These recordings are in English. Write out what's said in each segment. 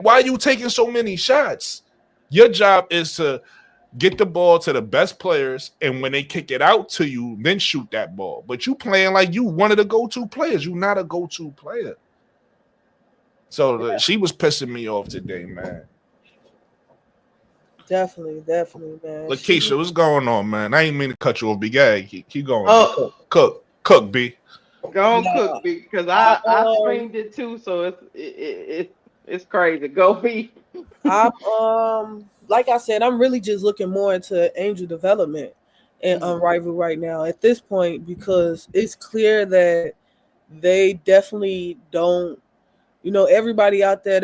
Why are you taking so many shots? Your job is to get the ball to the best players, and when they kick it out to you, then shoot that ball. But you playing like you one of the go-to players. You're not a go-to player. So she was pissing me off today, man. Definitely, man. Lakeisha, what's going on, man? I ain't mean to cut you off, big guy. Keep going. Oh, Cook, B. go on, No, cook because I, I streamed it too, so it's crazy. Go be. I'm like I said, I'm really just looking more into Angel development and Mhm. Unrivaled right now at this point because it's clear that they definitely don't. Everybody out there,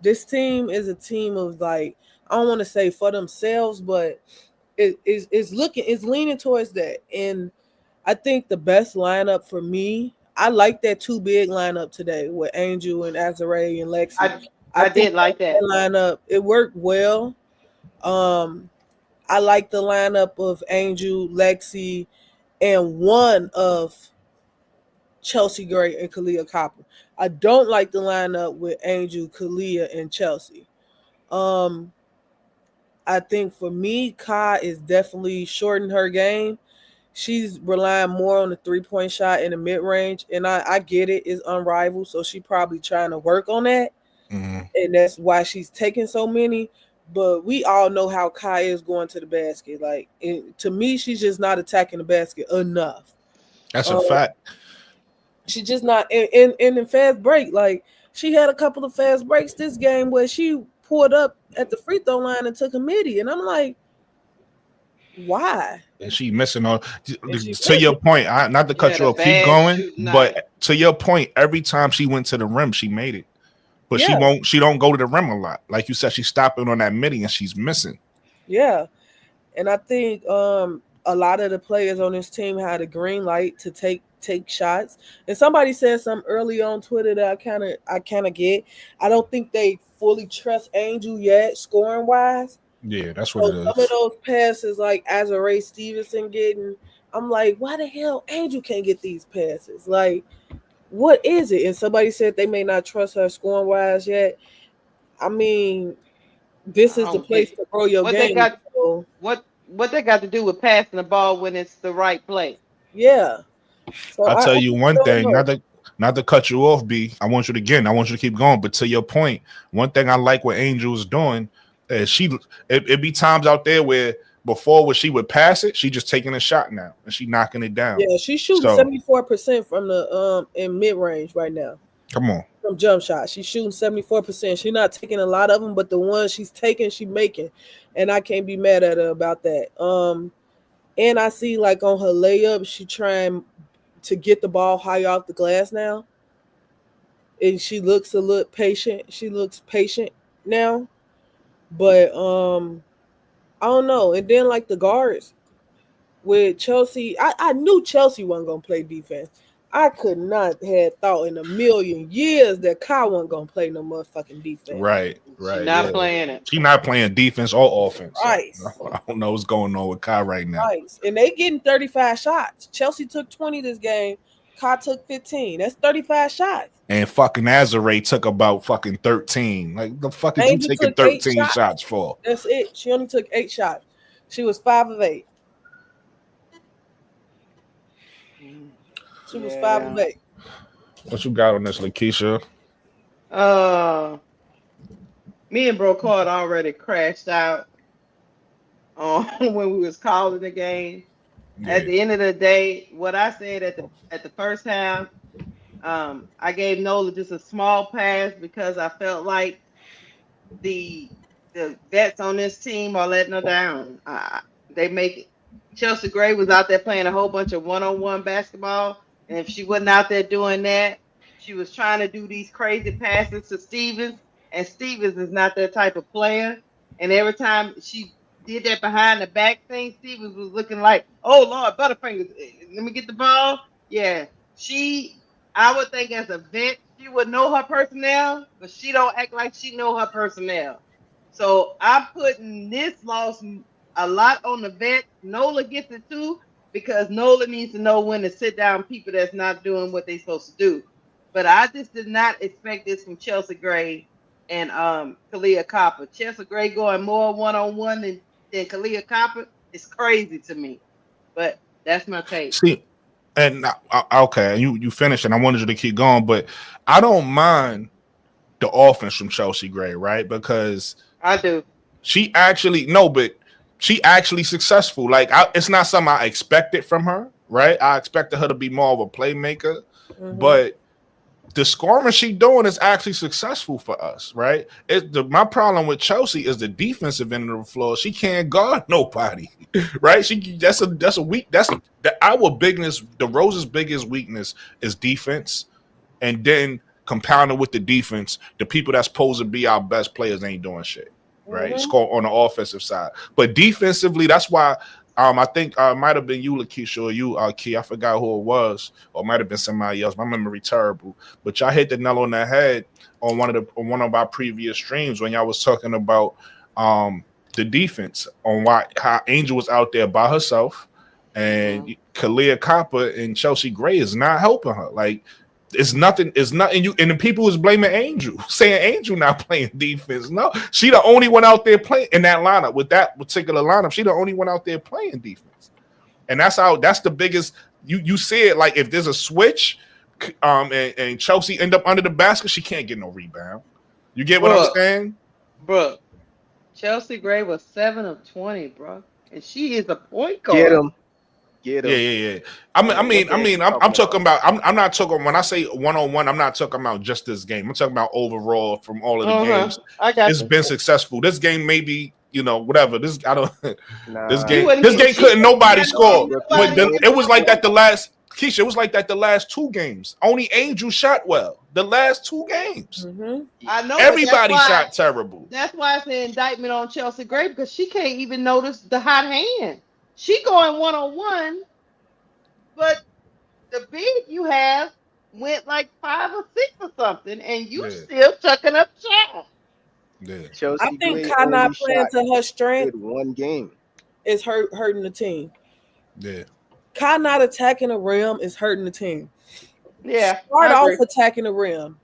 this team is a team of like I don't want to say for themselves, but it's leaning towards that. And I think the best lineup for me, I like that two big lineup today with Angel and Azare and Lexi. I I I think did like that that. lineup it worked well. Um, I like the lineup of Angel, Lexi, and one of Chelsea Gray and Kalia Copper. I don't like the lineup with Angel, Kalia, and Chelsea. Um, I think for me, Kai is definitely shortened her game. She's relying more on the 3-point shot in the mid range, and I get it, it's unrivaled, so she probably trying to work on that, Mm-hmm. and that's why she's taking so many. But we all know how Kai is going to the basket. Like to me, she's just not attacking the basket enough. That's a Um, fact. She just not in fast break. Like she had a couple of fast breaks this game where she pulled up at the free throw line and took a midi, and I'm like, why? And she missing all. And she To your missing. point, not to She cut had you a off. Keep bad going. shooting night. But to your point, every time she went to the rim, she made it. But she Yeah, won't. She don't go to the rim a lot. Like you said, she's stopping on that midi and she's missing. yeah. And I think a lot of the players on this team had a green light to take shots. And somebody said something early on Twitter that I kind of get. I don't think they fully trust Angel yet, scoring wise. Yeah, that's what So it some of is. those passes like Azare Stevenson getting, I'm like, why the hell Angel can't get these passes? Like, what is it? And somebody said they may not trust her scoring wise yet. I mean, this I is the don't place think to grow your what they game. got So what they got to do with passing the ball when it's the right play. yeah. So I'll I tell you one don't thing. know. Not to cut you off, B. I want you to again. I want you to keep going. But to your point, one thing I like what Angel's doing is it be times out there where before when she would pass it, she just taking a shot now and she knocking it down. Yeah, she's shooting So 74% from the in mid range right now. come on. From jump shots. She's shooting 74%. She's not taking a lot of them, but the ones she's taking, she making. And I can't be mad at her about that. And I see like on her layup, she trying to get the ball high off the glass now. And she looks a little patient. She looks patient now. But I don't know. And then like the guards with Chelsea, I knew Chelsea wasn't gonna play defense. I could not have thought in a million years that Kai wasn't gonna play no motherfucking defense. She Right, not yeah. playing it. She not playing defense or offense. So Nice. I don't know what's going on with Kai right now. Nice. And they getting 35 shots. Chelsea took 20 this game. Kai took 15. That's 35 shots. And fucking Azare took about fucking 13. Like the fuck is you Angel taking took 8 13 shots. shots for? That's it. She only took 8 shots. She was 5 of 8. She was 5 of Yeah. 8. What you got on this, Lakeisha? Uh, Me and Bro Card already crashed out on when we was calling the game. At Yeah. the end of the day, what I said at the first half, I gave Nola just a small pass because I felt like the the vets on this team are letting her down. They make it. Chelsea Gray was out there playing a whole bunch of one-on-one basketball, and if she wasn't out there doing that, she was trying to do these crazy passes to Stevens, and Stevens is not that type of player. And every time she did that behind the back thing, Stevens was looking like, "Oh Lord, Butterfingers, let me get the ball." Yeah, I would think as a vet, she would know her personnel, but she don't act like she know her personnel. So I'm putting this loss a lot on the vet. Nola gets it too because Nola needs to know when to sit down people that's not doing what they're supposed to do. But I just did not expect this from Chelsea Gray and Kalia Copper. Chelsea Gray going more one-on-one than Kalia Copper is crazy to me. But that's my take. See, and okay, you finished, and I wanted you to keep going, but I don't mind the offense from Chelsea Gray, right? Because I do. she actually but she actually successful. Like it's not something I expected from her, right? I expected her to be more of a playmaker, but the scoring she doing is actually successful for us, right? My problem with Chelsea is the defensive end of the floor. She can't guard nobody, right? That's a weak. That's our biggest. The Rose's biggest weakness is defense, and then compounded with the defense, the people that's supposed to be our best players ain't doing shit, right? Score on the offensive side, but defensively, that's why. I think it might have been you, Lakeisha, or you, Key. I forgot who it was, or it might have been somebody else. My memory terrible, but y'all hit the nail on the head on one of our previous streams when y'all was talking about the defense on how Angel was out there by herself, and Kalia Copper and Chelsea Gray is not helping her. Like it's nothing. You and the people was blaming Angel, saying Angel not playing defense. No, she the only one out there playing in that lineup with that particular lineup. She the only one out there playing defense, and that's the biggest. You see it like if there's a switch, and Chelsea end up under the basket, she can't get no rebound. You get what I'm saying, bro? Chelsea Gray was 7 of 20, bro, and she is a point guard. Get him. Yeah. I'm talking about. I'm not talking when I say one-on-one. I'm not talking about just this game. I'm talking about overall from all of the games. It's been successful. This game maybe whatever. This I don't. This game couldn't nobody score. But it was like that the last. Keisha, it was like that the last 2 games. Only Angel shot well. The last 2 games. I know everybody shot terrible. That's why it's an indictment on Chelsea Gray because she can't even notice the hot hand. She going one-on-one, but the big you have went like 5 or 6 or something, and you still chucking up shots. Yeah. Chelsea I think Kai not playing to her strength. One game is hurting the team. Yeah. Kai not attacking the rim is hurting the team. Yeah. Start off attacking the rim.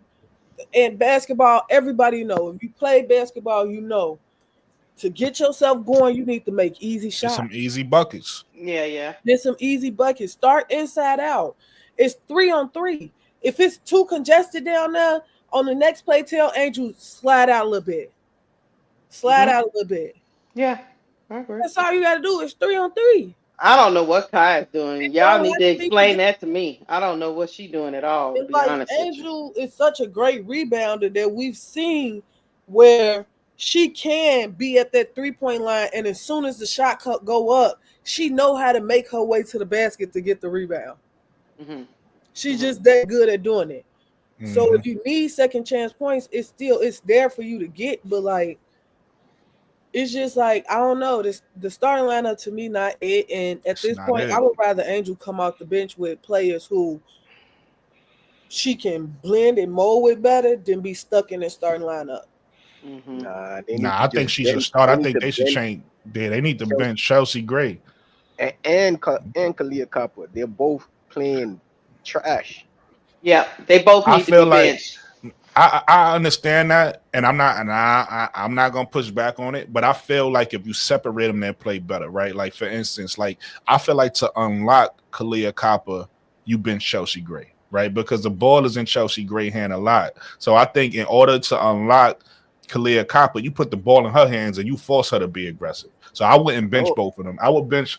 In basketball, everybody know. If you play basketball, you know. To get yourself going, you need to make easy shots. Some easy buckets. Yeah. There's some easy buckets. Start inside out. It's 3-on-3. If it's too congested down there, on the next play, tell Angel slide out a little bit. Slide out a little bit. Yeah, I agree. That's all you got to do. It's 3-on-3. I don't know what Kai is doing. Y'all need to explain that to me. I don't know what she's doing at all. To be honest, Angel is such a great rebounder that we've seen where she can be at that 3-point line, and as soon as the shot go up, she know how to make her way to the basket to get the rebound. She's just that good at doing it. So if you need second chance points, it's there for you to get, but like it's just like I don't know. The starting lineup to me not it, and at this point, I would rather Angel come off the bench with players who she can blend and mold with better than be stuck in the starting lineup. I think she should start. I think they should change. They need to bench Chelsea Gray and Kalia Copper. They're both playing trash. Yeah, they both need to be benched. I understand that, and I'm not gonna push back on it. But I feel like if you separate them, they play better, right? Like for instance, like I feel like to unlock Kalia Copper, you bench Chelsea Gray, right? Because the ball is in Chelsea Gray hand a lot. So I think in order to unlock Kalia Copper, you put the ball in her hands and you force her to be aggressive. So I wouldn't bench both of them. I would bench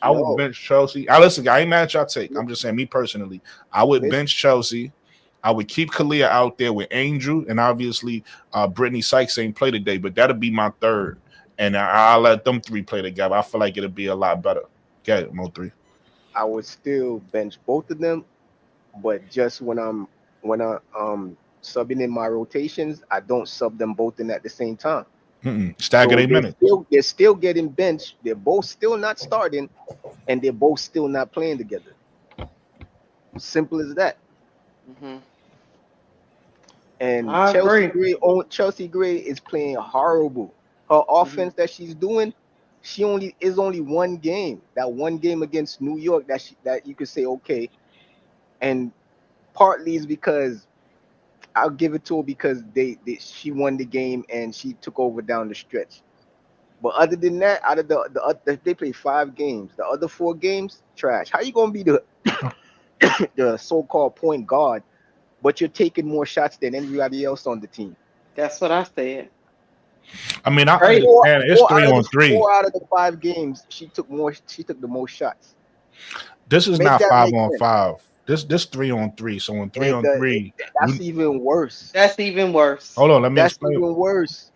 Chelsea. Listen, I ain't mad at y'all take. I'm just saying, me personally, I would bench Chelsea. I would keep Kalia out there with Angel, and obviously Brittany Sykes ain't play today, but that'll be my third. And I'll let them 3 play together. I feel like it'll be a lot better. Okay, Mo 3. I would still bench both of them, but just when I'm subbing in my rotations, I don't sub them both in at the same time. Stagger 8 minutes. They're still getting benched. They're both still not starting, and they're both still not playing together. Simple as that. And Chelsea Gray is playing horrible. Her offense that she's doing, is only one game. That one game against New York that you could say okay. And partly is because I'll give it to her because she won the game and she took over down the stretch. But other than that, out of they play 5 games. The other 4 games, trash. How you gonna be the the so-called point guard, but you're taking more shots than anybody else on the team? That's what I said. I mean, I Crazy. understand it's Four three out of on the three. 5 games, she took more. She took the most shots. This is Make not that five make on sense. five. This 3 on 3. So on three And on three, that's you even worse. That's even worse. hold on. Let me That's explain. even worse.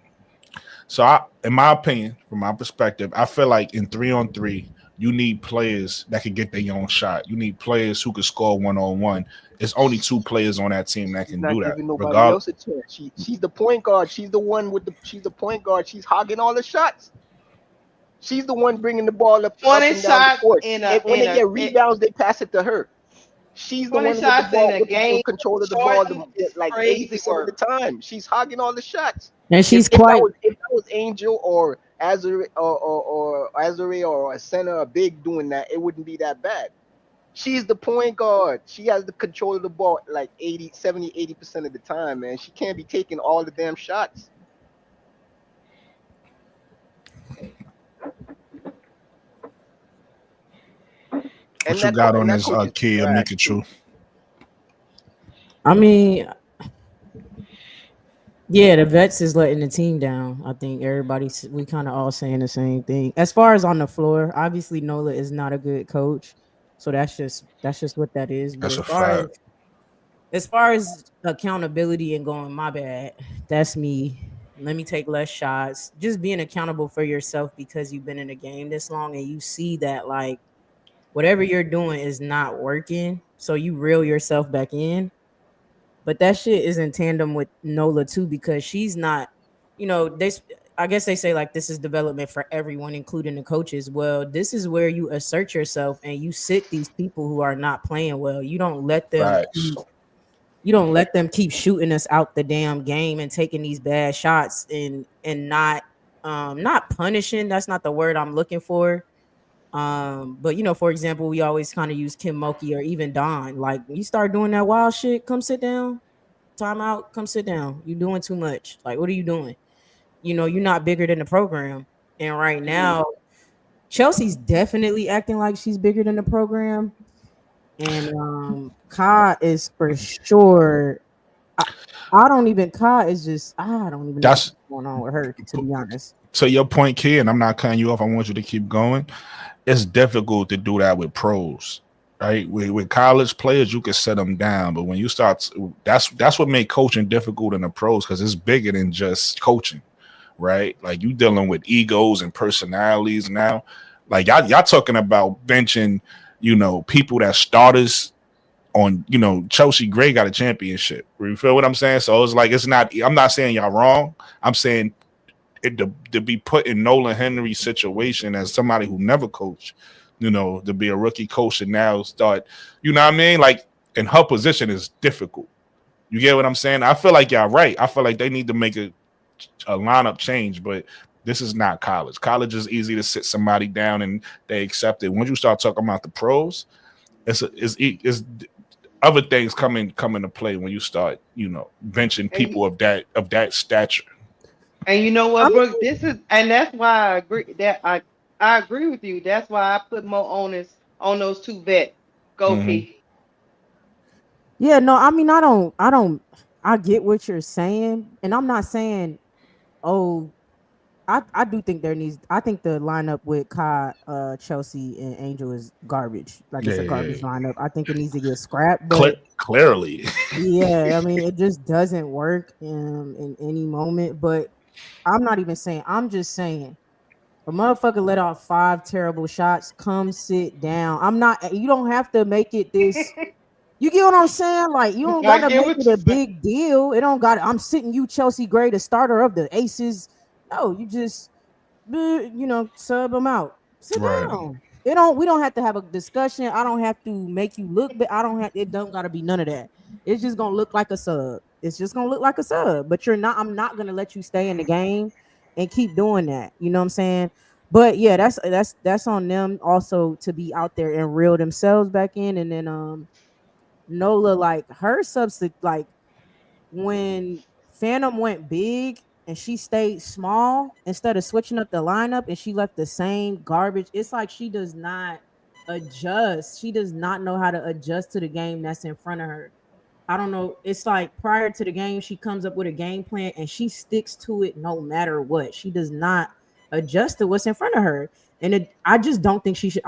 So, in my opinion, from my perspective, I feel like in 3 on 3, you need players that can get their own shot. You need players who can score 1 on 1. There's only 2 players on that team that She's can not do that. giving nobody Regardless, else a chance. She's the point guard. She's the one with the. She's the point guard. She's hogging all the shots. She's the one bringing the ball up 20 and down the shots court. in And a when in they a get in, rebounds, they pass it to her. She's the 20 one with the shots in ball, a with the game control of the ball, shortened is like crazy 80% of the work. time. She's hogging all the shots. And If she's if that quite was if that was Angel or Azure or Azure or a center or big doing that, it wouldn't be that bad. She's the point guard. She has the control of the ball like 80, 70, 80% of the time, man. She can't be taking all the damn shots. what you got on And that this coach is key of trash too. Mikachu? I mean, yeah, the vets is letting the team down. I think we kind of all saying the same thing. As far as on the floor, obviously Nola is not a good coach, so that's just what that is. But That's a fact. as far as accountability and going, my bad, that's me. Let me take less shots. Just being accountable for yourself because you've been in the game this long and you see that like whatever you're doing is not working, so you reel yourself back in. But that shit is in tandem with Nola too because she's not, this. I guess they say like this is development for everyone, including the coaches. Well, this is where you assert yourself and you sit these people who are not playing well. Facts. You don't let them keep shooting us out the damn game and taking these bad shots and not punishing. That's not the word I'm looking for. But for example, we always kind of use Kim Mulkey or even Don. Like you start doing that wild shit, come sit down. Time out, come sit down. You're doing too much. Like, what are you doing? You're not bigger than the program. And right now, Chelsea's definitely acting like she's bigger than the program. And Ka is for sure. I, I don't even Ka is just I don't even know what's That's going on with her, to be honest. to your point, kid. And I'm not cutting you off. I want you to keep going. It's difficult to do that with pros, right? With college players, you can set them down, but when you start, that's what made coaching difficult in the pros because it's bigger than just coaching, right? Like you dealing with egos and personalities now. Like y'all talking about benching, people that starters on, Chelsea Gray got a championship. You feel what I'm saying? So it's like it's not. I'm not saying y'all wrong. I'm saying to be put in Nolan Henry's situation as somebody who never coached, to be a rookie coach and now start, you know what I mean? Like in her position is difficult. You get what I'm saying? I feel like y'all right. I feel like they need to make a lineup change, but this is not college. College is easy to sit somebody down and they accept it. Once you start talking about the pros, it's other things come into play when you start, benching people of that stature. And you know what, Brooke? And that's why I agree with you. That's why I put more onus on those 2 vets. Go Mm-hmm. Key. Yeah, no, I mean, I get what you're saying, and I'm not saying, oh, I do think I think the lineup with Kai, Chelsea, and Angel is garbage. Like it's a garbage Yeah. lineup. I think it needs to get scrapped, but Clearly. yeah, I mean, it just doesn't work in any moment. But I'm not even saying. I'm just saying. A motherfucker let off 5 terrible shots. Come sit down. I'm not. You don't have to make it this. You get what I'm saying? Like you don't I gotta get make what it a you're saying. big deal. It don't got. I'm sitting you Chelsea Gray, the starter of the Aces. No, you just sub them out. Sit Right. down. It don't. We don't have to have a discussion. I don't have to make you look. But I don't have. It don't gotta be none of that. It's just gonna look like a sub. It's just gonna look like a sub. But you're not. I'm not gonna let you stay in the game and keep doing that. You know what I'm saying? But yeah, that's on them also to be out there and reel themselves back in, and then Nola, like her substitute, like when Phantom went big and she stayed small instead of switching up the lineup and she left the same garbage, it's like she does not adjust. She does not know how to adjust to the game that's in front of her. I don't know. It's like prior to the game, she comes up with a game plan and she sticks to it no matter what. She does not adjust to what's in front of her. And I just don't think she should.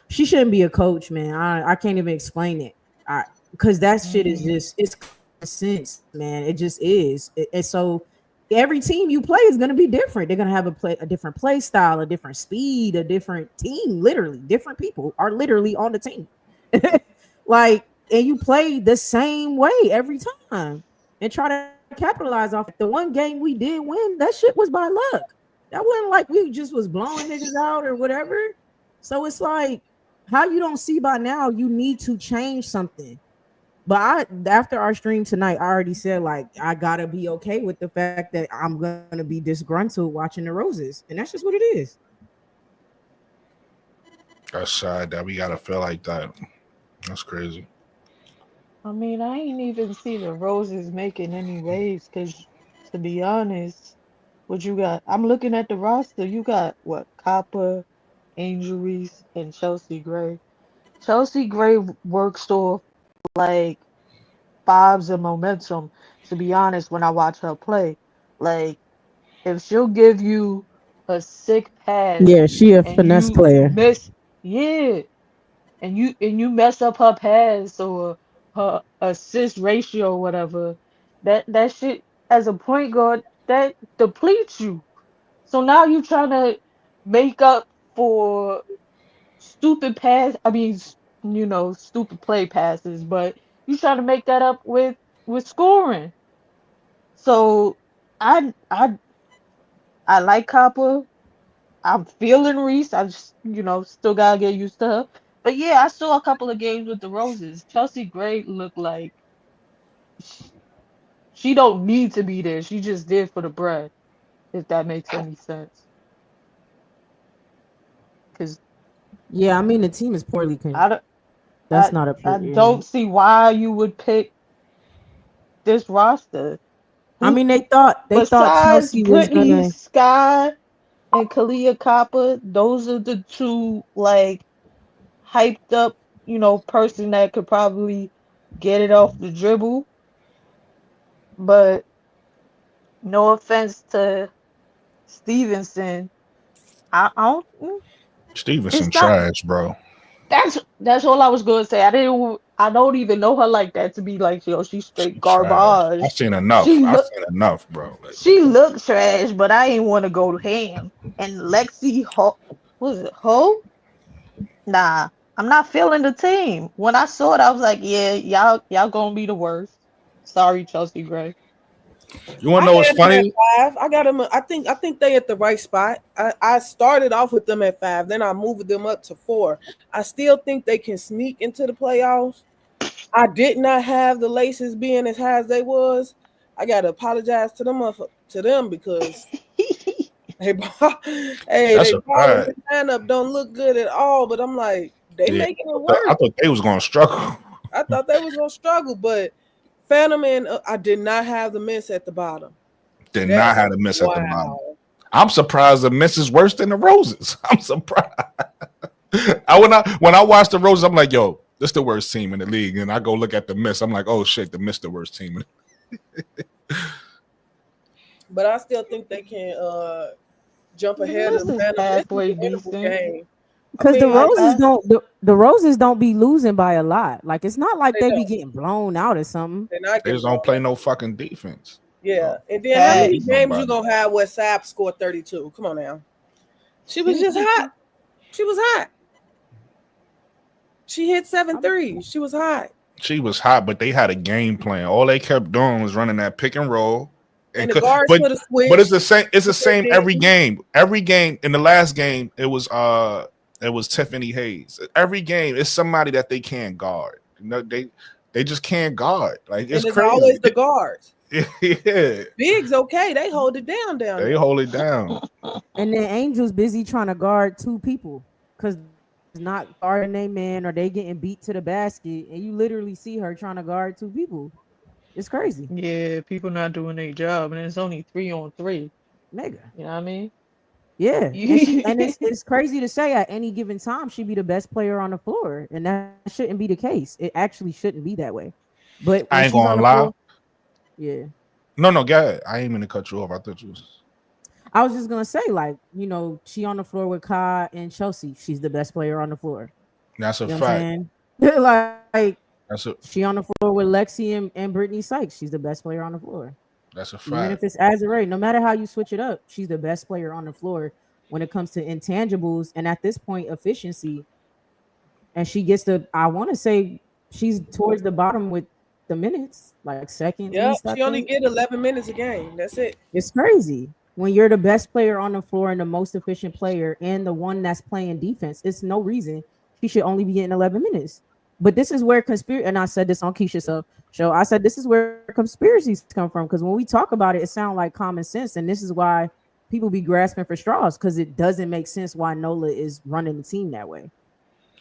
She shouldn't be a coach, man. I can't even explain it. Because that shit is just it's common sense, man. It just is. And so every team you play is gonna be different. They're gonna have a different play style, a different speed, a different team. Literally, different people are literally on the team. Like, and you play the same way every time and try to capitalize off it. The one game we did win, that shit was by luck. That wasn't like we just was blowing niggas out or whatever. So it's like, how you don't see by now, you need to change something. But after our stream tonight, I already said, like, I gotta be okay with the fact that I'm gonna be disgruntled watching the Roses, and that's just what it is. That's sad that we gotta feel like that. That's crazy. I mean, I ain't even see the Roses making any waves because, to be honest, what you got? I'm looking at the roster. You got what? Copper, Angel Reese, and Chelsea Gray. Chelsea Gray works off like vibes and momentum. To be honest, when I watch her play, like if she'll give you a sick pass Yeah, she a and finesse you player. miss, yeah, and you mess up her pass or her assist ratio or whatever, that shit as a point guard that depletes you. So now you trying to make up for stupid pass. I mean, stupid play passes, but you trying to make that up with scoring. So I I I like Copper. I'm feeling Reese. I just, still gotta get used to her. But yeah, I saw a couple of games with the Roses. Chelsea Gray looked like sh- she don't need to be there. She just did for the bread, if that makes any sense. Because Yeah, I mean the team is poorly. I, don't- That's not a I yeah. don't see why you would pick this roster. I Who mean they thought besides Chelsea was Brittany gonna. Sky and Kalia Kappa, those are the two like hyped up, person that could probably get it off the dribble. But no offense to Stevenson, I don't. Stevenson It's not. trash, bro. That's all I was gonna say. I don't even know her like that to be like, yo, she's straight She trash. I garbage. seen enough. She I look seen enough, bro. Like, she looked trash, but I ain't want to go ham. And Lexi Ho, was it Ho? Nah, I'm not feeling the team. When I saw it, I was like, yeah, y'all gonna be the worst. Sorry, Chelsea Gray. you wanna I know what's had them at funny? 5. I got them. I think they at the right spot. I started off with them at 5, then I moved them up to 4. I still think they can sneak into the playoffs. I did not have the laces being as high as they was. I gotta apologize to them because hey, That's they a balling fact. lineup don't look good at all. But I'm like, they Yeah, making it I work. thought they was gonna struggle. I thought they was gonna struggle, but Phantom and I did not have the miss at the bottom. Did That not have to miss at the bottom. wow. I'm surprised the miss is worse than the Roses. I'm surprised. When I watch the Roses, I'm like, yo, this the worst team in the league. And I go look at the miss. I'm like, oh shit, the miss the worst team. But I still think they can jump ahead of This the is Phantom. This is halfway a winnable decent. game. I Because the mean, Roses I don't the Roses don't be losing by a lot. Like it's not like they they be don't. getting blown out or something. They're not They getting just don't blown play out. no fucking defense. Yeah. So And then how can't many beat facts. games you nobody. gonna have where Sapp scored 32? Come on now. She was just I hot. She was hot. She hit seven I mean, threes. She was hot. She was hot, but they had a game plan. All they kept doing was running that pick and roll. And the guards But could have it's the switched, same. It's the but they same every didn't. game. Every game in the last game, it was Tiffany Hayes. Every game, it's somebody that they can't guard. They just can't guard. Like And it's it's always crazy. the guards. Yeah, Big's okay. They hold it down they there. hold it down. and then Angel's busy trying to guard two people because not guarding a man or they getting beat to the basket, and you literally see her trying to guard two people. It's crazy, Yeah, people not doing their job, and it's only 3-on-3. nigga. You know what I mean? Yeah, and You- it's crazy to say at any given time she'd be the best player on the floor, and that shouldn't be the case. It actually shouldn't be that way. But when I ain't she's on gonna the lie. floor, yeah. No, go ahead. I ain't mean to cut you off. I thought you was. I was just gonna say, like, she on the floor with Kai and Chelsea. She's the best player on the floor. That's a You know what fact. I'm saying? Like, That's a she on the floor with Lexi and Brittany Sykes. She's the best player on the floor. that's a Even fact. if it's Azure, no matter how you switch it up, she's the best player on the floor when it comes to intangibles and at this point efficiency. And she gets I want to say she's towards the bottom with the minutes, like second Yep, least, I she only think. get 11 minutes a game. That's it. It's crazy when you're the best player on the floor and the most efficient player and the one that's playing defense. It's no reason she should only be getting 11 minutes. But this is where conspiracy, and I said this on Keisha's show. I said this is where conspiracies come from because when we talk about it, it sounds like common sense, and this is why people be grasping for straws because it doesn't make sense why Nola is running the team that way.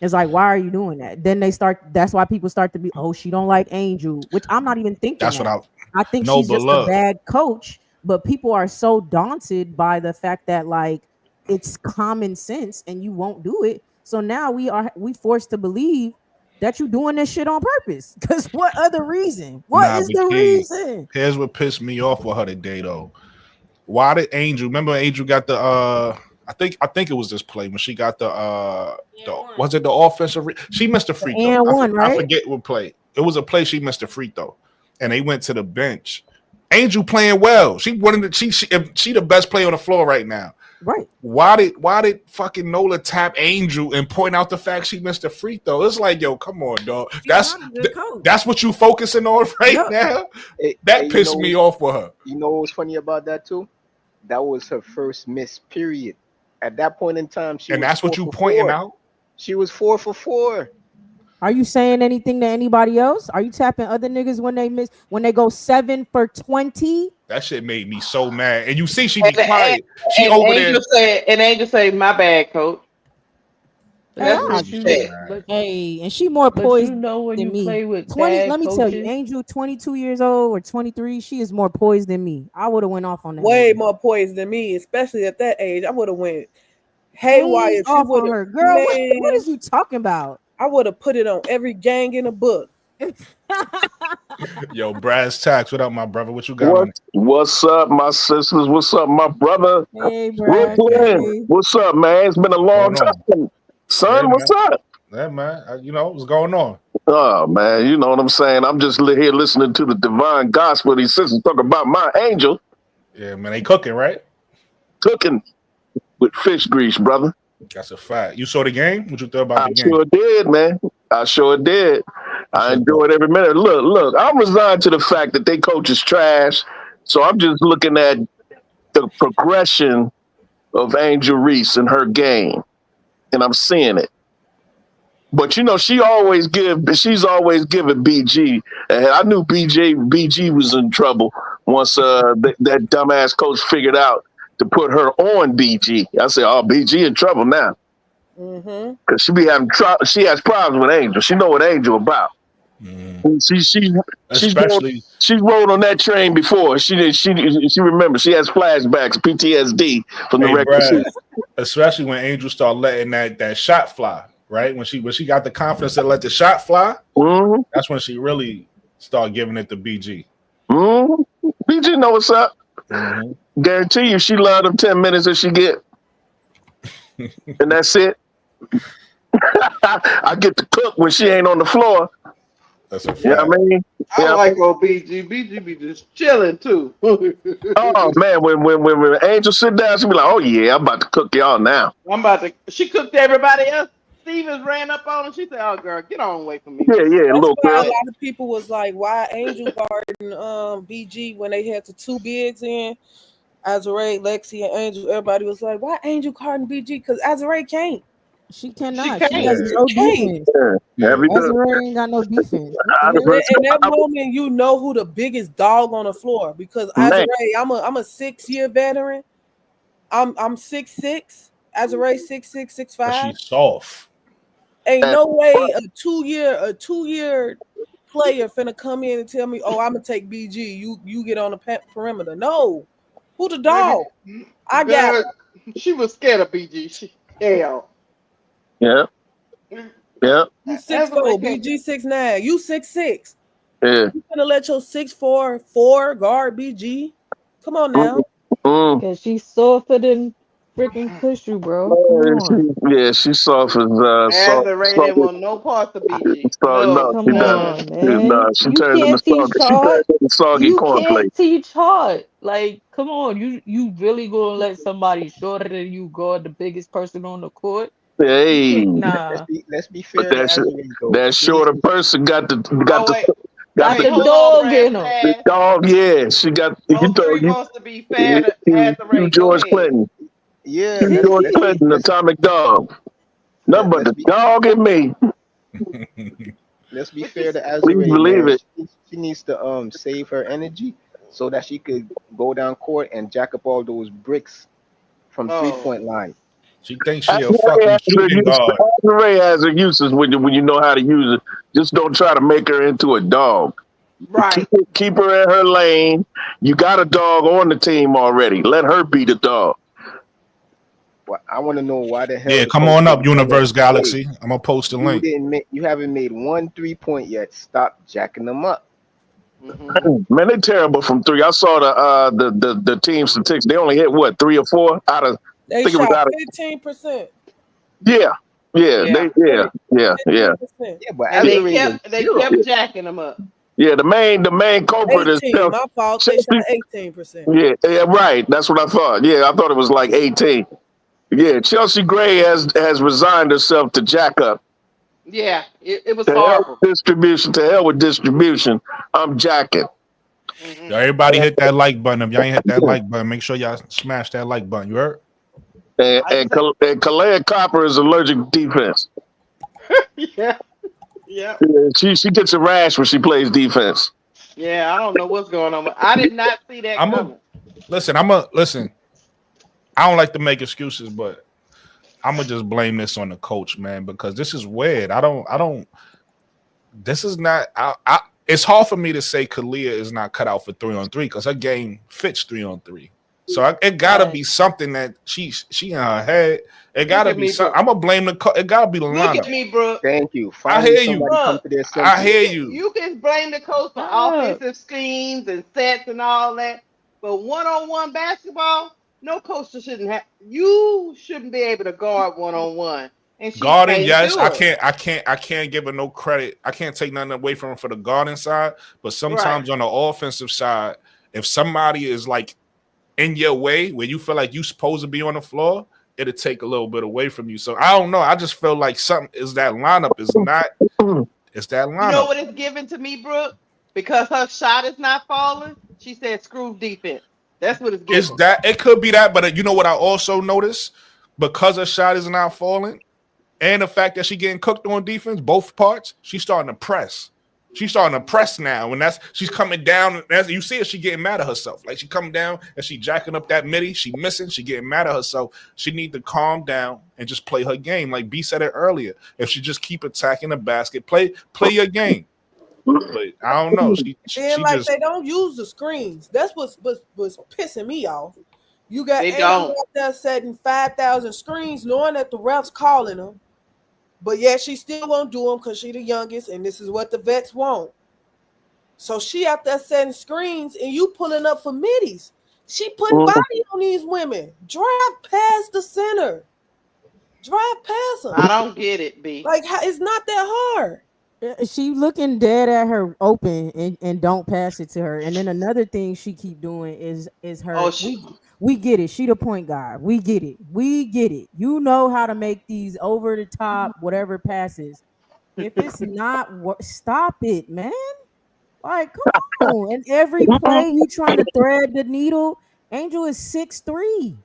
It's like, why are you doing that? Then they start. That's why people start to be, oh, she don't like Angel, which I'm not even thinking That's what that. I I think know. she's But just a look, bad coach. But people are so daunted by the fact that like it's common sense and you won't do it. So now we forced to believe that you doing this shit on purpose. Because what other reason? What nah. is But the Key, reason? here's what pissed me off with her today, though. Why did Angel? Remember, Angel got the. I think it was this play when she got the was it the offensive? She missed a free The throw. and one, I right? forget what play. It was a play she missed a free throw, and they went to the bench. Angel playing well. She wanted to. She the best player on the floor right now. Right. Why did fucking Nola tap Angel and point out the fact she missed a free throw? It's like, yo, come on, dog. She's not a good coach. That's what you focusing on right Yep. now. Hey, That you pissed know, me off with her. you know what's funny about that too? That was her first miss. Period. At that point in time, she And was that's what four you for pointing four. out. She was 4 for 4. Are you saying anything to anybody else? Are you tapping other niggas when they go 7 for 20? That shit made me so mad. And you see, she be And, quiet. She and over there. Angel say, my bad, coach. but, Hey, That's what Makes but she me so you, said. mad. but and she more but you poised know when than you me. play with 20, bad let me tell you, coaches, Angel, 22 years old or 23, she is more poised than me. I would have went off on that Way nigga. more poised than me, especially at that age. I would have went haywire Way if she off would on have. her. Girl, what Man, is you talking about? I would have put it on every gang in the book. Yo, Brass Tax, what up, my brother? What you got on? What's up, my sisters? What's up, my brother? Hey, Brad. Hey, Brooklyn. Hey. What's up, man? It's been a what's long going on? time. Yeah, Son, what's man. up? Yeah, man. What's going on? Oh, man, you know what I'm saying? I'm just here listening to the divine gospel. These sisters talk about my angel Yeah, man. They cooking, right? cooking with fish grease, brother. That's a fact. You saw the game? What you thought about I the game? sure did, man. I sure did. What's I your thought? enjoyed every minute. Look, I'm resigned to the fact that they coach is trash. So I'm just looking at the progression of Angel Reese in her game, and I'm seeing it. But you know, she's always giving BG. And I knew BG was in trouble once that dumbass coach figured out to put her on BG. I said, "Oh, BG in trouble now Mm-hmm. because she has problems with Angel. She know what Angel about. Mm. She's rode, Especially, she's rode on that train before. She remembers. She has flashbacks, PTSD from the hey, regular Brad. season. Especially when Angel started letting that shot fly, right? When she got the confidence to let the shot fly, Mm-hmm, that's when she really started giving it to BG. mm-hmm. BG know what's up. Mm-hmm. Guarantee you, she loved them 10 minutes that she get, and that's it. I get to cook when she ain't on the floor. That's a You know fact. what I mean? I Yeah. like old BG. BG be just chilling too. Oh man, when Angel sit down, she be like, "Oh yeah, I'm about to cook y'all now." I'm about to. She cooked everybody else. Stevens ran up on her. She said, "Oh, girl, get on away from me." Yeah, yeah, That's little why a girl. lot of people was like, why Angel guarding BG when they had the two bigs in Azure, Lexi, and Angel. Everybody was like, why Angel guarding BG? Because Azure can't. She She cannot. She can't. has Yeah, no She can't. defense. yeah. Every good. Azure ain't got no defense. What I the done hell? verse- In that moment, you know who the biggest dog on the floor because Man, Azure, I'm a 6-year veteran. I'm 6'6". Azure 6'6", But 6'5". she's soft. Ain't man, no way a two year player finna come in and tell me, "Oh, I'm gonna take BG. You get on the perimeter." No, who the dog? I got Girl, she was scared of BG. Hell. Yeah, yeah, you That's what 6'4", they BG 6'9", you 6'6". yeah. You gonna let your 6'4" guard BG? Come on now. Mm. Cause she's softer than freaking Cushy, bro. Come on. She soft as Azure didn't want no parts of BG. No, Come she does. on, none. man. She You turns into can't teach soggy. She turns hard. into soggy You cornflakes. can't teach hard. Like, come on. You really gonna let somebody shorter than you guard the biggest person on the court? You Hey, can't. Let's Nah. be but fair to Azure though. that She needs shorter to person got Oh wait, got Got wait, the the hold on, dog in Brass him. ass. dog. Yeah, she got. You know, 03 wants to be fair to you Azure. Go George ahead. Clinton. yeah, You George Clinton, atomic dog. Nothing but let's the be dog in me. let's be What you fair to Please Azure, believe man. it. She needs to save her energy so that she could go down court and jack up all those bricks from Oh, 3-point line. She thinks she a Azure fucking has her shooting uses. guard. Azure has her uses when you know how to use it. Just don't try to make her into a dog. right. Keep her in her lane. You got a dog on the team already. Let her be the dog. Well, I want to know why the hell Yeah, the come coach on up, didn't tell her, Universe hey, Galaxy. I'm gonna post the link. you haven't made 1 3-point yet. Stop jacking them up. Hmm. Man, they terrible from three. I saw the team statistics. They only hit what 3 or 4 out of. I They think it was shot out of. 15%. Yeah, yeah, Yeah, yeah. 15%. Yeah, but and they Azure was kept they zero. kept jacking them up. Yeah, the main culprit is 18. Chelsea. My fault. They shot Chelsea. 18%. Yeah, right. That's what I thought. Yeah, I thought it was like 18. Yeah, Chelsea Gray has resigned herself to jack up. Yeah, it was To hell horrible. with distribution. To hell with distribution. I'm jacking. Hmm. Yo, everybody hit that like button. If y'all ain't hit that like button, make sure y'all smash that like button. You heard? And I and, said, Kal- and Kalea Copper is allergic to defense. yeah, yeah, Yeah, she gets a rash when she plays defense. yeah. I don't know what's going on. I did not see that I'm a coming. listen. Listen. I don't like to make excuses, but I'm gonna just blame this on the coach, man, because this is weird. I don't. This is not. It's hard for me to say Kalia is not cut out for 3-on-3 because her game fits 3-on-3. So it gotta Right. be something that she in her head. It Look gotta at be me, something. bro. I'm gonna blame the. It gotta be the Look at lineup. me, bro. Thank you. I Finally, hear you. somebody come Look, to their I senses. hear you. you can blame the coach for Stop. offensive schemes and sets and all that, but one-on-one basketball, no coach shouldn't have. You shouldn't be able to guard one-on-one, and she Garden, can't yes. do it. I can't give her no credit. I can't take nothing away from her for the garden side. But Right. sometimes on the offensive side, if somebody is like in your way where you feel like you supposed to be on the floor, it'll take a little bit away from you. So I don't know. I just feel like something is that lineup is not. It's that You know lineup. what it's given to me, Brooke? Because her shot is not falling, she said screw defense. That's what it's It's given. that. It could be that, but you know what I also noticed because her shot is not falling. And the fact that she getting cooked on defense, both parts, she's starting to press. She's starting to press now. And she's coming down. As you see her, she getting mad at herself. Like she coming down and she jacking up that midi. She missing. She getting mad at herself. She need to calm down and just play her game. Like B said it earlier. If she just keep attacking the basket, play your game. But I don't know. Then She like just they don't use the screens. That's what's pissing me off. You got They Angel don't. out there setting 5,000 screens, knowing that the refs calling them, but yet she still won't do them because she the youngest, and this is what the vets want. So she out there setting screens, and you pulling up for middies. She putting body on these women. Drive past the center. Drive past them. I don't get it, B. Like it's not that hard. She looking dead at her open and don't pass it to her. And then another thing she keep doing is Oh, her we get it. She the point guard. We get it. We get it. You know how to make these over the top whatever passes. If it's not stop it, man. Like come on. And every play you trying to thread the needle. Angel is 6'3". She's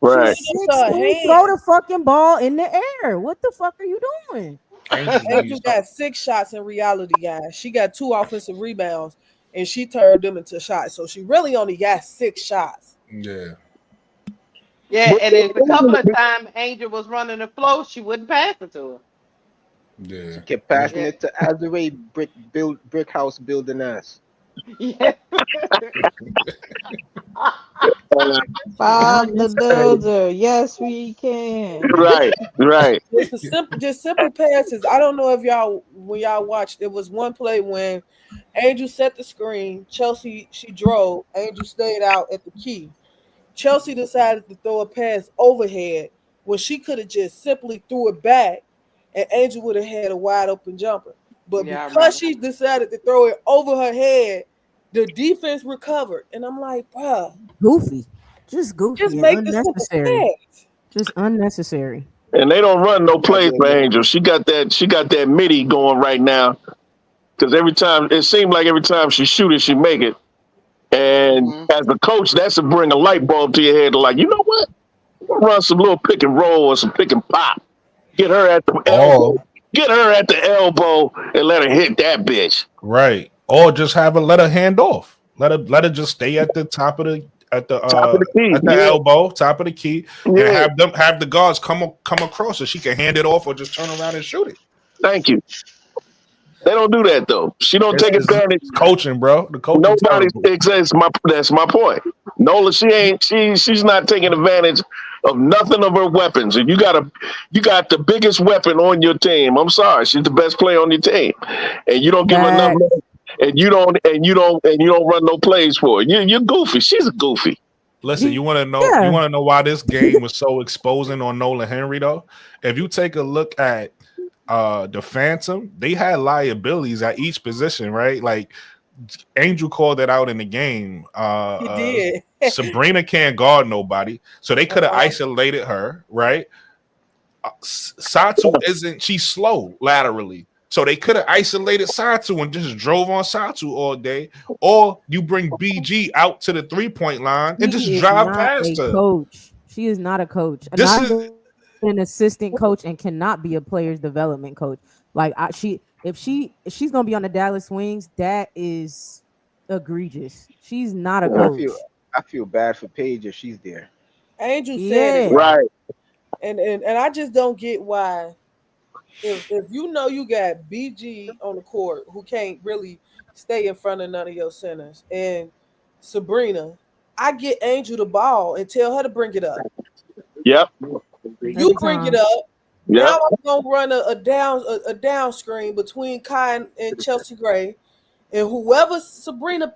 Right. It's six her three. Throw hand. the fucking ball in the air. What the fuck are you doing? Angel Angel needs help. got 6 shots in reality, guys. She got 2 offensive rebounds, and she turned them into shots. So she really only got 6 shots. Yeah. yeah, and there's a couple of times Angel was running the flow, she wouldn't pass it to her. Yeah. She kept passing Yeah. it to Azure brick house building ass. Yeah. Bob the That's crazy. Builder. Yes, we can. Right, right. Just simple passes. I don't know if y'all when y'all watched. There was one play when Angel set the screen. Chelsea she drove. Angel stayed out at the key. Chelsea decided to throw a pass overhead when she could have just simply threw it back, and Angel would have had a wide open jumper. But Yeah, I because remember. she decided to throw it over her head, the defense recovered. And I'm like, bruh, Goofy, just goofy and make the simple unnecessary. pass. Just unnecessary. And they don't run no plays Again, for man. Angel. She got that MIDI going right now. Because every time it seems like every time she shoot it, she make it. And Hmm. as a coach, that's to bring a light bulb to your head. Like, you know what? Run some little pick and roll or some pick and pop. Get her at the elbow. Or Get her at the elbow and let her hit that bitch. right. Or just have her let her hand off. Let her just stay at the top of the Top of the key. at the Yeah, elbow, top of the key, and yeah. have the guards come across so she can hand it off or just turn around and shoot it. Thank you. They don't do that though. She don't take advantage. It's coaching, bro. The coaching Nobody terrible. exists. That's my point. Nola, she's not taking advantage of nothing of her weapons. And you got the biggest weapon on your team. I'm sorry, she's the best player on your team, and you don't give her enough. That And you don't run no plays for her. You're goofy. She's a goofy. Listen, you want to yeah. know why this game was so exposing on Nolan Henry though? If you take a look at the Phantom, they had liabilities at each position, right? Like Angel called it out in the game. He did. Sabrina can't guard nobody, so they could have Uh-huh. isolated her, right? Satu isn't, she's slow laterally. So they could have isolated Satu and just drove on Satu all day. Or you bring BG out to the 3-point line and She just is drive not past a her. coach. She is not a coach. This Not is even an assistant coach and cannot be a player's development coach. Like if she's gonna be on the Dallas Wings, that is egregious. She's not a I coach. feel bad for Paige if she's there. Angel said Yeah. it right. Right. And I just don't get why if you know you got BG on the court who can't really stay in front of none of your centers and Sabrina, I get Angel the ball and tell her to bring it up. Yep. You bring it time. up. Yep. Now I'm gonna run a down screen between Kai and Chelsea Gray, and whoever Sabrina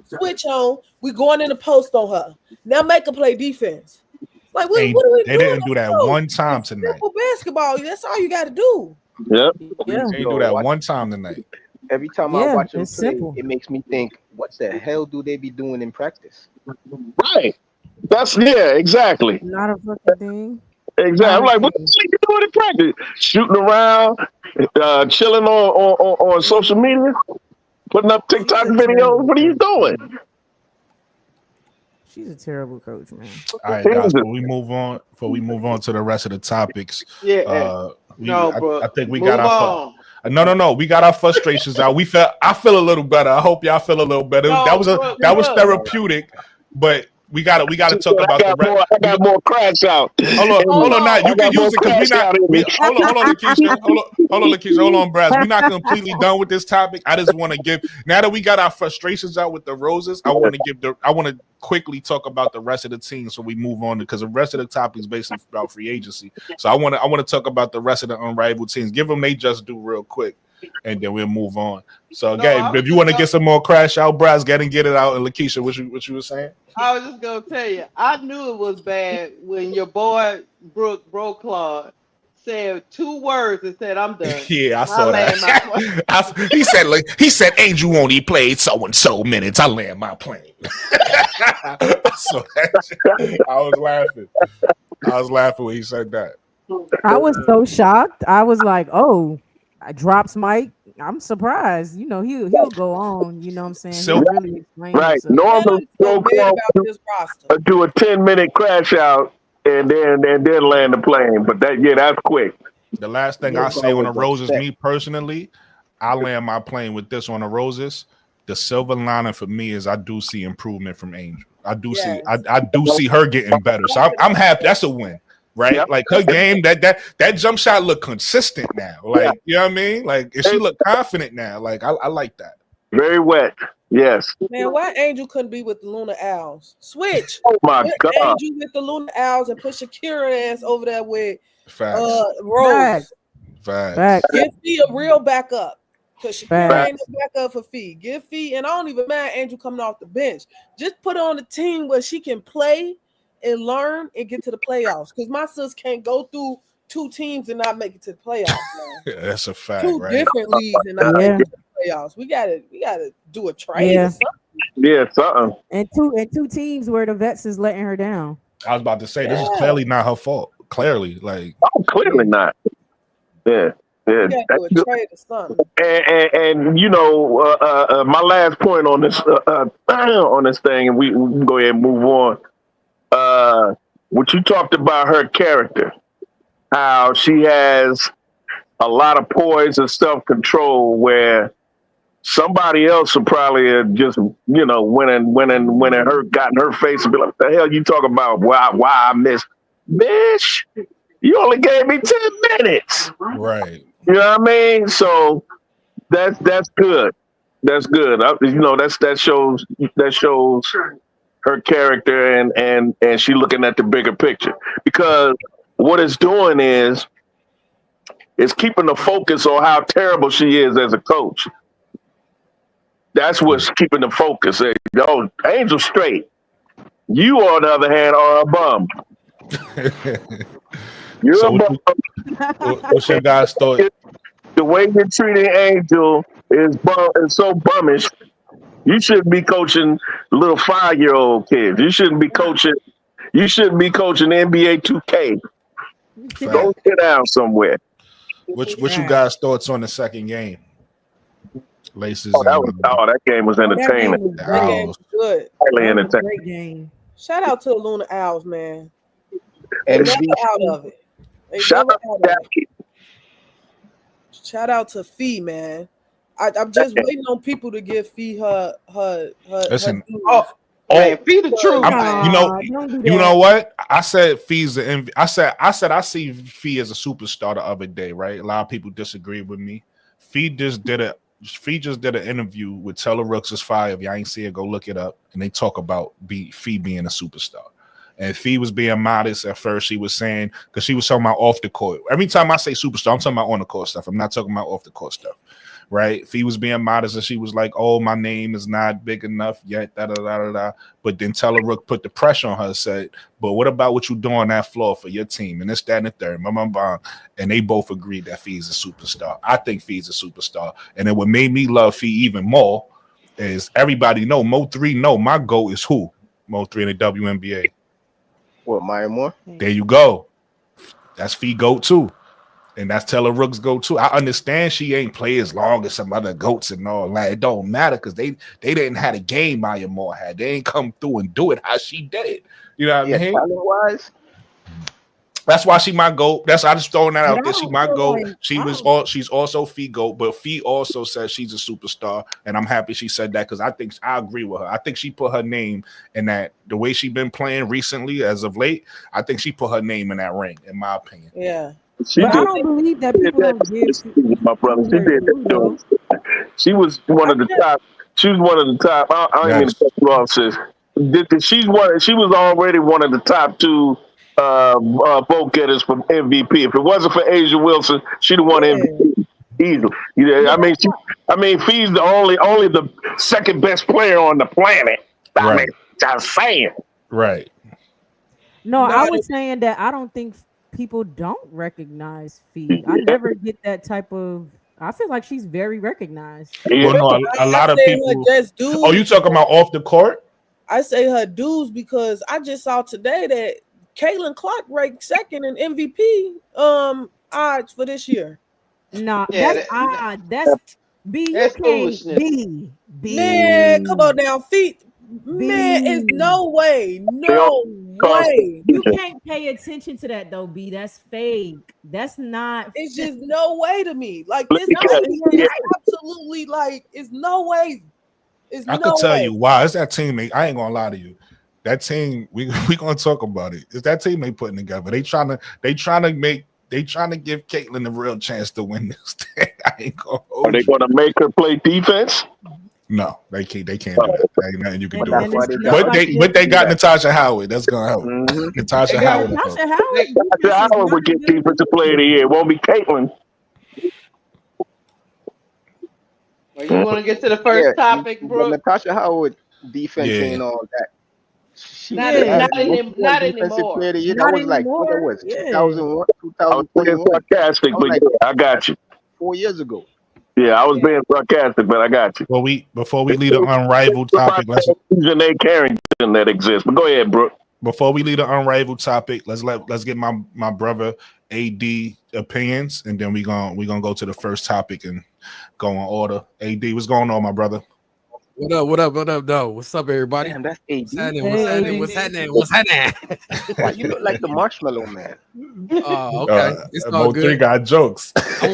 switch on, we going in the post on her. Now make her play defense. Like what are we they doing? didn't do that one time It's tonight. simple basketball. That's all you got to do. Yep. Yeah. They didn't do that one time tonight. Every time I Yeah, watch them it's play, simple. it makes me think, what the hell do they be doing in practice? Right. Exactly. Not a fucking thing. Exactly. I'm like, what the fuck you doing in practice? Shooting around, chilling on social media, putting up TikTok videos. What are you doing? She's a terrible coach, man. All right, guys. Before we move on to the rest of the topics, Yeah. I think we move got our on. no. We got our frustrations out. I feel a little better. I hope y'all feel a little better. No, that was look. therapeutic, but we got to talk about the rest. I got more cracks out. Hold on, now you I can got use more it because cracks out in me. hold on, Lakeisha. Hold on, Lakeisha. Hold on, Braz. We're not completely done with this topic. I just want to give, now that we got our frustrations out with the Roses, I want to quickly talk about the rest of the team so we move on, because the rest of the topic is basically about free agency. So I want to talk about the rest of the unrivaled teams. Give them they just do real quick, and then we'll move on. So again, if you want to get some more crash out, Braz, get it out. And Lakeisha, what you were saying? I was just gonna tell you, I knew it was bad when your boy Brooke Broclaw said 2 words and said, "I'm done." Yeah, I saw land my that. he said Angel only played so and so minutes. I land my plane. I saw that shit. I was laughing when he said that. I was so shocked. I was like, "Oh, I drops Mike." I'm surprised. You know, he'll go on. You know what I'm saying? So- He'll really explain Right. himself. Normal So bad about this roster. do a 10-minute crash out and then land the plane. But that's quick. The last thing I say on the Roses, me personally, I land my plane with this on the Roses. The silver lining for me is I do see improvement from Angel. I do see her getting better. So I'm happy. That's a win. right? Yep. Like her game, that jump shot look consistent now. Like, you know what I mean? Like, and she look confident now. Like, I like that. Very wet. Yes. Man, why Angel couldn't be with the Luna Owls? Switch. Oh my Put God. Angel with the Luna Owls and put Shakira ass over there with Facts. Rose. Facts. Give Fee a real backup. Because Shakira Facts. ain't no backup for Fee. Give Fee, and I don't even mind Angel coming off the bench. Just put her on the team where she can play and learn and get to the playoffs. Because my sis can't go through 2 teams and not make it to the playoffs. Man. That's a fact, 2 right? different leagues and not make it to the playoffs. We gotta do a trade or something. Yeah, something. And two teams where the vets is letting her down. I was about to say this is clearly not her fault. Clearly, like clearly not. Yeah. We gotta do a trade or something. And you know, my last point on this thing, and we can go ahead and move on. What you talked about her character, how she has a lot of poise and self-control, where somebody else would probably have just, you know, went in her, got in her face and be like, "The hell you talking about? Why I missed? Bitch, you only gave me 10 minutes." right. You know what I mean? So that's good. That's good. You know, that shows her character and she looking at the bigger picture, because what it's doing is keeping the focus on how terrible she is as a coach. That's what's keeping the focus. Oh, Angel straight. You, on the other hand, are a bum. You're So a bum. What's your guys' thought? The way you're treating Angel is so bummish. You shouldn't be coaching little 5-year-old kids. You shouldn't be coaching NBA 2K. Go sit down somewhere. What you guys' thoughts on the second game? Laces. That game was entertaining. That game was good. Highly entertaining. Great game. Shout out to the Luna Owls, man. And They never out of it. Shout out to Jackie. Shout out to Fee, man. I'm just waiting on people to give Fee her. Listen, Man, Fee the truth. You know what? I said Fee's the MVP. I see Fee as a superstar the other day, right? A lot of people disagree with me. Fee just did an interview with Taylor Rooks is Fire. If y'all ain't see it, go look it up. And they talk about Fee being a superstar. And Fee was being modest at first. She was saying, because she was talking about off the court. Every time I say superstar, I'm talking about on the court stuff. I'm not talking about off the court stuff, right? Fee was being modest, and she was like, "Oh, my name is not big enough yet." Da da da da da. But then Taylor Rook put the pressure on her, said, "But what about what you do on that floor for your team?" And this, that, and the third. And they both agreed that Fee's a superstar. I think Fee's a superstar. And then what made me love Fee even more is everybody know Mo3 know my GOAT is who? Mo3 in the WNBA. What, Maya Moore? There you go. That's Fee GOAT too. And that's Taylor Rook's GOAT too. I understand she ain't play as long as some other GOATs and all that. It don't matter because they didn't have a game Maya Moore had. They ain't come through and do it how she did. You know what I mean? Talent-wise, that's why she my GOAT. I just throwing that out there. She my GOAT. Like, She's also Fee GOAT, but Fee also says she's a superstar, and I'm happy she said that because I agree with her. I think she put her name in that. The way she been playing recently, as of late, I think she put her name in that ring. In my opinion, Yeah. But I don't believe that people don't give. My brother, she did that. She was one of the top. She was one of the top. I ain't mean to cut you off, sis. She was already one of the top 2 vote getters for MVP. If it wasn't for Asia Wilson, she'd have won MVP easily. Yeah, I mean, Fee's the only the second best player on the planet. I mean, just saying. Right. No, I was saying that I don't think people don't recognize Fee. I never get that type of. I feel like she's very recognized. Well, no, a lot of people. Oh, you talking about off the court? I say her dudes because I just saw today that Caitlin Clark ranked second in MVP odds for this year. No, Yeah, that's odd. That's B. That's You can't foolishness. B. Man, come on now, feet. Man, it's no way. You can't pay attention to that though, B. That's fake. That's not. It's just no way to me. Like this, is absolutely like it's no way. I could tell you why. It's that teammate. I ain't gonna lie to you. that team, we gonna talk about it. It's that team they putting together. They trying to give Caitlyn the real chance to win this thing. I ain't gonna hold Are they you. going to make her play defense? No, they can't do that. There ain't nothing you can But do. that's why they But they got Natasha Howard. That's gonna help. Mhm. Natasha They got Howard. Natasha Howard. Tasha Howard would get defensive player of the year. It won't be Caitlyn. Well, you want to get to the first topic, but Brooke? Natasha Howard defense Yeah. ain't all that. She Not defensive anymore. player of the year. Not That was like what it anymore. was, Yeah. 2001, I was being 2021. sarcastic, I was but like- yeah, I got you. 4 years ago. Yeah, I was being sarcastic, but I got you. Well, before we leave the unrivaled topic, Janae Carrington that exists. But go ahead, Brooke. before we leave the unrivaled topic, let's get my brother AD opinions, and then we gonna go to the first topic and go in order. AD, what's going on, my brother? What up, though? What's up, everybody? Damn, that's AD. What's happening? What's happening? Why you look like the Marshmallow Man? Oh, okay. It's all Mo3 good. got jokes. Hey,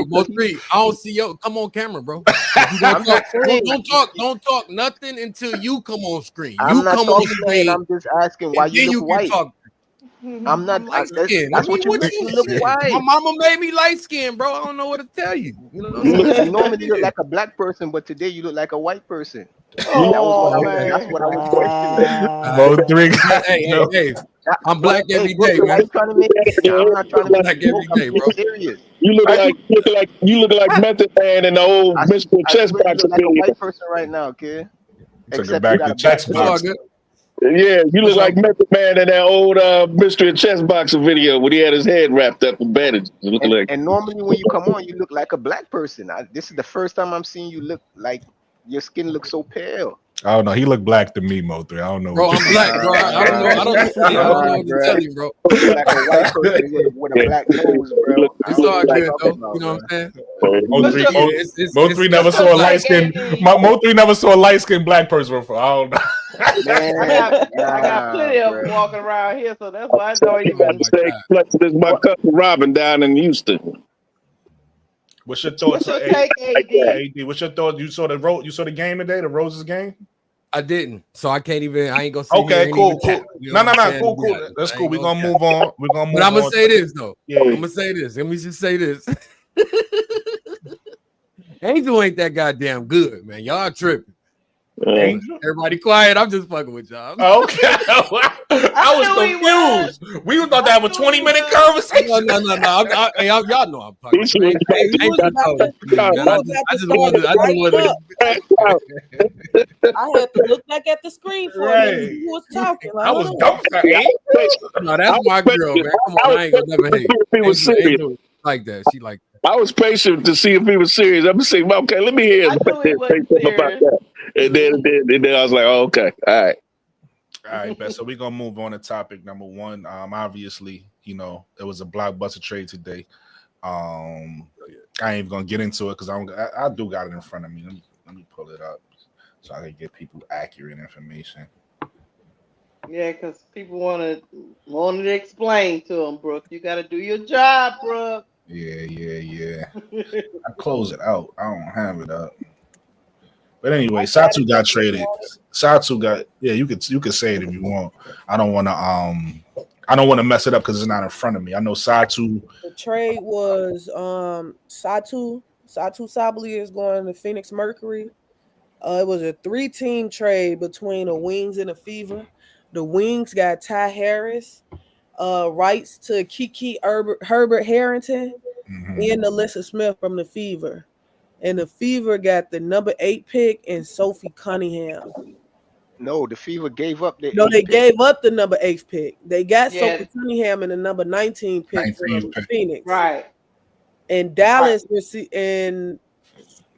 Mo3, I don't see yo. Come on camera, bro. You I'm gonna not saying- don't talk nothing until you come on screen. I'm You not come on talking, screen. man. I'm just asking why and then you look white. Talk. I'm not. Light That's skin. what you look. You look shit? white. My mama made me light skin, bro. I don't know what to tell you. You know what I'm You saying? normally look like a black person, but today you look like a white person. Oh, That's what I was questioning. Mo3 Hey. I'm black every Brooke, day, why man. you trying to make it? I'm not trying to make Black it joke. every day, I'm bro. being serious. You look like Method Man in the old mystical chess swear you box look like a video. white person right now, kid. Took it Except back you got to a chess It's all box. good. Yeah, you look like Method Man in that old mystery chess box video when he had his head wrapped up in bandages. And normally when you come on, you look like a black person. This is the first time I'm seeing you look like your skin looks so pale. I don't know. He looked black to me, Mo3. I don't know. Bro, what I'm black, bro. I don't know. I don't know what to tell you, bro. You look like a white person with a black nose, bro. It's all good, though. You know what I'm saying? Mo3 never saw a light skin. Mo3 never saw a light skinned black person before. I don't know. I got plenty of them walking around here, so that's why I don't even. This is my cousin Robin down in Houston. What's your thoughts? What's your take, AD? What's your thoughts? You saw the game today, the Roses game? I didn't, so I can't even. I ain't gonna say. Okay, cool. You No, know what I'm saying? cool. That's cool. We're gonna move on. But I'm gonna say this though. Yeah. I'm gonna say this. Let me just say this. Angel ain't that goddamn good, man. Y'all tripping. Everybody quiet. I'm just fucking with y'all. Okay. I was confused. We thought that was a 20-minute conversation. No. Y'all know I'm talking. I had to look back at the screen for a minute. Who was talking? I was dumbfounded. No, that's my girl, man. Come on, I ain't gonna never hate. He was serious. Like that. She like I was patient to see if he was serious. I'm saying, okay, let me hear him I knew he wasn't about that. And then I was like, oh, okay, all right. All right, Beth. So we're gonna move on to topic number one. Obviously, it was a blockbuster trade today. I ain't even gonna get into it because I do got it in front of me. Let me pull it up so I can get people accurate information. Yeah, because people wanted to explain to them, Brooke. You got to do your job, Brooke. Yeah. I close it out. I don't have it up. But anyway, Satu got traded. You could say it if you want. I don't want to mess it up because it's not in front of me. I know Satu. The trade was Satu Sabali is going to Phoenix Mercury. It was a 3-team trade between the Wings and the Fever. The Wings got Ty Harris, rights to Kiki Herbert Harrington, and Alyssa Smith from the Fever. And the Fever got the number 8 pick and Sophie Cunningham. No, the Fever gave up the. No, they gave up the number 8 pick. They got Yeah. Sophie Cunningham and the number 19 pick from Phoenix. Right. And Dallas and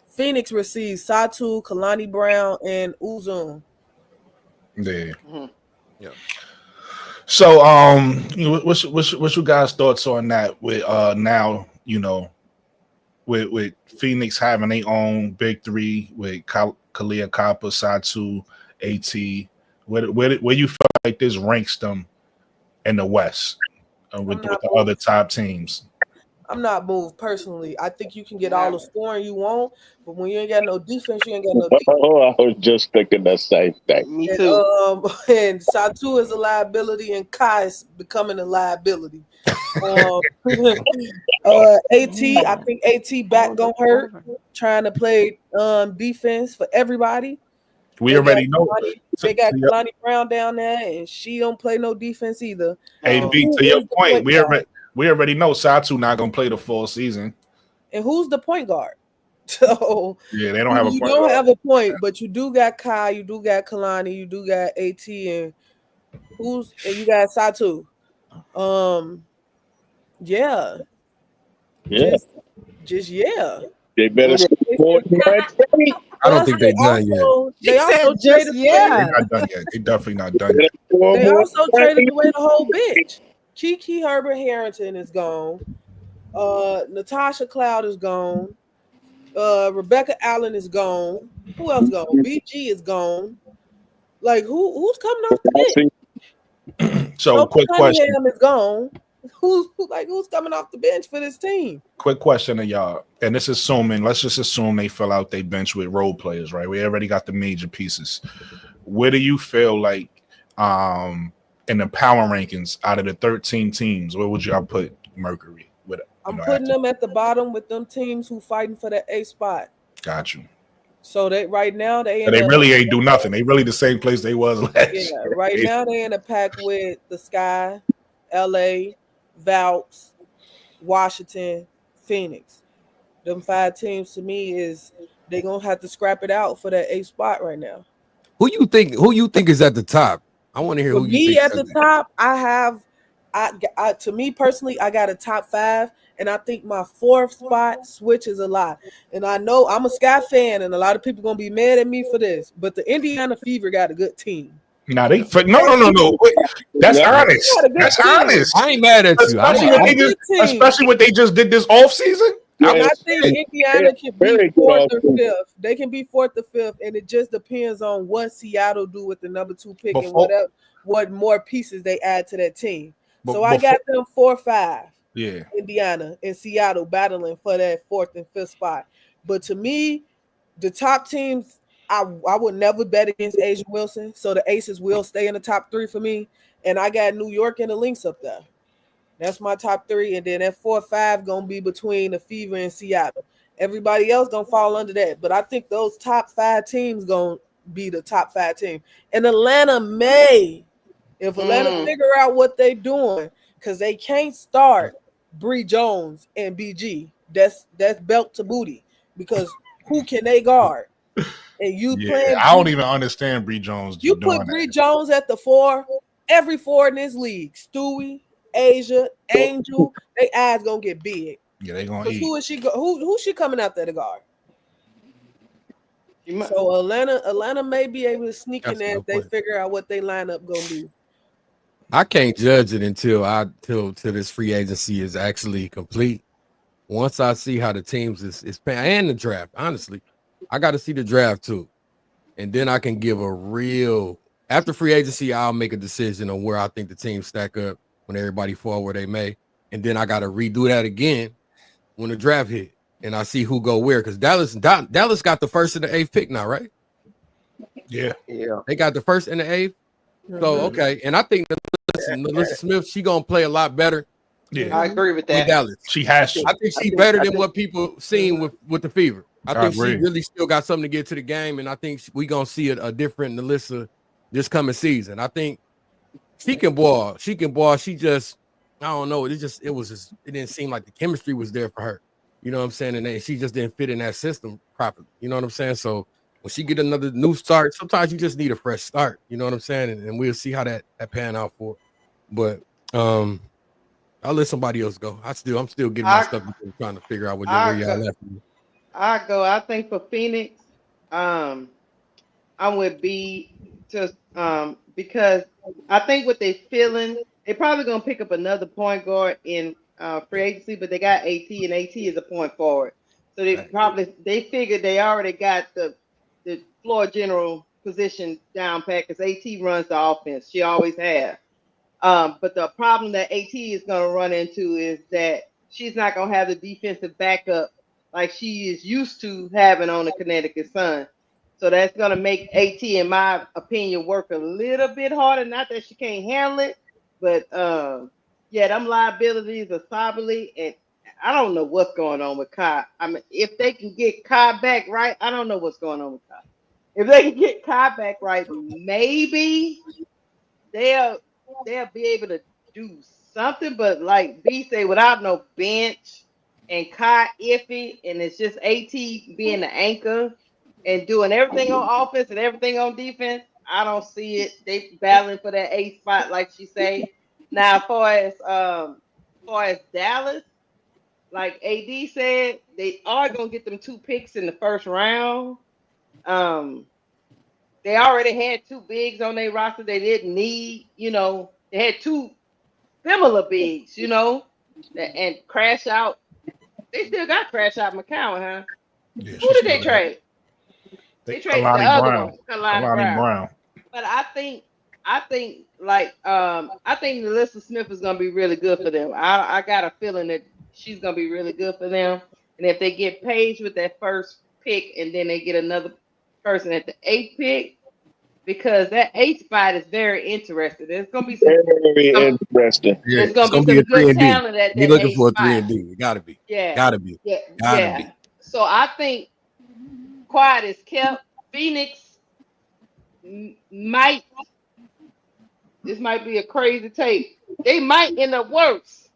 Phoenix received Satu, Kalani Brown, and Uzun. Yeah. Mm-hmm. Yeah. So, what's your guys' thoughts on that? With now, with Phoenix having their own big three with Kalia Kappa, Satu, AT. Where you feel like this ranks them in the West with the other top teams? I'm not moved personally. I think you can get all the scoring you want, but when you ain't got no defense, you ain't got no defense. Oh, I was just thinking that same thing. Me And too. and Satu is a liability, and Kai is becoming a liability. Um, AT, I think AT back gonna hurt trying to play defense for everybody. We They got already know. they got Kalani Brown down there, and she don't play no defense either. Hey, So B, who to your is the point, point guard? we already know Satu not gonna play the full season. And who's the point guard? So Yeah, they don't have a you point don't guard. have a point, but you do got Kai, you do got Kalani, you do got AT, and you got Satu. Yeah, Yeah, just yeah. they better support that. I don't think they done yet. They also traded They're not done yet. They definitely not done yet. They also traded away the whole bench. Kiki Herbert Harrington is gone. Natasha Cloud is gone. Rebecca Allen is gone. Who else gone? BG is gone. Like who's coming off the bench? So quick question. Cunningham is gone. Who's coming off the bench for this team? Quick question to y'all. And this is assuming, let's just assume they fill out their bench with role players, right? We already got the major pieces. Where do you feel like in the power rankings out of the 13 teams, where would y'all put Mercury? I'm putting them at the bottom with them teams who fighting for that A spot. Got you. So right now they really ain't do nothing. They really the same place they was last year. Right now they in a pack with the Sky, LA, Valks, Washington, Phoenix. Them 5 teams to me they gonna have to scrap it out for that A spot right now. Who you think is at the top? I want to hear For who me you think at the top. To me personally, I got a top 5, and I think my 4th spot switches a lot. And I know I'm a Sky fan, and a lot of people gonna be mad at me for this, but the Indiana Fever got a good team. No. Wait, that's honest. That's honest. I ain't mad at you. Especially what they just did this off season. And I think Indiana can be 4th or 5th. They can be 4th or 5th, and it just depends on what Seattle do with the number 2 pick and what more pieces they add to that team. So I got them 4-5. Yeah, Indiana and Seattle battling for that 4th and 5th spot. But to me, the top teams, I would never bet against Asia Wilson. So the Aces will stay in the top 3 for me. And I got New York and the Lynx up there. That's my top 3. And then that 4-5 gonna be between the Fever and Seattle. Everybody else gonna fall under that. But I think those top 5 teams gonna be the top 5 team. And Atlanta may. If Atlanta figure out what they're doing, because they can't start Bree Jones and BG. That's belt to booty. Because who can they guard? And playing. I don't even understand Bree Jones. You put Bree Jones at the 4. Every 4 in this league, Stewie, Asia, Angel, they eyes gonna get big. Yeah, they gonna eat. Who is she? Who's she coming out there to guard? So Atlanta may be able to sneak in there if they figure out what they lineup gonna be. I can't judge it until this free agency is actually complete. Once I see how the teams is paying and the draft, honestly, I got to see the draft too, and then I can give a real after free agency. I'll make a decision on where I think the teams stack up when everybody fall where they may, and then I got to redo that again when the draft hit, and I see who go where because Dallas got the 1st and the 8th pick now, right? Yeah, they got the 1st and the 8th. So okay, and I think Melissa Smith, she gonna play a lot better. Yeah, I agree with that. Dallas. She has to. I think she's better than what people seen with the Fever. I think she really still got something to get to the game, and I think we gonna see a different Melissa this coming season. I think she can ball. She can ball. She just I don't know. It didn't seem like the chemistry was there for her. You know what I'm saying? And she just didn't fit in that system properly. You know what I'm saying? So when she get another new start, sometimes you just need a fresh start. You know what I'm saying? And we'll see how that pan out for. But I'll let somebody else go. I'm still getting my stuff trying to figure out where y'all left me. I go. I think for Phoenix, I'm with B just because I think what they feeling, they probably gonna pick up another point guard in free agency, but they got AT and AT is a point forward. So they figured they already got the floor general position down pat because AT runs the offense. She always has. But the problem that AT is going to run into is that she's not gonna have the defensive backup like she is used to having on the Connecticut Sun. So that's gonna make AT, in my opinion, work a little bit harder. Not that she can't handle it, but yeah, them liabilities are Sabally, and I don't know what's going on with Kai. I mean, if they can get Kai back right, I don't know what's going on with Kai. If they can get Kai back right, maybe they'll be able to do something. But like B say, without no bench and Kai iffy, and it's just AT being the anchor and doing everything on offense and everything on defense, I don't see it. They battling for that 8th spot, like she say. Now, as far as Dallas, like AD said, they are gonna get them 2 picks in the first round. They already had 2 bigs on their roster. They didn't need, they had 2 similar bigs, and Crash Out. They still got Crash Out McCowan, huh? Yeah, Who did they trade? They traded the other one, Kalani Brown. But I think Melissa Smith is gonna be really good for them. I got a feeling that she's gonna be really good for them. And if they get Paige with that first pick, and then they get another person at the 8th pick, because that 8th spot is very interesting. There's gonna be some very interesting. Yeah, there's gonna be some good talent at that. You're looking for a 3 spot. and D. It gotta be. Yeah. Gotta be. Yeah. Gotta be. So I think quiet is kept. Phoenix might. This might be a crazy take. They might end up worse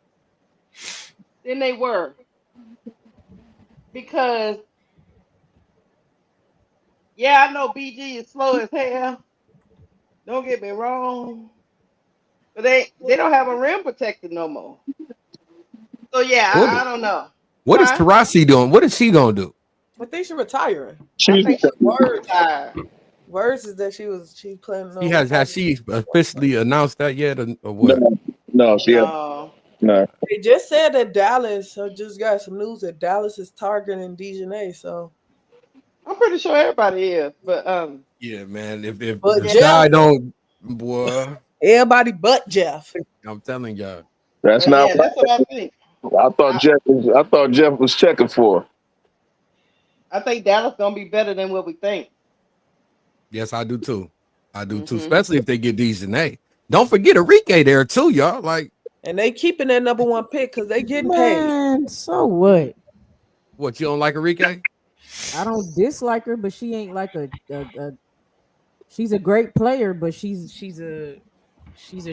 than they were, because I know BG is slow as hell. Don't get me wrong, but they don't have a rim protector no more. So I don't know. What is Tarasi doing? What is she gonna do? I think she's retiring. I think she's retired. Words is that she's playing. Has she officially announced that yet, or what? No, no. They just said that Dallas. I just got some news that Dallas is targeting Dejanay. So I'm pretty sure everybody is, but yeah, man. If the Jeff, guy don't, boy, everybody but Jeff. I'm telling y'all. That's not. That's what I think. I thought Jeff was checking for. I think Dallas gonna be better than what we think. Yes, I do too. Especially if they get Dejanay. Don't forget Enrique there too, y'all. Like, and they keeping that number 1 pick because they getting paid. So what? What, you don't like Enrique? I don't dislike her, but she ain't like a she's a great player, but she's a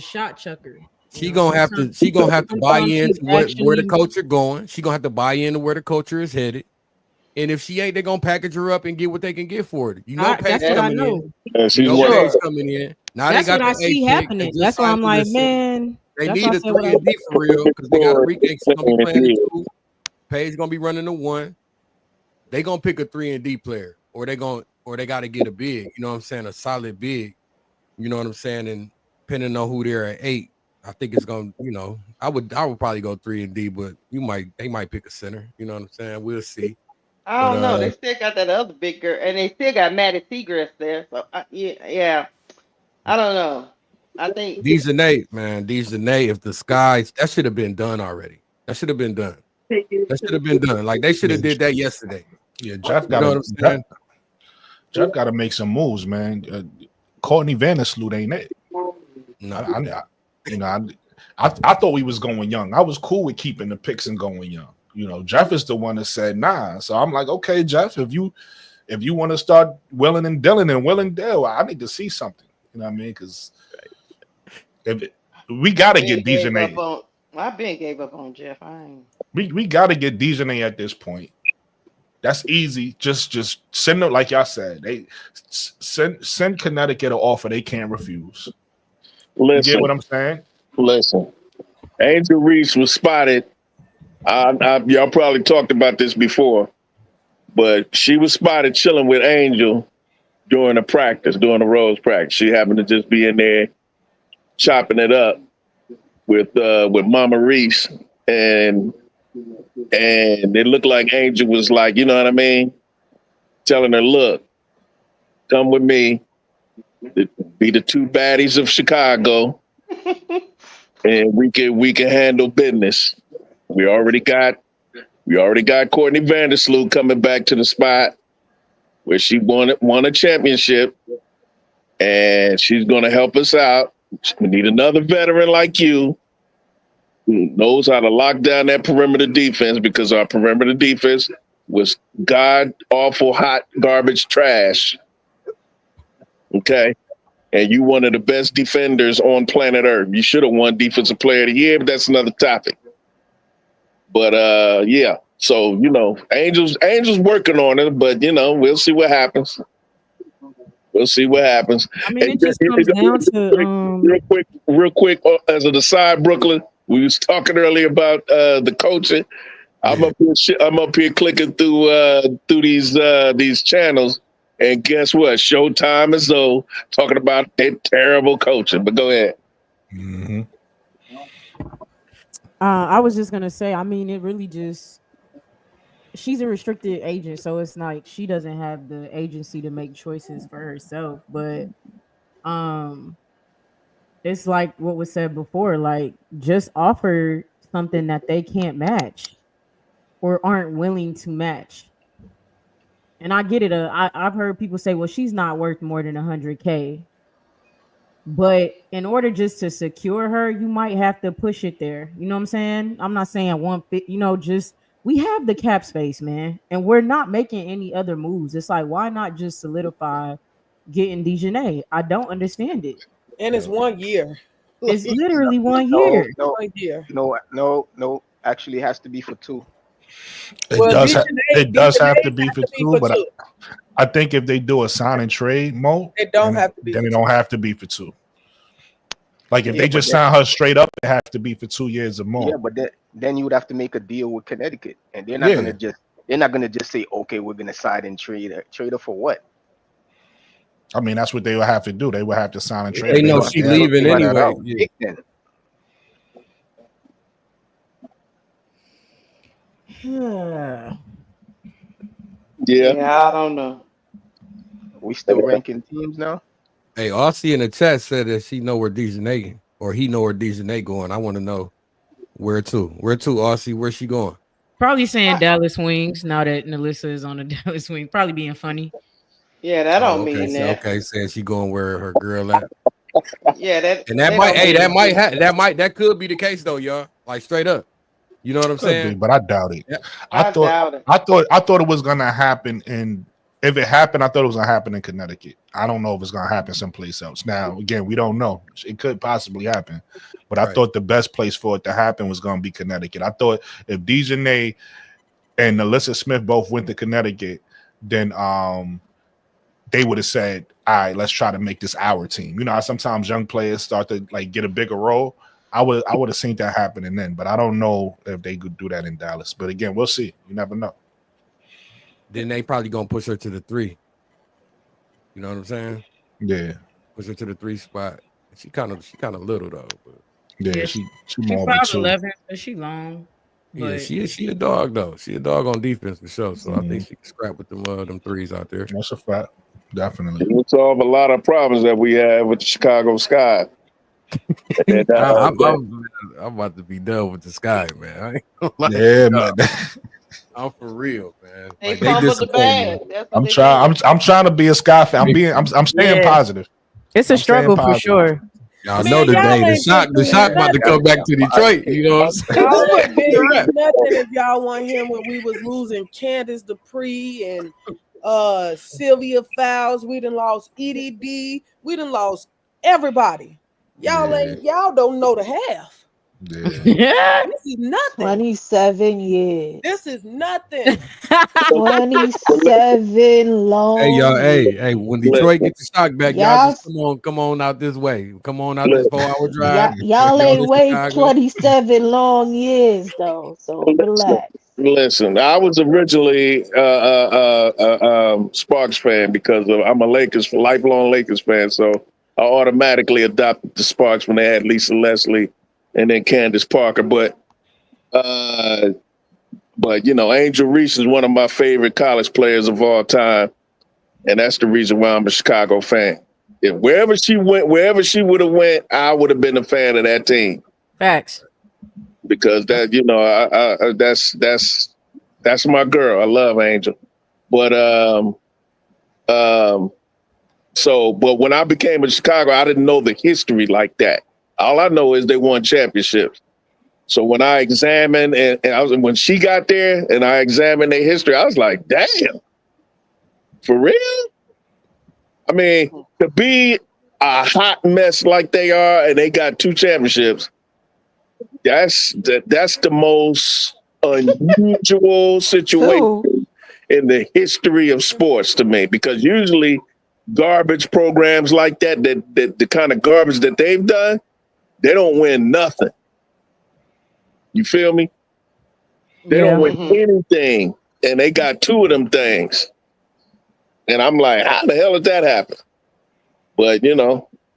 shot chucker. She gonna have to buy into where the culture going. She gonna have to buy into where the culture is headed. And if she ain't, they're gonna package her up and get what they can get for it. That's what I know. Paige coming in. Now that's they got what I see happening. That's why I'm like, man. They need a 3 and D for real, because they got Enrique gonna be playing the 2. Paige gonna be running the 1. They gonna pick a 3 and D player, or they gotta get a big. You know what I'm saying? A solid big. You know what I'm saying? And depending on who they're at 8, I think it's gonna. I would probably go 3 and D, but they might pick a center. You know what I'm saying? We'll see. I don't know. They still got that other big girl, and they still got Maddie Seagrass there. So yeah. I don't know. I think Dejanay, man. If the skies, that should have been done already. That should have been done. Like they should have did that yesterday. Yeah, Jeff got to make some moves, man. Courtney Vandersloot ain't it? No, I thought we was going young. I was cool with keeping the picks and going young. Jeff is the one that said nah. So I'm like, okay, Jeff, if you want to start willing and dealing and willing Dale, I need to see something. You know what I mean? Because we got to get Dejanay. I've been gave up on Jeff. We got to get Dejanay at this point. That's easy. Just send them, like y'all said. They send Connecticut an offer they can't refuse. Listen, you get what I'm saying? Listen, Angel Reese was spotted. Y'all probably talked about this before, but she was spotted chilling with Angel during the Rose practice. She happened to just be in there chopping it up with Mama Reese, and it looked like Angel was like, you know what I mean, telling her, look, come with me, be the 2 baddies of Chicago, and we can handle business. We already got Courtney Vandersloot coming back to the spot where she won a championship, and she's going to help us out. We need another veteran like you who knows how to lock down that perimeter defense, because our perimeter defense was god awful hot garbage trash. Okay. And you one of the best defenders on planet Earth. You should have won Defensive Player of the Year, but that's another topic. But yeah. So, Angel's working on it, but we'll see what happens. We'll see what happens. I mean, it just comes down to real quick, as an aside, Brooklyn, we was talking earlier about the coaching. I'm up here clicking through these channels, and guess what? Showtime is talking about their terrible coaching. But go ahead. Mm-hmm. I was just gonna say, I mean, it really just, she's a restricted agent, so it's like she doesn't have the agency to make choices for herself. But it's like what was said before, like just offer something that they can't match or aren't willing to match. And I get it. I've heard people say, well, she's not worth more than 100K. But in order just to secure her, you might have to push it there. You know what I'm saying? I'm not saying one fit, just we have the cap space, man, and we're not making any other moves. It's like, why not just solidify getting Dejanay? I don't understand it. And it's 1 year. It's literally 1 year. No, 1 year. No. Actually, it has to be for 2. It does have to be for 2, but I think if they do a sign and trade mode, it don't have to be. Then it don't have to be for 2. Like if they just sign her straight up, it has to be for 2 years or more. Yeah, but then you would have to make a deal with Connecticut, and they're not gonna just say, okay, we're gonna sign and trade her for what? I mean, that's what they would have to do. They would have to sign and trade. They know she's leaving anyway. Yeah. Yeah, I don't know. We still ranking teams now. Hey, Aussie in the chat said that she know where Dejanay, or he know where Dejanay going. I want to know where to. Where to, Aussie? Where's she going? Probably saying Dallas Wings now that Nalissa is on the Dallas Wing. Probably being funny. Yeah, that don't mean that. Okay, saying she going where her girl at. Yeah, that could be the case though, y'all. Like straight up. You know what I'm saying? But I doubt it. Yeah. I thought it was gonna happen, and if it happened, I thought it was gonna happen in Connecticut. I don't know if it's gonna happen someplace else. Now, again, we don't know. It could possibly happen, but I thought the best place for it to happen was gonna be Connecticut. I thought if Dejanay and Alyssa Smith both went to Connecticut, then they would have said, all right, let's try to make this our team. You know how sometimes young players start to like get a bigger role. I would have seen that happening then, but I don't know if they could do that in Dallas. But again, we'll see. You never know. Then they probably gonna push her to the 3. You know what I'm saying? Yeah. Push her to the 3 spot. She kind of little though. But yeah, she more 5'11", but she long. Yeah, she a dog though. She a dog on defense for sure. So I think she can scrap with them threes out there. That's a fact. Definitely. It will solve a lot of problems that we have with the Chicago Sky. I'm about to be done with the Sky, man. I ain't gonna lie. Yeah, man. I'm for real, man. They Like, come with the bag. I'm trying to be a Sky fan. I'm staying positive. It's a struggle for sure. Y'all know the shock about to come back to Detroit. You know what I'm saying? Y'all would be nothing if y'all want him when we was losing Candace Dupree and Sylvia Fowles. We done lost Edie D. We done lost everybody. Y'all don't know the half. Yeah. This is nothing. 27 years. This is nothing. 27 long. Hey y'all, hey, when Detroit gets the shock back, y'all just come on out this way. Come on out this 4-hour drive. Y'all ain't wait 27 long years though, so relax. Listen, I was originally Sparks fan because I'm a lifelong Lakers fan, so I automatically adopted the Sparks when they had Lisa Leslie and then Candace Parker. But Angel Reese is one of my favorite college players of all time, and that's the reason why I'm a Chicago fan. If wherever she would have went, I would have been a fan of that team. Facts. because that that's my girl. I love Angel, but but when I became in Chicago, I didn't know the history like that. All I know is they won championships. So when I examined when she got there and I examined their history, I was like, damn, for real? I mean, to be a hot mess like they are and they got 2 championships, that's the most unusual situation in the history of sports to me, because usually garbage programs like that the kind of garbage that they've done, they don't win nothing. You feel me? They don't win anything, and they got 2 of them things. And I'm like, how the hell did that happen? But,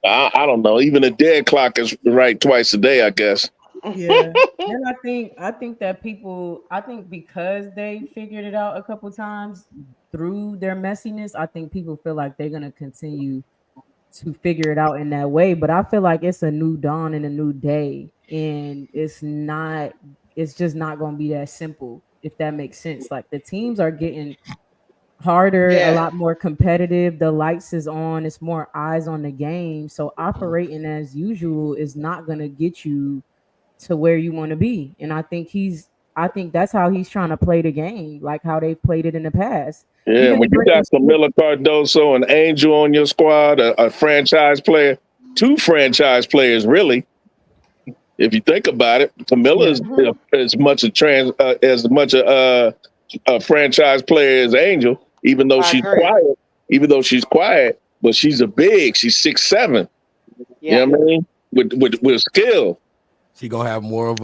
I don't know. Even a dead clock is right twice a day, I guess. Yeah. And I think that because they figured it out a couple times through their messiness, I think people feel like they're going to continue to figure it out in that way. But I feel like it's a new dawn and a new day. And it's just not going to be that simple, if that makes sense. Like, the teams are getting harder, a lot more competitive. The lights is on. It's more eyes on the game. So operating as usual is not going to get you to where you want to be. And I think that's how he's trying to play the game, like how they've played it in the past. Yeah, when you got Camila Cardoso and Angel on your squad, a franchise player, 2 franchise players, really. If you think about it, Camila is as much a franchise player as Angel, even though she's quiet. But she's a big. She's 6'7". Yeah. You know what I mean? With skill. She gonna have more of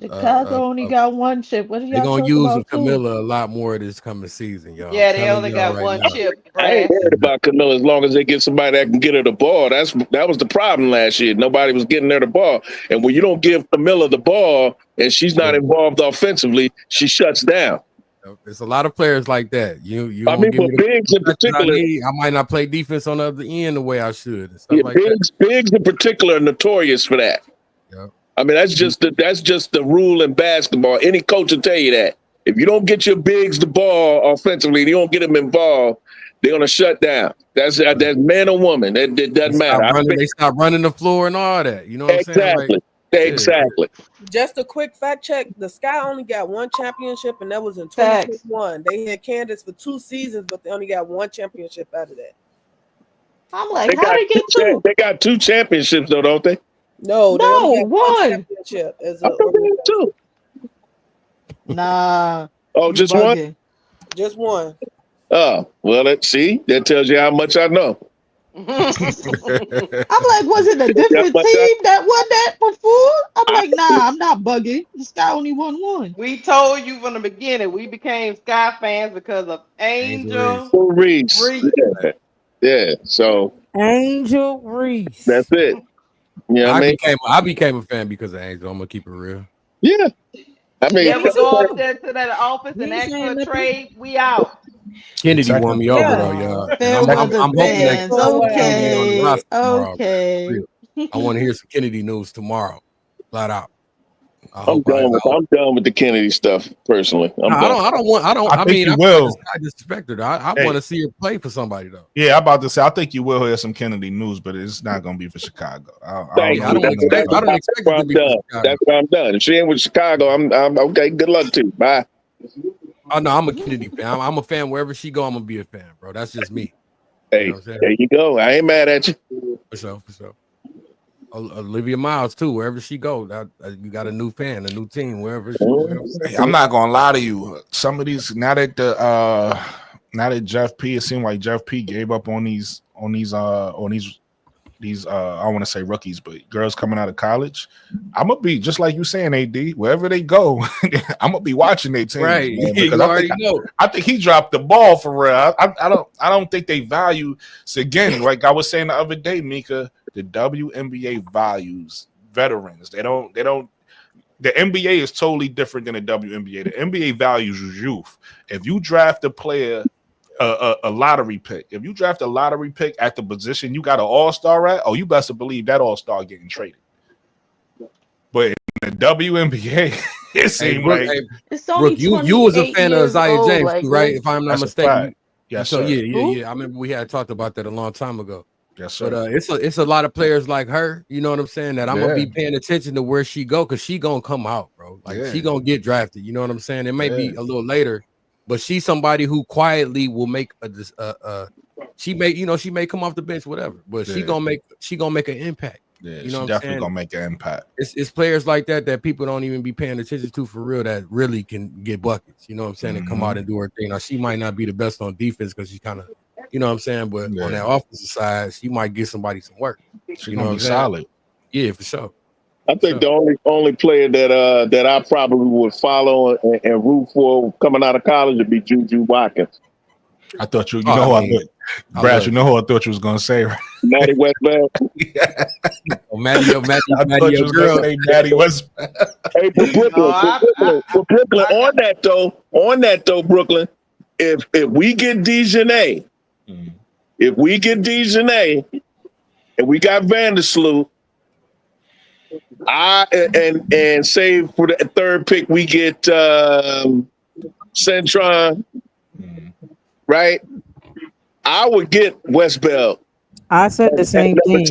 Chicago only got 1 chip. What are y'all talking about? They're gonna use Camilla a lot more this coming season, y'all. Yeah, they only got 1 chip. I ain't worried about Camilla as long as they get somebody that can get her the ball. That was the problem last year. Nobody was getting her the ball. And when you don't give Camilla the ball and she's not involved offensively, she shuts down. There's a lot of players like that. I mean, for bigs in particular, I might not play defense on the other end the way I should. And stuff yeah, like bigs in particular are notorious for that. Yeah. I mean, that's just the rule in basketball. Any coach will tell you that. If you don't get your bigs the ball offensively, you don't get them involved, they're gonna shut down. That's man or woman. That doesn't matter. They stop running the floor and all that. You know what I'm saying? Like, exactly. Just a quick fact check: the Sky only got 1 championship, and that was in 2021. They had Candace for 2 seasons, but they only got 1 championship out of that. I'm like, how they get 2? They got 2 championships though, don't they? No, they only got 1 championship as I thought they had 2. Nah. Oh, just bugging. 1? Just 1. Oh, well, that tells you how much I know. I'm like, was it a different team that won that before? I'm like, nah, I'm not bugging. This guy only won 1. We told you from the beginning we became Sky fans because of Angel Reese. Yeah, so Angel Reese. That's it. Yeah, I became a fan because of Angel. I'm gonna keep it real. Yeah, I mean, we go up there to that office and ask for a trade. We out. Kennedy won me over though, y'all. I'm hoping that okay. I want to hear some Kennedy news tomorrow, flat out. I'm done with the Kennedy stuff personally. I mean, you will. I disrespect her. I want to see her play for somebody though. Yeah, I'm about to say I think you will hear some Kennedy news, but it's not going to be for Chicago. I don't expect it to be for Chicago. That's why I'm done. If she ain't with Chicago, I'm okay. Good luck to you. Bye. Oh no, I'm a Kennedy fan. I'm a fan wherever she go. I'm gonna be a fan, bro. That's just me. Hey, there you go. I ain't mad at you. For sure. Olivia Miles too. Wherever she go, you got a new fan, a new team. Wherever. Hey, I'm not gonna lie to you. Some of these now that Jeff P. It seemed like Jeff P. gave up on these I want to say rookies, but girls coming out of college. I'm gonna be just like you saying, AD. Wherever they go, I'm gonna be watching their team. Right? Because I think he dropped the ball for real. I don't think they value. So again, like I was saying the other day, Mika, the WNBA values veterans. They don't. The NBA is totally different than the WNBA. The NBA values youth. If you draft a player. A lottery pick. If you draft a lottery pick at the position you got an all-star at, you best believe that all-star getting traded. But in the WNBA, it seemed like it's only Brooke, you was a 28 fan of years Isaiah old. James, Like, too, right? If I'm not that's a mistaken. fact. Yes, So sir. yeah. I remember we had talked about that a long time ago. Yes, sir. But it's a lot of players like her, you know what I'm saying, that I'm gonna be paying attention to where she go, because she gonna come out, bro. Like she gonna get drafted, you know what I'm saying? It may be a little later, but she's somebody who quietly will make she may come off the bench, whatever, but she gonna make an impact. Yeah, you know she definitely gonna make an impact. It's players like that people don't even be paying attention to for real, that really can get buckets, you know what I'm saying, and come out and do her thing. Now she might not be the best on defense because she kind of, you know what I'm saying, but on that offensive side, she might get somebody some work. She gonna be solid. Yeah, for sure. I think the only player that I probably would follow and root for coming out of college would be Juju Watkins. I thought you know who I thought, Brad, you know who I thought you was gonna say, right? Maddie Westbell. Maddie, I thought you was gonna say Maddie Westbell. Hey, but Brooklyn, on that though, Brooklyn, if we get Dejanay, and we got Vandersloot, and say for the third pick we get Centron, right? I would get Westbell. I said the same thing.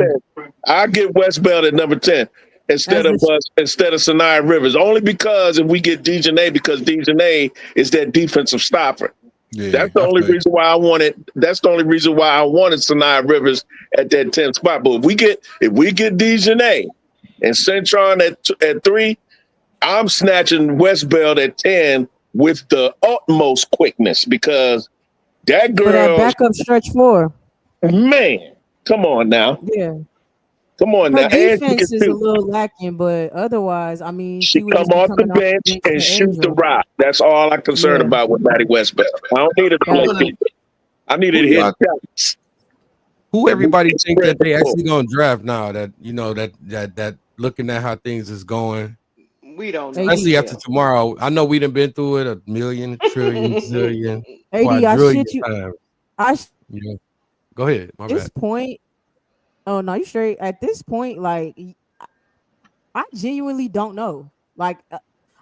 I get Westbell at number 10 instead of Sanaya Rivers, only because if we get Dejanay, because Dejanay is that defensive stopper. Yeah, that's the only reason why I wanted. That's the only reason why I wanted Sanaya Rivers at that 10th spot. But if we get Dejanay and Centron at 3, I'm snatching Westbell at 10 with the utmost quickness, because that girl. For that backup stretch 4. Man, come on now. Yeah. Come on Her now. defense is a little lacking, but otherwise, I mean, she come off the bench and shoot the rock. That's all I'm concerned about with Maddie Westbell. I don't need her to play. I need her to hit shots. Who everybody think that they actually gonna draft now? That you know that looking at how things is going. We don't know. Especially after tomorrow. I know we done been through it a million, trillion, zillion, quadrillion times. Go ahead. My bad. This point. Oh no, you straight. At this point, like, I genuinely don't know. Like,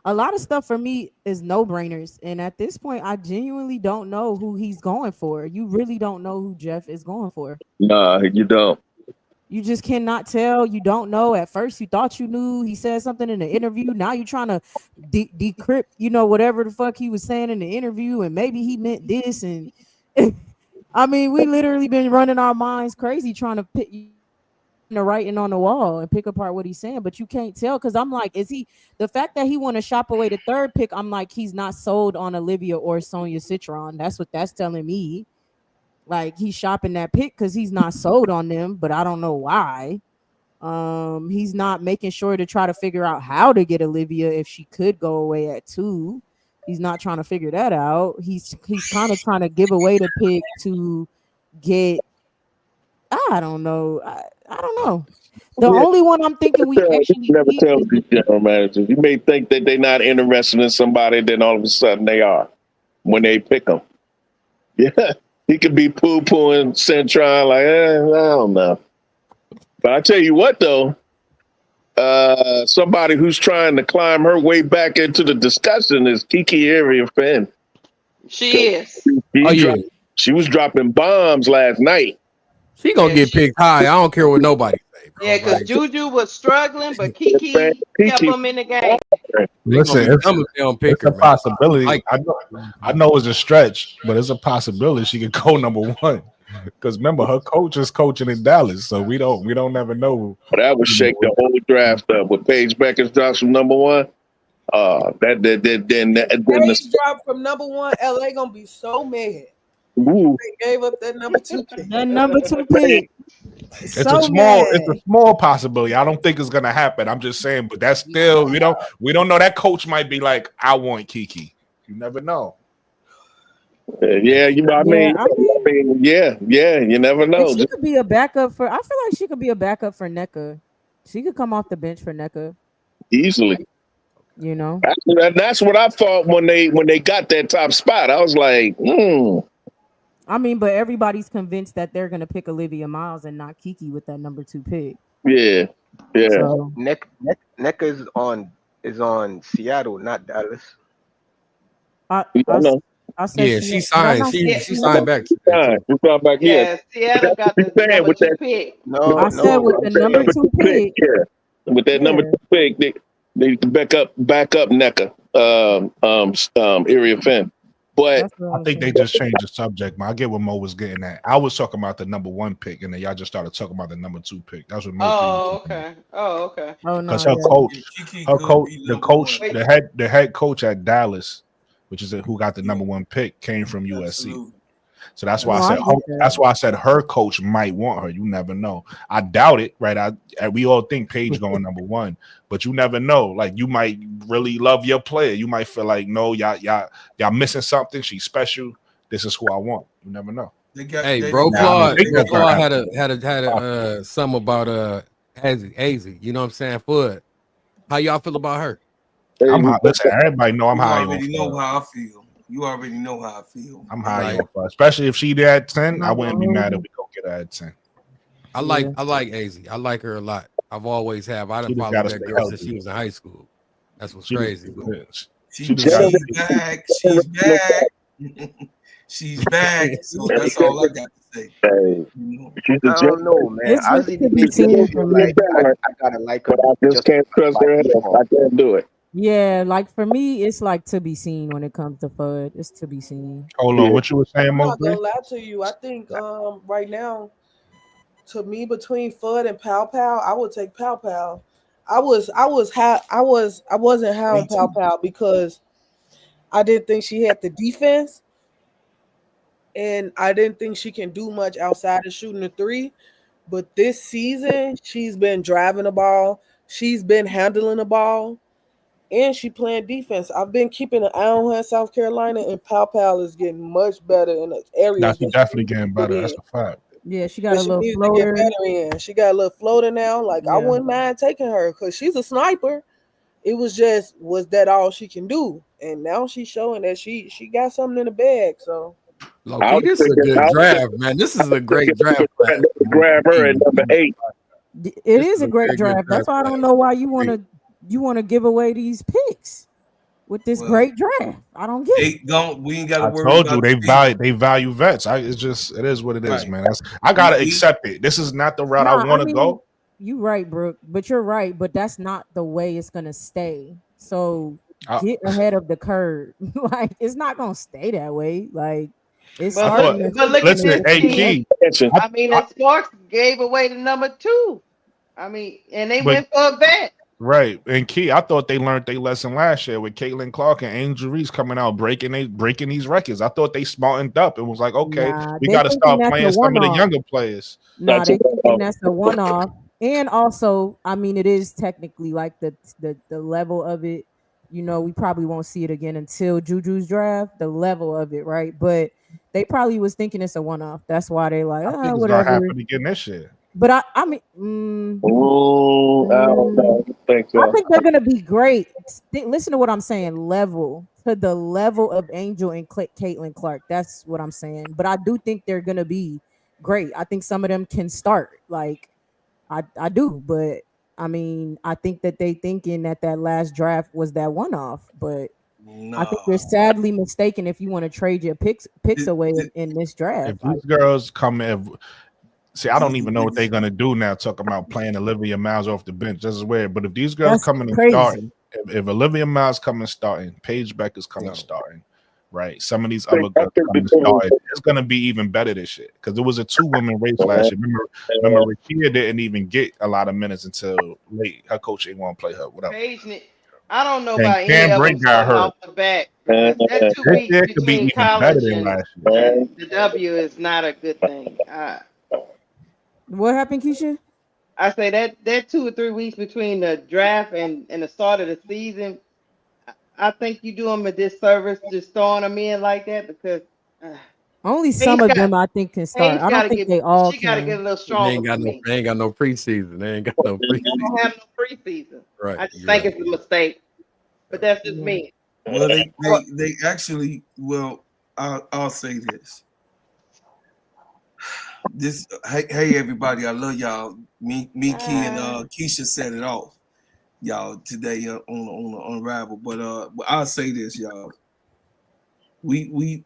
a lot of stuff for me is no-brainers, and at this point, I genuinely don't know who he's going for. You really don't know who Jeff is going for. Nah, you don't. You just cannot tell. You don't know. At first, you thought you knew. He said something in the interview. Now you're trying to decrypt, whatever the fuck he was saying in the interview, and maybe he meant this. And I mean, we literally been running our minds crazy trying to pick the writing on the wall and pick apart what he's saying, but you can't tell, because I'm like, is he, the fact that he want to shop away the 3rd pick, I'm like, he's not sold on Olivia or Sonia Citron. That's what that's telling me. Like, he's shopping that pick because he's not sold on them, but I don't know why. He's not making sure to try to figure out how to get Olivia if she could go away at 2. He's not trying to figure that out. He's kind of trying to give away the pick to get, I don't know. I don't know. The only one I'm thinking we actually never tell these general managers. You may think that they're not interested in somebody, then all of a sudden they are when they pick them. Yeah, he could be poo-pooing Centron like, I don't know. But I tell you what, though, somebody who's trying to climb her way back into the discussion is Kiki Arian-Finn. She is. She was dropping bombs last night. She gonna get picked high. I don't care what nobody say. Bro. Yeah, because Juju was struggling, but Kiki kept him in the game. Listen, it's a possibility. I know it's a stretch, but it's a possibility she could go number 1. Because remember, her coach is coaching in Dallas, so we don't never know. But that would shake the whole draft up. With Paige Beckers drops from number 1. Then Paige dropped from number 1. LA gonna be so mad. Ooh. They gave up that number 2 pick. That number 2 pick. It's a small possibility. I don't think it's gonna happen. I'm just saying, but that's still we don't know. That coach might be like, I want Kiki. You never know. Yeah, you know what I mean? Yeah, you never know. She could be a backup for. I feel like she could be a backup for NECA. She could come off the bench for NECA easily. That's what I thought when they got that top spot. I was like, I mean, but everybody's convinced that they're gonna pick Olivia Miles and not Kiki with that number 2 pick. Yeah. So, NECA is on Seattle, not Dallas. I, I I, know. I said Yeah, she she did I signed. not She say Yeah, she she signed back today Fine. too. You come back here. yeah. But Seattle that's got what the you're saying number with 2 that. pick. With I No, said no. with that the I'm number saying number 2 2 pick, pick. yeah. With that number Yeah. 2 pick, they back up NECA, area fan. But That's what I I was think they saying. just changed the subject, man. I get what Mo was getting at. I was talking about the number 1 pick, and then y'all just started talking about the number 2 pick. That's what Mo Oh, previously. okay. Oh, okay. Oh Because no, yeah. Kiki could be number one. Wait, the head coach at Dallas, which is who got the number 1 pick, came from USC. Absolutely. So that's why I No, I said get that. that's why I said her coach might want her. You never know. I doubt it, right? We all think Paige going number 1, but you never know. Like you might really love your player. You might feel like no, y'all missing something. She's special. This is who I want. You never know. Hey, They bro, didn't Now, I don't Claude, think bro, that's gonna Claude happen. had a some about Hazy. You know what I'm saying? Fudd. How y'all feel about her? I'm high. Listen, everybody know I'm You high on already know Floyd. how I feel. You already know how I feel. I'm high Like, on Floyd. Especially if she at 10, I Not wouldn't gonna be hold mad if you. we go get her at 10. I like Hazy. I like her a lot. I've always have. I She done just followed gotta that stay girl since healthy. she was in high school. That's what's She crazy. she just gotta She's back. She's back. She's back. So that's all I got to say. You know? I don't know, man. It's really Ozzy to be making me seen for feel me. like I gotta like her But I just just can't trust by her head. default. I can't do it. Yeah, like for me, it's like to be seen when it comes to FUD. It's to be seen. hold on. Yeah. What you were saying, I'm Mo not gonna Bree? lie to you. I think right now, to me, between Fudd and Pow Pow, I would take Pow Pow. I wasn't high Me on Pow too. Pow because I didn't think she had the defense, and I didn't think she can do much outside of shooting the three. But this season, she's been driving the ball, she's been handling the ball, and she playing defense. I've been keeping an eye on her in South Carolina, and Pow Pow is getting much better in the areas That's that she definitely needs to getting get better. in. That's a fact. Yeah, she got That a she little needs to get floater. better in. She got a little floater now. Like I Yeah. wouldn't mind taking her because she's a sniper. It was just, was that all she can do? And now she's showing that she got something in the bag. So Low I key, was this is a thinking, good draft, man. This is a great draft class. grab her at number 8. It This is is a a great very good draft. That's draft why I class. don't know why you wanna give away these picks with this Well, great draft. I don't get it. we ain't gotta I worry told you about the fee. they value vets. It is what it is, Right. man. I gotta We accept it. This is not the route I Nah, I want to mean, go. you right, Brooke, but you're right. But that's not the way it's gonna stay. So I, get ahead of the curve. Like it's not gonna stay that way. Like it's I but thought. starting to look at gonna Listen, this get hey team. better. Key. Attention. I, I mean, I, the Sparks gave away the number 2. I mean, and they but went for a vet. right and Key. I thought they learned their lesson last year with Caitlin Clark and Angel Reese coming out breaking these records. I thought they smartened up and was like, okay, Nah, we they got to thinking start that's a playing some of the one-off. younger players. Nah, That's a they thinking that's a one-off. And also, I mean, it is technically like the level of it. You know, we probably won't see it again until Juju's draft. The level of it, right? But they probably was thinking it's a one-off. That's why they like, I think it's gonna whatever. happen again this year. But I mean, I don't know. I think I so. think they're gonna be great. Listen to what I'm saying. Level to the level of Angel and Caitlin Clark. That's what I'm saying. But I do think they're gonna be great. I think some of them can start. Like I do. But I mean, I think that they thinking that last draft was that one off. But I think you're no. sadly mistaken if you want to trade your picks Th- away th- in this draft. If these girls come in, see, I don't even know what they're th- gonna do now. Talking about playing Olivia Miles off the bench. This is weird. But if these girls That's come in and start, crazy. if Olivia Miles coming starting, Paige Becker's coming No. starting, right? Some of these I other girls think coming starting, it's gonna be even better this year because it was a 2-woman race last year. Remember, Rakia didn't even get a lot of minutes until late. Her coach didn't want to play her. Whatever. I don't know And about any Cam of Brink them got starting hurt. off the bat because that 2 This weeks year could be between even better college than and last year. the W is not a good thing. What happened, Keisha? I say that 2 or 3 weeks between the draft and the start of the season, I think you do them a disservice just throwing them in like that because uh, Only some Paige of got them I think can start. Paige I got don't to think get they all she got to get can. a little They stronger for me. ain't got no preseason. They ain't got no They preseason. don't have no preseason. Right. I just You're think right. it's a mistake, but that's just Yeah. me. Well, they actually. Well, I'll say this. Hey everybody, I love y'all. Me, Key, and Keisha set it off. y'all today on Unravel. But I'll say this, y'all. We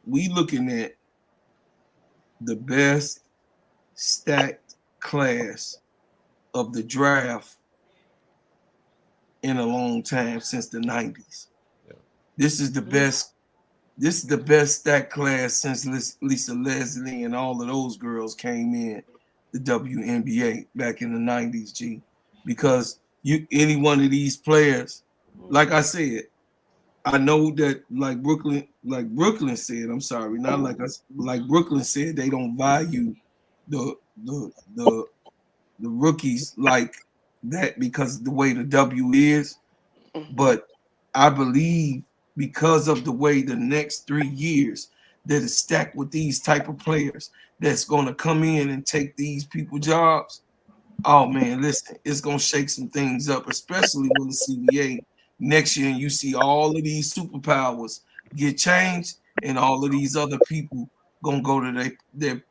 looking at the best stacked class of the draft in a long time since the 90s. Yeah. This is the best. This is the best stacked class since Lisa Leslie and all of those girls came in the WNBA back in the 90s, G. Because any one of these players, like I said, I know that like Brooklyn said, I'm sorry, not like us, like Brooklyn said, they don't value the rookies like that because of the way the W is. But I believe because of the way the next 3 years that is stacked with these type of players that's going to come in and take these people jobs. Oh man, listen, it's going to shake some things up, especially when the CBA next year and you see all of these superpowers get changed and all of these other people going to go to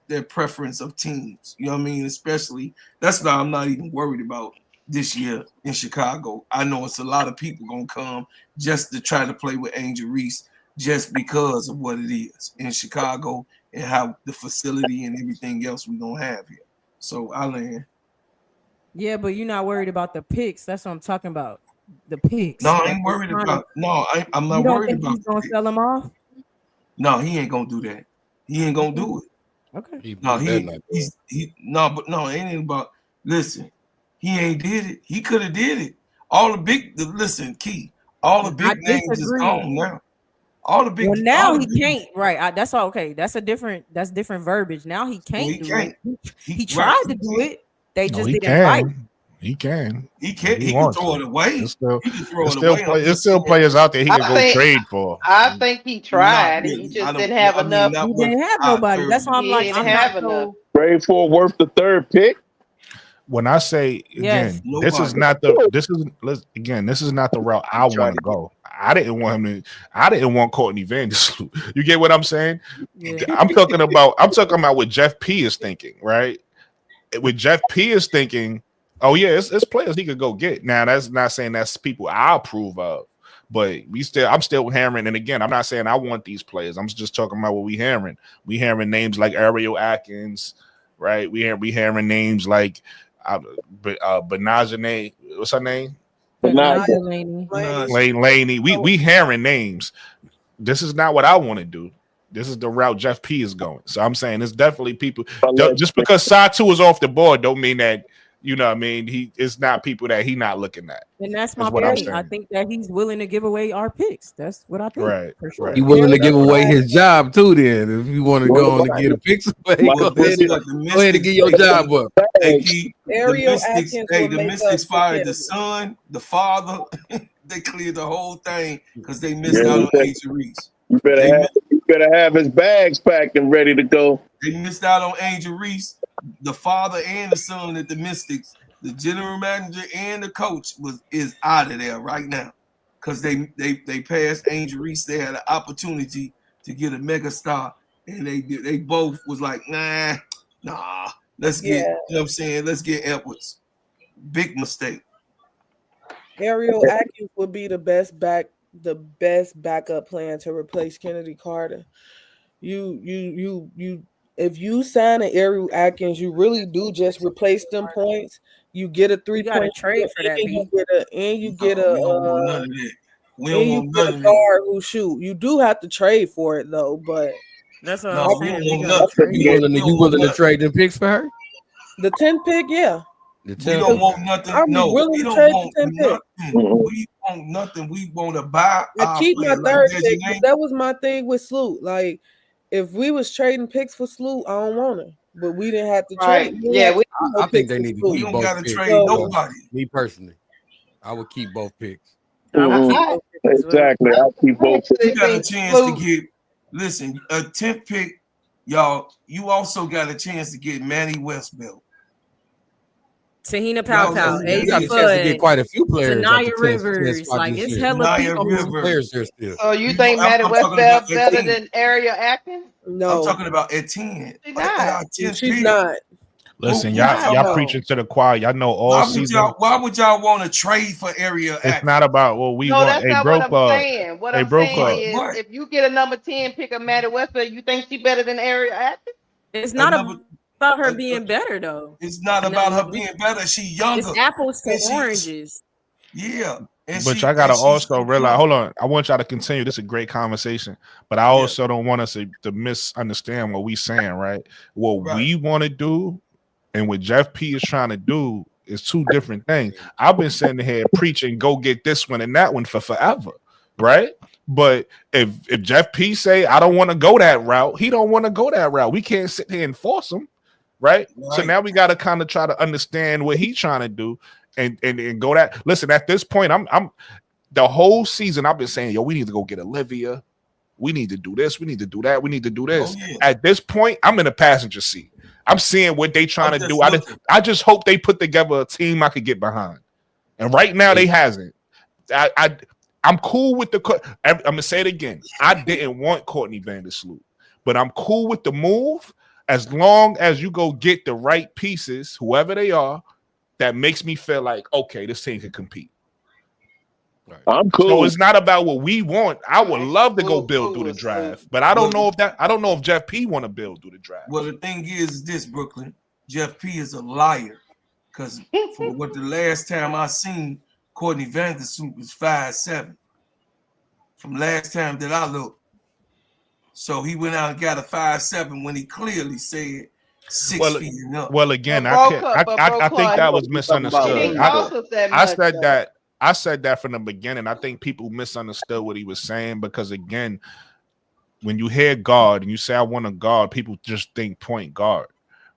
their preference of teams. You know what I mean? Especially that's why I'm not even worried about this year in Chicago. I know it's a lot of people going to come just to try to play with Angel Reese just because of what it is in Chicago and how the facility and everything else we're going to have here. So I land. Yeah, but you're not worried about the picks. That's what I'm talking about. The picks. No, I ain't worried about. No, I'm not worried about. He's gonna sell them off. No, he ain't gonna do that. He ain't gonna do it. Okay. No, it ain't about. Listen, he ain't did it. He could have did it. All the big. Listen, Key. All the big names is gone now. All the big. Well, now he can't. Right. That's all. Okay. That's different verbiage. Now he can't do it. He tried to do it. They just didn't fight. He can. He can throw it away. There's still players out there he can go trade for. I think he tried. He just didn't have enough. He didn't have nobody. That's why I'm like, I'm not so. Trade for worth the third pick. When I say again, this is not the route I want to go. I didn't want Courtney Vandersloot. You get what I'm saying? Yeah. I'm talking about what Jeff P is thinking, right? With Jeff P is thinking, oh yeah, it's players he could go get. Now that's not saying that's people I approve of, but I'm still hammering. And again, I'm not saying I want these players. I'm just talking about what we hammering. We hammering names like Ariel Atkins, right? We hammering names like Benajane, what's her name? Laney. We hammering names. This is not what I want to do. This is the route Jeff P is going. So I'm saying it's definitely people. Just because Satu is off the board, don't mean that, you know what I mean, it's not people that he not looking at. And that's my point. I think that he's willing to give away our picks. That's what I think. Right. For sure. He's willing to give away his job too, then. If you want to go on and get a picks away, go ahead and get your job up. The Mystics fired the son, the father. They cleared the whole thing because they missed out on Angel Reese. You better have his bags packed and ready to go. They missed out on Angel Reese, the father and the son at the Mystics. The general manager and the coach is out of there right now because they passed Angel Reese. They had an opportunity to get a mega star, and they both was like, nah. Let's get, you know what I'm saying? Let's get Edwards. Big mistake. Ariel Atkins would be the best backup plan to replace Kennedy Carter. You if you sign an Ariel Atkins, you really do just replace them points. You get a 3-point trade for that. You get a guard who shoot. You do have to trade for it though, but that's what I'm saying. You willing to trade them picks for her? The 10th pick, yeah. We don't want nothing. We don't want nothing. We want nothing. We want to buy. I keep my third pick. That was my thing with Sloot. Like, if we was trading picks for Sloot, I don't want her. But we didn't have to trade. Yeah, I think they need to keep both picks. Trade nobody. Me personally, I would keep both picks. Exactly. I'll keep both picks. You got a chance to get. Listen, a 10th pick, y'all. You also got a chance to get Manny Westbelt. Tahina Powell, you got a chance to get quite a few players. Tanaya Rivers, like it's hella players there still. So you think Maddie Westbelt better than Ariel Atkins? No, I'm talking about at 10. She's not. Listen, Who y'all No. preaching to the choir. Y'all know all season. Why would y'all want to trade for area It's access? not about what we No, want. that's Hey, not what bro, I'm club. saying. What Hey, I'm bro, saying club. is, What? if you get a number 10 pick of Maddie Westbrook, you think she better than Area Atkins? It's A not number, about her a, being better though. it's not about her being better. She younger. It's apples to And oranges. yeah, and But y'all gotta she's also realize. Hold on, I want y'all to continue. This is a great conversation, but I also don't want us to misunderstand what we saying. Right? What we want to do and what Jeff P is trying to do is two different things. I've been sitting here preaching, go get this one and that one for forever, right? But if Jeff P say I don't want to go that route, he don't want to go that route. We can't sit here and force him, right? So now we got to kind of try to understand what he's trying to do and go that. Listen, at this point, I'm the whole season I've been saying, yo, we need to go get Olivia. We need to do this. We need to do that. We need to do this. At this point, I'm in the passenger seat. I'm seeing what they trying to do. I just hope they put together a team I could get behind. And right now they hasn't. I'm cool with I'm gonna say it again. I didn't want Courtney Vandersloot, but I'm cool with the move as long as you go get the right pieces, whoever they are, that makes me feel like, okay, this team can compete. I'm cool. So it's not about what we want. I would love to go build through the draft, but I don't know if Jeff P want to build through the draft. Well, the thing is this, Brooklyn. Jeff P is a liar, because for what the last time I seen, Courtney Vandersloot was 5'7". From last time that I looked, so he went out and got a 5'7" when he clearly said 6 feet and up. Well, again, I think that was misunderstood. I said that from the beginning. I think people misunderstood what he was saying because, again, when you hear guard and you say I want a guard, people just think point guard.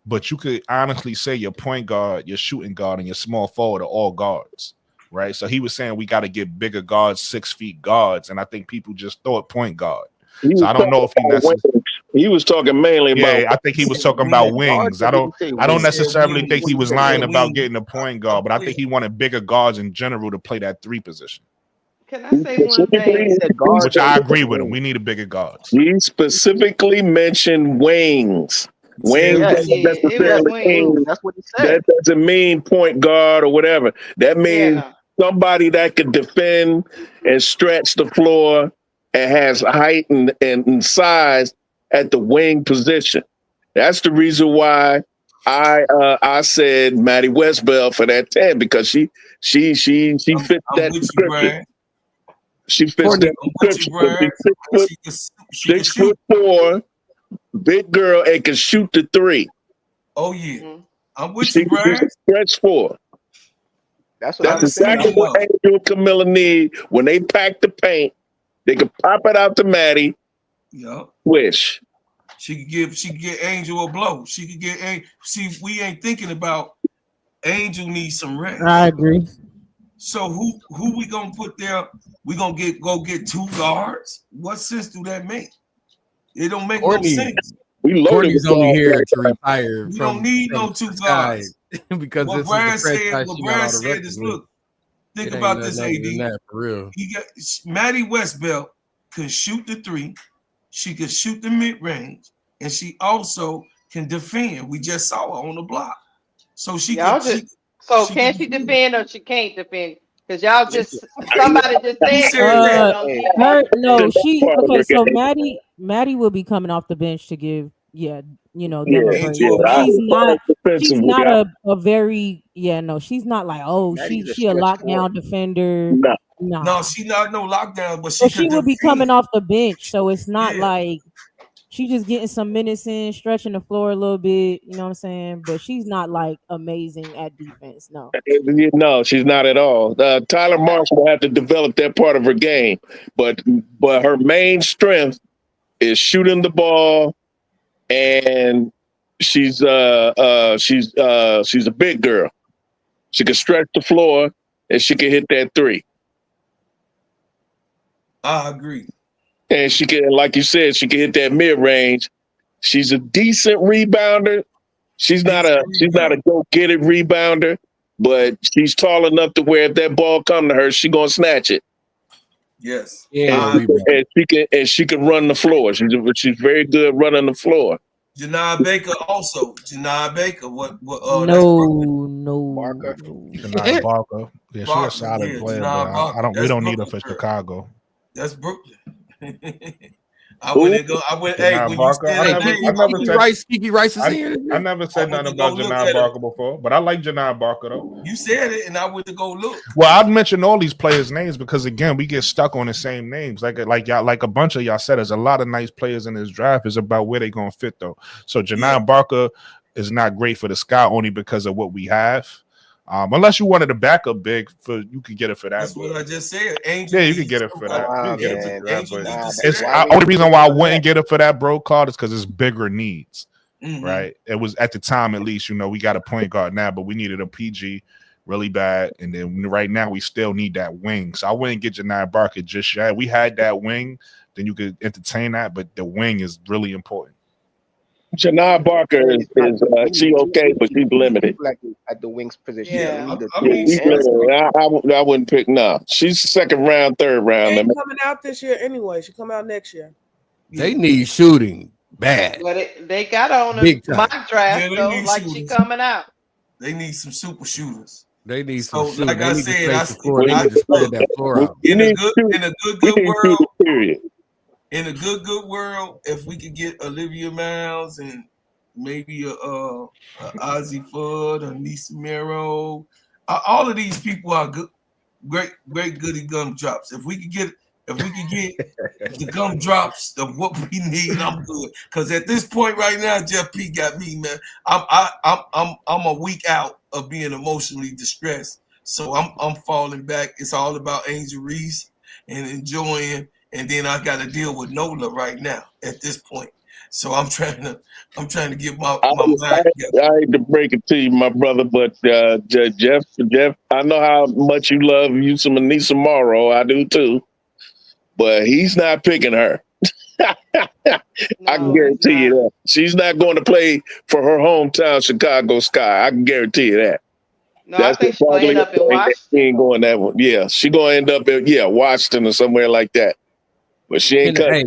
But you could honestly say your point guard, your shooting guard, and your small forward are all guards, right? So he was saying we got to get bigger guards, 6 feet guards, and I think people just thought point guard. So I don't know if he was talking mainly about. I think he was talking about wings. I don't necessarily think he was lying about getting a point guard, but I think he wanted bigger guards in general to play that 3 position. Can I say one thing? Which I agree with him. We need a bigger guards. He specifically mentioned wings. Wings That's what he said. That doesn't mean point guard or whatever. That means somebody that could defend and stretch the floor and has height and size at the wing position. That's the reason why I said Maddie Westbell for that 10, because she fits that description. She fits that description. 6'4", big girl, and can shoot the 3. Oh yeah, I'm with you, Brad. She's a stretch 4. That's exactly what Angel and Camilla need. When they pack the paint, they can pop it out to Maddie. Yep. Wish. She could get Angel a blow. She could get see, we ain't thinking about Angel needs some rest. I agree. So who we gonna put there? We gonna go get 2 guards? What sense do that make? It don't make no sense. Courtney's only here to retire. We don't need no 2 guards. Because what Brad said is, look, think about this, AD. For real. He got Maddie Westbell can shoot the 3, she can shoot the mid-range, and she also can defend. We just saw her on the block. So can she defend or she can't defend? Because y'all just somebody just said so Maddie will be coming off the bench to give them a break. But she's not a very she's not like she a lockdown defender. No, she's not no lockdown, but she will be coming off the bench, so it's not like she's just getting some minutes in, stretching the floor a little bit, you know what I'm saying? But she's not like amazing at defense, no. No, she's not at all. Tyler Marshall will have to develop that part of her game, but her main strength is shooting the ball, and she's a big girl. She can stretch the floor, and she can hit that 3. I agree. And she can, like you said, she can hit that mid-range. She's a decent rebounder. She's not a go-get-it rebounder, but she's tall enough to where if that ball come to her, she's gonna snatch it. Yes. And she can run the floor. She's very good running the floor. Janai Baker also. Janai Baker. What? No. Barker. Janai Barker. Yeah, she's a Barker, solid yeah, player, Janai but Barker. I don't. We That's don't need her Brooklyn for girl. Chicago. That's Brooklyn. I Who? went and go. I went. Hey, Janai when Barker. you said her name, I never said. Kiki Rice is here. I never I said went nothing to go about look Janai at her. Barker before, but I like Janai Barker though. You said it, and I went to go look. Well, I'd mention all these players' names because again, we get stuck on the same names. Like y'all, like a bunch of y'all said, there's a lot of nice players in this draft. It's about where they're gonna fit though. So Janai Barker is not great for the Sky only because of what we have. Unless you wanted a backup big, for you could get it for that. That's what I just said. Angel, you could get it for that. You could get it for that. But it's only reason why I wouldn't get it for that, bro, card is because it's bigger needs. Right? It was at the time, at least, we got a point guard now, but we needed a PG really bad. And then right now we still need that wing. So I wouldn't get Janai Barker just yet. We had that wing, then you could entertain that, but the wing is really important. Janai Barker is she okay, but she's limited. Like at the wings position. Yeah, She's limited. I wouldn't pick no. She's second round, third round. She ain't coming out this year anyway. She come out next year. They need shooting bad. But they got on a mock draft though, like she coming out. They need some super shooters. They need some shooting. Like I said, they need to spread that floor out. In a good world, in a good world, if we could get Olivia Miles and maybe a Ozzy Fudd or Nisa Mero, all of these people are good, great goody gumdrops. If we could get the gumdrops of what we need, I'm good. Because at this point right now, Jeff P got me, man. I'm a week out of being emotionally distressed, so I'm falling back. It's all about Angel Reese and enjoying. And then I got to deal with Nola right now at this point. So I'm trying to get my mind. I hate to break it to you, my brother, but Jeff, I know how much you love you some Anissa Morrow. I do too, but he's not picking her. I can guarantee you that she's not going to play for her hometown Chicago Sky. I can guarantee you that. No, I think she's going to end up in Washington. She ain't going that one. Yeah, she's going to end up in Washington or somewhere like that. But she ain't gonna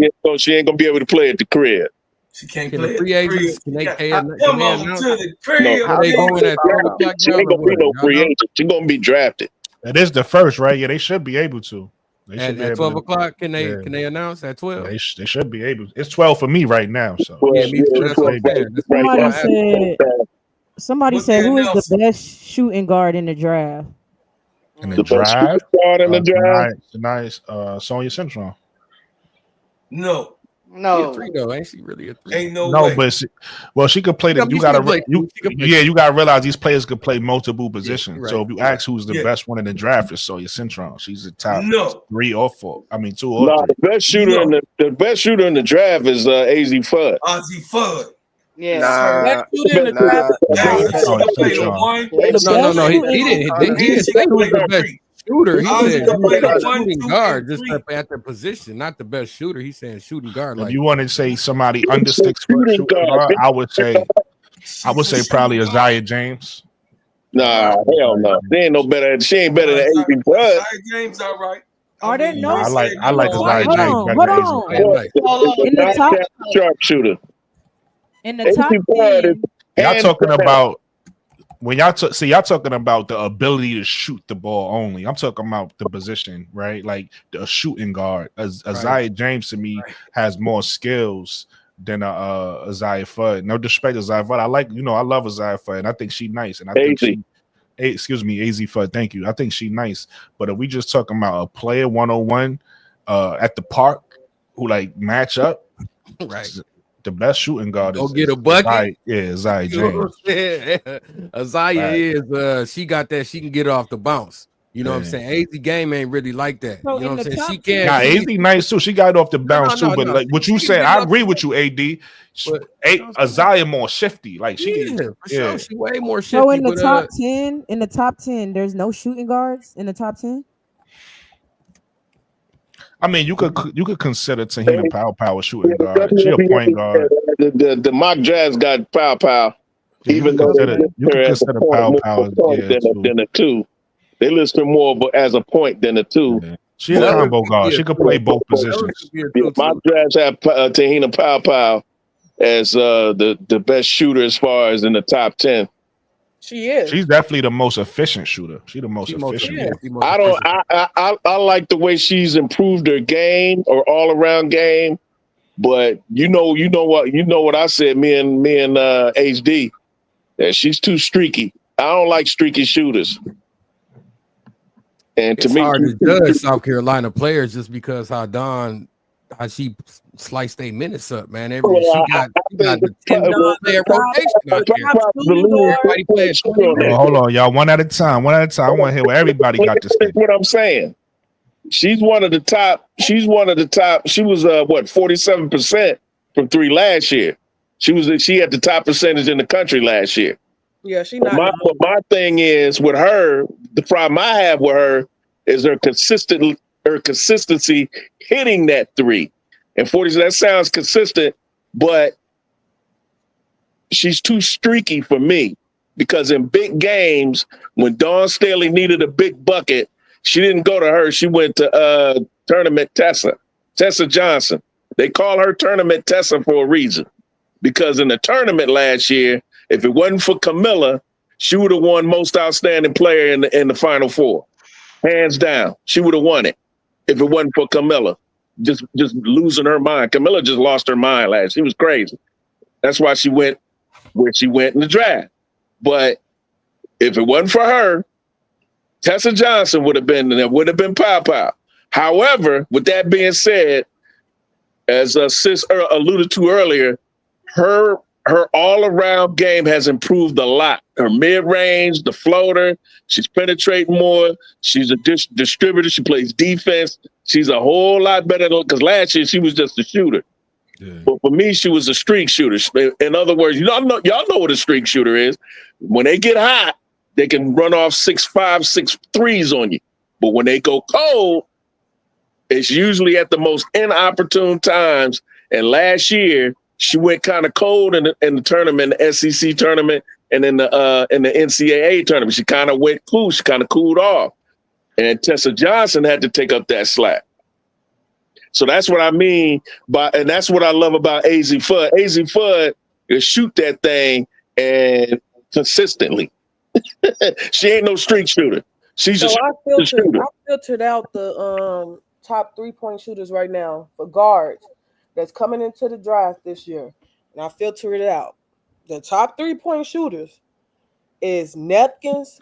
be able to play at the crib. She can't play free agents. Can they pay come on to the crib? She ain't gonna be no free agent. She's gonna be drafted. That is the first, right? Yeah, they should be able to. At 12 o'clock, can they announce at 12? They should be able. It's 12 for me right now. So Somebody said who is the best shooting guard in the draft? In the draft, nice. Sonya Centron. No. Ain't she really a three? Ain't no way. But she could play. You gotta realize these players could play multiple positions. Yeah, right. So if you ask who's the best one in the draft, is Sonya Centron. She's the top 3 or 4. I mean 2 or 3. The best shooter the best shooter in the draft is AZ Fudd. Ozzy Fudd. Yeah. No. He didn't say who was the best shooter. He said shooting guard, just at the position, not the best shooter. He's saying shooting guard. If you want to say somebody under 6 foot shooting guard, I would say probably Isaiah James. Nah, hell no. She ain't no better. She ain't better than AZ Fudd. Isaiah James, all right. Are there no? I like Isaiah James. Hold on. In the top sharpshooter. In the top 10, y'all talking about when y'all talking about the ability to shoot the ball only. I'm talking about the position, right? Like the shooting guard. Isaiah James to me has more skills than Isaiah Fudd. No disrespect to Isaiah Fudd. I love Isaiah Fudd, and I think she's nice. And I think AZ Fudd, thank you. I think she's nice. But if we just talking about a player 101 at the park who like match up, right? The best shooting guard is get a bucket. Isaiah James. Isaiah is she got that. She can get it off the bounce. You know what I'm saying? AZ game ain't really like that. So you know what I'm saying? She can. AZ nice too. She got it off the bounce too. But like what you said, I agree with you, AD. Isaiah more shifty. Like she way more shifty. So in the top 10, there's no shooting guards in the top 10. I mean, you could consider Tahina Power shooting guard. She a point guard. The mock drafts got Pow. Even though you can consider Pow than a 2. They list her more as a point than a 2. Yeah. She a combo guard. She could play both positions. Mock drafts have Tahina Pow as the best shooter as far as in the top 10. She is. She's definitely the most efficient shooter. She's the most efficient. I like the way she's improved her game or all around game. But you know what I said. Me and HD, that she's too streaky. I don't like streaky shooters. And it's to me, hard to judge South Carolina players just because how she sliced their she got the 10-player rotation. Hold on, y'all. One at a time. I want to hear what everybody got to say. What I'm saying. She's one of the top. She was 47% from three last year. She had the top percentage in the country last year. Yeah, she not. My thing is with her, the problem I have with her is her consistency hitting that three. And 40, that sounds consistent, but she's too streaky for me because in big games, when Dawn Staley needed a big bucket, she didn't go to her. She went to Tournament Tessa Johnson. They call her Tournament Tessa for a reason, because in the tournament last year, if it wasn't for Camilla, she would have won Most Outstanding Player in the Final Four, hands down. She would have won it if it wasn't for Camilla just losing her mind. Camilla just lost her mind last. She was crazy. That's why she went where she went in the draft. But if it wasn't for her, Tessa Johnson would have been pow. However, with that being said, as Sis alluded to earlier, her all-around game has improved a lot. Her mid-range, the floater, she's penetrating more. She's a distributor. She plays defense. She's a whole lot better because last year she was just a shooter. Yeah. But for me, she was a streak shooter. In other words, y'all know what a streak shooter is. When they get hot, they can run off 6'5", 6 threes on you. But when they go cold, it's usually at the most inopportune times. And last year, she went kind of cold in the tournament, the SEC tournament, and in the NCAA tournament. She kind of went cool. She kind of cooled off. And Tessa Johnson had to take up that slack. So that's what I mean and that's what I love about AZ Fudd. AZ Fudd is shoot that thing and consistently. She ain't no streak shooter. She's I filtered out the top 3-point shooters right now for guards that's coming into the draft this year, and I filtered it out. The top 3-point shooters is Nepkins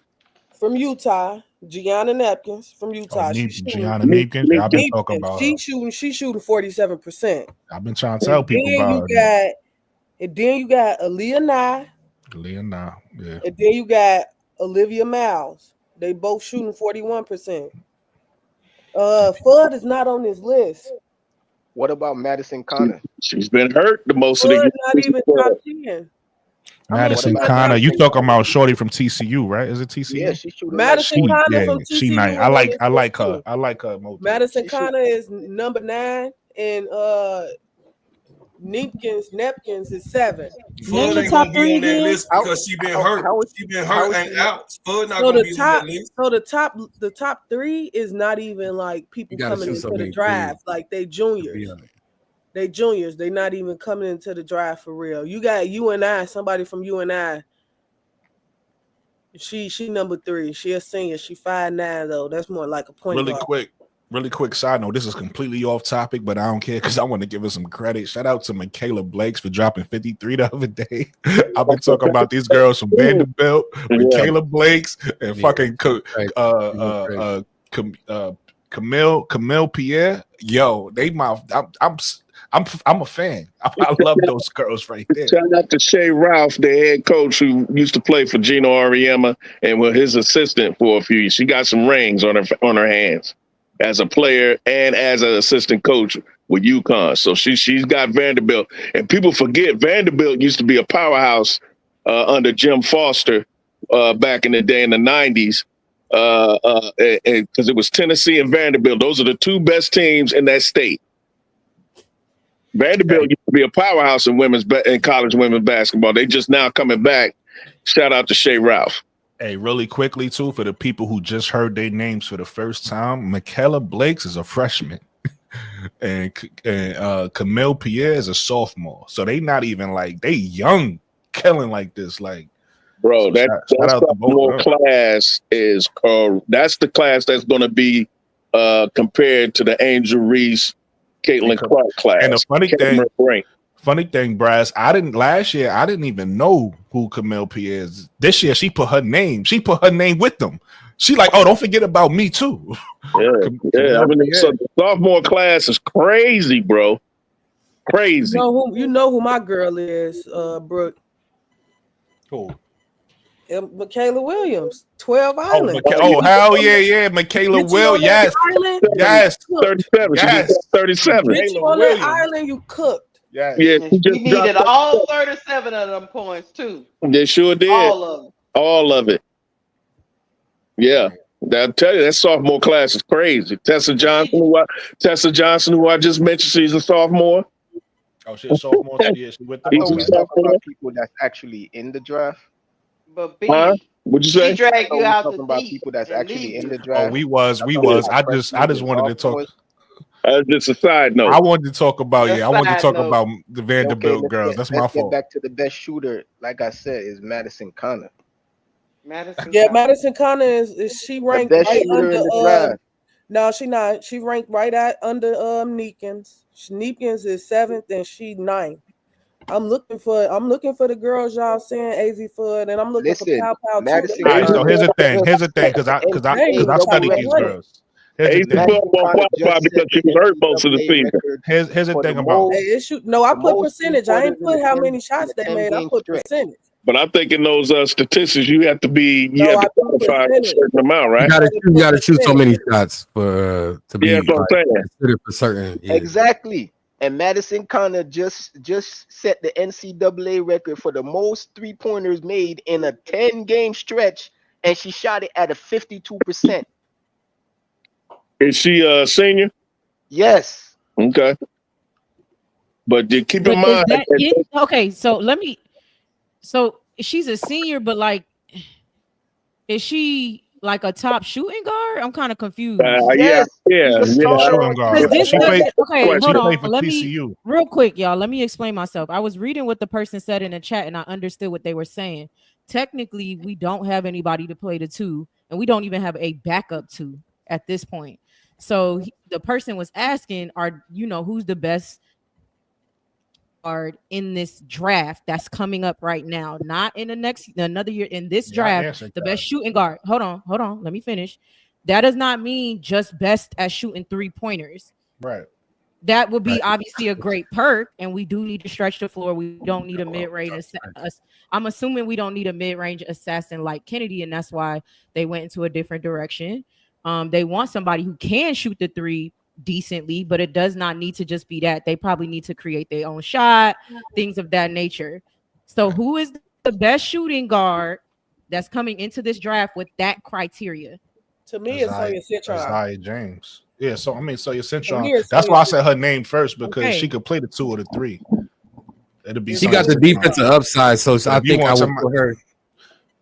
from Utah, Gianna Nepkins from Utah. Gianna Nepkins. I've been talking about. She's shooting 47%. I've been trying to tell people about it. And then you got Aaliyah Nye. Yeah. And then you got Olivia Miles. They both shooting 41%. Fudd is not on this list. What about Madison Connor? She's been hurt the most of the year. Not even top 10. Madison Connor, you talking about Shorty from TCU, right? Is it TCU? Yeah, she's shooting. Madison Connor from TCU. She nice. I like her. I like her. Madison Connor is number 9, and Nepkins is 7. Fudd ain't gonna be on that list because she been hurt. She been hurt and out. Fudd not gonna be on that list. So the top 3 is not even like people coming into the draft. Like they juniors. They juniors. They not even coming into the draft for real. You got UNI, somebody from UNI. She number 3. She a senior. She 5'9" though. That's more like a point guard. Really quick side note. This is completely off topic, but I don't care because I want to give her some credit. Shout out to Michaela Blakes for dropping 53 the other day. I've been talking about these girls from Vanderbilt, Michaela Blakes, and fucking Camille Pierre. Yo, I'm a fan. I love those girls right there. Shout out to Shay Ralph, the head coach who used to play for Gino Auriemma and was his assistant for a few years. She got some rings on her hands as a player and as an assistant coach with UConn. So she's got Vanderbilt. And people forget Vanderbilt used to be a powerhouse under Jim Foster back in the day in the 90s. Because it was Tennessee and Vanderbilt. Those are the 2 best teams in that state. Vanderbilt used to be a powerhouse in college women's basketball. They just now coming back. Shout out to Shay Ralph. Hey, really quickly, too, for the people who just heard their names for the first time, Michaela Blakes is a freshman. and Camille Pierre is a sophomore, so they not even like they young killing like this. Like, bro, so that shout out to both sophomore of them. class is that's the class that's going to be compared to the Angel Reese, Caitlin Clark class. And the funny thing, Brass, last year I didn't even know who Camille Pierre is. This year she put her name with them. She like, oh, don't forget about me too. Yeah. I mean, so the sophomore class is crazy, bro. Crazy. You know who my girl is, Brooke. Who? Michaela Williams, 12 Island. Hell yeah, Michaela Williams. Yes. 37. Yes. 37. Get you on that island, you cooked. Yes. Yeah, she needed all 37 of them points too. They sure did. All of it. Yeah. I'll tell you, that sophomore class is crazy. Tessa Johnson, who I just mentioned, she's a sophomore. Oh, she's a sophomore. Yeah, she with the about people that's actually in the draft. But what'd you say? She dragged you out talking about people that's actually in the draft. Oh, we was. I just wanted to talk. Just a side note. I wanted to talk about about the Vanderbilt girls. That's my fault. Let's get back to the best shooter. Like I said, is Madison Connor. Madison Connor is she ranked right under no, she not. She ranked right under Neekins. Neekins is 7th and she 9th. I'm looking for the girls y'all saying AZ Fudd, and I'm looking for Pow Pow too. All right, so here's the thing, because I studied these girls. Here's the thing. Because she was hurt most of the season. Here's the thing about I put percentage. I ain't put how many shots they made. I put percentage. But I'm thinking those statistics, you have to qualify a certain amount, right? You got to shoot so many shots to be considered for certain. Yeah. Exactly. And Madison Connor just set the NCAA record for the most 3-pointers made in a 10-game stretch, and she shot it at a 52%. Is she a senior? Yes. Okay. But keep in mind. Okay, so she's a senior, but like, is she like a top shooting guard? I'm kind of confused. Yeah. Shooting guard. Hold on. Let me real quick, y'all. Let me explain myself. I was reading what the person said in the chat, and I understood what they were saying. Technically, we don't have anybody to play the 2, and we don't even have a backup 2 at this point. So the person was asking, who's the best guard in this draft that's coming up right now, not in another year, in this draft, the best shooting guard. Hold on, let me finish. That does not mean just best at shooting 3-pointers. Right. That would be obviously a great perk, and we do need to stretch the floor. We don't need a mid-range I'm assuming we don't need a mid-range assassin like Kennedy, and that's why they went into a different direction. They want somebody who can shoot the 3 decently, but it does not need to just be that. They probably need to create their own shot, things of that nature. So who is the best shooting guard that's coming into this draft with that criteria? To me, it's Sonya Citron. Zaya James. Yeah, Sonya Citron. That's why I said her name first, because she could play the 2 or the 3. It'll be. She got the defensive upside, so I think I would put her.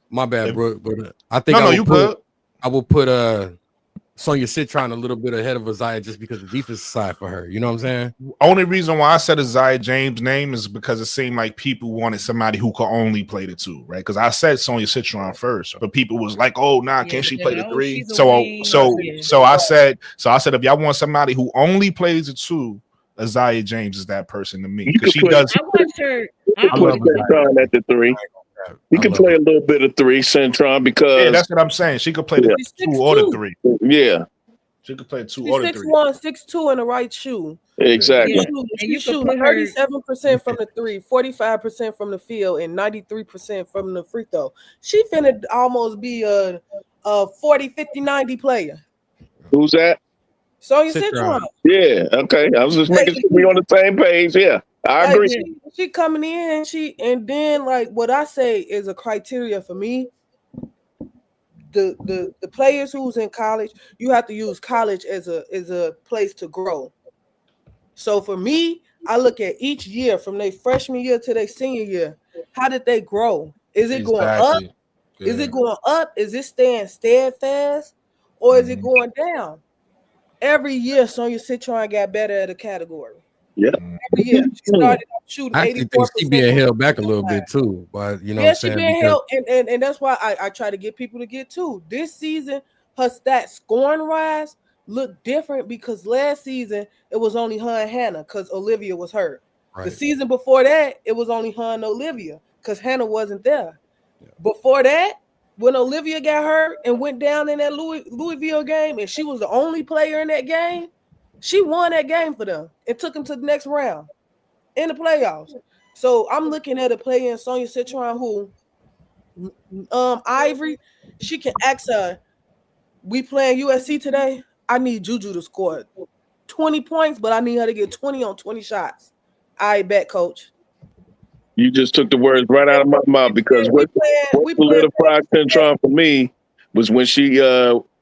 My bad, bro. But I think I will put Sonya Citron a little bit ahead of Zaya just because the defensive side for her. You know what I'm saying? Only reason why I said Zaya James' name is because it seemed like people wanted somebody who could only play the 2, right? Because I said Sonya Citron first, but people was like, "Oh, nah, can't she play the 3?" So I said if y'all want somebody who only plays the 2, Zaya James is that person to me, because she does. I love Citron at the 3. You can play a little bit of 3 Centron because that's what I'm saying. She could play the 2 or the 3. Yeah, she could play 2 or the 3. 6'1", 6'2" in the right shoe. Exactly. She shoot 37% from the 3, 45% from the field, and 93% from the free throw. She finna almost be a 40, 50, 90 player. Who's that? Sonya Citron. Yeah. Okay. I was just making sure we on the same page. Yeah. I agree. She coming in, and then like what I say is a criteria for me. The players who's in college, you have to use college as a place to grow. So for me, I look at each year from their freshman year to their senior year. How did they grow? Is it going up? Yeah. Is it going up? Is it staying steadfast, or is it going down? Every year, Sonya Citron got better at a category. Yeah. Every year. She started off shooting I actually 84%. think she being held back a little bit too, but you know what I'm she saying? being held, and that's why I try to get people to get too. This season, her stats scoring wise look different because last season it was only her and Hannah because Olivia was hurt. Right. The season before that, it was only her and Olivia because Hannah wasn't there. Yeah. Before that, when Olivia got hurt and went down in that Louisville game, and she was the only player in that game, she won that game for them and took them to the next round in the playoffs. So I'm looking at a player in Sonya Citron who, Ivory, she can ask her, we playing USC today. I need Juju to score 20 points, but I need her to get 20 on 20 shots. I bet, coach. You just took the words right out of my mouth because what solidified Citron for me was when she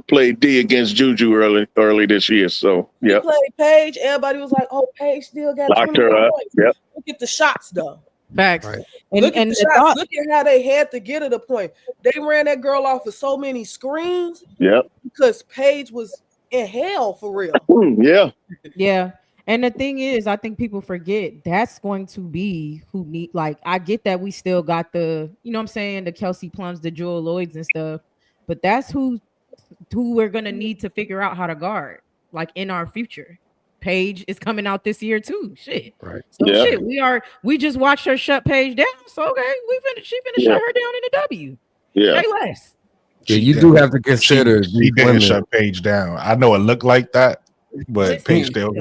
played D against Juju early this year. So yeah, played Paige. Everybody was like, "Oh, Paige still got 20 points." Yep. Look at the shots, though. Facts. Right. Look at the shots. Look at how they had to get to the point. They ran that girl off with so many screens. Yep. Because Paige was in hell for real. Yeah. Yeah. And the thing is, I think people forget that's going to be who need, like, I get that we still got the, you know what I'm saying, the Kelsey Plums, the Joel Lloyds and stuff, but that's who we're going to need to figure out how to guard, like, in our future. Paige is coming out this year too. Shit. Right. So shit, we just watched her shut Paige down. So okay, she finna shut her down in the W. Yeah. Say less. Yeah, you do have to consider she didn't shut Paige down. I know it looked like that, but Paige still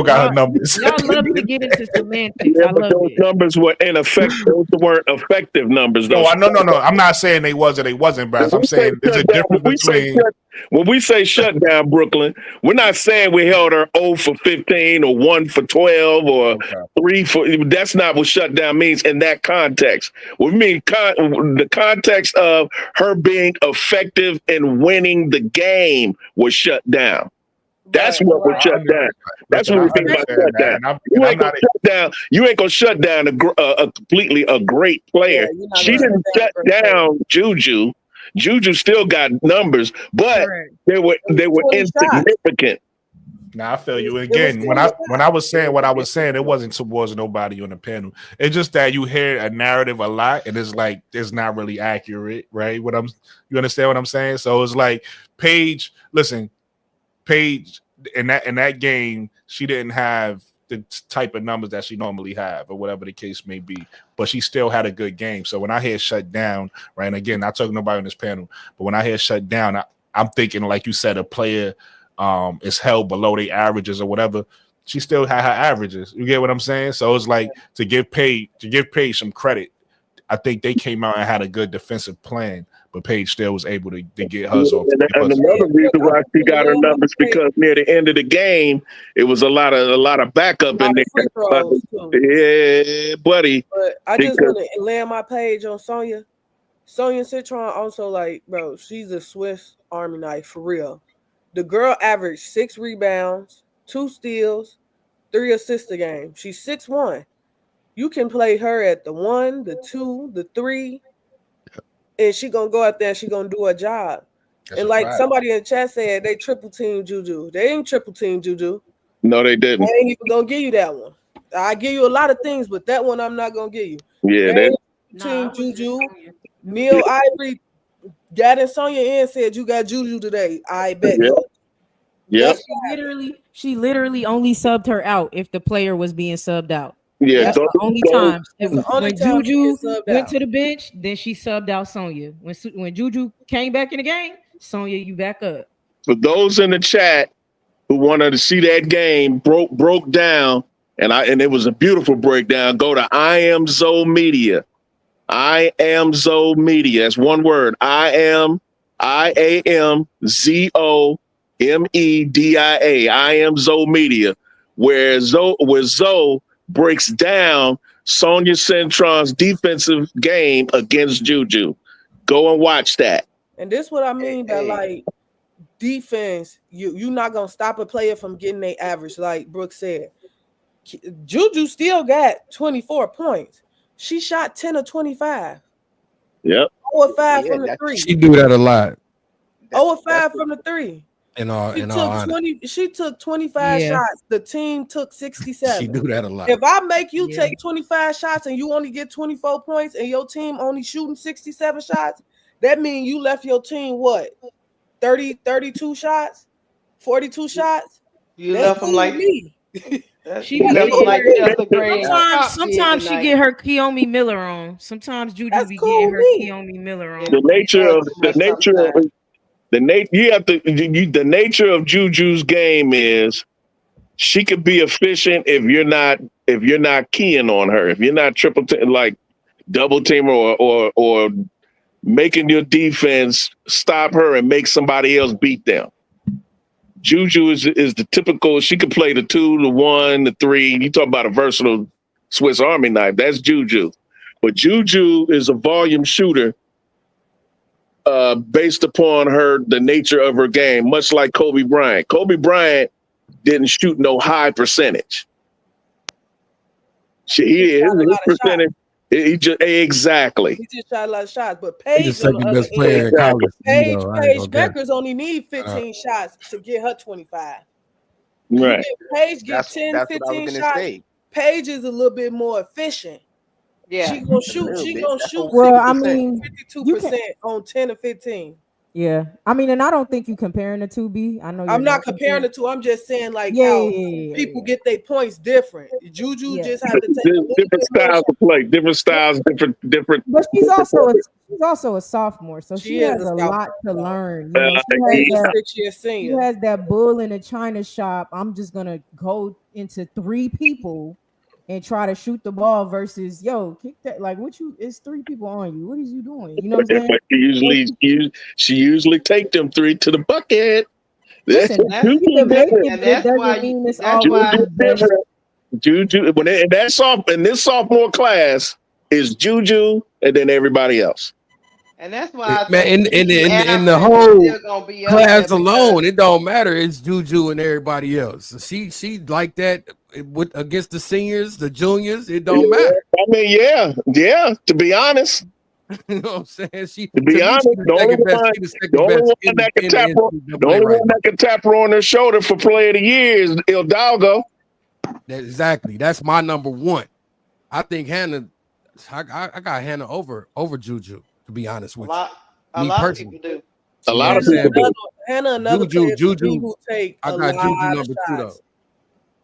got her numbers. Y'all love to get into semantics. Yeah, but those numbers were ineffective. Those weren't effective numbers. No, I'm not saying they was or they wasn't, Brass. I'm saying there's a difference between. When we say shut down Brooklyn, we're not saying we held her 0 for 15 or 1 for 12 or 3 for. That's not what shut down means in that context. We mean the context of her being effective in winning the game was shut down. That's what we're shut down. That's what we think about shut down. You ain't gonna shut down a completely a great player. She didn't shut down Juju. Juju still got numbers, but they were insignificant. Now I feel you again. When I was saying what I was saying, it wasn't towards nobody on the panel. It's just that you hear a narrative a lot, and it's like it's not really accurate, right? You understand what I'm saying? So it's like Paige. Listen, Paige in that game, she didn't have the type of numbers that she normally have, or whatever the case may be, but she still had a good game. So when I hear shut down, right, and again, not talking to nobody on this panel, but when I hear shut down, I'm thinking, like you said, a player is held below their averages or whatever. She still had her averages. You get what I'm saying? So it's like to give Paige some credit. I think they came out and had a good defensive plan, but Paige still was able to get hers off. And another reason why she got her numbers because near the end of the game, it was a lot of backup in there. Yeah, buddy. But I just want to land my page on Sonya. Sonya Citron also, like, bro, she's a Swiss Army knife for real. The girl averaged 6 rebounds, 2 steals, 3 assists a game. She's 6'1". You can play her at the 1, the 2, the 3, and she gonna go out there and she gonna do her job. That's and like somebody in the chat said, they triple team Juju. They ain't triple team Juju. No, they didn't. I ain't even gonna give you that one. I give you a lot of things, but that one I'm not gonna give you. Yeah, they team Juju. Neil Ivory got in Sonya and said, "You got Juju today." I bet. Yeah. She literally only subbed her out if the player was being subbed out. Yeah, that's the only time. When Juju went to the bench, then she subbed out Sonya. When Juju came back in the game, Sonya, you back up. For those in the chat who wanted to see that game broke down, and it was a beautiful breakdown, go to I Am Zoe Media. I Am Zoe Media. That's one word. IAMZOMEDIA. I Am Zoe Media, where Zoe breaks down Sonya Citron's defensive game against Juju. Go and watch that. And this is what I mean by like defense. You're not gonna stop a player from getting their average, like Brooke said. Juju still got 24 points. She shot 10 or 25. Yep. 0 or 5 from the 3. She do that a lot. 0 or 5 from the 3. She took 25 shots. The team took 67. She do that a lot. If I make you take 25 shots and you only get 24 points and your team only shooting 67 shots, that means you left your team what? 32 shots? 42 shots? You left them like me. She left them like sometimes she get her Kiyomi Miller on. Sometimes Juju be getting her Kiyomi Miller on. The nature of Juju's game is she could be efficient if you're not keying on her, if you're not double team or making your defense stop her and make somebody else beat them. Juju is the typical. She could play the 2, the 1, the 3. You talk about a versatile Swiss Army knife. That's Juju, but Juju is a volume shooter. Based upon the nature of her game, much like Kobe Bryant. Kobe Bryant didn't shoot no high percentage. His percentage, exactly. He just shot a lot of shots, but Paige, He's the second best player in college. Paige Beckers only need 15 shots to get her 25. Right. Paige get 10, 15 shots. Paige is a little bit more efficient. Yeah, she gonna shoot. She gonna shoot. Well, I mean, 52% on 10 or 15. Yeah, I mean, and I don't think you comparing the two. B. I know I'm not comparing the two. I'm just saying how people get their points different. Juju just have to take different styles of play, different styles, different. But she's also a sophomore, so she has a lot to learn. You know, she has that bull in a china shop. I'm just gonna go into 3 people and try to shoot the ball versus kick that. Like, it's 3 people on you. What is you doing? You know what I'm saying? She usually take them 3 to the bucket. Listen, that's why Juju when this sophomore class is Juju and then everybody else. And that's why in the whole class alone, it don't matter. It's Juju and everybody else. So she like that against the seniors, the juniors. It don't matter. I mean, yeah. To be honest, you know what I'm saying. To be honest, the only one that can tap her on her shoulder for Player of the Year is Hidalgo. Exactly. That's my number 1. I think Hannah. I got Hannah over Juju. To be honest with you, a lot of people do. A lot of people do. Hannah, another Juju. Who take I got Juju number 2 though.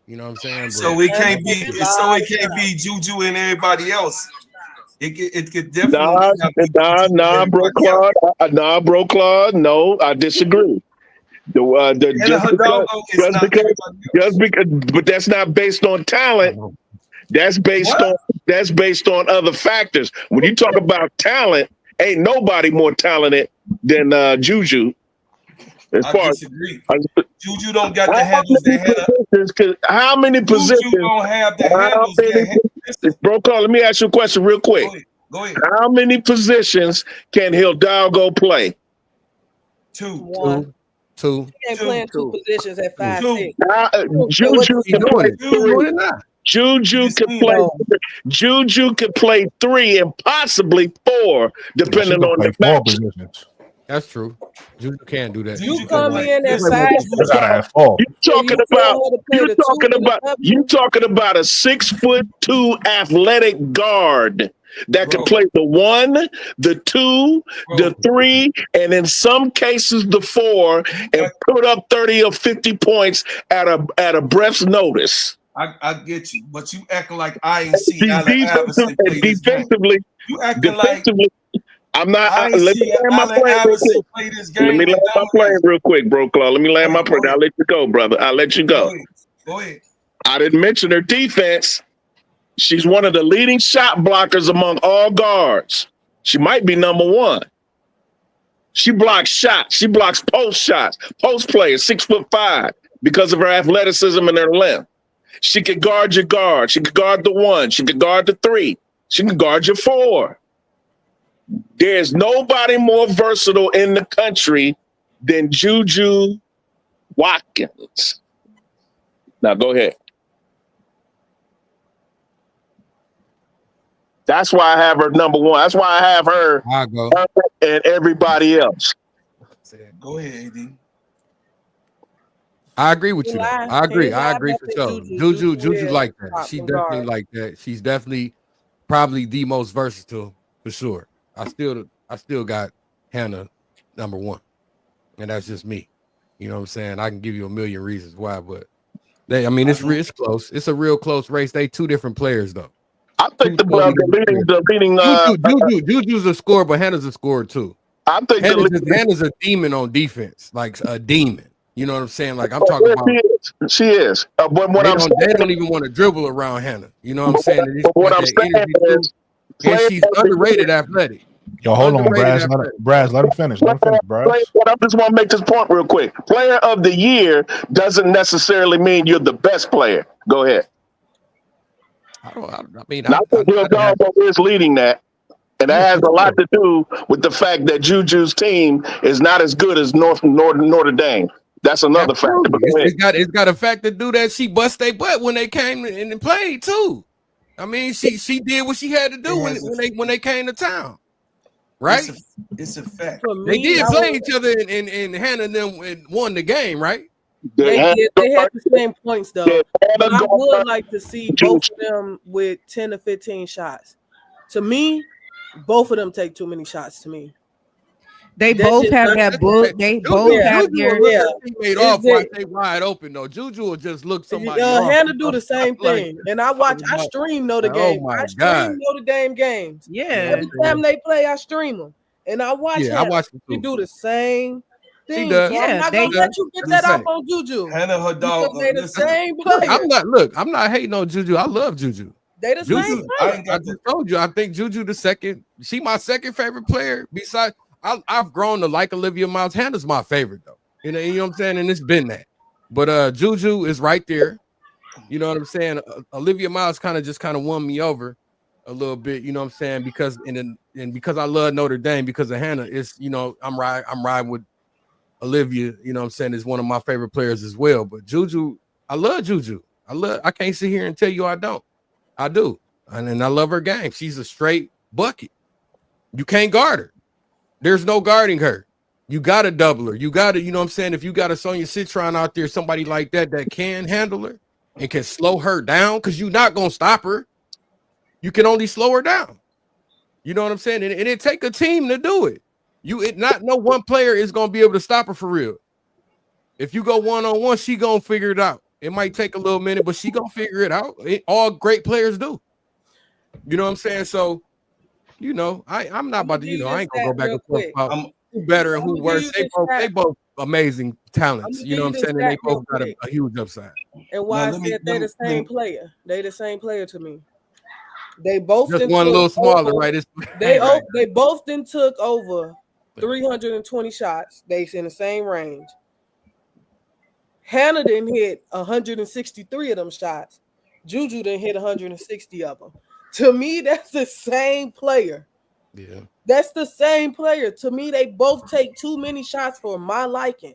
You know what I'm saying? So it can't be Juju and everybody else. It could definitely. Nah, bro, Claude. No, I disagree. But that's not based on talent. That's based on other factors. When you talk about talent, ain't nobody more talented than Juju. I disagree. Juju don't got the handles that how many positions? Juju don't have the handles that Bro, Carl, let me ask you a question real quick. Go ahead. How many positions can Hidalgo play? 2. He can't play in 2 positions at 5'6". Juju could play 3 and possibly 4, depending on the match. That's true. Juju can't do that. You come in at 5'6". You talking about a 6'2" athletic guard that can play the 1, the 2, the 3, and in some cases the 4, and put up 30 or 50 points at a breath's notice. I get you, but you acting like I ain't see Allen Iverson play this game. You acting like I'm not. Let me land my plane real quick, bro, Claude. Let me land my plane. I'll let you go, brother. I'll let you go. Go ahead. I didn't mention her defense. She's one of the leading shot blockers among all guards. She might be number 1. She blocks shots. She blocks post shots. Post players, 6'5", because of her athleticism and her length. She can guard your guard. She can guard the 1. She can guard the 3. She can guard your 4. There's nobody more versatile in the country than Juju Watkins. Now go ahead. That's why I have her number 1. That's why I have her and everybody else. Go ahead, AD. I agree with you though. I agree. I agree for sure. Juju is like that. top She and definitely guard. like that. She's definitely probably the most versatile for sure. I still got Hannah number one, and that's just me. You know what I'm saying? I can give you a million reasons why, but it's close. It's a real close race. They two different players though. I think the leading Juju's a scorer, but Hannah's a scorer too. I think Hannah's a demon on defense, like a demon. You know what I'm saying? Like I'm talking about. She is. But what they don't even want to dribble around Hannah. You know what I'm saying? What I'm saying is, and she's underrated athletic. Yo, hold on, Braz. Let him finish. Braz. I just want to make this point real quick. Player of the year doesn't necessarily mean you're the best player. Go ahead. I think Will Dalbo is leading that. And that has a lot to do with the fact that Juju's team is not as good as Notre Dame. That's another factor. It's got a fact to do that she bust their butt when they came and played too. I mean, she did what she had to do when they came to town. Right? It's a fact. They did play each other and Hannah and them won the game, right? They had the same points though. But I would like to see both of them with 10 to 15 shots. To me, both of them take too many shots to me. They both have that book. They both have their teammate off while they wide open though. Juju will just look somebody. Hannah do the same thing, and I stream Notre Dame. I stream Notre Dame games. Yeah, every time they play, I stream them, and I watch. Yeah, I watch them too. She do the same thing. She does. So I'm not gonna let you get that off on Juju. Hannah, her dog. They the same player. I'm not hating on Juju. I love Juju. They the same player. I just told you. I think Juju the second. She my second favorite player. Besides, I've grown to like Olivia Miles. Hannah's my favorite though. You know what I'm saying? And it's been that. But Juju is right there. You know what I'm saying? Olivia Miles kind of won me over a little bit. You know what I'm saying? Because because I love Notre Dame because of Hannah. It's I'm riding with Olivia. You know what I'm saying? Is one of my favorite players as well. But Juju, I love Juju. I can't sit here and tell you I don't. I do. And I love her game. She's a straight bucket. You can't guard her. There's no guarding her. You got to double her. You got to, you know what I'm saying? If you got a Sonya Citron out there, somebody like that can handle her and can slow her down because you're not going to stop her. You can only slow her down. You know what I'm saying? And it take a team to do it. Not no one player is going to be able to stop her for real. If you go one-on-one, she going to figure it out. It might take a little minute, but she going to figure it out. All great players do. You know what I'm saying? So, I'm not about to, I ain't gonna go back and forth about who better and who worse. They both amazing talents. You know what I'm saying? And they both got a huge upside. And why I said they're the same player. They the same player to me. They both just one a little smaller, right? They both then took over 320 shots. They in the same range. Hannah didn't hit 163 of them shots. Juju didn't hit 160 of them. To me, that's the same player. Yeah. That's the same player. To me, they both take too many shots for my liking.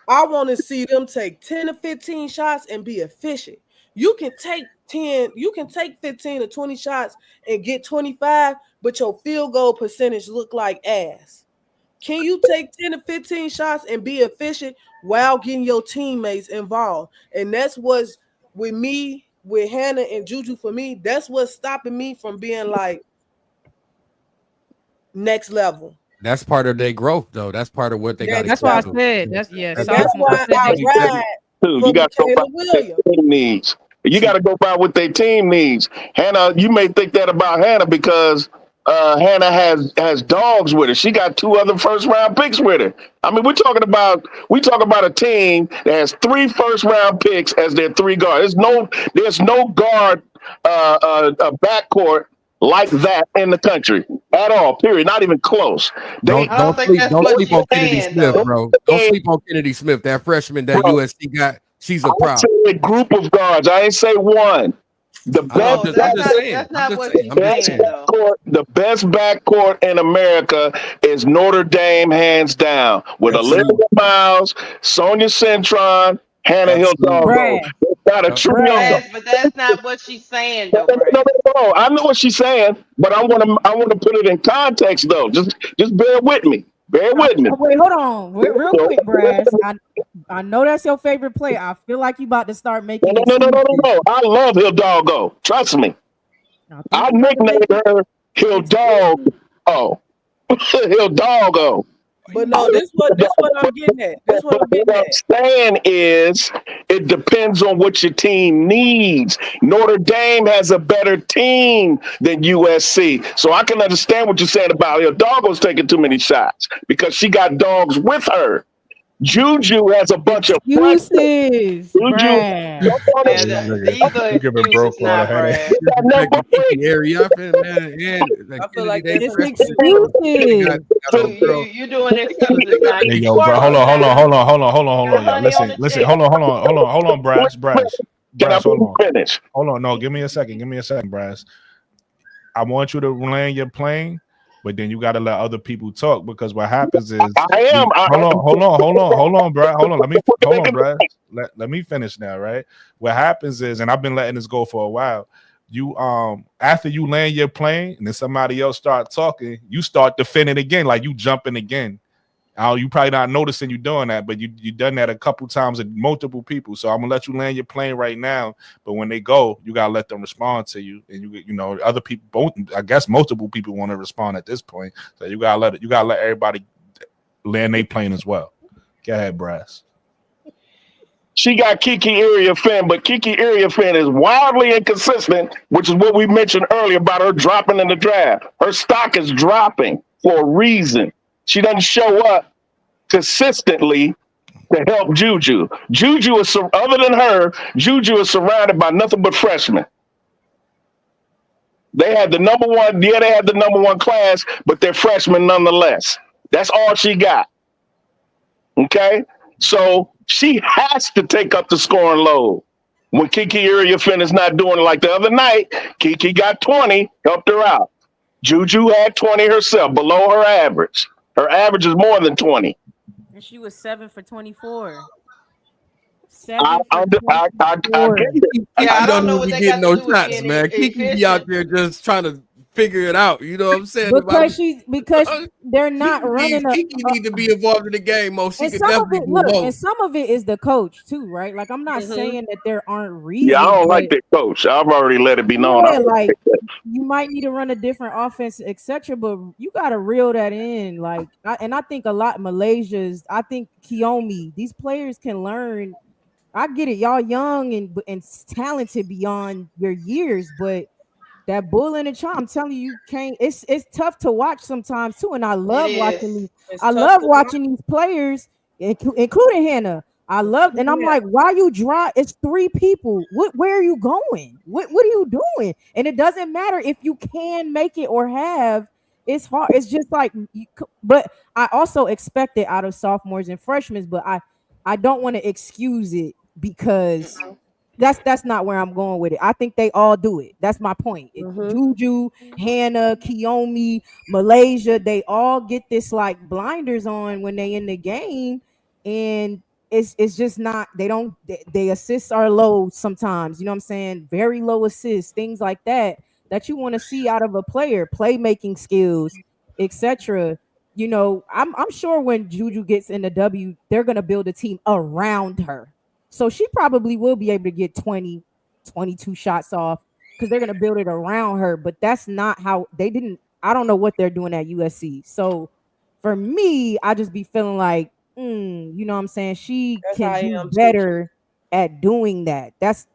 I want to see them take 10 to 15 shots and be efficient. You can take 15 to 20 shots and get 25, but your field goal percentage look like ass. Can you take 10 to 15 shots and be efficient while getting your teammates involved? And that's what's with me. With Hannah and Juju, for me, that's what's stopping me from being like next level. That's part of their growth, though. That's part of what they got. That's why I said. That's why I ride. You got to go by what their team needs. You got to go by what their team needs. Hannah, you may think that about Hannah because Hannah has dogs with her. She got 2 other first-round picks with her. I mean, we talking about a team that has 3 first-round picks as their 3 guards. There's no guard a backcourt like that in the country at all. Period. Not even close. Don't sleep on Kennedy Smith, bro. Don't sleep on Kennedy Smith. That freshman that USC got. She's a problem. I say a group of guards. I ain't say one. The best backcourt in America is Notre Dame, hands down, with Olivia Miles, Sonya Citron, Hannah Hill-Dalbo. But that's not what she's saying, though. No. I know what she's saying, but I want to put it in context, though. Just bear with me. Bear with me. Wait, hold on, real quick, Brad. I know that's your favorite player. I feel like you about to start making No. excuses. I love Hidalgo. Trust me. I I think you about to nicknamed make her Hidalgo. excuses. Hidalgo. But no, this what I'm getting at. This what But I'm getting what I'm at. saying is, it depends on what your team needs. Notre Dame has a better team than USC. So I can understand what you're saying about Hidalgo's taking too many shots because she got dogs with her. Juju has a bunch of freshmen. Excuses, Juju, Brad. Yeah, these are You giving bro excuses card a now, headache. Brad. Disrespecting Kiki Ariafa, man, and like I feel Kennedy like Day that's It's freshman. excuses. Got You old girl. you you doing excuses now. Hey You yo, bro, squirrely now. hold Got on, y'all. honey on Listen, the listen, check. hold on, Can I Brass, hold on. finish? Hold on, no, give me a second, Brass. I want you to land your plane, but then you got to let other people talk because what happens is I am. hold on, Brad. Hold on, Brad. Let me finish now, right? What happens is, and I've been letting this go for a while. You after you land your plane and then somebody else start talking, you start defending again, like you jumping again. You probably not noticing you doing that, but you done that a couple times with multiple people. So I'm gonna let you land your plane right now. But when they go, you gotta let them respond to you, and you know other people. Both, I guess multiple people want to respond at this point. So you gotta let everybody land their plane as well. Go ahead, Brass. She got Kiki Area fan, but Kiki Area fan is wildly inconsistent, which is what we mentioned earlier about her dropping in the draft. Her stock is dropping for a reason. She doesn't show up consistently to help Juju. Juju is other than her. Juju is surrounded by nothing but freshmen. They had the number one. Yeah, they had the number one class, but they're freshmen nonetheless. That's all she got. Okay, so she has to take up the scoring load. When Kiki Iriafen is not doing it like the other night, Kiki got 20, helped her out. Juju had 20 herself, below her average. Her average is more than 20. And she was 7 for 24. I, 7 for I 24. get it. Yeah, Kiki I don't don't know even what be they getting got to no do with shots, being man. Kiki be out efficient. there just trying to figure it out. You know what I'm saying? Because they're not running Kiki need to be involved in the game more. She and could some of definitely it, do look, more. and some of it is the coach too, right? Like I'm not Mm-hmm. saying that there aren't Yeah, I reasons, don't but like that coach. I've already let it be known. yeah, like you might need to run a different offense, etc. But you got to reel that in, like, I think a lot Malaysia's. I think Kiyomi. These players can learn. I get it, y'all young and talented beyond your years, but that bull in the charm, I'm telling you, can't. It's tough to watch sometimes too, and I It love watching is. these. It's I tough love to watch. watching these players, including Hannah. I love, and I'm Yeah. like, why you drive? It's three people. Where are you going? What are you doing? And it doesn't matter if you can make it or have. It's hard. It's just like, but I also expect it out of sophomores and freshmen. But I don't want to excuse it because Mhm. that's not where I'm going with it. I think they all do it. That's my point. Mm-hmm. Juju, Hannah, Kiyomi, Malaysia, they all get this like blinders on when they in the game, and it's just not. They don't. They assists are low sometimes. You know what I'm saying? Very low assists, things like that that you want to see out of a player, playmaking skills, etc. You know, I'm sure when Juju gets in the W, they're gonna build a team around her, so she probably will be able to get 20, 22 shots off because they're going to build it around her. But that's not how they didn't. I don't know what they're doing at USC. So for me, I just be feeling like, you know what I'm saying? She That's how can I do am too. better at doing that. That's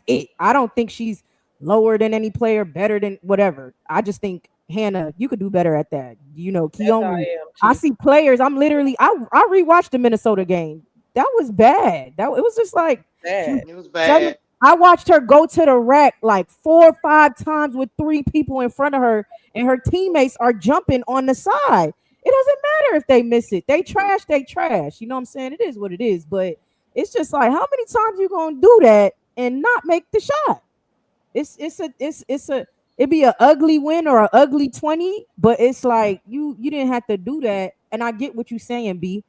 it. I don't think she's lower than any player, better than whatever. I just think Hannah, you could do better at that. You know, That's how I Kiyomi. am, I Chief. see players. I rewatched the Minnesota game. That was bad. It was just like she was Bad. It was seven. bad. I watched her go to the rack like 4 or 5 times with three people in front of her, and her teammates are jumping on the side. It doesn't matter if they miss it. They trash, they trash. You know what I'm saying? It is what it is. But it's just like, how many times you gonna do that and not make the shot? It's a it'd be an ugly win or an ugly 20, but it's like you didn't have to do that. And I get what you're saying, B,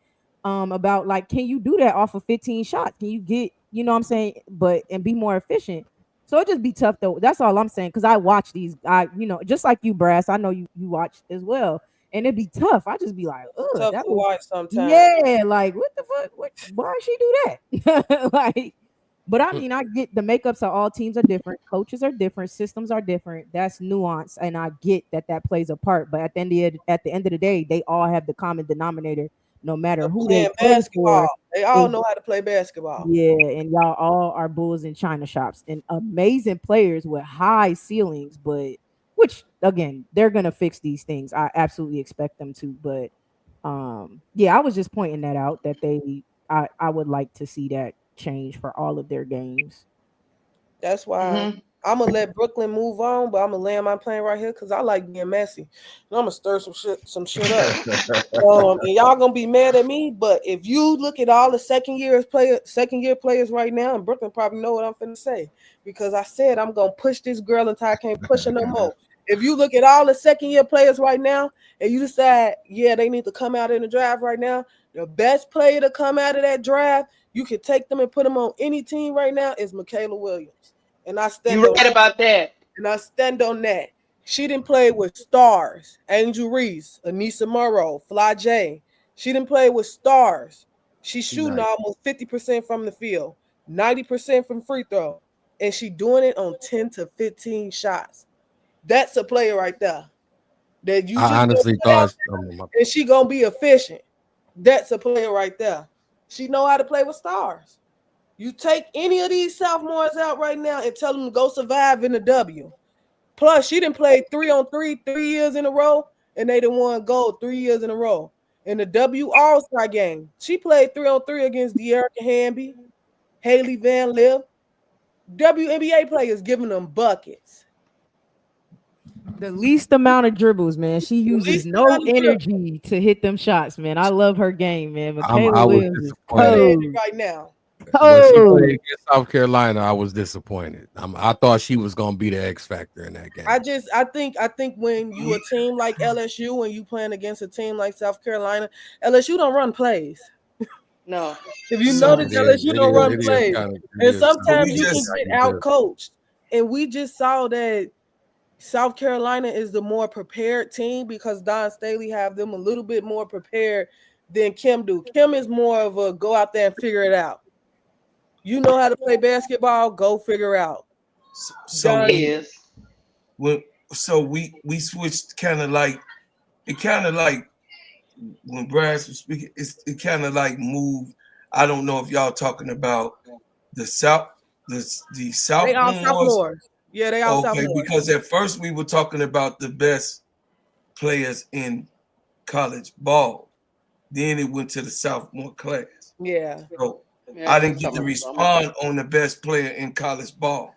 about like, can you do that off of 15 shots? Can you get, you know what I'm saying, but and be more efficient? So it just be tough though. That's all I'm saying. Cause I watch these, just like you, Brass. I know you watch as well. and it'd be tough. I just be like, Tough that to was watch sometimes. yeah, like what the fuck? Why she do that? Like, but I mean, I get the makeups of all teams are different, coaches are different, systems are different. That's nuance, and I get that plays a part. But at the end of the day, they all have the common denominator. No matter who they Playing play basketball, for, they all know how to play basketball. yeah, and y'all all are bulls in china shops and amazing players with high ceilings, but which again, they're gonna fix these things. I absolutely expect them to, but yeah, I was just pointing that out that I would like to see that change for all of their games. That's why I'm gonna let Brooklyn move on, but I'm gonna land my plane right here because I like being messy. And I'm gonna stir some shit up. And y'all gonna be mad at me, but if you look at all the second year players right now, and Brooklyn probably know what I'm finna say because I said I'm gonna push this girl until I can't push her no more. If you look at all the second year players right now, and you decide, yeah, they need to come out in the draft right now, the best player to come out of that draft, you can take them and put them on any team right now is Michaela Williams. And I stand You're right about that. And I stand on that. She didn't play with stars. Angel Reese, Anissa Morrow, Fly J. She didn't play with stars. She's shooting almost 50% from the field, 90% from free throw. And she doing it on 10 to 15 shots. That's a player right there. That you I honestly thought and she gonna be efficient. That's a player right there. She know how to play with stars. You take any of these sophomores out right now and tell them to go survive in the W. Plus, she didn't play 3-on-3 3 years in a row, and they didn't won gold 3 years in a row. In the W All-Star game, she played 3-on-3 against De'Erica Hamby, Haley Van Liv. WNBA players giving them buckets. The least amount of dribbles, man. She uses no energy to hit them shots, man. I love her game, man. Michaela Williams is cold right now. When she played against South Carolina, I was disappointed. I thought she was gonna be the X factor in that game. I think when you a team like LSU and you playing against a team like South Carolina, LSU don't run plays. No. If you notice, LSU don't run plays, and sometimes you can get out coached. And we just saw that South Carolina is the more prepared team because Don Staley have them a little bit more prepared than Kim do. Kim is more of a go out there and figure it out. You know how to play basketball, go figure out. So we switched kind of like when Brad was speaking, it kind of like moved. I don't know if y'all talking about the South, the South. They all sophomores. Yeah, they all sophomores. Because at first we were talking about the best players in college ball. Then it went to the sophomore class. Yeah. So I didn't get to respond on the best player in college ball.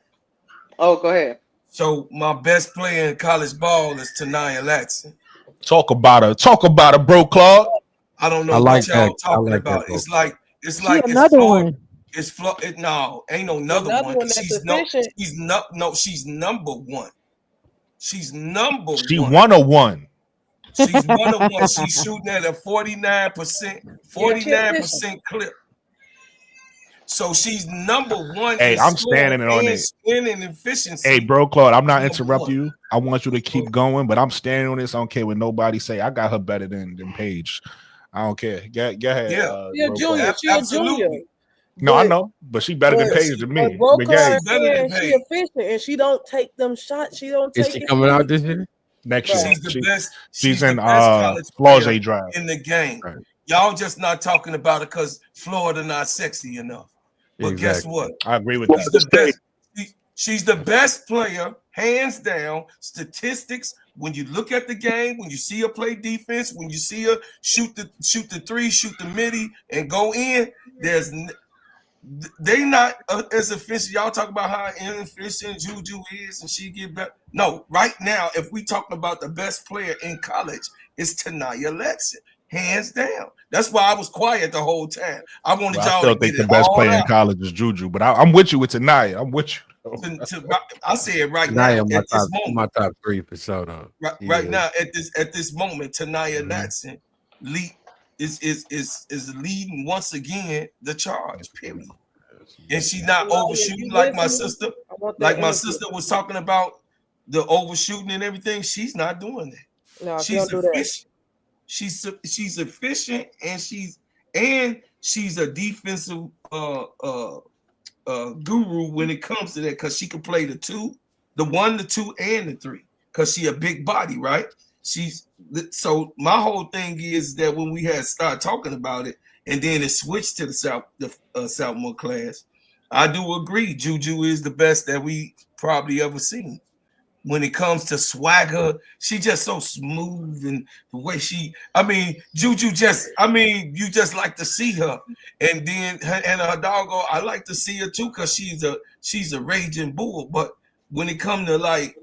Oh, go ahead. So my best player in college ball is Tania Latson. Talk about her, bro, Claude. I don't know what y'all talking about. It's like another one. It's no, ain't no another one. She's number one. She's number one. She 101. She's 101. She's shooting at a 49% clip. So she's number one. Hey, I'm standing on it. Spinning efficiency. Hey, bro, Claude, I'm not interrupting you. I want you to keep going, but I'm standing on this. I don't care what nobody say. I got her better than Paige. I don't care. Go ahead. Yeah, junior. She a junior. No, I know, but she better than Paige to me. She efficient and she don't take them shots. She don't take. Is she coming out this year? Next year. She's the best. She's in Florida draft in the game. Right. Y'all just not talking about it because Florida not sexy enough. But guess what? I agree with that. She's the best player, hands down. Statistics. When you look at the game, when you see her play defense, when you see her shoot the three, shoot the midi, and go in, they not as efficient. Y'all talk about how inefficient Juju is, and she get better. No, right now, if we talking about the best player in college, it's Tania Latson, hands down. That's why I was quiet the whole time. I wanted y'all. I still think the best player in college is Juju, but I'm with you with Tania. I'm with you. I say it right now. My top three for sure. Right now, at this moment, Tania Latson is leading once again the charge. Period. And she's not overshooting like my sister. Like my sister was talking about the overshooting and everything. She's not doing that. No, she's efficient. She's efficient, and she's a defensive guru when it comes to that, because she can play the 1, the 2, and the 3, because she a big body, right? So my whole thing is that when we had started talking about it, and then it switched to the sophomore class, I do agree Juju is the best that we probably ever seen. When it comes to swagger, she just so smooth, and the way Juju you just like to see her. And then her doggo, I like to see her too, because she's a raging bull. But when it comes to like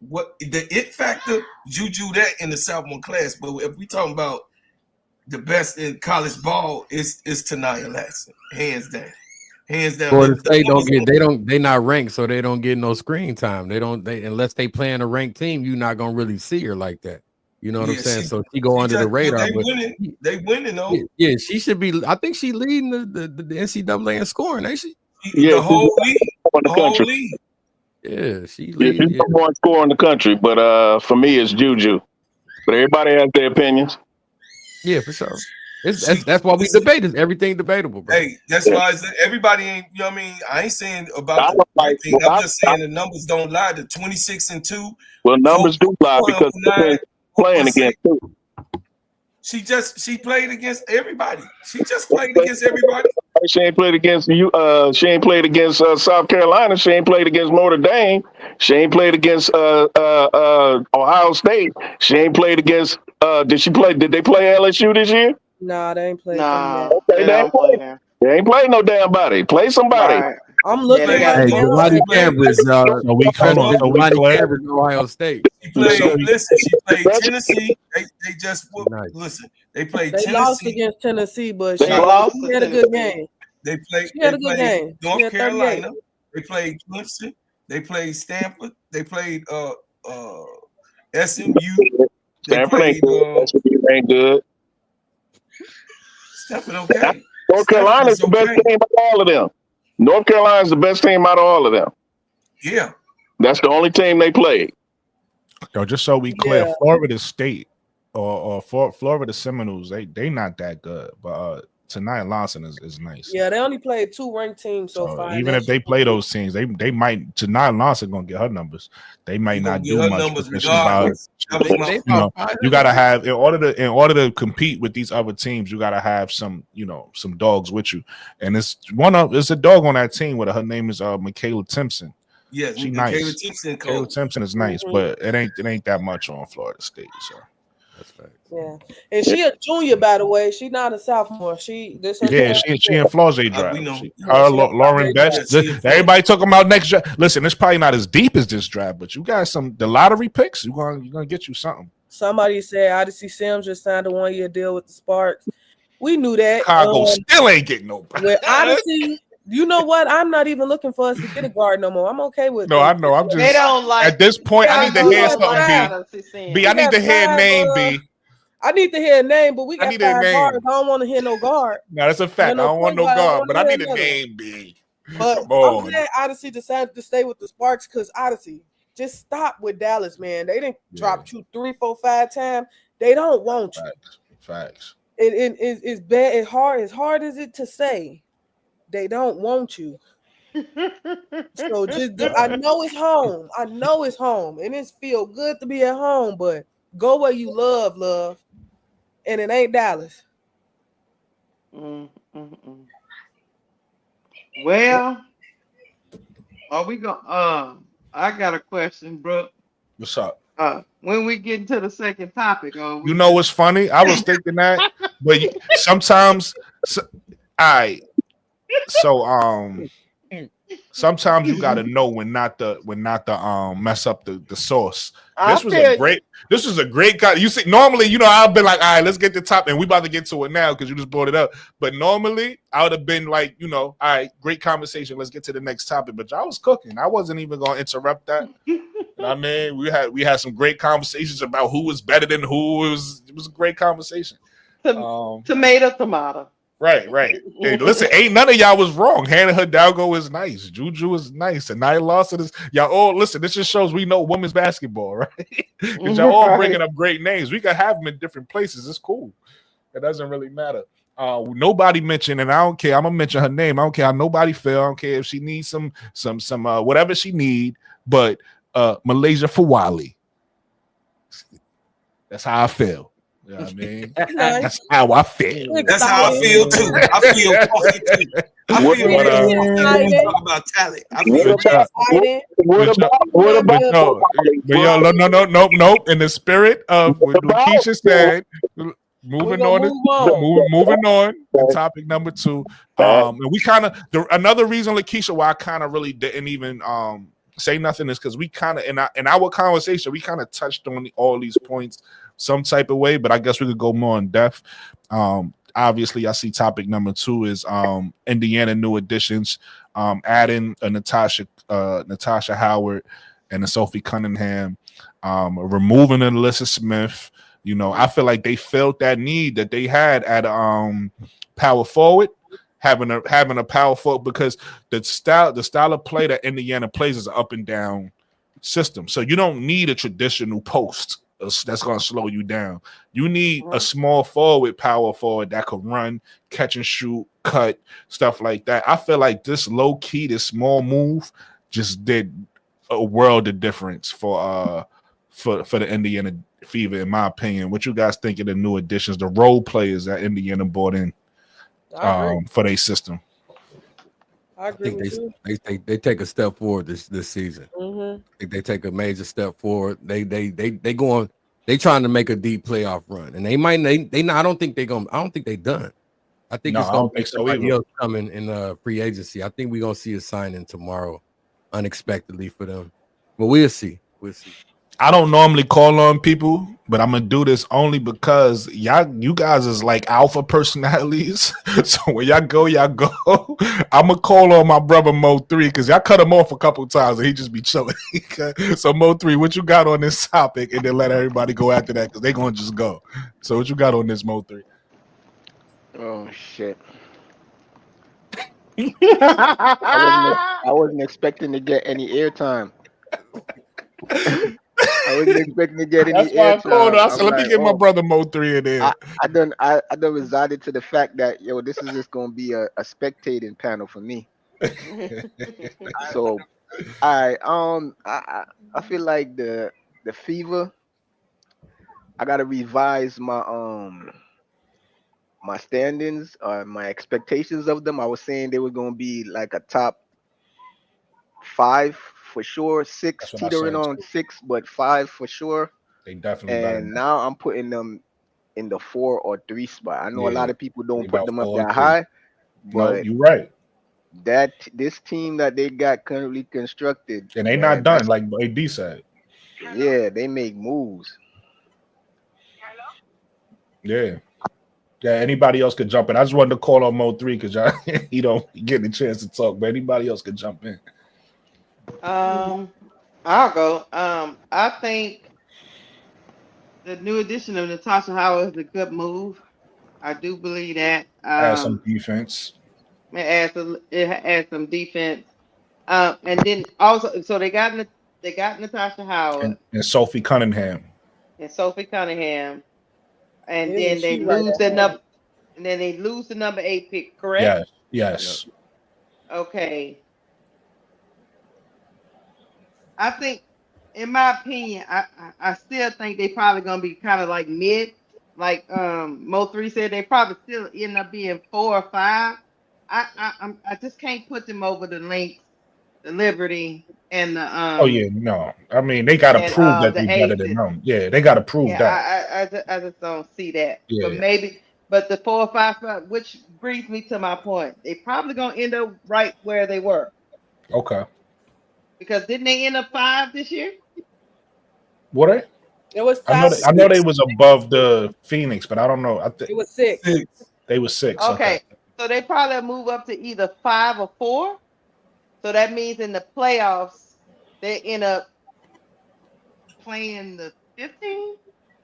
what the it factor, Juju that in the sophomore class. But if we talking about the best in college ball, is Tanaya Latson, hands down. Florida State they not ranked, so they don't get no screen time. Unless they play in a ranked team, you're not gonna really see her like that. You know what I'm saying? So she go under the radar. They winning though. Yeah, she should be. I think she leading the NCAA in scoring, ain't she? Yeah, the whole league. Yeah, she's number one scorer in the country. But for me, it's Juju. But everybody has their opinions. Yeah, for sure. That's why we debate. Is everything debatable, bro? Hey, that's why everybody ain't. You know what I mean? I ain't saying about I'm just saying the numbers don't lie. The 26-2. Well, numbers do lie because they're playing against too. She played against everybody. She just played against everybody. She ain't played against you. She ain't played against South Carolina. She ain't played against Notre Dame. She ain't played against Ohio State. She ain't played against. Did they play LSU this year? Nah, they ain't played. Nah, okay, they ain't played no damb body. Play somebody. Right. I'm looking at Giovanni Cambridge. Ohio State. She played Tennessee. They just listen. They played Tennessee. They lost against Tennessee, but she had a good game. They played North Carolina. They played Clemson. They played Stanford. They played SMU. Stanford ain't good. Stanford okay. North Carolina's the best team out of all of them. North Carolina's the best team out of all of them. Yeah. That's the only team they played. Yo, just so we clear, Florida State or Florida Seminoles, they not that good. But Tanaya Latson is nice. Yeah, they only played 2 ranked teams so far. Even if they play those teams, they might. Tanaya Latson gonna get her numbers. They might not do much. You gotta have in order to compete with these other teams, you gotta have some dogs with you. And it's a dog on that team with her. Her name is Michaela Timpson. Yeah, she's nice. Michaela Timpson is nice, but it ain't that much on Florida State. So that's fact. Yeah, and she a junior, by the way. She not a sophomore. She in Flausier draft. Lauren Best. Everybody talking about next draft. Listen, it's probably not as deep as this draft, but you got the lottery picks. You're gonna get you something. Somebody said Odyssey Sims just signed a 1-year deal with the Sparks. We knew that. Chicago still ain't getting nobody. With Odyssey, you know what? I'm not even looking for us to get a guard no more. I'm okay with. No, I know. I'm just. They don't like. At this point, I need to hear something. B. I need to hear a name. B. I need to hear a name, but we got 5 guards. I don't want to hear no guard. No, that's a fact. I don't want no guard, but I need a name, B. But I'm glad Odyssey decided to stay with the Sparks, because Odyssey, just stop with Dallas, man. They didn't drop you 3, 4, 5 times. They don't want you. Facts. It's bad. It's hard. As hard as it to say, they don't want you. So I know it's home. I know it's home, and it's feel good to be at home. But go where you love. And it ain't Dallas. Well, are we going? I got a question, bro. What's up? When we get into the second topic, you know what's funny? I was thinking that, but sometimes, sometimes you gotta know when not to mess up the sauce. This was a great guy. You see, normally, I've been like, all right, let's get the top, and we about to get to it now because you just brought it up. But normally, I would have been like, all right, great conversation. Let's get to the next topic. But y'all was cooking. I wasn't even gonna interrupt that. I mean, we had some great conversations about who was better than who. It was a great conversation. Tomato. Right. Hey, listen, ain't none of y'all was wrong. Hannah Hidalgo is nice. Juju is nice. And Nia Lawson is y'all all listen. This just shows we know women's basketball, right? Because y'all all bringing up great names. We can have them in different places. It's cool. It doesn't really matter. Nobody mentioned, and I don't care. I'm gonna mention her name. I don't care how nobody feel. I don't care if she needs some whatever she need. But Malaysia Fawali. That's how I feel. You know what I mean? That's how I feel. That's how I feel too. I feel funky too. I feel when you talk about talent. I feel what about no. In the spirit of what Keisha said, moving on. Topic number 2. And we kind of another reason, Lakeisha, why I kind of really didn't even say nothing is because we kind of in our conversation we kind of touched on all these points some type of way, but I guess we could go more in depth. Obviously, I see topic number 2 is Indiana new additions, adding a Natasha Howard and a Sophie Cunningham, removing an Alyssa Smith. You know, I feel like they felt that need that they had at power forward, having a power forward because the style of play that Indiana plays is an up and down system. So you don't need a traditional post that's going to slow you down. You need a small forward, power forward that could run, catch and shoot, cut, stuff like that. I feel like this low key, this small move just did a world of difference for the Indiana Fever, in my opinion. What you guys think of the new additions, the role players that Indiana brought in for their system? I think they take a step forward this season. Mm-hmm. I think they take a major step forward. They trying to make a deep playoff run, and I don't think they done. I think I don't think so either. Else coming in free agency. I think we're gonna see a signing tomorrow, unexpectedly for them. But we'll see. I don't normally call on people, but I'm gonna do this only because you guys is like alpha personalities. So when y'all go. I'm gonna call on my brother Mo 3 because y'all cut him off a couple times and he just be chilling. So Mo 3, what you got on this topic, and then let everybody go after that because they gonna just go. So what you got on this, Mo 3? Oh shit. I wasn't expecting to get any airtime. I wasn't expecting to get any. That's why I called her. I said, let me get my brother Mo 3 in there. I done resided to the fact that this is just gonna be a spectating panel for me. So I feel like the Fever. I gotta revise my my standings or my expectations of them. I was saying they were gonna be like a top 5 for sure, 6 teetering on 6, but 5 for sure. They definitely. And now I'm putting them in the 4 or 3 spot. I know a lot of people don't put them up that high, but no, you're right. This team that they got currently constructed, and they not done like AD said. Yeah, they make moves. Yeah. Anybody else could jump in. I just wanted to call on Mo 3 because he don't get a chance to talk, but anybody else could jump in. I'll go. I think the new addition of Natasha Howard is a good move. I do believe that. Add some defense. It adds some defense. And then also, so they got Natasha Howard and Sophie Cunningham. And then they lose the number. And then they lose the number 8 pick. Correct? Yes. Okay. I think, in my opinion, I still think they probably gonna be kind of like mid, like Mo 3 said. They probably still end up being 4 or 5. I just can't put them over the Lynx, the Liberty, and the oh yeah, no. I mean, they gotta prove that they're better than them. Yeah, they gotta prove that. I just don't see that. Yeah. But the 4 or 5 spot, which brings me to my point, they probably gonna end up right where they were. Okay. Because didn't they end up 5 this year? What? It was 5. I know they was above the Phoenix, but I don't know. I think it was 6. They was 6. Okay. So they probably move up to either 5 or 4. So that means in the playoffs, they end up playing the 15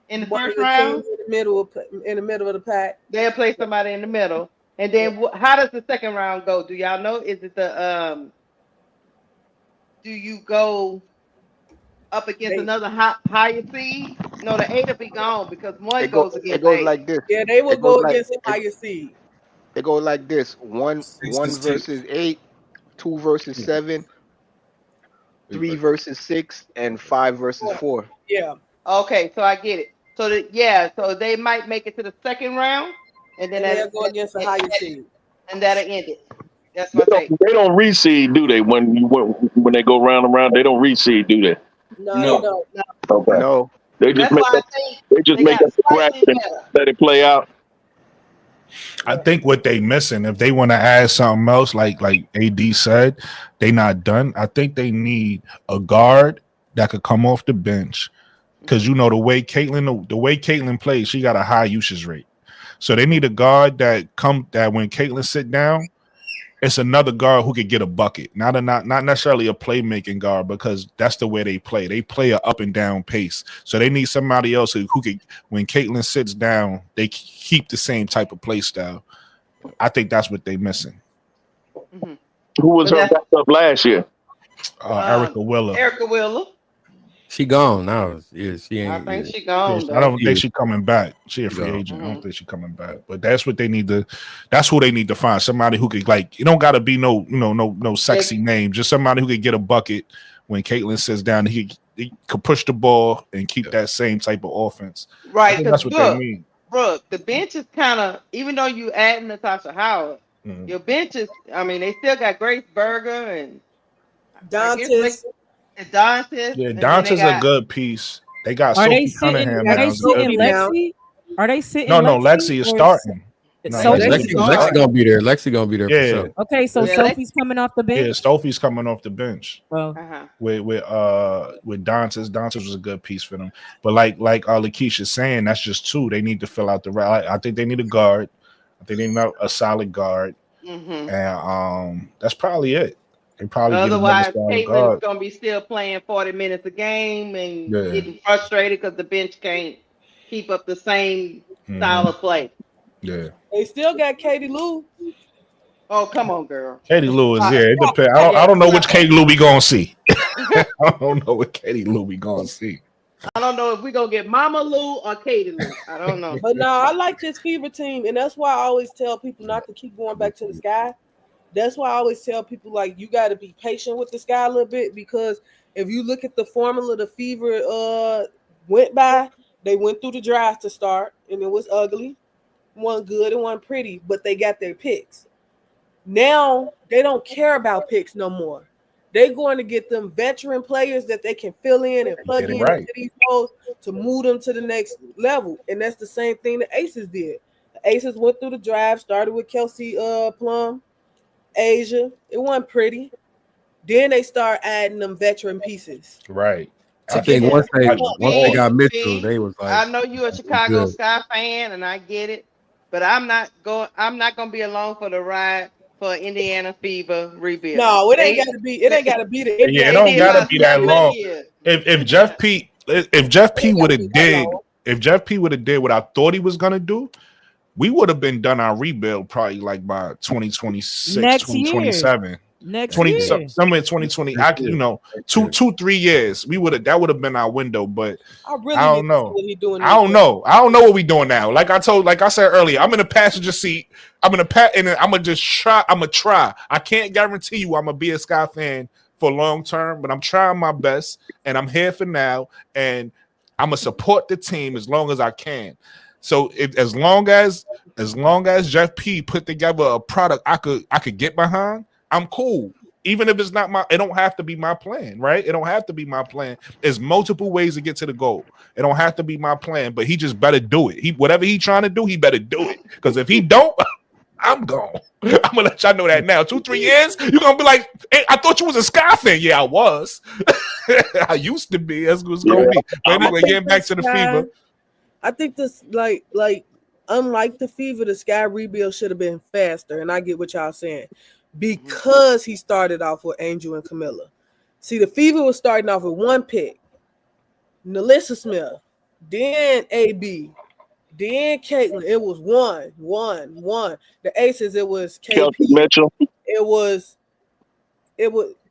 in the first round. In the middle of the pack. They'll play somebody in the middle. And then how does the second round go? Do y'all know? Is it the do you go up against another higher seed? No, the 8 will be gone because one goes It against goes 8. like this. Yeah, they will It goes go like against the higher seed. it goes like this: one 6 to 6. versus 8, 2 versus 7, 3 versus 6, and 5 versus 4. Yeah. Okay, so I get it. So so they might make it to the second round, and then they'll go against the higher seed, and that'll end it. That's my take. They don't reseed, do they? When they go round and round, they don't reseed, do they? No, they No. don't. Okay. No, They just That's make why I up. think They just they make got up the slightly bracket and better. let it play out. I think what they missing, if they want to add something else, like AD said, they not done. I think they need a guard that could come off the bench, because you know the way Caitlin plays, she got a high usage rate. So they need a guard that when Caitlin sit down, it's another guard who could get a bucket. Not necessarily a playmaking guard, because that's the way they play. They play a up and down pace. So they need somebody else who could, when Caitlin sits down, they keep the same type of play style. I think that's what they missing. Mm-hmm. Who was her backup last year? Erica Willer. Erica Willer. She gone now. Yeah, she ain't. I think she gone. I don't think she's coming back. She a free agent. I don't think she's coming back. But that's what they need to. That's who they need to find. Somebody who could, like, it don't got to be no sexy name. Just somebody who could get a bucket when Caitlin sits down. He could push the ball and keep that same type of offense. Right. That's what they need. Brooke, the bench is kind of, even though you add Natasha Howard, your bench is. I mean, they still got Grace Berger and Dantes. Yeah, Dante's a good piece. They got Are they Sophie sitting? Cunningham. Are they now. sitting Lexi? Are they sitting? No, Lexi is starting. No, Lexi gonna be there. Lexi gonna be there for sure. Okay, so Sophie's coming off the bench. Yeah, Sophie's coming off the bench. Well, with Dantes. Dantes was a good piece for them. But like Lakeisha's saying, that's just two. They need to fill out the right. I think they need a guard. I think they need a solid guard. And that's probably it. They probably otherwise Caitlin's gonna be still playing 40 minutes a game and getting frustrated because the bench can't keep up the same style of play. Yeah. They still got Katie Lou. Oh, come on, girl. Katie Lou is It depends. I don't know which Katie Lou we gonna see. I don't know what Katie Lou we gonna see. I don't know if we're gonna get Mama Lou or Katie Lou. I don't know. But no, I like this Fever team, and that's why I always tell people not to keep going back to the Sky. That's why I always tell people, like, you got to be patient with the Sky a little bit, because if you look at the formula the Fever went by, they went through the draft to start, and it was ugly. One good and one pretty, but they got their picks. Now they don't care about picks no more. They're going to get them veteran players that they can fill in and plug into these roles to move them to the next level. And that's the same thing the Aces did. The Aces went through the draft, started with Kelsey Plum, Asia. It wasn't pretty. Then they start adding them veteran pieces. Right. I think once they got Mitchell, they was like, I know you're a Chicago Sky fan, and I get it, but I'm not gonna be along for the ride for Indiana Fever rebuild. No, it ain't gotta be. It ain't gotta be the. Yeah, it don't gotta be that long. If Jeff P would have did what I thought he was gonna do, we would have been done our rebuild probably like by 2026, 2027. Next year. Somewhere 2020. 2-3 years. That would have been our window, but I don't know. I don't know what we doing now. Like I said earlier, I'm in the passenger seat. I'm gonna just try. I'm gonna try. I can't guarantee you I'm gonna be a Sky fan for long term, but I'm trying my best, and I'm here for now, and I'm gonna support the team as long as I can. So as long as Jeff P put together a product I could get behind, I'm cool. Even if it's not it don't have to be my plan, right? It don't have to be my plan. There's multiple ways to get to the goal. It don't have to be my plan, but he just better do it. Whatever he trying to do, he better do it. Because if he don't, I'm gone. I'm gonna let y'all know that now. 2-3 years, you're gonna be like, hey, I thought you was a Sky fan. Yeah, I was. I used to be. That's what's gonna be. But anyway, getting back to the Fever. I think this, like unlike the Fever, the Sky rebuild should have been faster. And I get what y'all saying. Because he started off with Angel and Camilla. See, the Fever was starting off with one pick, Nalissa Smith, then AB, then Caitlin. It was one. The Aces, it was KP. Kelsey Mitchell. It was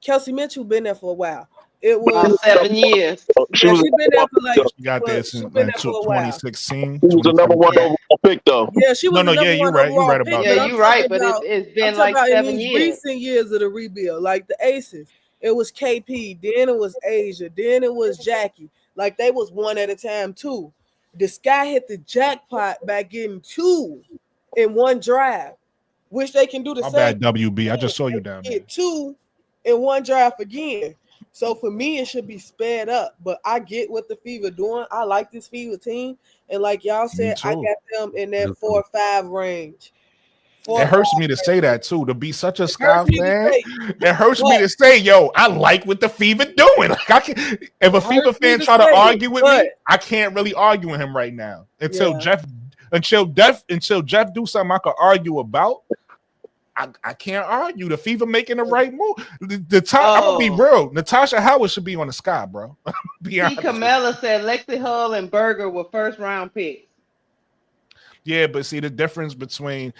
Kelsey Mitchell been there for a while. It About was 7 years. She yeah, was she been there for like She got there she since been there for a while. 2016. a number 1 Yeah. overall pick though. Yeah, she was No, the number yeah, you're one right. You're overall right pick. about Yeah, But that. I'm you're right, talking but about it's I'm been talking like about in 7 these years. recent years of the rebuild, like the Aces. It was KP, then it was Asia, then it was Jackie. Like they was one at a time too. The Sky hit the jackpot by getting 2 in one drive, which they can do the My same. bad, WB. I again. just saw you They down can there. get 2 in one drive again. So for me, it should be sped up. But I get what the Fever doing. I like this Fever team, and like y'all said, I too. got them in that 4 or 5 range. 4 It or hurts 5 me to say that too. To be such a It Sky hurts me to fan, say, it hurts me but to say, yo, I like what the Fever doing. Like I can, if a it Fever hurts me fan to try to say it, argue with but me, I can't really argue with him right now until yeah. Jeff do something I could argue about. I can't argue. The Fever making the right move. I'm gonna be real. Natasha Howard should be on the Sky, bro. Be T. honest with you. Camella said Lexi Hull and Berger were first round picks. Yeah, but see the difference between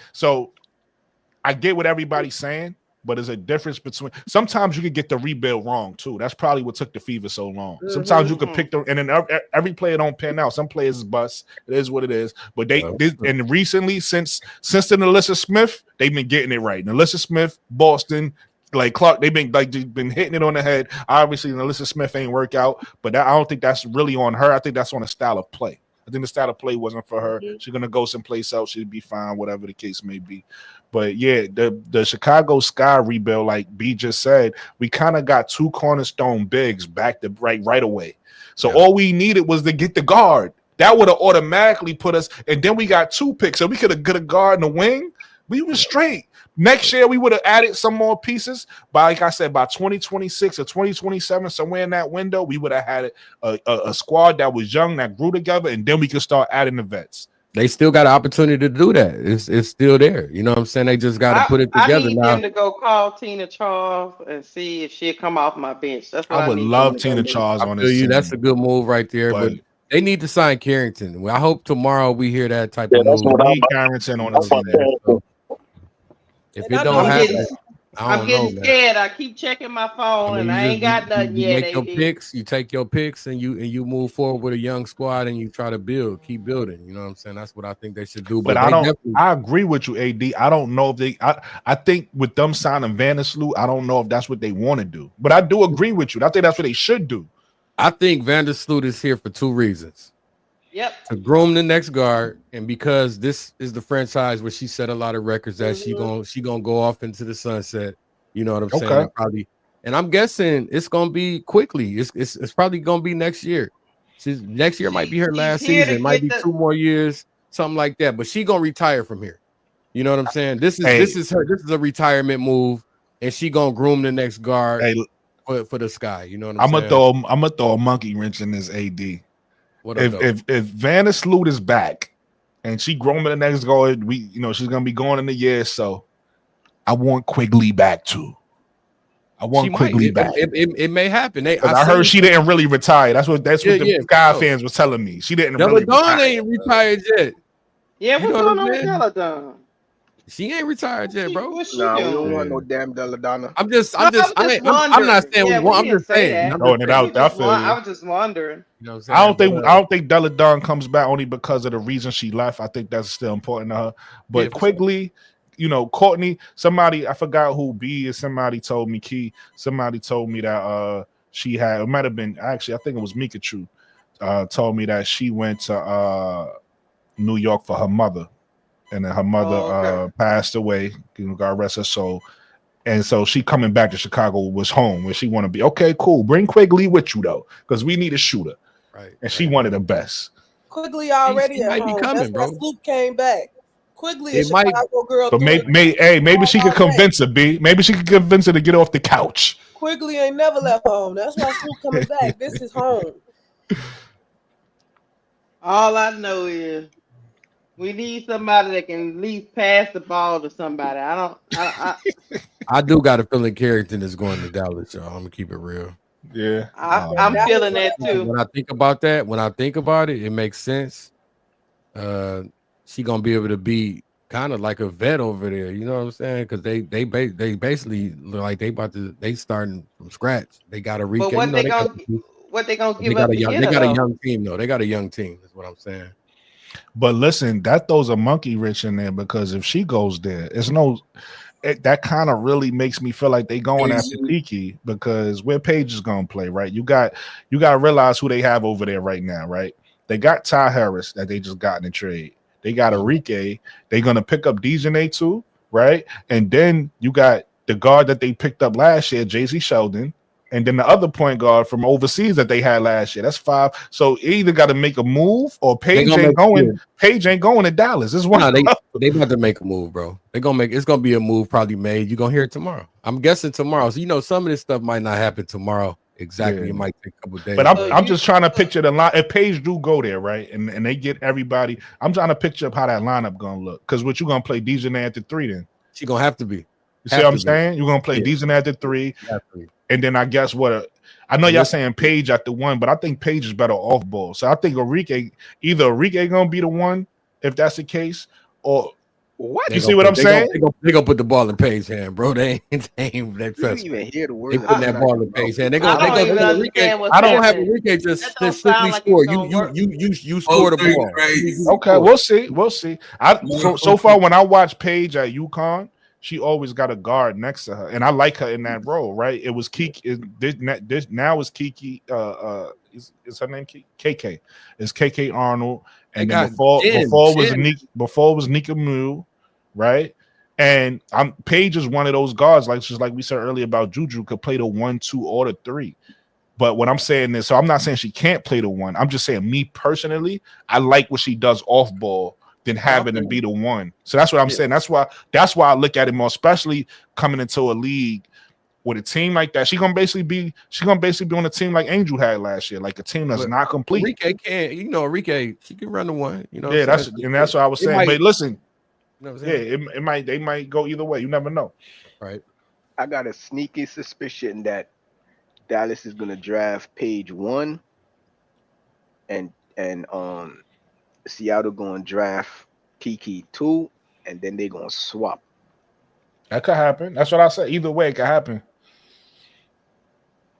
I get what everybody's saying, but there's a difference between sometimes you could get the rebuild wrong too. That's probably what took the Fever so long. Sometimes you could pick and then every player don't pan out. Some players is bust. It is what it is. But and recently since the Alyssa Smith, they've been getting it right. And Alyssa Smith, Boston, like Clark, they've been hitting it on the head. Obviously, Alyssa Smith ain't work out, but I don't think that's really on her. I think that's on a style of play. I think the style of play wasn't for her. She's gonna go someplace else. She'd be fine, whatever the case may be. But yeah, the Chicago Sky rebuild, like B just said, we kind of got 2 cornerstone bigs back to right away. So all we needed was to get the guard. That would have automatically put us, and then we got 2 picks, so we could have got a guard in the wing. We were straight. Next year, we would have added some more pieces. But like I said, by 2026 or 2027, somewhere in that window, we would have had a squad that was young, that grew together, and then we could start adding the vets. They still got an opportunity to do that. It's still there. You know what I'm saying? They just got to put it together. I need now. them to go call Tina Charles and see if she'll come off my bench. That's what I would love Tina Charles on this team. That's a good move right there. But they need to sign Carrington. Well, I hope tomorrow we hear that type of news. We need Carrington on the team. So if it don't happen, I'm getting scared. I keep checking my phone, and I ain't got nothing yet. Make your picks. You take your picks, and you move forward with a young squad, and you try to keep building. You know what I'm saying? That's what I think they should do. But I agree with you, AD. I don't know if I think with them signing Vandersloot, I don't know if that's what they want to do. But I do agree with you. I think that's what they should do. I think Vandersloot is here for 2 reasons. Yep. To groom the next guard, and because this is the franchise where she set a lot of records that she gonna go off into the sunset. You know what I'm saying? Probably, and I'm guessing it's gonna be quickly. It's probably gonna be next year. Next year might be her last season. It might be 2 more years, something like that. But she gonna retire from here. You know what I'm saying? This is a retirement move, and she gonna groom the next guard for the Sky. You know what I'm saying? I'm gonna throw a monkey wrench in this AD. If Vandersloot is back and she grooming the next guard, she's gonna be going in a year. So I want Quigley back too. I want Quigley back. It may happen. I heard she didn't really retire. That's what the Sky fans was telling me. She didn't really retire. Ain't retired yet. Yeah, what's going on with Deladon? She ain't retired yet, bro. What's she Nah, doing? we don't want no damn Deladonna. I'm not saying we want. I'm just saying. I was just wondering. You know what I'm saying? I don't think Deladon comes back only because of the reason she left. I think that's still important to her. But Quigley, Courtney, somebody, I forgot who B is, somebody told me that she had, it might have been, actually, I think it was Mikachu, told me that she went to New York for her mother. And then her mother passed away, God rest her soul. And so she coming back to Chicago was home where she want to be. Okay, cool. Bring Quigley with you though, because we need a shooter. Right. And she wanted the best. Quigley already at home. That's why Sloop came back. Quigley is Chicago girl. But maybe she could convince her, B. Maybe she could convince her to get off the couch. Quigley ain't never left home. That's why Sloop coming back. This is home. All I know is we need somebody that can at least pass the ball to somebody. I do got a feeling Carrington is going to Dallas, y'all. I'm gonna keep it real. Yeah, I'm feeling that too. When I think about it, it makes sense. she gonna be able to be kind of like a vet over there. You know what I'm saying? Because they basically look like they starting from scratch. They got a But Rika. You know what they gonna give up to get they her got a though? young team though. They got a young team. Is what I'm saying. But listen, that throws a monkey wrench in there because if she goes there, it's no. That kind of really makes me feel like they going after Kiki because where Paige is gonna play, right? You got to realize who they have over there right now, right? They got Ty Harris that they just got in the trade. They got Enrique. They're gonna pick up Dejanay too, right? And then you got the guard that they picked up last year, JC Sheldon. And then the other point guard from overseas that they had last year. That's 5. So you either got to make a move or Paige ain't going. Paige ain't going to Dallas. This is one. No, they about to make a move, bro. They're gonna make it's gonna be a move probably made. You're gonna hear it tomorrow. I'm guessing tomorrow. So some of this stuff might not happen tomorrow. Exactly. Yeah. It might take a couple days. But I'm just trying to picture the line. If Paige do go there, right? And they get everybody, I'm trying to picture up how that lineup gonna look. Because what you gonna play Dejanay at the 3 then? She gonna have to be. You see what I'm saying? You're gonna play Dejanay at the 3. And then I guess I know y'all saying Paige at the 1, but I think Paige is better off ball. So I think either Enrique gonna be the one if that's the case, or what? You see what I'm saying? They gonna put the ball in Paige's hand, bro. They ain't that trust. Even hear the words. They put that ball in Paige's hand. They gonna Enrique. I don't have Enrique just strictly score. You score the ball. Okay, we'll see. So far when I watch Paige at UConn, she always got a guard next to her, and I like her in that role. Right? It was Kiki. This now is Kiki. Is her name KK? It's KK Arnold, and then before was Nika Mu, right? And Paige is one of those guards, just like we said earlier about Juju, could play the 1, 2, or the 3. But what I'm saying is, so I'm not saying she can't play the 1. I'm just saying, me personally, I like what she does off ball than having to be the 1. So that's what I'm saying. That's why I look at it more, especially coming into a league with a team like that. She's gonna basically be on a team like Angel had last year, like a team that's not complete. Enrique can, Enrique, she can run the 1. Yeah, that's what I was saying. But listen, they might go either way. You never know. Right. I got a sneaky suspicion that Dallas is gonna draft Paige 1, and Seattle gonna draft Kiki 2, and then they gonna swap. That could happen. That's what I said. Either way, it could happen.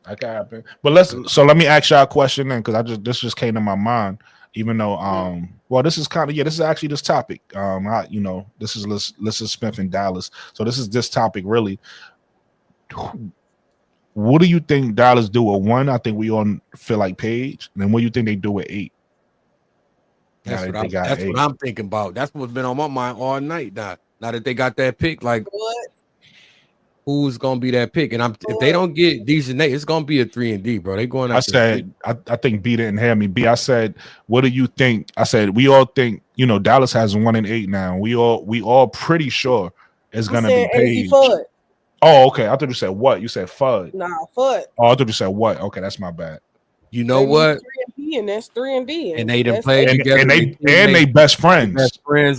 That could happen. But let me ask y'all a question then, because this just came to my mind. Even though this is this is actually this topic. This is Lissa Smith in Dallas. So this is this topic really. What do you think Dallas do at 1? I think we all feel like Paige. And then what do you think they do at 8? That's what I'm thinking about. That's what's been on my mind all night. Now that they got that pick, like who's gonna be that pick? And if they don't get Dejanay, it's gonna be a 3-and-D, bro. They going. I think B didn't hear me. B, I said, what do you think? I said we all think Dallas has 1 and 8 now. We all pretty sure it's gonna be Paige. Oh, okay. I thought you said what? You said Fudd. Nah, Fudd. Oh, I thought you said what? Okay, that's my bad. You know what? 3-and-D, and that's 3-and-D, and they done played together, and they best friends,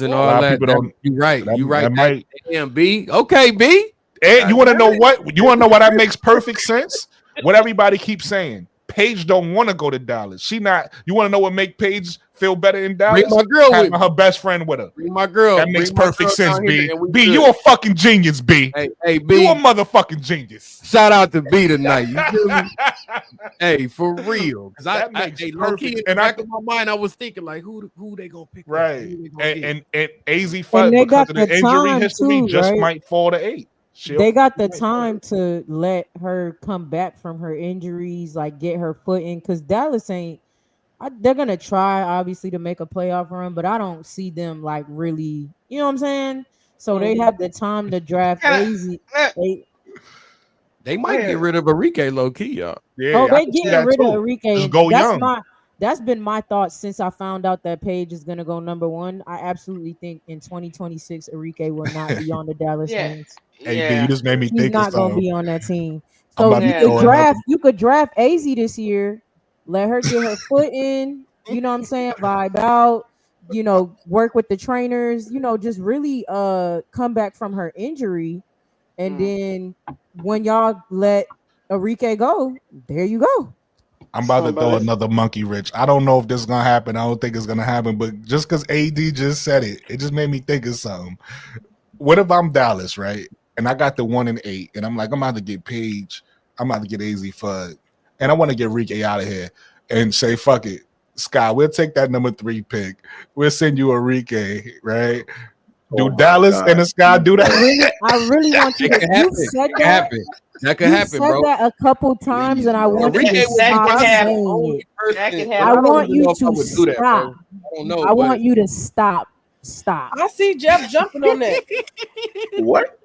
and all that. You're right. You're right. Damn, B. Okay, B. And you want to know what? You want to know why that makes perfect sense? What everybody keeps saying. Paige don't want to go to Dallas. She not. You want to know what make Paige feel better in Dallas? Bring my girl with her best friend with her. Bring my girl. That makes perfect sense, B. B, you a fucking genius, B. Hey, B. You a motherfucking genius. Shout out to B tonight. You feel me? Hey, for real. Because I low-key in the back of my mind, I was thinking like, who they gonna pick? Right. And AZ Fudd because of the injury history just might fall to 8. They got the time to let her come back from her injuries, like get her foot in, because Dallas ain't. They're gonna try obviously to make a playoff run, but I don't see them like really. You know what I'm saying? So they have the time to draft AZ. They might get rid of Enrique low key, y'all. Yeah, they getting rid of Enrique. Just go young. That's been my thought since I found out that Paige is going to go number 1. I absolutely think in 2026, Enrique will not be on the Dallas Wings. Hey, you just made me think he's not going to be on that team. So you could draft AZ this year, let her get her foot in, you know what I'm saying, vibe out, work with the trainers, just really come back from her injury. And then when y'all let Enrique go, there you go. I'm about to throw another monkey wrench. I don't know if this is gonna happen. I don't think it's gonna happen, but just because AD just said it, it just made me think of something. What if I'm Dallas, right? And I got the 1 and 8, and I'm like, I'm about to get Paige, I'm about to get AZ Fudd, and I want to get Rike out of here and say, fuck it, Sky, we'll take that number 3 pick. We'll send you a Rike, right? Do Dallas and the Sky do that? I really want you to. You said that. That could happen, bro. You said that a couple times, and I want you to stop saying it. I want you to stop. I want you to stop. Stop. I see Jeff jumping on that. What?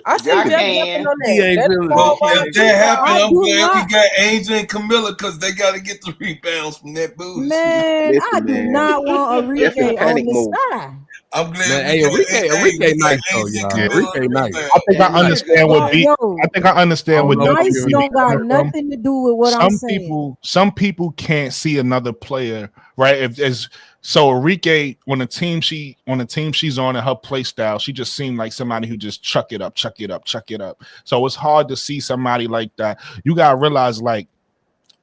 I see Jeff jumping on that. If that happened, I'm glad we got Angel and Camilla because they got to get the rebounds from that bullshit. Man, I do not want a Rike on the Sky. I'm glad. Man, hey, Enrique nice though, y'all. Enrique nice. I think I understand what B. I think I understand what nice don't got nothing to do with what I'm saying. Some people can't see another player, right? If as so Enrique, on the team she's on and her play style, she just seemed like somebody who just chuck it up. So it's hard to see somebody like that. You gotta realize, like,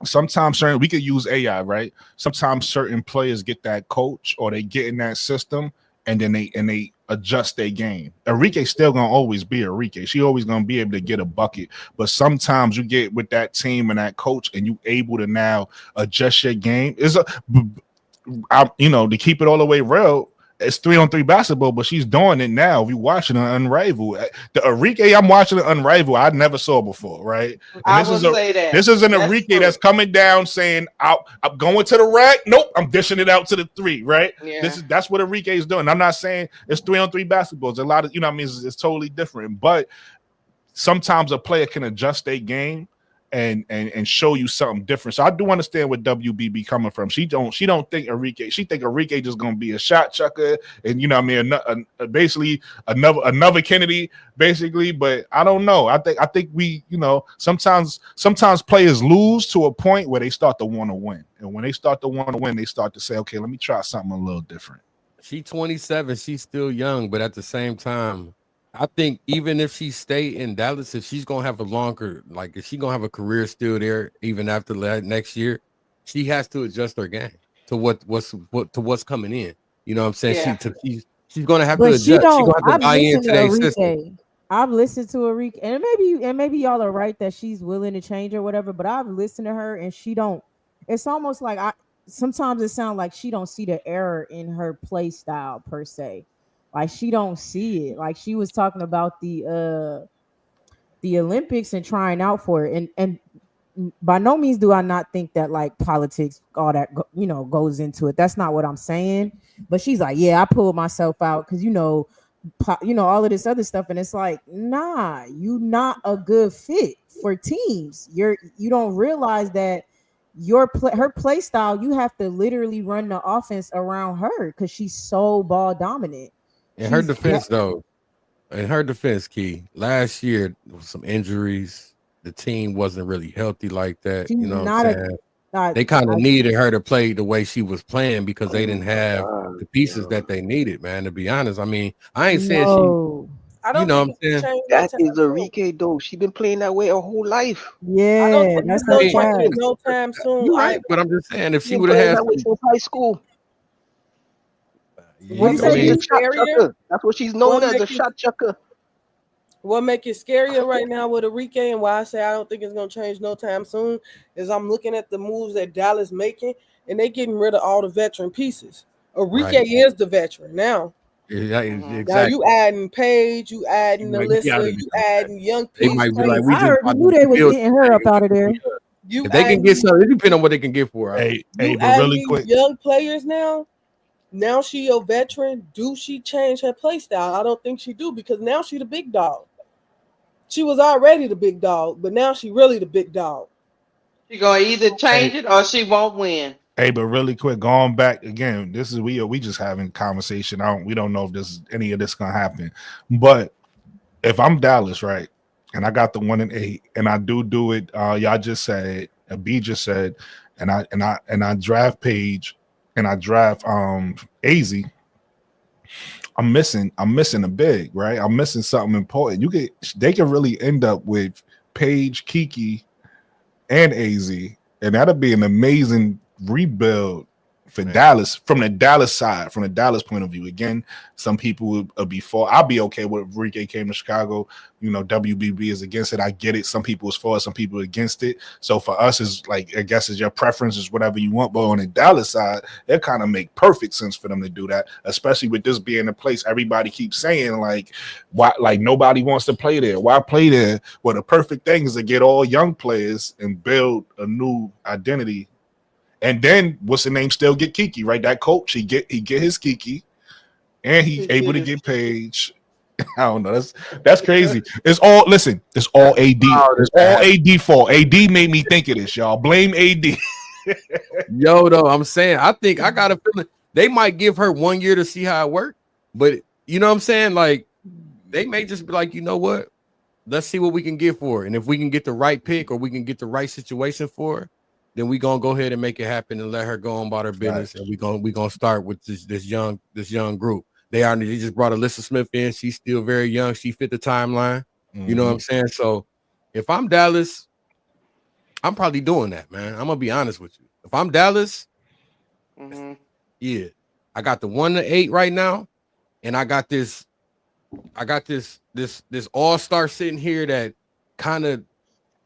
sometimes we could use AI, right? Sometimes certain players get that coach or they get in that system, and then they adjust their game. Enrique's still gonna always be Enrique. She always gonna be able to get a bucket. But sometimes you get with that team and that coach, and you able to now adjust your game. To keep it all the way real, it's 3-on-3 basketball, but she's doing it now. We're watching an Unrivaled. The Enrique I'm watching an Unrivaled I never saw before, right? And this is an Enrique that's coming down saying, I'm going to the rack. Nope, I'm dishing it out to the 3, right? Yeah. That's what Enrique is doing. I'm not saying it's 3-on-3 basketball. It's a lot of, it's totally different. But sometimes a player can adjust their game and show you something different. So I do understand where WBB coming from. She don't think Enrique. She think Enrique just gonna be a shot chucker and basically another Kennedy basically. But I don't know. I think we sometimes players lose to a point where they start to want to win, and when they start to want to win, they start to say, okay, let me try something a little different. She's 27. She's still young, but at the same time, I think even if she stay in Dallas, if she's gonna have if she's gonna have a career still there, even after next year, she has to adjust her game to what's coming in. You know what I'm saying? Yeah. She's gonna have to adjust. She's gonna have to buy into their system. I've listened to Enrique, and maybe y'all are right that she's willing to change or whatever. But I've listened to her, and she don't. It's almost like sometimes it sounds like she don't see the error in her play style per se. Like she don't see it. Like she was talking about the Olympics and trying out for it. And by no means do I not think that like politics, all that goes into it. That's not what I'm saying. But she's like, yeah, I pulled myself out because all of this other stuff. And it's like, nah, you not a good fit for teams. You don't realize that her play style, you have to literally run the offense around her because she's so ball dominant. In her defense, Key, last year there was some injuries. The team wasn't really healthy like that. You know what I'm saying? They kind of needed her to play the way she was playing because they didn't have the pieces that they needed, man. To be honest, I mean, I ain't saying she. I don't know what I'm saying? That is Enrique, though. She been playing that way her whole life. Yeah, I don't that's no time soon. You're right, but I'm just saying if she would have had that way since high school. What that's what she's known as, a shot chucker. What make it scarier right now with Enrique, and why I say I don't think it's gonna change no time soon, is I'm looking at the moves that Dallas making, and they getting rid of all the veteran pieces. Enrique is the veteran now. Yeah, exactly. Now you adding Paige, you adding Alyssa, you adding young people. They might be like, I heard they was getting her up out of there. If they can get something, it depends on what they can get for her. Hey, but really quick, young players now. Now she a veteran. Do she change her play style? I don't think she do, because now she the big dog. She was already the big dog, but now she really the big dog. She gonna either change it or she won't win. Hey, but really quick, going back again, this is we just having conversation. We don't know if any of this gonna happen. But if I'm Dallas, right, and I got the 1 and 8, and I do it, y'all just said, B just said, and I draft Paige. And I draft AZ, I'm missing a big, right? I'm missing something important. They can really end up with Paige, Kiki, and AZ and that'll be an amazing rebuild for Dallas from the Dallas side, from the Dallas point of view. Again, some people would be for. I'll be okay with Enrique came to Chicago. You know, WBB is against it. I get it. Some people is for it, some people against it. So for us, is like, I guess it's your preference, is whatever you want. But on the Dallas side, it kind of make perfect sense for them to do that, especially with this being a place everybody keeps saying like, why, like nobody wants to play there. Why play there? Well, the perfect thing is to get all young players and build a new identity. And then what's the name? Still get Kiki, right? That coach, he get his Kiki, and he's able to get Paige. I don't know. That's crazy. It's all AD. It's all AD fault. AD made me think of this, y'all. Blame AD. Yo, though, I'm saying, I think I got a feeling they might give her 1 year to see how it works. But you know what I'm saying? Like, they may just be like, you know what? Let's see what we can get for her. And if we can get the right pick or we can get the right situation for her, then we gonna go ahead and make it happen and let her go on about her business. Right. And we gonna start with this young group. They just brought Alyssa Smith in. She's still very young. She fit the timeline. Mm-hmm. You know what I'm saying? So if I'm Dallas, I'm probably doing that, man. I'm gonna be honest with you. If I'm Dallas, yeah, I got the 1-8 right now, and I got this all-star sitting here that kind of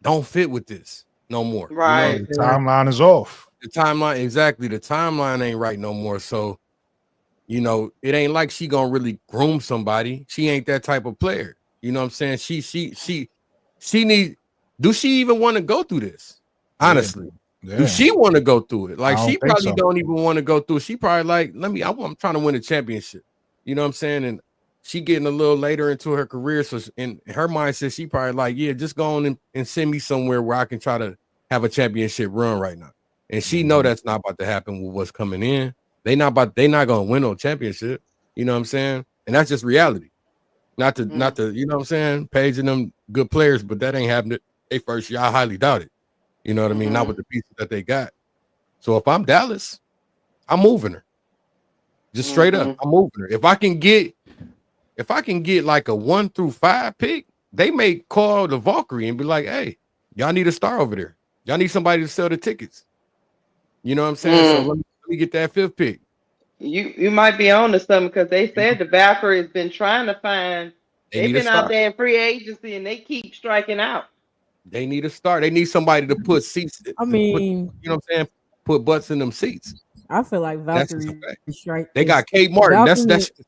don't fit with this no more. Right. You know, the timeline is off. The timeline, exactly. The timeline ain't right no more. So, you know, it ain't like she gonna really groom somebody. She ain't that type of player. You know what I'm saying? She needs. Do she even want to go through this? Honestly, do she want to go through it? Like, she probably don't even want to go through it. She probably like, I'm trying to win a championship. You know what I'm saying? And she getting a little later into her career, so in her mindset, she probably like, yeah, just go on and send me somewhere where I can try to have a championship run right now. And she know that's not about to happen with what's coming in. They not gonna win no championship. You know what I'm saying? And that's just reality. Not to you know what I'm saying? Paige and them good players, but that ain't happening. They first year, I highly doubt it. You know what I mean? Not with the pieces that they got. So if I'm Dallas, I'm moving her. Just straight up, I'm moving her. If I can get like a 1 through 5 pick, they may call the Valkyrie and be like, hey, y'all need a star over there. Y'all need somebody to sell the tickets. You know what I'm saying? So let me get that 5th pick. You might be on to something, because they said the Valkyrie has been trying to find. They've been out there in free agency and they keep striking out. They need a start. They need somebody to put seats. I mean, you know what I'm saying? Put butts in them seats. I feel like Valkyrie strike. They got Kate Martin. Valkyrie, that's you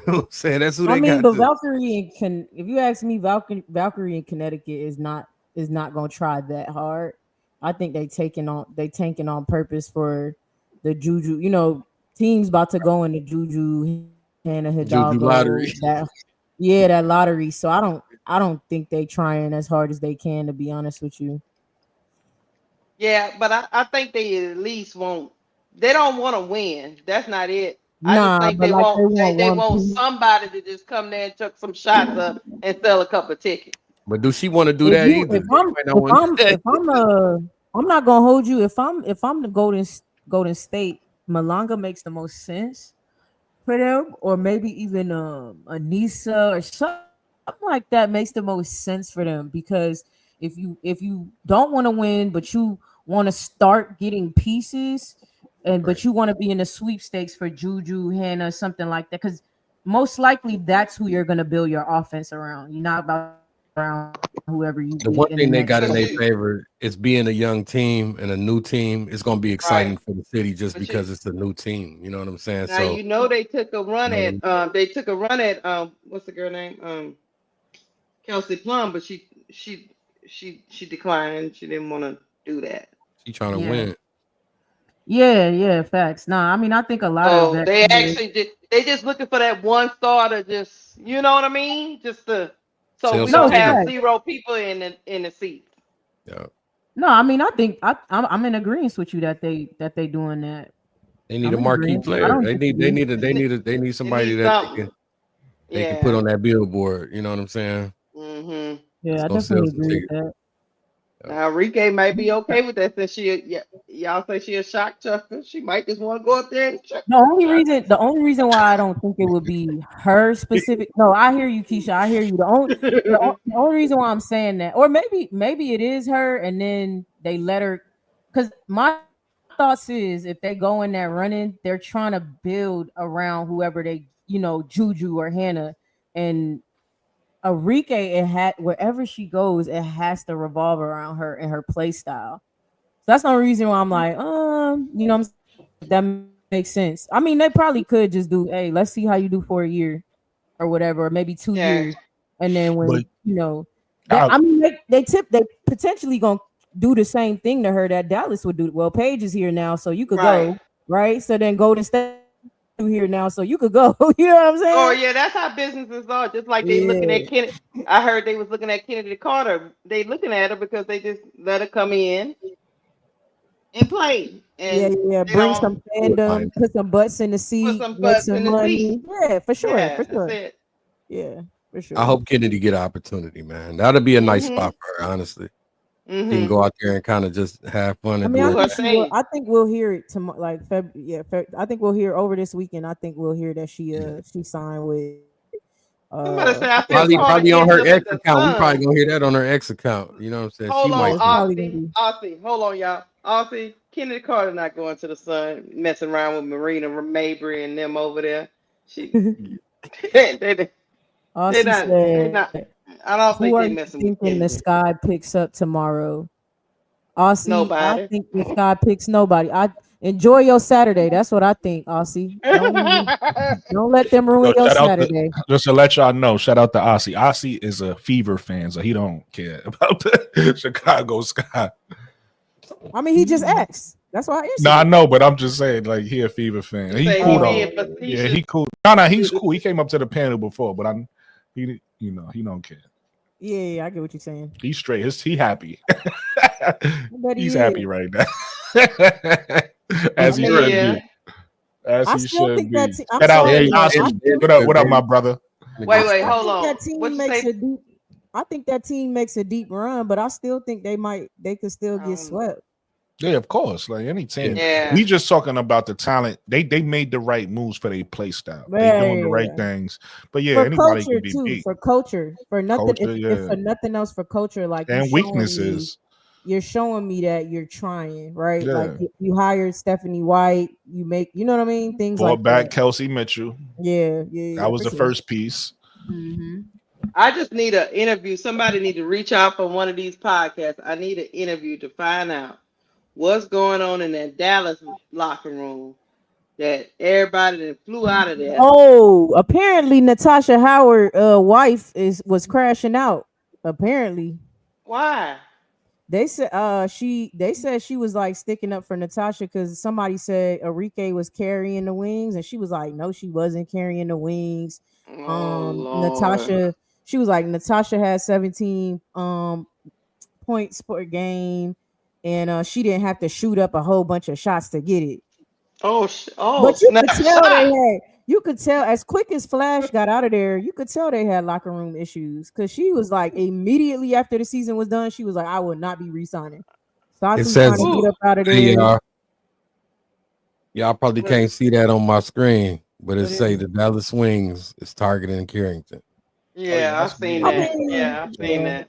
know what I'm saying. That's who they got. I mean, but Valkyrie if you ask me, Valkyrie in Connecticut is not gonna try that hard. I think they tanking on purpose for the Juju. You know, teams about to go in the Juju and a Hidalgo lottery. That lottery. So I don't think they trying as hard as they can, to be honest with you. Yeah, but I think they at least won't. They don't want to win. That's not it. I just think they want somebody to just come there and chuck some shots up and sell a couple of tickets. But do she want to do that either? I'm not gonna hold you. If I'm the Golden State, Malanga makes the most sense for them, or maybe even Anissa or something like that makes the most sense for them, because if you don't want to win but you want to start getting pieces but you want to be in the sweepstakes for Juju, Hannah, something like that, because most likely that's who you're going to build your offense around. You're not about around whoever you. The one thing they got in their favor is being a young team and a new team. It's going to be exciting for the city just because it's a new team. You know what I'm saying? Now, so you know, they took a run at what's the girl name? Kelsey Plum, but she declined. She didn't want to do that. She trying to win. Yeah, facts. Nah, I mean, I think a lot of that. They actually they just looking for that one star to just, you know what I mean? Just to so we don't have 0 people in the seat. Yeah. No, I mean, I think I'm in agreement with you that they doing that. They need a marquee player. They need somebody that they can put on that billboard. You know what I'm saying? Mm-hmm. Yeah, I definitely agree with that. Now, Enrique might be okay with that, since y'all say she a shock chucker. She might just want to go up there and check. The only reason why I don't think it would be her specific. No, I hear you, Keisha. I hear you. The only reason why I'm saying that, or maybe it is her, and then they let her because my thoughts is if they go in there running, they're trying to build around whoever they, Juju or Hannah and Arike. It had wherever she goes, it has to revolve around her and her play style. So that's no reason why I'm like, I'm saying, that makes sense. I mean, they probably could just do, hey, let's see how you do for a year or whatever, or maybe 2 Yeah. years, and then when But they potentially gonna do the same thing to her that Dallas would do. Well, Paige is here now, so you could Right. go, right? So then Golden State here now, so you could go. You know what I'm saying? Oh yeah, that's how businesses are. Just like they looking at Kennedy. I heard they was looking at Kennedy Carter. They looking at her because they just let her come in and play. And Yeah. they Bring don't some fandom, put some butts in the put seat, some make butts some in the money. seat. Yeah, for sure, Yeah, for sure. that's it. Yeah, for sure. I hope Kennedy get an opportunity, man. That'll be a nice spot for her, honestly. She can go out there and kind of just have fun and do her thing. I think we'll hear it tomorrow. Like I think we'll hear over this weekend. I think we'll hear that she signed with. Somebody said I feel Probably on her X account. We probably gonna hear that on her X account. You know what I'm saying? Hold she on, might. Aussie. Hold on, y'all. Aussie, Kennedy Carter not going to the Sun, messing around with Marina Mabry and them over there. They're not. I don't think they're messing with Kennedy. The Sky picks up tomorrow. Aussie, Nobody. I think the Sky picks nobody. Enjoy your Saturday. That's what I think, Aussie. Don't let them ruin your Saturday. Just to let y'all know, shout out to Aussie. Aussie is a Fever fan, so he don't care about the Chicago Sky. I mean, he just asked. That's why I answered. No, I know, but I'm just saying, like, he a Fever fan. He cool though. Yeah, he cool. No, he's cool. He came up to the panel before, but he don't care. Yeah, I get what you're saying. He's straight. He happy. He's happy right now. As he should be. As he should be. What up, my brother? Wait, hold on. I think that team makes a deep run, but I still think they could still get swept. Yeah, of course. Like any team. Yeah. We just talking about the talent. They made the right moves for their play style. They doing the right things. But yeah, for anybody culture can be too. beat. For culture. For nothing Culture, if for nothing else, for culture, like and weaknesses. You're showing me that you're trying, right? Yeah. Like you hired Stephanie White, you know what I mean? Things brought like back that. Kelsey Mitchell. Yeah. That was the first piece. Mm-hmm. I just need an interview. Somebody need to reach out for one of these podcasts. I need an interview to find out what's going on in that Dallas locker room that everybody that flew out of there. Oh, apparently Natasha Howard wife was crashing out. Apparently. Why? They said she was like sticking up for Natasha because somebody said Arike was carrying the wings, and she was like, no, she wasn't carrying the wings. Natasha, she was like, Natasha had 17 points per game, and she didn't have to shoot up a whole bunch of shots to get it. But you could tell as quick as Flash got out of there, you could tell they had locker room issues because she was like, immediately after the season was done, she was like, I will not be re-signing. So It says, trying to get up out of there. Y'all probably can't see that on my screen, but it say the Dallas Wings is targeting Carrington. Yeah, I've seen that. Yeah, I've seen that.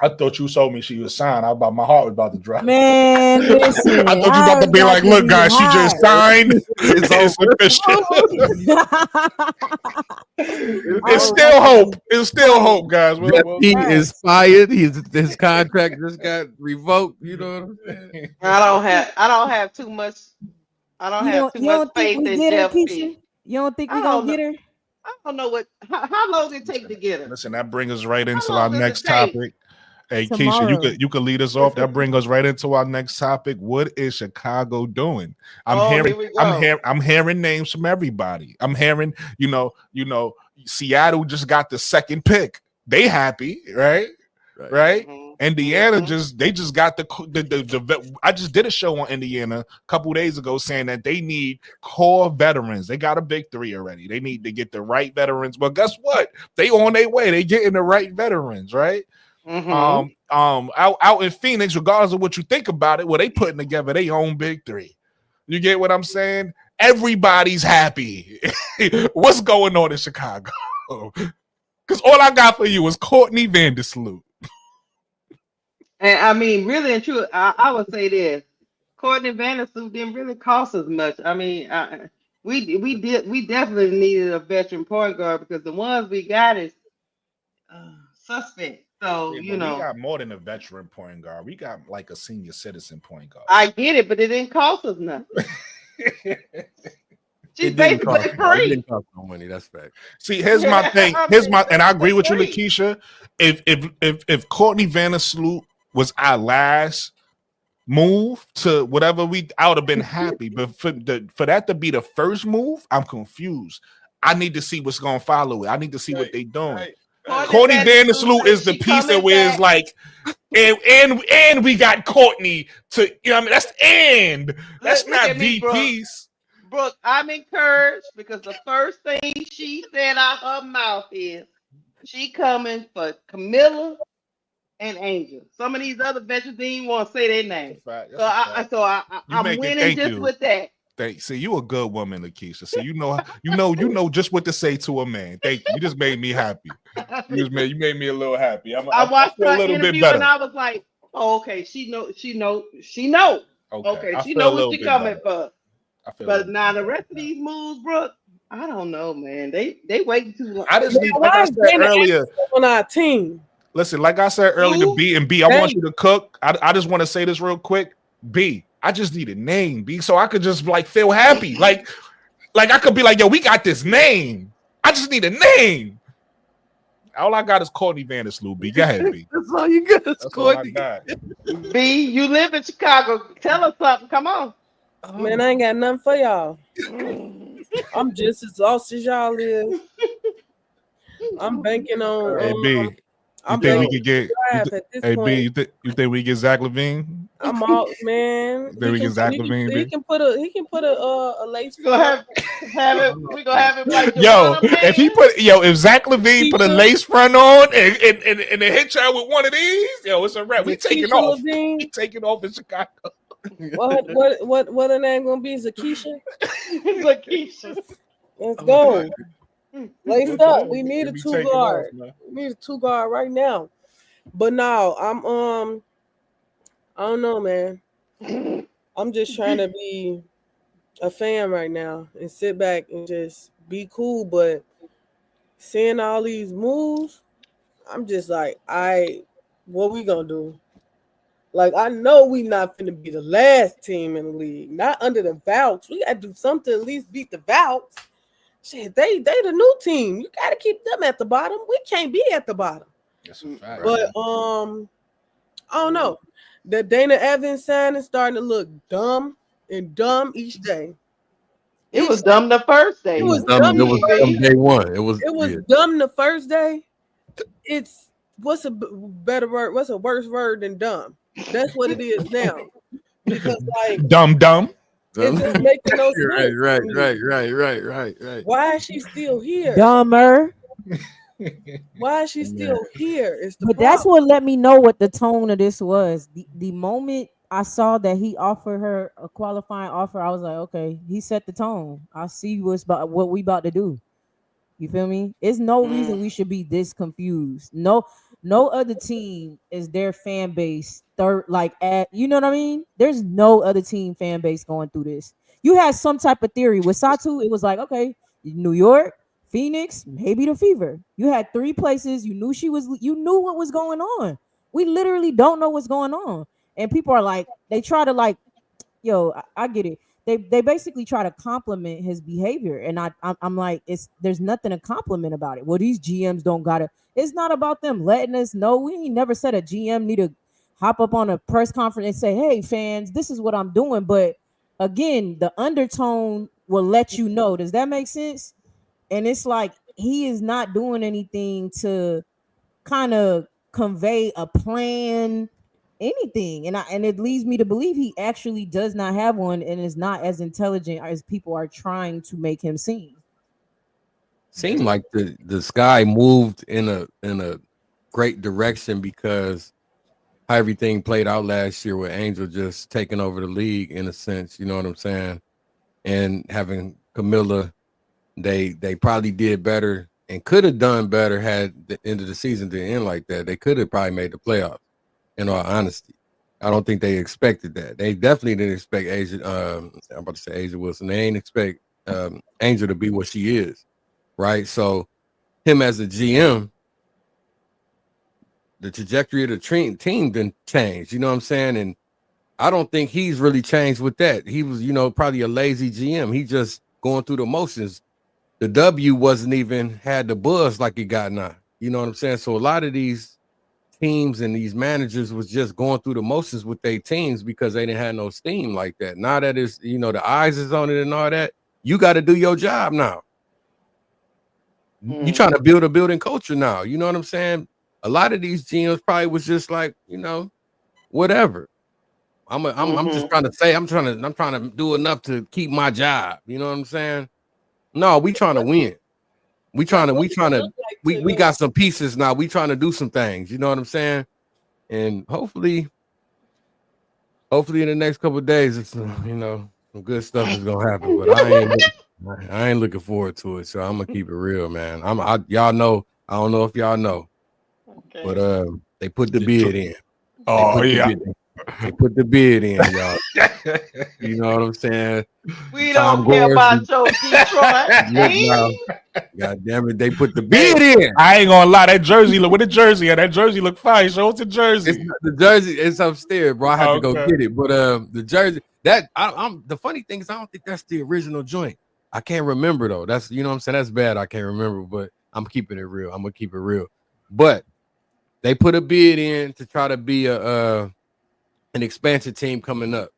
I thought you told me she was signed. My heart was about to drop. Man, listen. I thought you were about to be like, look, guys, she just signed. It's official. It's still hope. It's still hope, guys. He is fired. His contract just got revoked. You know what I'm saying? I don't have too much. I don't have too much faith in Jeff P. You don't think we gonna get her? I don't know how long it take to get her. Listen, that brings us right into our next topic. Hey, tomorrow. Keisha, you could lead us off. That brings us right into our next topic. What is Chicago doing? I'm hearing names from everybody. I'm hearing, Seattle just got the second pick. They happy, right? Mm-hmm. Indiana just got the I just did a show on Indiana a couple days ago saying that they need core veterans. They got a big three already. They need to get the right veterans. But guess what? They on their way. They getting the right veterans, right? Mm-hmm. Out in Phoenix, regardless of what you think about it, they putting together their own big three. You get what I'm saying? Everybody's happy. What's going on in Chicago? Because all I got for you is Courtney Vandersloot. And I mean, really and true, I would say this: Courtney Vandersook didn't really cost us much. I mean, we definitely needed a veteran point guard because the ones we got is suspect. So Yeah, but we got more than a veteran point guard. We got like a senior citizen point guard. I get it, but it didn't cost us nothing. She's basically free. It didn't cost no money. That's fact. See, here's my thing. And I agree with you, Lakeisha. If Courtney Vandersloot was our last move to whatever I would have been happy. But for that to be the first move, I'm confused. I need to see what's gonna follow it. I need to see what they doing. Courtney Vandersloot is the piece that is like, and we got Courtney to, you know, what I mean, that's not the piece. Brooke, I'm encouraged because the first thing she said out her mouth is she coming for Camilla and Angel. Some of these other veterans didn't even want to say their name. I'm winning just with that. See, you a good woman, Lakeisha. So you know just what to say to a man. Thank you. You just made me happy. You made me a little happy. I watched her interview and I was like, oh, okay, she know. Okay, she know what she coming for. But now the rest of these moves, Brooke, I don't know, man. They waiting too long. I just need, like I said earlier, on our team. Listen, like I said earlier, B, I want you to cook. I just want to say this real quick. B, I just need a name, B, so I could just like feel happy. Like I could be like, yo, we got this name. I just need a name. All I got is Courtney Vandersloot, B. Go ahead, B. That's all you got. That's Courtney. All I got. B, you live in Chicago. Tell us something. Come on. Man, I ain't got nothing for y'all. I'm just as lost as y'all is. I'm banking on. Hey, B. You think we could get? B, you think we get Zach LaVine? I'm out, man. Then we get Zach LaVine. He can put a lace. We gonna have it. Like if Zach LaVine put a lace front on and hit y'all with one of these, it's a wrap. We taking off. We taking off in Chicago. What her name gonna be? Zakisha. Zakisha. Let's go. Laced up. We need a 2 guard. We need a 2 guard right now. But now I don't know, man. I'm just trying to be a fan right now and sit back and just be cool. But seeing all these moves, I'm just like, what we gonna do? Like, I know we not finna be the last team in the league. Not under the Vouch. We gotta do something to at least beat the Vouch. Shit, they the new team. You gotta keep them at the bottom. We can't be at the bottom. That's a fact. But I don't know. The Dana Evans signing starting to look dumb each day. It was dumb the first day. It was dumb day one. It was dumb the first day. It's what's a better word? What's a worse word than dumb? That's what it is now. Because like dumb. It's just making no sense. Right. Why is she still here? Dumber. Why is she still here? But that's what let me know what the tone of this was. The moment I saw that he offered her a qualifying offer, I was like, okay, he set the tone. I see what we about to do. You feel me? It's no reason we should be this confused. No other team is their fan base you know what I mean? There's no other team fan base going through this. You had some type of theory with Satu. It was like, okay, New York, Phoenix, maybe the Fever. You had 3 places. You knew what was going on. We literally don't know what's going on. And people are like, they try to like, yo, I get it. They basically try to compliment his behavior. And I'm like, there's nothing to compliment about it. Well, these GMs don't gotta, it's not about them letting us know. We ain't never said a GM need to hop up on a press conference and say, hey fans, this is what I'm doing. But again, the undertone will let you know. Does that make sense? And it's like he is not doing anything to kind of convey a plan, anything. And it leads me to believe he actually does not have one and is not as intelligent as people are trying to make him seem. Seemed like the sky moved in a great direction because how everything played out last year with Angel just taking over the league in a sense, you know what I'm saying? And having Camilla, they probably did better and could have done better had the end of the season didn't end like that. They could have probably made the playoffs. In all honesty, I don't think they expected that. They definitely didn't expect Asia. I'm about to say Asia Wilson. They ain't expect Angel to be what she is, right? So him as a GM, the trajectory of the team didn't change. You know what I'm saying? And I don't think he's really changed with that. He was, probably a lazy GM. He just going through the motions. The W wasn't even had the buzz like it got now. You know what I'm saying? So a lot of these teams and these managers was just going through the motions with their teams because they didn't have no steam like that. Now that it's, the eyes is on it and all that, you got to do your job now. You trying to build a building culture now. You know what I'm saying? A lot of these GMs probably was just like, whatever. I'm just trying to say, I'm trying to do enough to keep my job. You know what I'm saying? No, we trying to win. We got some pieces now. We trying to do some things. You know what I'm saying? And hopefully in the next couple of days, it's some good stuff is gonna happen. But I ain't looking forward to it. So I'm gonna keep it real, man. Y'all know. I don't know if y'all know, but they put the bid in. They put the bid in, y'all. You know what I'm saying? We don't care about your Detroit. God damn it, they put the bid in. I ain't gonna lie, that jersey look with the jersey, that jersey look fine. Show us the jersey. The jersey is upstairs, bro. I have to go get it. But the jersey I'm the funny thing is I don't think that's the original joint. I can't remember though. That's what I'm saying. That's bad. I can't remember, but I'm keeping it real. I'm gonna keep it real. But they put a bid in to try to be an expansion team coming up,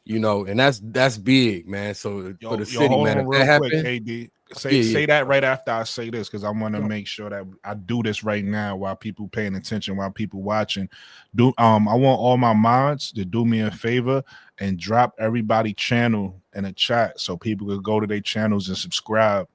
and that's big, man. So for the city, man, if that happens, AD, say that right after I say this, because I want to make sure that I do this right now while people paying attention, while people watching. I want all my mods to do me a favor and drop everybody channel in a chat so people could go to their channels and subscribe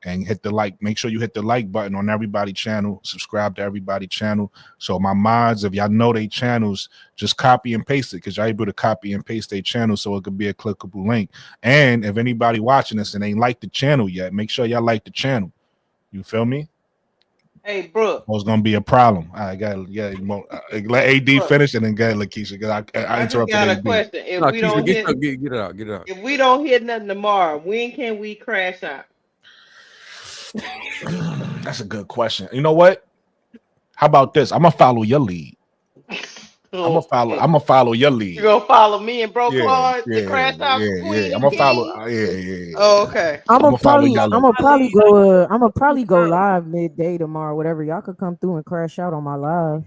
and hit the like. Make sure you hit the like button on everybody channel. Subscribe to everybody channel. So my mods, if y'all know their channels, just copy and paste it, because y'all able to copy and paste their channel so it could be a clickable link. And if anybody watching this and ain't like the channel yet, make sure y'all like the channel. You feel me? Hey, Brooke. It's gonna be a problem. I got let AD finish and then go ahead, Lakeisha, because I interrupted. I got a question. If we don't get it out. If we don't hit nothing tomorrow, when can we crash out? That's a good question. You know what? How about this? I'm gonna follow your lead. I'm gonna follow your lead. You gonna follow me and Bro Claude to crash out? I'm gonna follow. Yeah. Oh, okay. I'm gonna probably go live midday tomorrow. Whatever, y'all could come through and crash out on my live.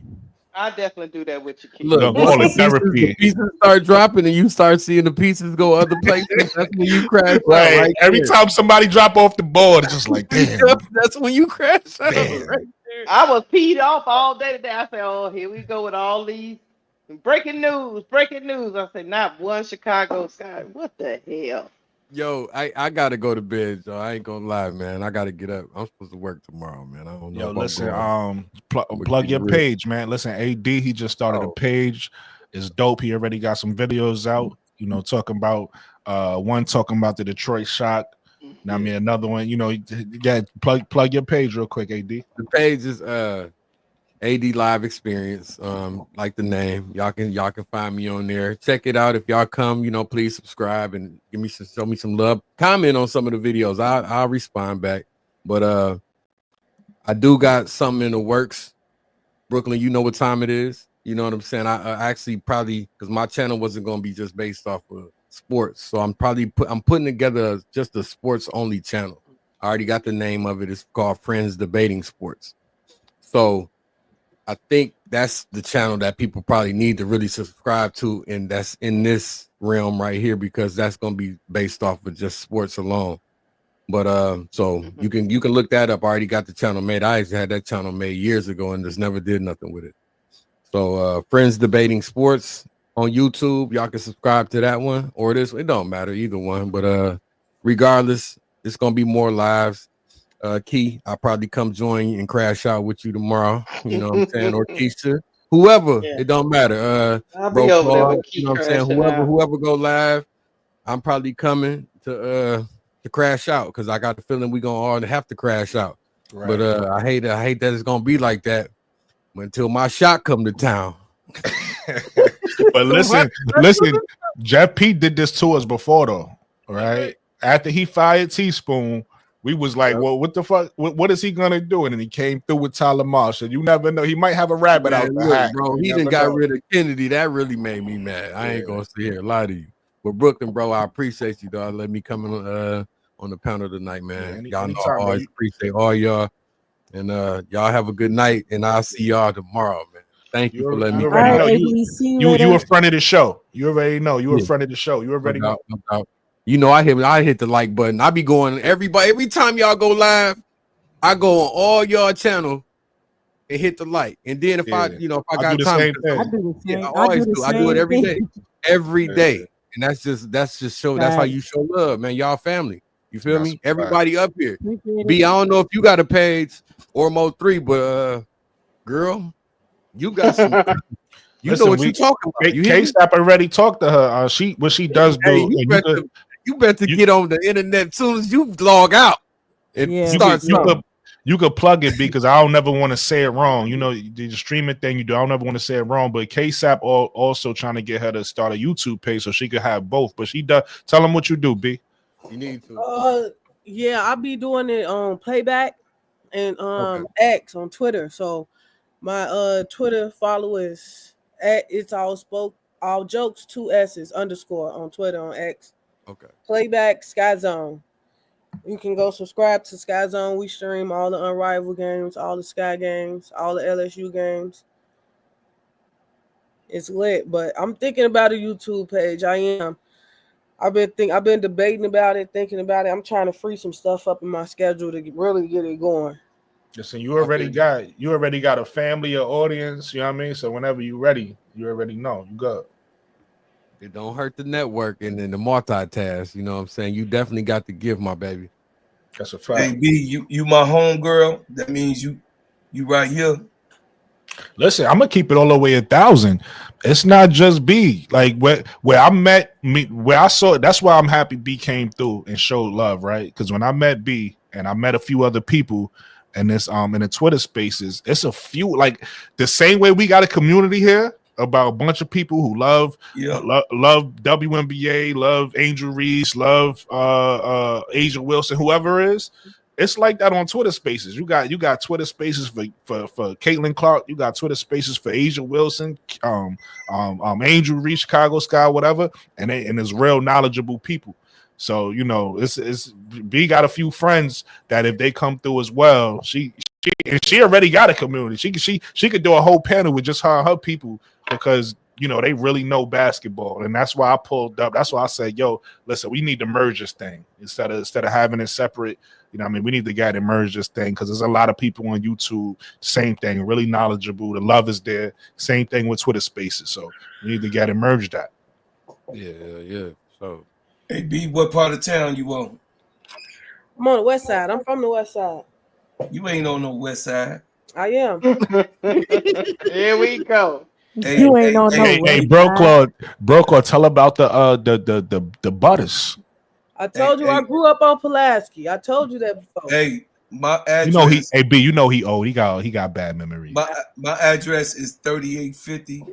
I'll definitely do that with you, Keith. Look, the pieces start dropping and you start seeing the pieces go other places. That's when you crash right. Right Every time somebody drop off the board, it's just like, damn. That's when you crash out. Right there. I was peed off all day today. I said, oh, here we go with all these breaking news. I said, not one Chicago Sky. What the hell? Yo, I gotta go to bed, so I ain't gonna lie, man. I gotta get up. I'm supposed to work tomorrow, man. I don't know. Yo, listen, plug your page, man. Listen, AD, he just started a page. It's dope. He already got some videos out, talking about talking about the Detroit Shock. Now, I mean, another one, plug your page real quick, AD. The page is AD Live Experience, like the name. Y'all can find me on there. Check it out. If y'all come, please subscribe and show me some love. Comment on some of the videos. I'll respond back. But I do got something in the works. Brooklyn, you know what time it is. You know what I'm saying? I actually probably, because my channel wasn't going to be just based off of sports, so I'm putting together just a sports only channel. I already got the name of it. It's called Friends Debating Sports. So I think that's the channel that people probably need to really subscribe to, and that's in this realm right here, because that's going to be based off of just sports alone. But so you can look that up. I already got the channel made. I actually had that channel made years ago and just never did nothing with it. So Friends Debating Sports on YouTube. Y'all can subscribe to that one or this. It don't matter, either one. But regardless, it's gonna be more lives. Key, I'll probably come join you and crash out with you tomorrow. You know what I'm saying? Or Keisha, whoever, it don't matter. I'll be over there with you know what I'm saying? Whoever go live, I'm probably coming to crash out, because I got the feeling we gonna all have to crash out. Right. But I hate that it's gonna be like that until my shot come to town. But listen, Jeff Pete did this to us before though, right? After he fired Teaspoon, we was like, well, what the fuck? What is he gonna do? And then he came through with Tyler Marshall. You never know. He might have a rabbit out the hat, bro. He done got rid of Kennedy. That really made me mad. I ain't gonna sit here and lie to you. But Brooklyn, bro, I appreciate you, dog. Let me come on the panel tonight, man. Y'all know I always appreciate all y'all. And y'all have a good night. And I'll see y'all tomorrow, man. Thank you for letting me come out. You a friend of the show. You already know. You a friend of the show. You already know. You know, I hit the like button. I be going every time y'all go live, I go on all y'all channel and hit the like. And then if I got time, I do the same. I always do. I do it every day. Every day. And that's just show. That's how you show love, man. Y'all family. You feel me? Everybody up here. B, I don't know if you got a page or Mo3, but girl, you got some. You know what you talking about. K-Stop already talked to her. What she does do. You better get on the internet as soon as you log out. And start you could plug it because I don't never want to say it wrong. You know, the streaming thing you do, I don't ever want to say it wrong. But K-Sap also trying to get her to start a YouTube page so she could have both. But she does. Tell them what you do, B. You need to. Yeah, I'll be doing it on Playback and X on Twitter. So my Twitter followers at it's all jokes 2 S's _ on Twitter on X. Okay. Playback Sky Zone. You can go subscribe to Sky Zone. We stream all the Unrivaled games, all the Sky games, all the LSU games. It's lit, but I'm thinking about a YouTube page. I am. I've been debating about it, thinking about it. I'm trying to free some stuff up in my schedule to really get it going. Listen, you already got a family or audience, you know what I mean? So whenever you're ready, you already know. You good. It don't hurt the network and then the multitask. You know what I'm saying? You definitely got to give, my baby. That's a fact. Hey, B, you my home girl. That means you right here. Listen, I'm gonna keep it all the way 1,000. It's not just B. Like where I saw it. That's why I'm happy B came through and showed love, right? Because when I met B and I met a few other people in this in the Twitter spaces, it's a few like the same way we got a community here about a bunch of people who love WNBA, love Angel Reese, love Asia Wilson, whoever it is. It's like that on Twitter Spaces. You got Twitter Spaces for Caitlin Clark. You got Twitter Spaces for Asia Wilson, Angel Reese, Chicago Sky, whatever, and it's real knowledgeable people. So you know, it's B got a few friends that if they come through as well, she already got a community. She could do a whole panel with just her and her people because you know they really know basketball, and that's why I pulled up. That's why I said, "Yo, listen, we need to merge this thing instead of having it separate." You know, what I mean, we need to get and merge this thing because there's a lot of people on YouTube. Same thing, really knowledgeable. The love is there. Same thing with Twitter Spaces. So we need to get and merge that. Yeah. So, hey B, what part of town you on? I'm on the west side. I'm from the west side. You ain't on no west side. I am. Here we go. Hey, Bro Claude, tell about the butters. I told you I grew up on Pulaski. I told you that before. Hey, my address. You know he old. He got bad memories. My address is 3850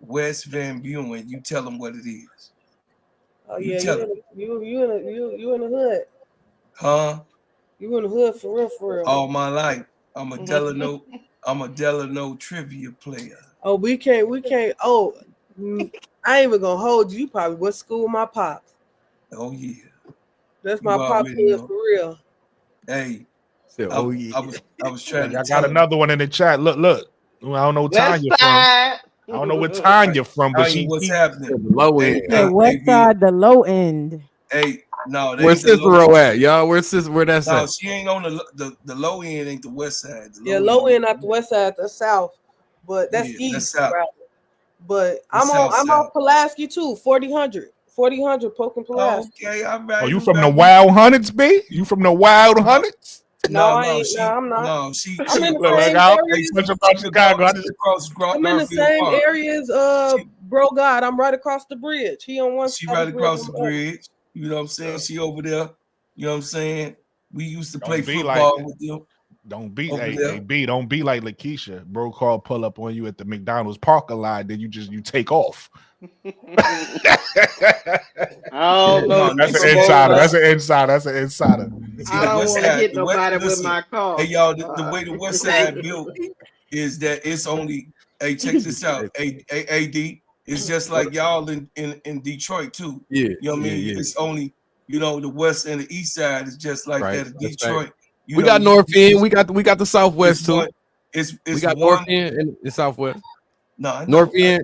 West Van Buren. You tell them what it is. Oh yeah, you in the hood. Huh? You in the hood for real. All my life. I'm a Delano trivia player. Oh, we can't. Oh, I ain't even gonna hold you. You probably went to school with my pops. Oh yeah. That's my pop here for real. Hey, I was trying to. I got another one in the chat. Look. I don't know what time you're from. I don't know what time you're from, but what's happening? The low end. The west side, the low end. Hey, no, where's Cicero at, y'all? Where that's at? No, she ain't on the low end. Ain't the west side. Low end not the west side, the south, but that's east. That's south. Right? But I'm on Pulaski too. 4000 Poking Pulaski. Okay, all right. Oh, you from the Wild Hundreds, B? You from the Wild Hundreds? No, I ain't. I'm not. No, I'm in the same areas. I'm in the same areas. Bro, God, I'm right across the bridge. He on one. She right across the bridge. You know what I'm saying? She over there. You know what I'm saying? We used to play football with them. Don't be over there. B. Don't be like Lakeisha. Bro, call pull up on you at the McDonald's parking lot. Then you take off. Oh no, That's an insider. That's an insider. That's an insider. I don't want to hit nobody with my car. Hey y'all, the way the West Side built is that it's only. Hey, check this out. AD. It's just like y'all in Detroit too. Yeah, you know what I mean. Yeah. It's only the West and the East Side is just like that. In Detroit. We got North End. We got the Southwest too. We got North End and Southwest. No, North End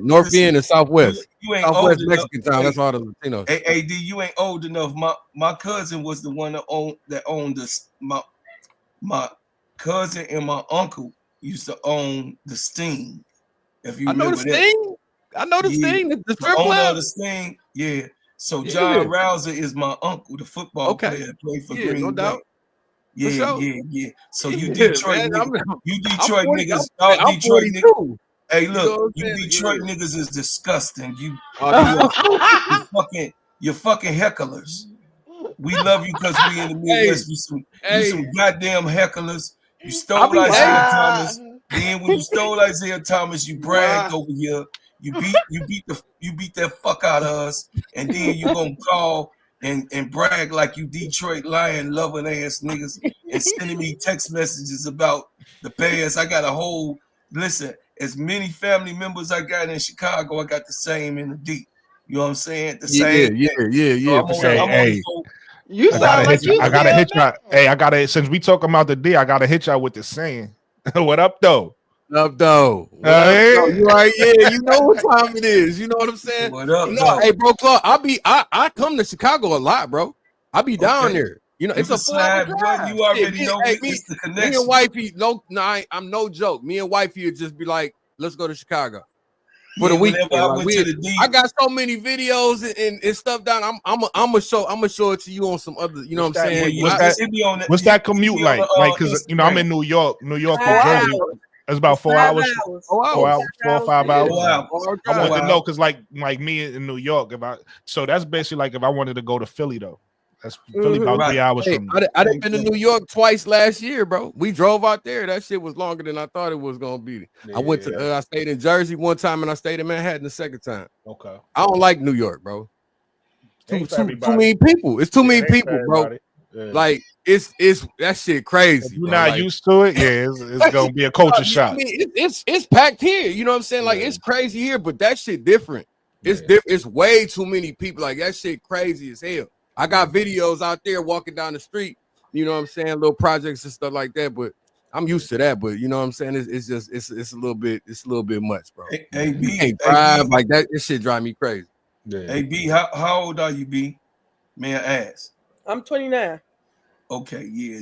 and Southwest. You ain't Southwest old Mexican enough. town. That's all the Latinos. AD, you ain't old enough. My cousin was the one that owned this. My cousin and my uncle used to own the Sting. If you remember that. Sting. I know the Sting. The strip owner club. of the Sting. Yeah. So John Rouser is my uncle, the football player that played for Green no Bay. doubt. Yeah. So you Detroit niggas, I'm Detroit 42. niggas. Hey, look, You know what you I'm saying? Detroit niggas is disgusting. You fucking hecklers. We love you because we in the Midwest. You some goddamn hecklers. You stole Isaiah Thomas. Then when you stole Isaiah Thomas, you bragged over here. You beat that fuck out of us, and then you gonna call and brag like you Detroit lion loving ass niggas and sending me text messages about the Bears. I got a whole listen. As many family members I got in Chicago, I got the same in the D. You know what I'm saying? The same. Yeah. You sound like you. I gotta hit y'all. Hey, I gotta. Since we talking about the D, I gotta hit y'all with the saying. What up, though? Up though. You right? Yeah, you know what time it is. You know what I'm saying? What up, hey, bro, Clark, I come to Chicago a lot, bro. I be down there. You know, it's a 4-hour drive. You already know it's the connection. Me and wifey, I'm no joke. Me and wifey would just be like, let's go to Chicago for the weekend. I got so many videos and stuff down. I'm gonna show it to you on some other. You know what I'm saying? What's that commute like? Like, because I'm in New York, New Jersey. It's about 4 hours. 4 or 5 hours. I want to know because like me in New York, so that's basically like if I wanted to go to Philly though. That's Philly about 3 hours from me. I done been to New York twice last year, bro. We drove out there. That shit was longer than I thought it was gonna be. Yeah. I stayed in Jersey one time and I stayed in Manhattan the second time. Okay. I don't like New York, bro. Too many people. It's too many people, bro. Yeah. Like it's that shit crazy. If you're not used to it, it's gonna be a culture shock. I mean, it's packed here. You know what I'm saying? Like it's crazy here, but that shit different. It's different. It's way too many people. Like that shit crazy as hell. I got videos out there walking down the street. You know what I'm saying? Little projects and stuff like that. But I'm used to that. But you know what I'm saying? It's a little bit much, bro. Hey, B, can't drive like that. This shit drive me crazy. Yeah. Hey B, how old are you, B? May I ask? I'm 29. Okay, yeah,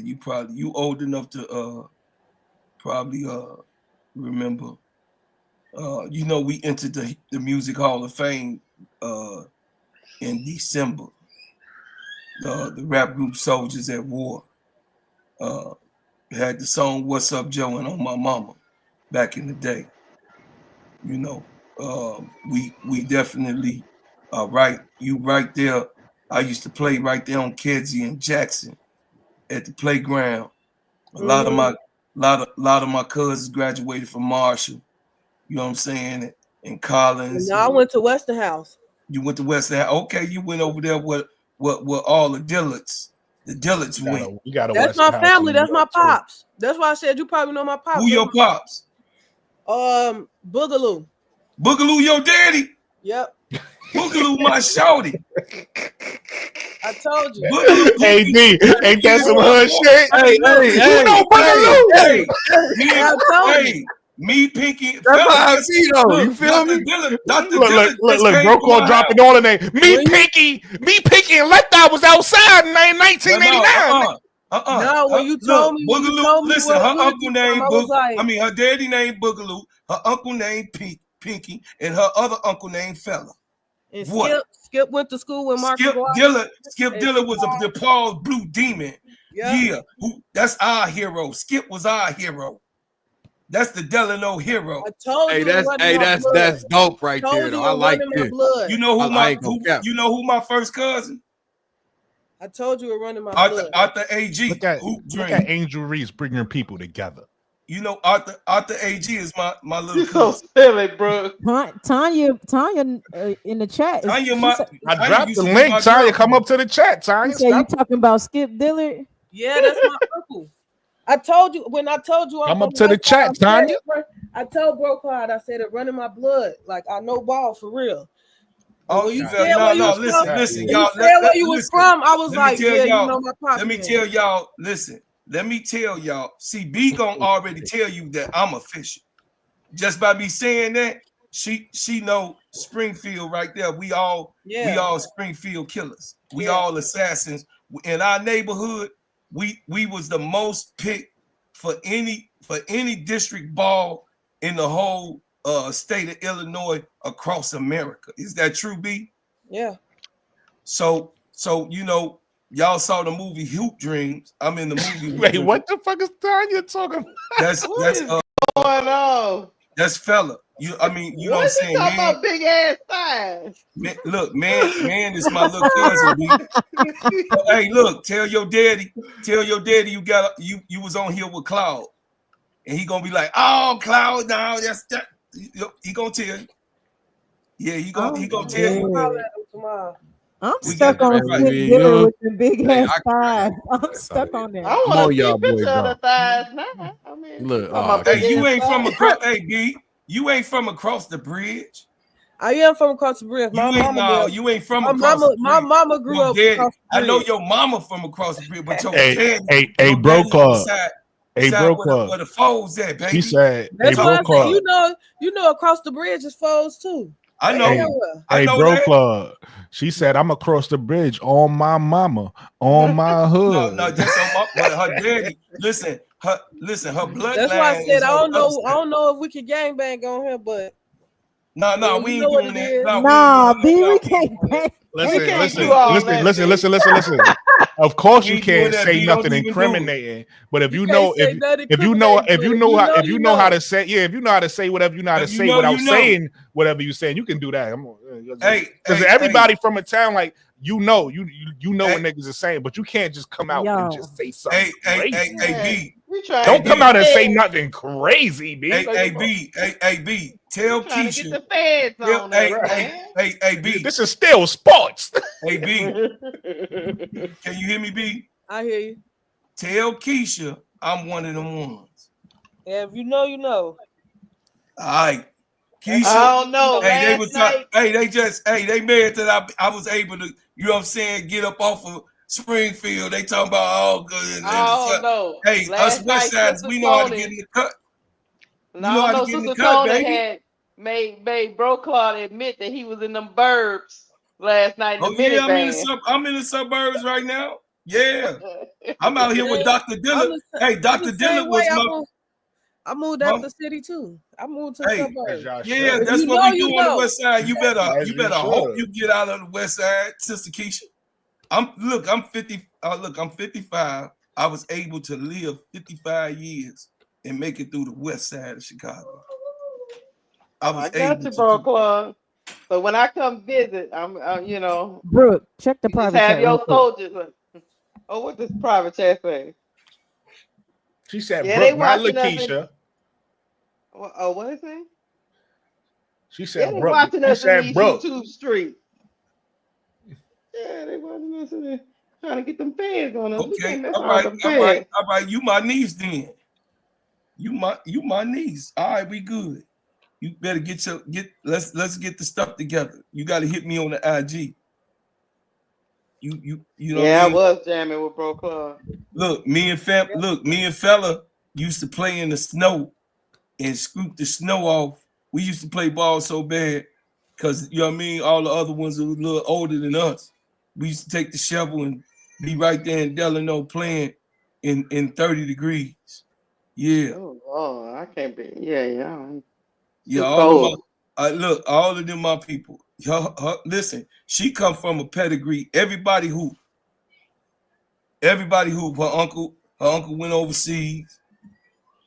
you old enough to probably remember. You know, we entered the Music Hall of Fame in December. The rap group Soldiers at War had the song "What's Up, Joe" and "On My Mama" back in the day. You know, we definitely right. You right there. I used to play right there on Kedzie and Jackson at the playground. A lot of my cousins graduated from Marshall. You know what I'm saying? And Collins. No, I went to Westinghouse. You went to Westinghouse. Okay, you went over there with all the Dillards. The Dillards went. That's my family. That's my pops. That's why I said you probably know my pops. Who your pops? Boogaloo. Boogaloo, your daddy? Yep. Boogaloo, my shorty. I told you. Hey, D, ain't that some hood shit? Hey, you know Boogaloo. Hey, me, Pinky. That's how I see though. You feel me? Look, bro, call dropping all the name. Me, Pinky, and Left Eye was outside in 1989. No, when you told me, Boogaloo. Listen, her uncle named Boogaloo. Her daddy named Boogaloo. Her uncle named Pinky, and her other uncle named Fella. And Skip went to school with Marcus. Skip Dillard was a DePaul's Blue Demon. Yeah, that's our hero. Skip was our hero. That's the Delano hero. I told you. That's dope right there. Though. I like this. You know who my first cousin? I told you we're running my blood. Arthur AG. Look at Angel Reese bringing people together. You know, Arthur AG is my little You so cousin. silly, bro. Tanya in the chat. Tanya, I dropped the link. Tanya, come up to the chat. Tanya, you talking about Skip Dillard? Yeah, that's my uncle. I told you when I told you come up to the chat, Tanya. I told Bro Clyde, I said it running my blood. Like I know ball for real. Oh, when you no, listen, y'all. You said where you was from, I was like, yeah, y'all, you know my pocket. Let me tell y'all, listen. Let me tell y'all. See, B gonna already tell you that I'm official. Just by me saying that, she know Springfield right there. We all Springfield killers. We all assassins. In our neighborhood, we was the most picked for any district ball in the whole state of Illinois across America. Is that true, B? Yeah. So you know, y'all saw the movie Hoop Dreams. I'm in the movie. Wait, what the fuck is Tanya talking about? That's going on? That's fella. You know what I'm saying? Talking about big ass thighs. Look, man is my little cousin. Hey, look, tell your daddy you was on here with Cloud. And he gonna be like, oh, Cloud, no, that's that. He gonna tell you. Yeah, he gonna tell you. I'm stuck on Skip Dillard with the big ass thighs. I'm stuck on that. I want to see a picture of the thighs now. I mean, look, hey, you ain't from across. Hey, B, you ain't from across the bridge. I am from across the bridge. You ain't from across the bridge. My mama grew up across the bridge. I know your mama from across the bridge, but your hey, your Bro Club. Hey, Bro where Club. the foes at, baby. He said, that's hey, why Bro Club. You know across the bridge is foes too. I know. Hey, Bro Club. She said, I'm across the bridge on my mama, on my hood. No, just on her daddy. Listen, her bloodline. That's why I said I don't know if we can gangbang on here, but no, we ain't doing that. Nah, B, we can't. Listen. Of course you can't say nothing incriminating, but if you know how to say whatever you know how to say without saying whatever you're saying, you can do that. Because everybody from a town, like you know what niggas are saying, but you can't just come out and just say something crazy. Hey, B, don't come out and say nothing crazy, B. Hey, B, tell Keisha. Get the feds on hey, B. This is still sports. Hey, B. Can you hear me, B? I hear you. Tell Keisha I'm one of them ones. Yeah, if you know, you know. All right. Keisha, I don't know. Hey, they mad that I was able to, you know what I'm saying, get up off of Springfield. They talking about all good. No. Hey, us West Siders, we know how to get in the cut. No, Sister Tony had made Bro Claude admit that he was in them burbs last night. I'm in the suburbs right now. Yeah, I'm out here with Dr. Dillard. Hey, Dr. Dillard was my. I moved out the city too. I moved to the suburbs. Yeah, that's what we do on the west side. You better hope you get out of the west side, Sister Keisha. I'm 50. I'm 55. I was able to live 55 years and make it through the west side of Chicago. I got you, Bro Claude. So when I come visit, I'm Brooke, check the private chat. Have your soldiers. Oh, what does private chat say? She said, Brooke, not Lakeisha. Oh, what is it? She said, Brooke. Watching us in these YouTube streets. Yeah, they watching us in there, trying to get them fans on us. Okay, all right. You my niece then. You my niece. All right, we good. You better let's get the stuff together. You got to hit me on the IG. You know. Yeah, I was jamming with Bro Club. Look, me and fella used to play in the snow and scoop the snow off. We used to play ball so bad because you know what I mean. All the other ones were a little older than us. We used to take the shovel and be right there in Delano playing in 30 degrees. Yeah. Oh, I can't be. Yeah. Yeah, all of them my people. Listen, she come from a pedigree. Everybody who her uncle went overseas.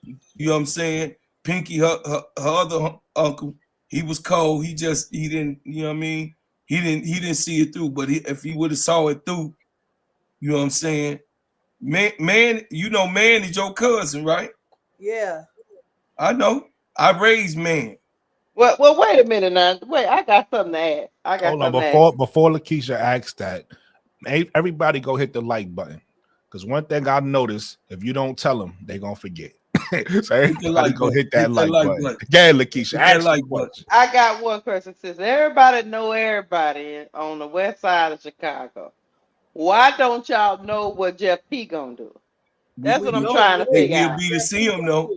You know what I'm saying? Pinky, her other uncle, he was cold. He didn't, you know what I mean? He didn't see it through. But if he would have saw it through, You know what I'm saying? Man, you know, Man is your cousin, right? Yeah. I know. I raised Man. Well, wait a minute now. Wait, I got something to add. Hold on, before Lakeisha asks that, everybody go hit the like button. Because one thing I noticed, if you don't tell them, they're gonna forget. So everybody go hit that like button. Yeah, Lakeisha, ask the question. I got one question. Since everybody know everybody on the west side of Chicago, why don't y'all know what Jeff P gonna do? That's what I'm trying to figure out. We'll be to see him though.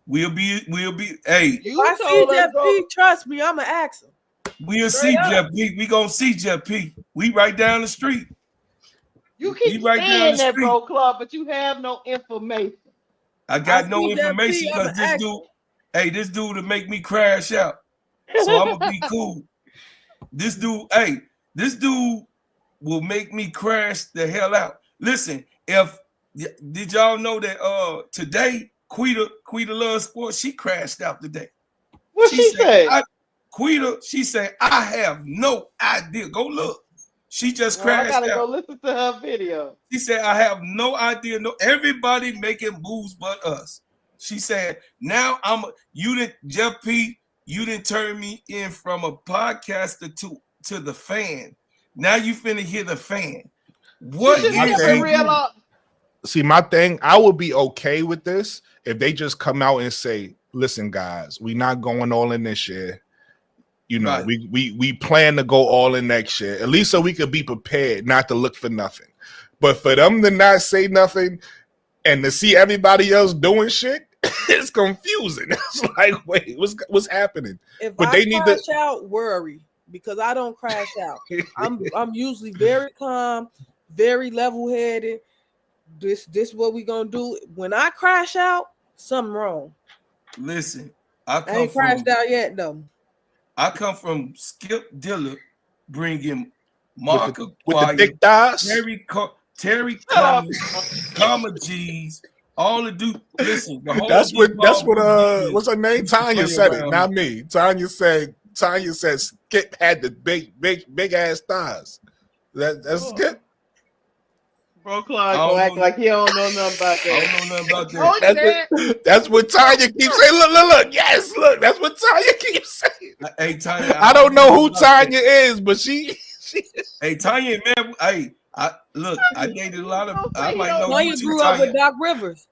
We'll be. Hey, if I see Jeff P, trust me, I'ma ask him. We'll see Jeff P. We gonna see Jeff P. We right down the street. You keep saying that, bro, club, but you have no information. I got no information because this dude to make me crash out. So I'm gonna be cool. This dude will make me crash the hell out. Listen, did y'all know that today Quita loves sports? She crashed out today. What she said? She said, I have no idea. Go look. She just crashed out. I gotta go listen to her video. She said, I have no idea. No, everybody making moves but us. She said, now Jeff P, you didn't turn me in from a podcaster to the fan. Now you finna hear the fan. What is See, my thing, I would be okay with this if they just come out and say, listen, guys, we not going all in this year. You know, we plan to go all in next year, at least so we could be prepared not to look for nothing. But for them to not say nothing and to see everybody else doing shit, it's confusing. It's like, wait, what's happening? But they need to out, worry, because I don't crash out. I'm usually very calm, very level-headed. This what we gonna do. When I crash out, something wrong. Listen, I ain't crashed out yet though. I come from Skip Diller bringing Mark with the big thighs, Terry Comma G's, all the dude. Listen, that's what what's her name? Tanya said it, not me. Tanya said Skip had the big ass thighs. That's Skip. Bro, Clark go act like he don't know nothing about that. I don't know nothing about that. That's what Tanya keeps saying. Look. Yes, look. That's what Tanya keeps saying. Hey, Tanya. I don't know who Tanya is, but she. Hey, Tanya, man. Hey, I dated a lot of. I might know you grew up with Doc Rivers.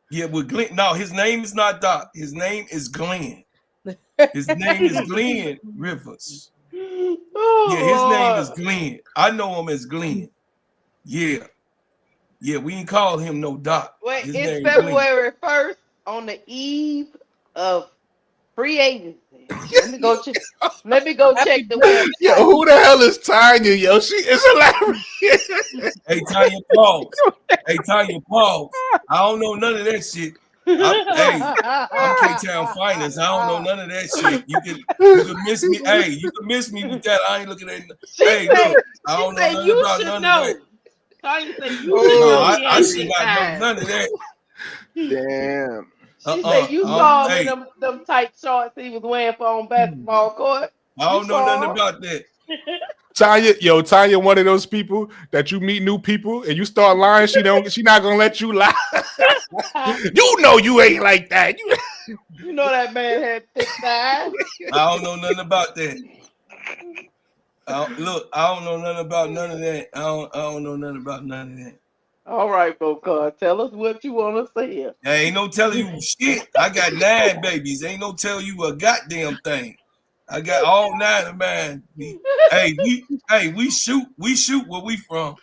Yeah, with Glenn. No, his name is not Doc. His name is Glenn. His name is Glenn Rivers. Yeah, his name is Glenn. I know him as Glenn. Yeah, we ain't call him no Doc. Wait, it's February 1st on the eve of free agency. Let me go check the website. Yo, who the hell is Tanya? Yo, she is hilarious. Hey, Tanya, pause. I don't know none of that shit. I'm K-Town Finance. I don't know none of that shit. You can miss me. Hey, you can miss me with that. I ain't looking at it. Hey, look, I don't know nothing about none of that. I should not know none of that. Damn. She said you saw him in them tight shorts he was wearing for on basketball court. I don't know nothing about that. Tanya, one of those people that you meet new people and you start lying. She not gonna let you lie. You know you ain't like that. You know that man had thick thighs. I don't know nothing about that. I don't know nothing about none of that. I don't know nothing about none of that. All right, Bocard, tell us what you want to say. There ain't no telling you shit. I got 9 babies. Ain't no tell you a goddamn thing. I got all 9 of mine. We shoot where we from.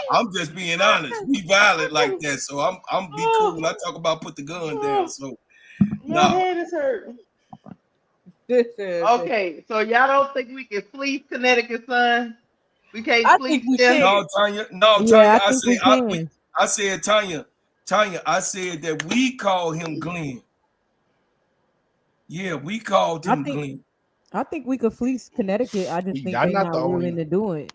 I'm just being honest. We violent like that, so I'm be cool when I talk about put the gun down. So my head is hurting. Okay, so y'all don't think we can fleece Connecticut Sun? We can't fleece them? No, Tanya. Yeah, I said, Tanya, I said that we call him Glenn. Yeah, we called him Glenn. I think we could fleece Connecticut. I just think they're not willing to do it.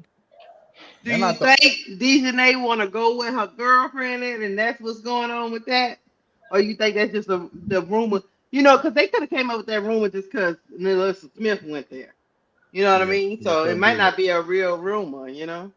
Do you think Dejanay want to go with her girlfriend and that's what's going on with that? Or you think that's just the rumor? You know, because they could have came up with that rumor just because Melissa Smith went there. You know what I mean? So it might not be a real rumor, you know?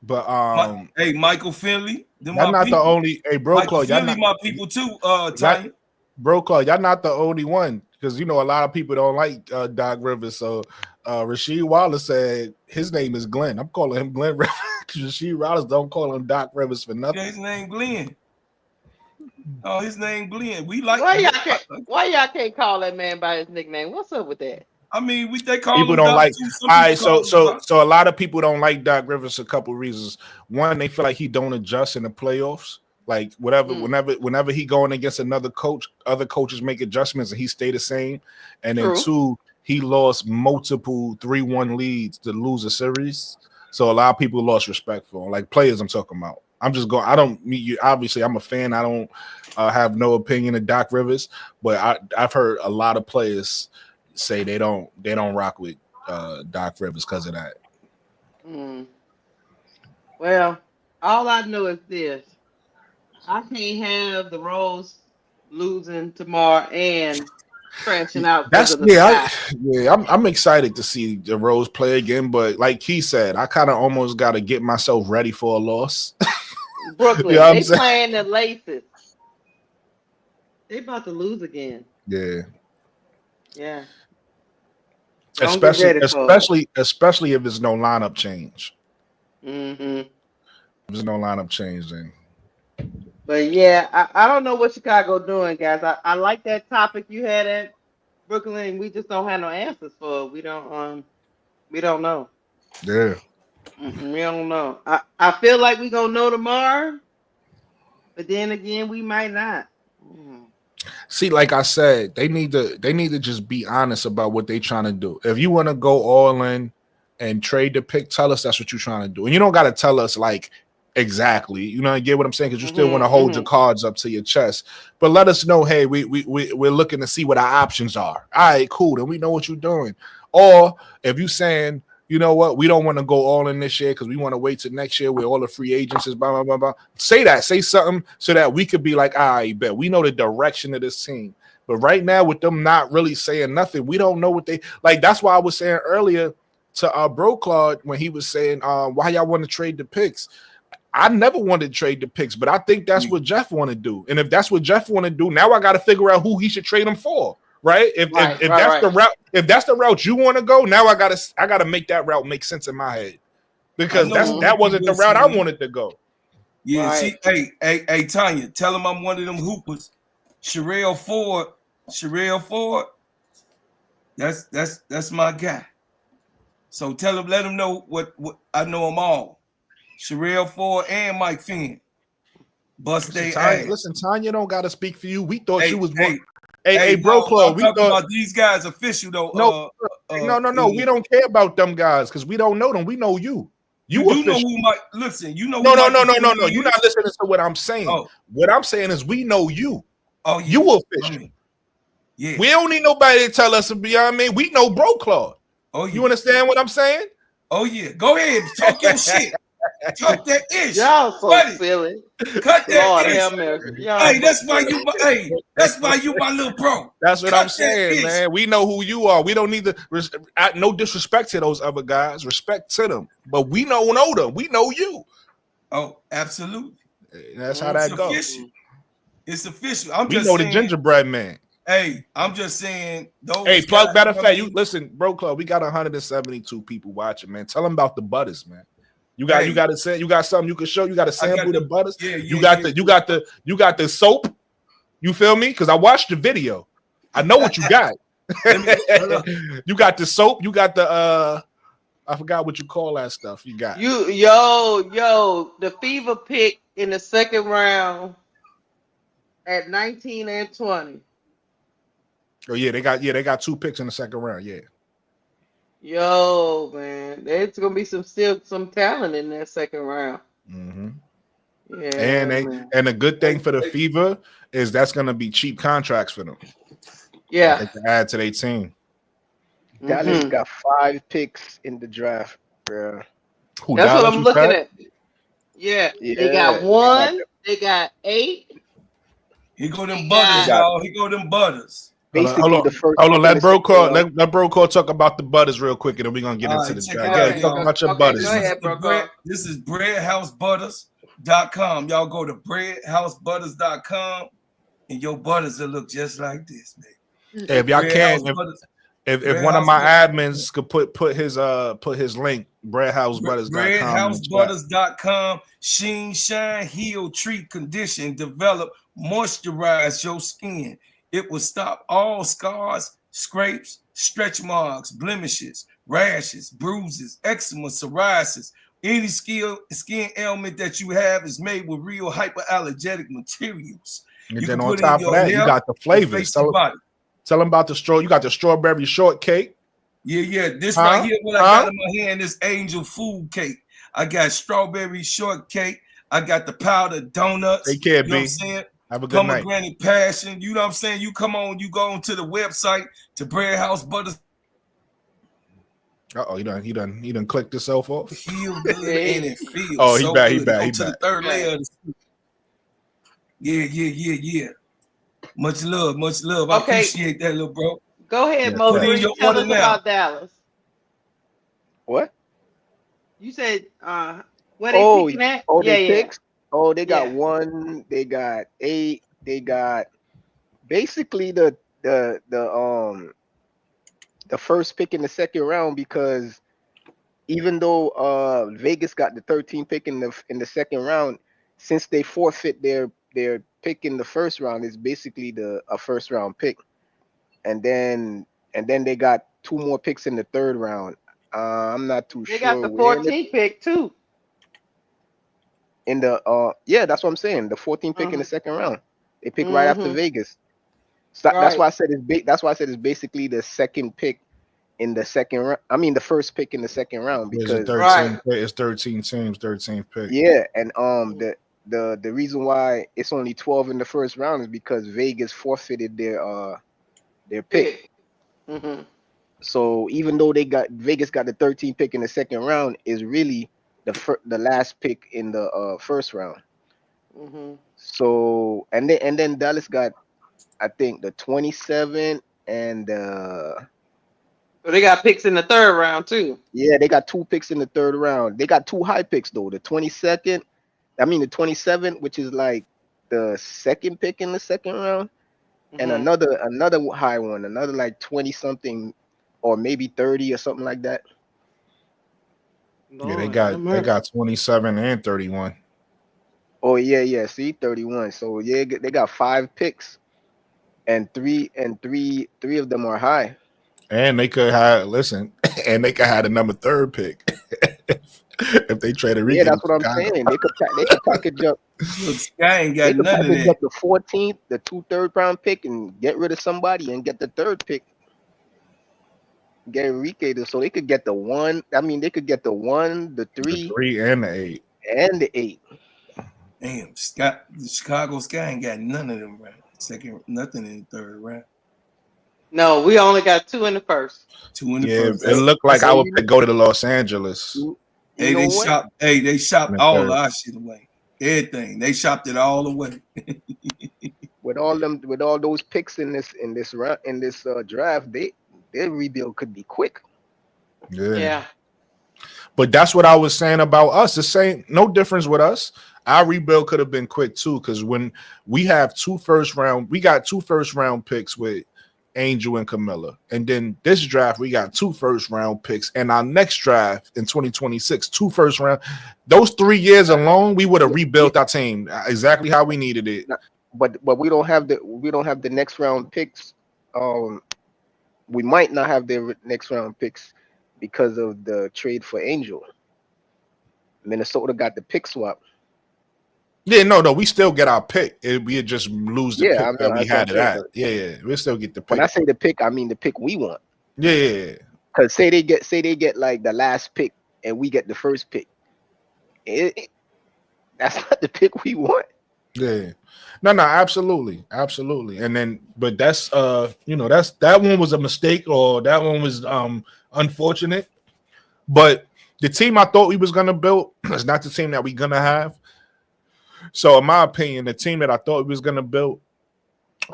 But hey, Michael Finley, them y'all my not the people. only. Hey, bro, Michael Claude, y'all Finley, not my people too. y'all, Tanya. bro, Claude, y'all not the only one because you know a lot of people don't like Doc Rivers. So Rasheed Wallace said his name is Glenn. I'm calling him Glenn Rivers. Rasheed Wallace don't call him Doc Rivers for nothing. Yeah, his name Glenn. Oh, his name Glenn. We like. Why y'all can't call that man by his nickname? What's up with that? I mean, they call People him don't Doc like. too. Some All people right, call him Doc. so a lot of people don't like Doc Rivers. A couple reasons. One, they feel like he don't adjust in the playoffs. Like whenever he going against another coach, other coaches make adjustments and he stay the same. And then two, he lost multiple 3-1 leads to lose a series. So a lot of people lost respect for him. Like players, I'm talking about. I'm just going. I don't meet you. Obviously, I'm a fan. I don't have no opinion of Doc Rivers, but I've heard a lot of players say they don't rock with Doc Rivers because of that. Well, all I know is this: I can't have the Rose losing tomorrow and crashing out because of the sky. I'm excited to see the Rose play again, but like he said, I kind of almost got to get myself ready for a loss. Brooklyn, they playing the Laces. They about to lose again. Yeah. Especially if there's no lineup change. If there's no lineup change, then. But yeah, I don't know what Chicago doing, guys. I like that topic you had at Brooklyn. We just don't have no answers for it. We don't know. Yeah. We don't know. I feel like we gonna know tomorrow, but then again, we might not. See, like I said, they need to just be honest about what they're trying to do. If you want to go all in and trade the pick, tell us that's what you're trying to do. And you don't got to tell us like exactly, you know, you get what I'm saying? Because you still want to hold your cards up to your chest. But let us know, hey, we're looking to see what our options are. All right, cool. Then we know what you're doing. Or if you're saying, you know what, we don't want to go all in this year because we want to wait till next year where all the free agents is blah, blah, blah, blah. Say something so that we could be like, all right, bet we know the direction of this team. But right now, with them not really saying nothing, we don't know what they like. That's why I was saying earlier to Bro Claude when he was saying, why y'all want to trade the picks? I never wanted to trade the picks, but I think that's what Jeff want to do. And if that's what Jeff want to do, now I got to figure out who he should trade him for. Right? If that's the route you want to go, now I gotta make that route make sense in my head. Because that wasn't the route I wanted to go. Yeah, see, hey, Tanya, tell him I'm one of them hoopers. Sherelle Ford, that's my guy. So let him know what I know them all. Sherelle Ford and Mike Finn. Bust their ass. Listen, Tanya don't gotta speak for you. We thought you was one. Hey, Bro, Claude, we talking about these guys official though. No, we don't care about them guys because we don't know them. We know you. You do know who Mike. Listen, you know. No. You're not listening to what I'm saying. What I'm saying is we know you. Oh, yeah. You official. Yeah. We don't need nobody to tell us to be. I mean, we know Bro Claude. Oh, yeah. You understand what I'm saying? Oh yeah. Go ahead, talk your shit. Talk that ish. Y'all so silly. Cut that ish. Hey, that's why you my little bro. That's what I'm saying, man. We know who you are. We don't need to no disrespect to those other guys. Respect to them. But we don't know them. We know you. Oh, absolutely. That's how that goes. It's official. We know the gingerbread man. Hey, I'm just saying those. Hey, plug better fact. You listen, Bro Club. We got 172 people watching, man. Tell them about the butters, man. You got something you can show. You got to sample the butters. Yeah, you got the soap. You feel me? Because I watched the video. I know what you got. You got the soap. You got the I forgot what you call that stuff. You got the Fever pick in the second round at 19 and 20. Oh yeah, they got 2 picks in the second round. Yeah. Yo, man, there's gonna be some talent in that second round. Mm-hmm. Yeah, and the good thing for the Fever is that's gonna be cheap contracts for them. Yeah, they can add to their team. Dallas got 5 picks in the draft, bro. That's what I'm looking at. Yeah, they got 1. They got 8. He go them butters, y'all. He go them butters. basically the first. Hold on. pick in Let the bro second call. round. Let bro call talk about the butters real quick, and then we're gonna get All into right, this check guy. it Yeah, out, talk y'all. about your Okay, butters. go Man. ahead, bro. This is breadhousebutters.com. Y'all go to breadhousebutters.com and your butters will look just like this, man. Hey, if y'all can, if one of my admins could put his link, breadhousebutters.com in the chat. Breadhousebutters.com. Sheen, shine, heal, treat, condition, develop, moisturize your skin. It will stop all scars, scrapes, stretch marks, blemishes, rashes, bruises, eczema, psoriasis. Any skin ailment that you have is made with real hypoallergenic materials. And You then can on put it in top of your that, you hair got the and flavors. face your body. Tell them about the straw. You got the strawberry shortcake. Yeah. This right here, what I got in my hand is angel food cake. I got strawberry shortcake. I got the powdered donuts. Take care, you know B. what I'm saying? Have a good night. Pomegranate passion. You know what I'm saying? You come on, you go onto the website to Bread House Butters. Uh-oh, he done clicked himself off. Feel good and it feels Oh, he so back, good. he back, Go he to back. the third layer of the soup. Yeah. Much love. I Okay. appreciate that, little bro. Go ahead, Yeah, Mo Put in Green. your Tell order us now. about Dallas. What? You said where they picking at? They Yeah. picks. Oh, they got Yeah. 1. They got 8. They got basically the first pick in the second round, because even though Vegas got the 13th pick in the second round, since they forfeit their pick in the first round, is basically a first round pick, and then they got 2 more picks in the third round. I'm not too They sure got the where 14th pick too. in the yeah, that's what I'm saying. The 14th pick in the second round, they pick right after Vegas. So that's why I said it's basically the second pick in the second round. I mean, the first pick in the second round, because It's 13 teams, 13th pick. yeah, and the reason why it's only 12 in the first round is because Vegas forfeited their pick. So even though Vegas got the 13th pick in the second round, is really the last pick in the first round. So and then Dallas got, I think, the 27 and So they got picks in the third round too. yeah, they got 2 picks in the third round. They got 2 high picks though. The 27, which is like the second pick in the second round, and another high one, another like 20 something, or maybe 30 or something like that. Yeah, they got 27 and 31. Oh yeah. See, 31. So yeah, they got 5 picks, and three of them are high. And they could have and they could have the number 3rd pick if they traded Ricky. Yeah, that's what I'm saying. They could package up. Look, Sky ain't got none of that. Up the 14th, the 2 third-round pick, and get rid of somebody and get the 3rd pick. Get Enrique, so they could get the 1. I mean, they could get the 1, the 3, the 3 and the 8, and the 8. Damn, the Chicago Sky ain't got none of them right. Second, nothing in the third round. No, we only got 2 in the first. 2 in the first. It looked like I would go to the Los Angeles. Hey, they shopped all our shit away. Everything. They shopped it all away. with all those picks in this draft, their rebuild could be quick. Yeah. But that's what I was saying about us. The same, no difference with us. Our rebuild could have been quick too, because when we have 2 first-round picks with Angel and Camilla, and then this draft we got 2 first-round picks, and our next draft in 2026 2 first-round. Those 3 years alone, we would have rebuilt our team exactly how we needed it. But we don't have the next round picks. We might not have the next round picks because of the trade for Angel. Minnesota got the pick swap. Yeah, no, we still get our pick. We just lose the pick that we had it at. Yeah, we still get the pick. When I say the pick, I mean the pick we want. Yeah. Because say they get like the last pick and we get the first pick. That's not the pick we want. Yeah. No, absolutely. And then, but that's that one was a mistake, or that one was unfortunate. But the team I thought we was gonna build is not the team that we're gonna have. So in my opinion, the team that I thought we was gonna build,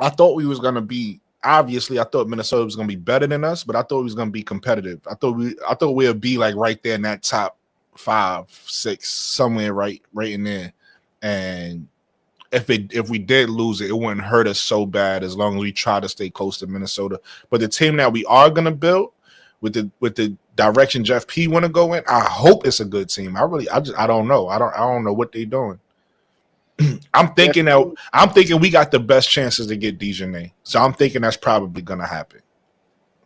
I thought we was gonna be obviously I thought Minnesota was going to be better than us, but I thought we was going to be competitive. I thought we'd be like right there in that top 5, 6, somewhere right in there. And if we did lose it, it wouldn't hurt us so bad as long as we try to stay close to Minnesota. But the team that we are going to build with the direction Jeff P want to go in, I hope it's a good team. I don't know. I don't know what they're doing. I'm thinking we got the best chances to get Dejanay. So I'm thinking that's probably going to happen.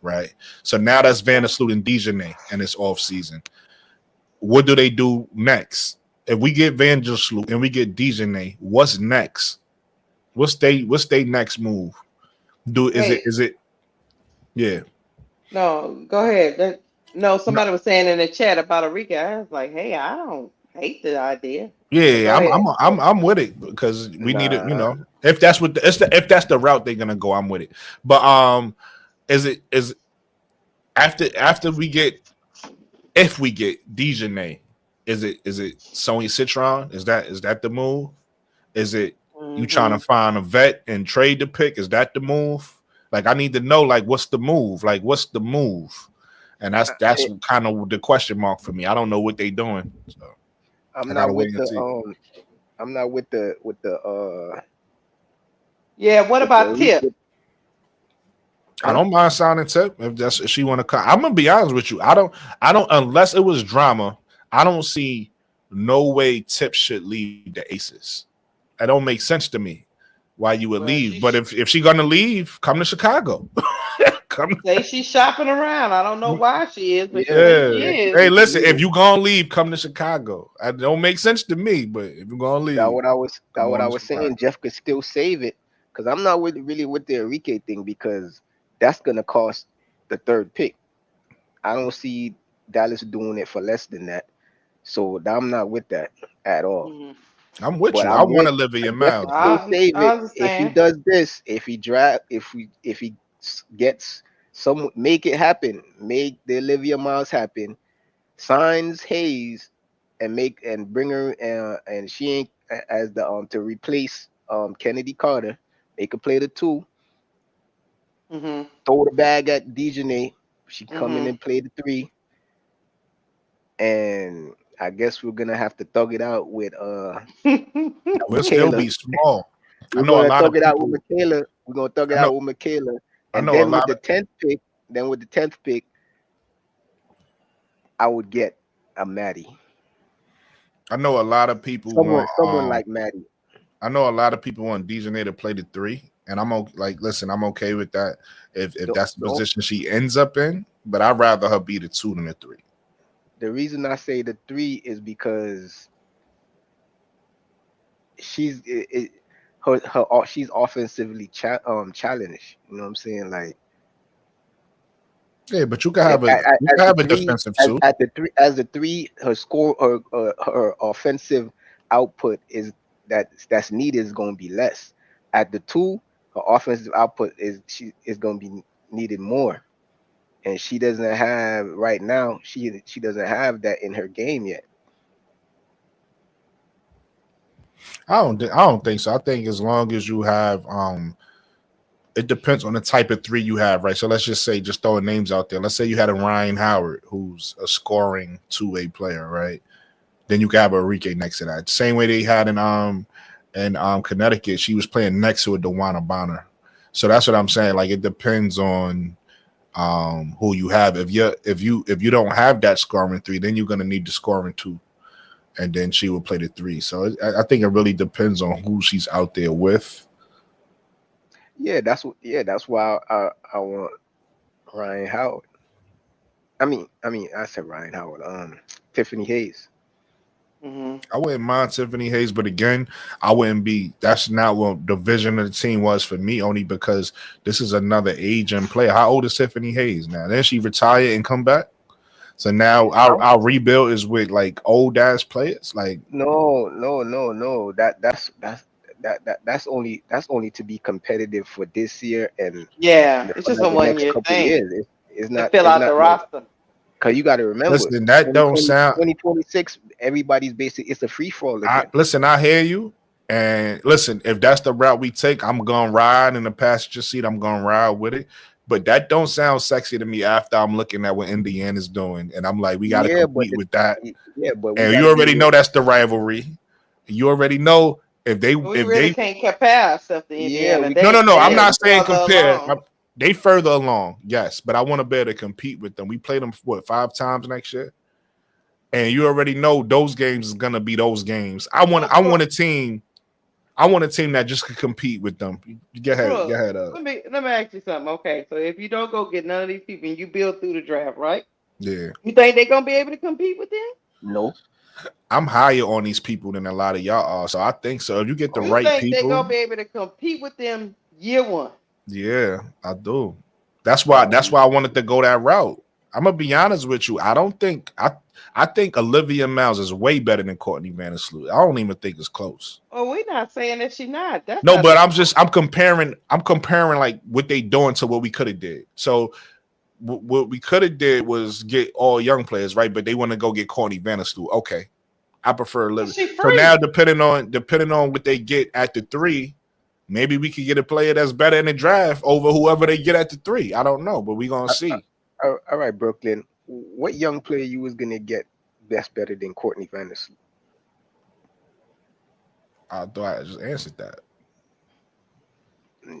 Right. So now that's Vandersloot and Dejanay and it's off season. What do they do next? If we get Vandersloot and we get Dejanay, what's next? What's they next move? Is it? Yeah. No, go ahead. Somebody was saying in the chat about Arika. I was like, hey, I don't hate the idea. Yeah, I'm with it because we need it. You know, if that's if that's the route they're gonna go, I'm with it. But is after we get if we get Dejanay, is it Sony Citron? Is that the move? Is it you trying to find a vet and trade the pick? Is that the move? Like I need to know like what's the move? Like what's the move? And that's kind of the question mark for me. I don't know what they're doing. So I'm not with the Yeah, what about Tip? I don't mind signing Tip if she want to come. I'm gonna be honest with you. I don't unless it was drama. I don't see no way Tip should leave the Aces. That don't make sense to me. Why you would leave? But if she gonna leave, come to Chicago. Say she's shopping around. I don't know why she is, but she is. Hey, listen, if you gonna leave, come to Chicago. It don't make sense to me, but if you're gonna leave, that's what I was saying. Jeff could still save it because I'm not really with the Enrique thing because that's gonna cost the 3rd pick. I don't see Dallas doing it for less than that, so I'm not with that at all. I'm with you. I want Olivia Miles. Save it if he does this. If he gets make it happen, make the Olivia Miles happen, signs Hayes and bring her and she ain't as the to replace Kennedy Carter, make her play the 2. Throw the bag at Dejanay, she come in and play the 3, and I guess we're gonna have to thug it out with we'll still be small. We're gonna thug it out with Michaela. We're gonna thug it out with Michaela. And then with the 10th pick, I would get a Maddie. I know a lot of people someone like Maddie. I know a lot of people want Dejanay to play the 3, and I'm okay with that if that's the position she ends up in. But I'd rather her be the 2 than the 3. The reason I say the 3 is because she's offensively challenged. You know what I'm saying? Like, yeah, but you can have a defensive too. At the 3, her offensive output that's needed is going to be less. At the 2, her offensive output is going to be needed more, and she doesn't have right now. She doesn't have that in her game yet. I don't think so. I think as long as you have it depends on the type of 3 you have, right? So let's just say, just throwing names out there. Let's say you had a Ryan Howard who's a scoring 2-way player, right? Then you can have a Enrique next to that. Same way they had in Connecticut, she was playing next to a DeWanna Bonner. So that's what I'm saying. Like it depends on who you have. If you don't have that scoring 3, then you're gonna need the scoring 2. And then she will play the 3. So I think it really depends on who she's out there with. Yeah, that's why I want Ryan Howard. I mean, I said Ryan Howard. Tiffany Hayes. I wouldn't mind Tiffany Hayes, but again, I wouldn't be. That's not what the vision of the team was for me. Only because this is another aging player. How old is Tiffany Hayes now? Then she retire and come back. So now our rebuild is with like old ass players. Like no. That's only to be competitive for this year and it's just a 1 year thing. It's not to fill out the roster. Because you got to remember, listen, that don't sound 2026. Everybody's basically it's a free fall again. Listen, I hear you, And listen, if that's the route we take, I'm gonna ride in the passenger seat. I'm gonna ride with it. But that don't sound sexy to me after I'm looking at what Indiana's doing, and I'm like, we got to Yeah, but compete with that. we And got you to be already know that's the rivalry. You already know if We really they can't compare ourselves to yeah, Indiana. we no. I'm They not saying further compare. along. They further along, yes, but I want to be able to compete with them. We played them what 5 times next year, and you already know those games is gonna be those games. I want a team. I want a team that just could compete with them. Go ahead. Look, Let let me ask you something. Okay, so if you don't go get none of these people and you build through the draft, right? Yeah. You think they're gonna be able to compete with them? no. I'm higher on these people than a lot of y'all are, so I think so. If you get the You right think they're people, gonna be able to compete with them year one? yeah, I do. That's why I wanted to go that route. I'm gonna be honest with you. I think Olivia Miles is way better than Courtney Vandersloot. I don't even think it's close. Oh, we're not saying that she's not. That's No, not but I'm comparing like what they doing to what we could have did. So what we could have did was get all young players, right? But they want to go get Courtney Vandersloot. Okay. I prefer Olivia. So now depending on what they get at the 3, maybe we could get a player that's better in the draft over whoever they get at the 3. I don't know, but we're gonna see. All right, Brooklyn. What young player you was gonna get that's better than Courtney Vandersloot? I thought I just answered that.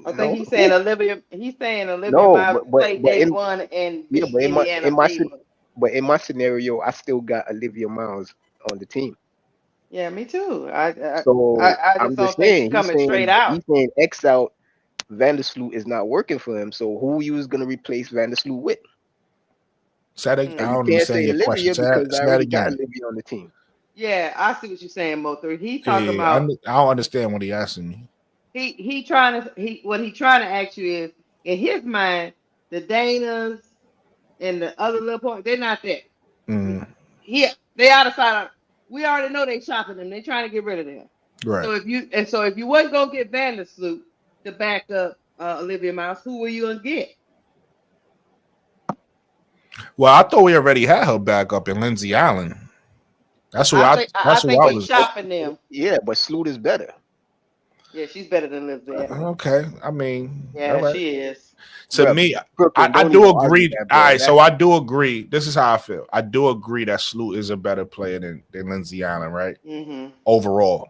I think he's saying Olivia. He's saying Olivia No, Miles played day one and yeah, beat Indiana Fever. but in my scenario, I still got Olivia Miles on the team. Yeah, me too. I just I'm don't just think she's saying, coming straight out. he's saying X out Vandersloot is not working for him. So who you was gonna replace Vandersloot with? I And don't you can't understand say your question. Olivia Say because I that already got again. Olivia on the team. Yeah, I see what you're saying, Mo3. He's talking I about don't understand what he asking me. what he trying to ask you is in his mind the Danas and the other little point they're not there. Mm, They out of sight. We already know they shopping them. They trying to get rid of them. right. So if you wasn't gonna get Vandersloot to back up Olivia Miles, who were you gonna get? Well, I thought we already had her back up in Lindsay Allen. That's who I think we was. shopping them. Yeah, but Sloot is better. Yeah, she's better than Lindsay Allen. Okay. I mean, yeah, right. she is. To Bruh, me, Brooklyn, I don't do even argue agree. that, All bro. right, so I do agree. This is how I feel. I do agree that Sloot is a better player than Lindsay Allen, right? Mm-hmm. Overall.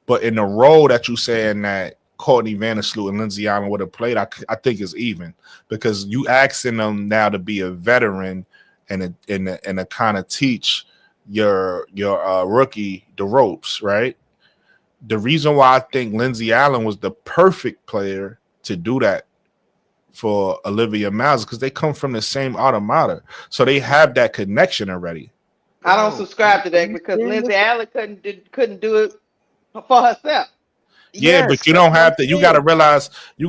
But in the role that you saying that Courtney Vandersloot and Lindsay Allen would have played, I think it's even because you asking them now to be a veteran and a kind of teach your rookie the ropes, right? The reason why I think Lindsay Allen was the perfect player to do that for Olivia Miles because they come from the same automata, so they have that connection already. I don't subscribe to that because Lindsay Allen couldn't do it for herself. Yeah, Yes, but you that's don't what I'm have to. You saying.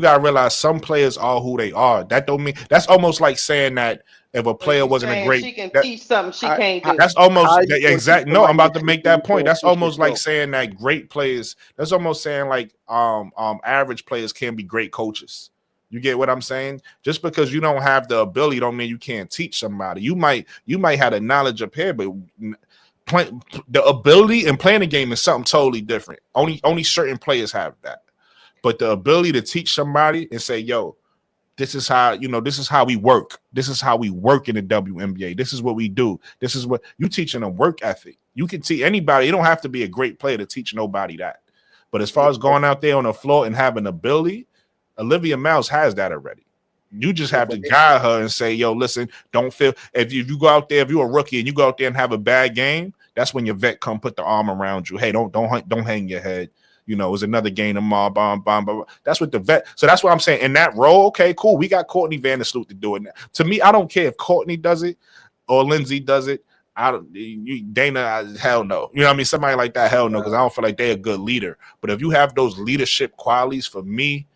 gotta realize some players are who they are. That don't mean that's almost like saying that if a But player you're wasn't a saying great, she can that, teach something she can't do. that's almost How you gonna exact. teach No, I'm somebody about to to make teach when that you point. can't That's teach almost like yourself? saying that great players. That's almost saying like average players can be great coaches. You get what I'm saying? Just because you don't have the ability, don't mean you can't teach somebody. You might have the knowledge up here, but the ability and playing the game is something totally different. Only certain players have that. But the ability to teach somebody and say, yo, this is how we work. This is how we work in the WNBA. This is what we do. This is what you teaching a work ethic. You can teach anybody. You don't have to be a great player to teach nobody that. But as far as going out there on the floor and having ability, Olivia Miles has that already. You just have to guide her and say, yo, listen, don't feel if you go out there, if you're a rookie and you go out there and have a bad game, that's when your vet come put the arm around you. Hey, don't hang your head. You know, it was another game tomorrow. Bomb. That's what the vet. So that's what I'm saying. In that role, okay, cool. We got Courtney Vandersloot to do it now. To me, I don't care if Courtney does it or Lindsay does it. Dana, hell no. You know what I mean? Somebody like that, hell no, because I don't feel like they're a good leader. But if you have those leadership qualities, for me,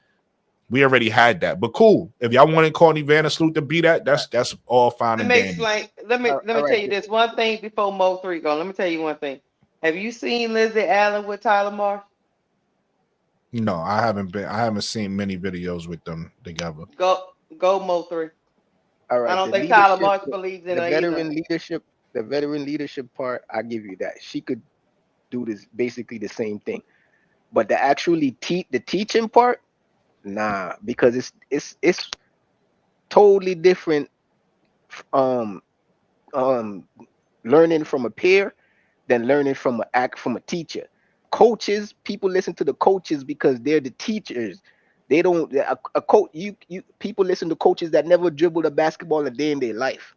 we already had that. But cool. If y'all wanted Courtney Vandersloot to be that, that's all fine and dandy. Let me tell you this one thing before Mo3 go. Let me tell you one thing. Have you seen Lindsay Allen with Tyler Marsh? No, I haven't seen many videos with them together. Go Mo3. All right. I don't think Tyler Marsh believes in the her veteran either. leadership. The veteran leadership part, I give you that. She could do this basically the same thing. But the actually the teaching part, nah, because it's totally different. Um, Learning from a peer than learning from a teacher. Coaches, people listen to the coaches because they're the teachers. They don't a coach. You people listen to coaches that never dribbled a basketball a day in their life,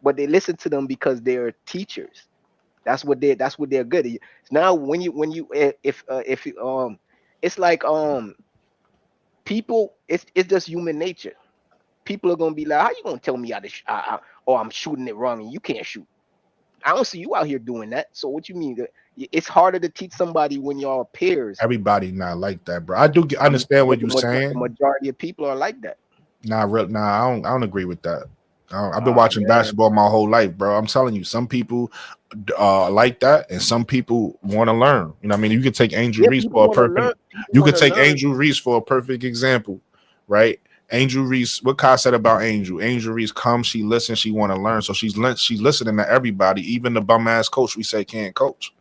but they listen to them because they're teachers. That's what they're good at. Now when you if you, it's like people, it's just human nature. People are gonna be like, how you gonna tell me how to oh, I'm shooting it wrong and you can't shoot? I don't see you out here doing that. So what you mean? It's harder to teach somebody when y'all peers. Everybody not like that, bro. I do Um, understand what but you're the saying. majority of people are like that. I don't agree with that. I've been Ah watching man, basketball my whole life, bro. I'm telling you, some people like that, and some people want to learn. You know, what I mean, you could take Angel yeah, Reese people for a want to perfect. learn. People You want could to take learn. Angel Reese for a perfect example, right? Angel Reese, what Kai said about Angel? Angel Reese comes, she listens, she want to learn, so she's listening to everybody, even the bum ass coach we say can't coach,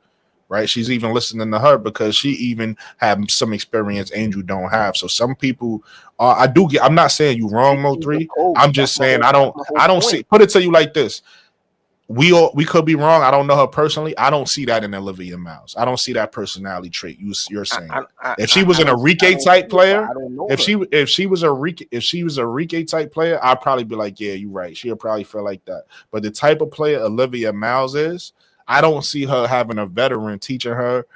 right? She's even listening to her because she even have some experience Angel don't have. So some people, I do get. I'm not saying you wrong, Mo She's a three. coach. I'm just saying I That's don't. my whole I don't point. see. Put it to you like this: we could be wrong. I don't know her personally. I don't see that in Olivia Miles. I don't see that personality trait you're saying. If she was an I Enrique don't type see it, but player, I don't know if her. she was a Enrique type player, I'd probably be like, yeah, you're right. She'll probably feel like that. But the type of player Olivia Miles is, I don't see her having a veteran teaching her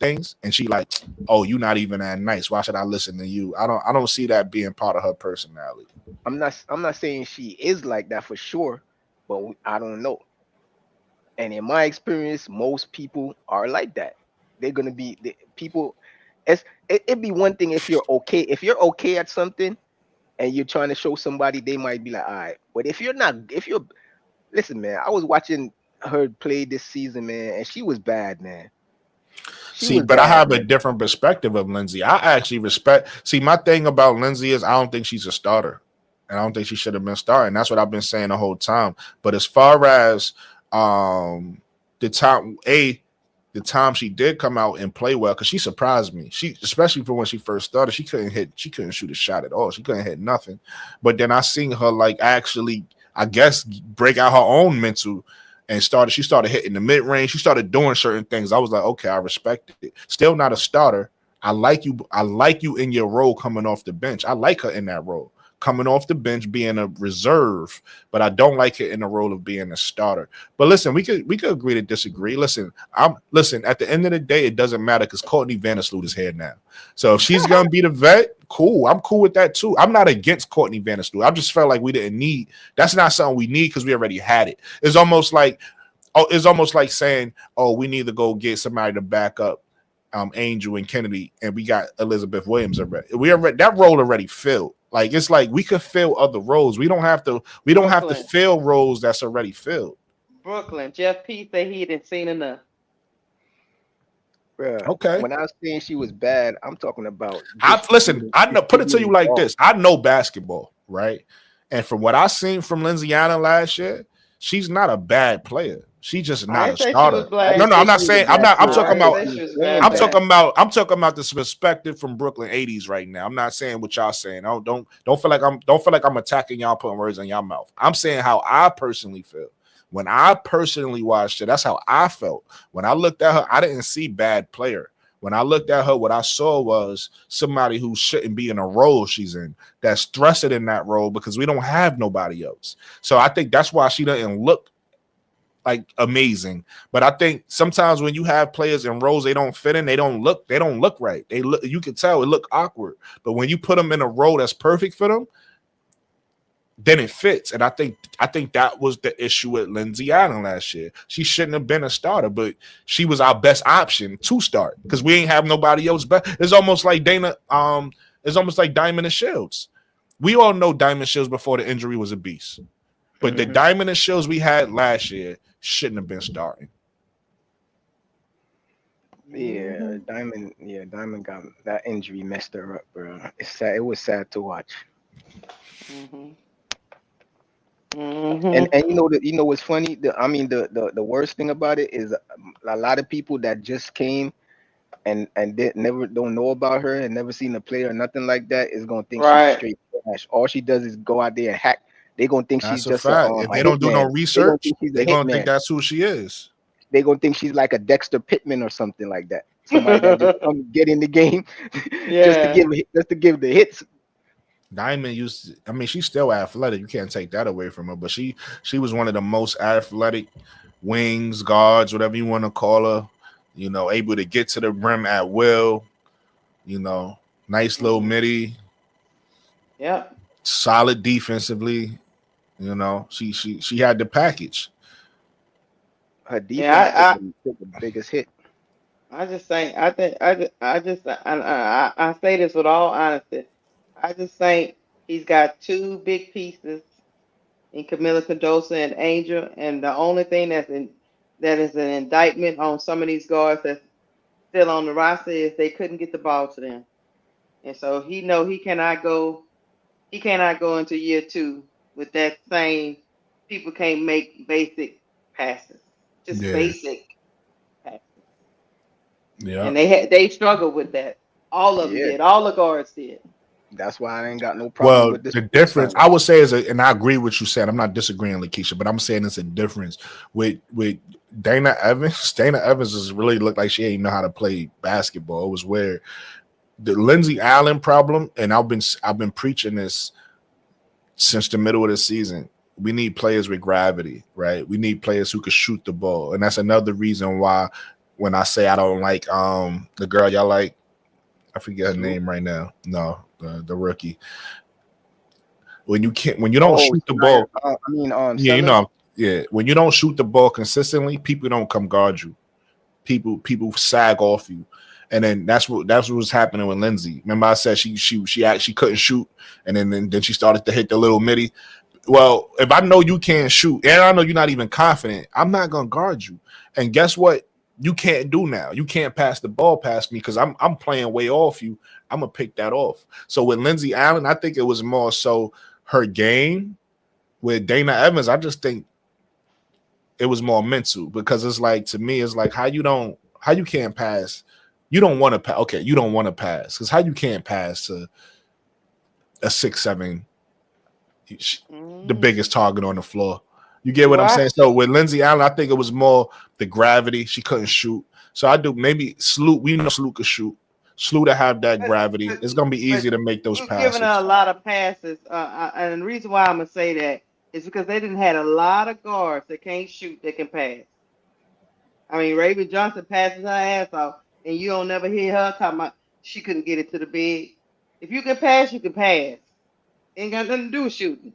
things, and she like, oh, you're not even that nice. Why should I listen to you? I don't see that being part of her personality. I'm not saying she is like that for sure, but I don't know. And in my experience, most people are like that. They're gonna be people. It'd be one thing if you're okay. If you're okay at something and you're trying to show somebody, they might be like, all right. But if you're not, if you're listen, man, I was watching her play this season, man, and she was bad, man. She See, was but I bad, have a man. different perspective of Lindsay. I actually respect. See, my thing about Lindsay is I don't think she's a starter, and I don't think she should have been starting. That's what I've been saying the whole time. But as far as um the time, the time she did come out and play well, because she surprised me. She, especially for when she first started, she couldn't shoot a shot at all. She couldn't hit nothing. But then I seen her like actually, I guess, break out her own mental and she started hitting the mid range. She started doing certain things. I was like, okay, I respect it. Still not a starter. I like you in your role coming off the bench. I like her in that role. Coming off the bench, being a reserve, but I don't like it in the role of being a starter. But listen, we could agree to disagree. Listen. At the end of the day, it doesn't matter because Courtney Vandersloot is here now. So if she's gonna be the vet, cool. I'm cool with that too. I'm not against Courtney Vandersloot. I just felt like we didn't need. That's not something we need because we already had it. It's almost like saying, oh, we need to go get somebody to back up Angel and Kennedy, and we got Elizabeth Williams already. That role already filled. Like it's like we could fill other roles. We don't have to. We don't have to Brooklyn, fill roles that's already filled. Brooklyn. Jeff P said he didn't seen enough. Bruh, Okay. when I was saying she was bad, I'm talking about I just listen. I know. just Put it to shooting you the like ball. this. I know basketball, right? And from what I seen from Lindsayana last year, she's not a bad player. She's just I not didn't a say she was starter. I No, bad. didn't no, say I'm she not was a saying. I'm bad not. I'm player. I talking I didn't said about. say she she was was playing bad. bad. I'm talking about this perspective from Brooklyn '80s right now. I'm not saying what y'all saying. Don't feel like I'm attacking y'all, putting words in y'all mouth. I'm saying how I personally feel. When I personally watched it, that's how I felt. When I looked at her, I didn't see bad player. When I looked at her, what I saw was somebody who shouldn't be in a role she's in, that's thrusted in that role because we don't have nobody else. So I think that's why she doesn't look like amazing. But I think sometimes when you have players in roles they don't fit in, they don't look right. They look, you can tell it look awkward. But when you put them in a role that's perfect for them, then it fits. And I think that was the issue with Lindsay Allen last year. She shouldn't have been a starter, but she was our best option to start because we ain't have nobody else. But it's almost like it's almost like Diamond and Shields. We all know Diamond Shields before the injury was a beast. But the Hmm. Diamond and Shields we had last year shouldn't have been starting. Yeah, Hmm. Diamond got that injury messed her up, bro. It's sad. It was sad to watch. Hmm. And you know what's funny? I mean the worst thing about it is a lot of people that just came. and they never don't know about her and never seen her play or nothing like that is gonna think she's Right. straight trash. All she does is go out there and hack. They gonna think she's That's a just fact. If a they don't do no hitman. They gonna research, think she's a they're gonna think hitman. that's who she is. They gonna think she's like a Dexter Pittman or something like that. Somebody that just come get in the game Yeah. just to give the hits. Diamond I mean, she's still athletic. You can't take that away from her. But she was one of the most athletic wings, guards, whatever you want to call her. You know, able to get to the rim at will. You know, nice little midi. Yep. Solid defensively. You know, she had the package. Her defense Yeah. took the biggest hit. I just think I say this with all honesty. I just think he's got two big pieces in Camila Condosa and Angel, and the only thing that is an indictment on some of these guards that's still on the roster is they couldn't get the ball to them, and so he cannot go into year two with that same. People can't make basic passes, just Yeah. basic passes. Yeah. And they struggled with that. All of them Yeah. did. All the guards did. That's why I ain't got no problem Well, with this. the difference I would say is, and I agree with you said. I'm not disagreeing, Lakeisha, but I'm saying it's a difference with Dana Evans. Dana Evans has really looked like she ain't know how to play basketball. It was weird. The Lindsey Allen problem, and I've been preaching this since the middle of the season. We need players with gravity, right? We need players who can shoot the ball, and that's another reason why when I say I don't like the girl y'all like, I forget her name right now. No, the rookie. When you don't shoot the ball, yeah, you know, yeah. When you don't shoot the ball consistently, people don't come guard you. People sag off you, and then that's what was happening with Lindsay. Remember, I said she actually couldn't shoot, and then she started to hit the little midi. Well, if I know you can't shoot, and I know you're not even confident, I'm not gonna guard you. And guess what? You can't do now. You can't pass the ball past me because I'm playing way off you. I'm gonna pick that off. So with Lindsey Allen, I think it was more so her game. With Dana Evans, I just think it was more mental because it's like, to me, it's like how you can't pass. You don't want to pass. Okay, you don't want to pass because how you can't pass to a 6'7", the biggest target on the floor. You get what I'm saying? So with Lindsey Allen, I think it was more the gravity. She couldn't shoot. So I do maybe Sloot. We know Sloot could shoot. Sloot to have that gravity. It's gonna be easy to make those passes. Giving her a lot of passes, and the reason why I'm gonna say that is because they didn't had a lot of guards that can't shoot that can pass. I mean, Raven Johnson passes her ass off, and you don't never hear her talking about she couldn't get it to the bed. If you can pass, you can pass. Ain't got nothing to do with shooting.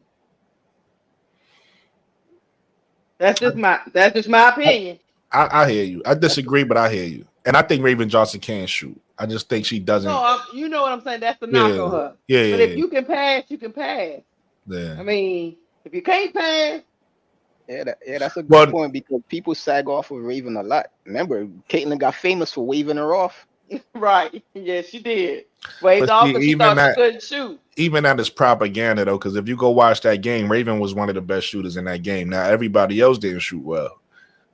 That's just my opinion. I hear you. I disagree, but I hear you. And I think Raven Johnson can shoot. I just think she doesn't. No, you know what I'm saying. That's the knock on her. Yeah. But if you can pass, you can pass. Yeah. I mean, if you can't pass. That's a good point because people sag off of Raven a lot. Remember, Caitlyn got famous for waving her off. Right. Yes, she did. Waved off because she thought she couldn't shoot. Even that is propaganda, though, because if you go watch that game, Raven was one of the best shooters in that game. Now, everybody else didn't shoot well,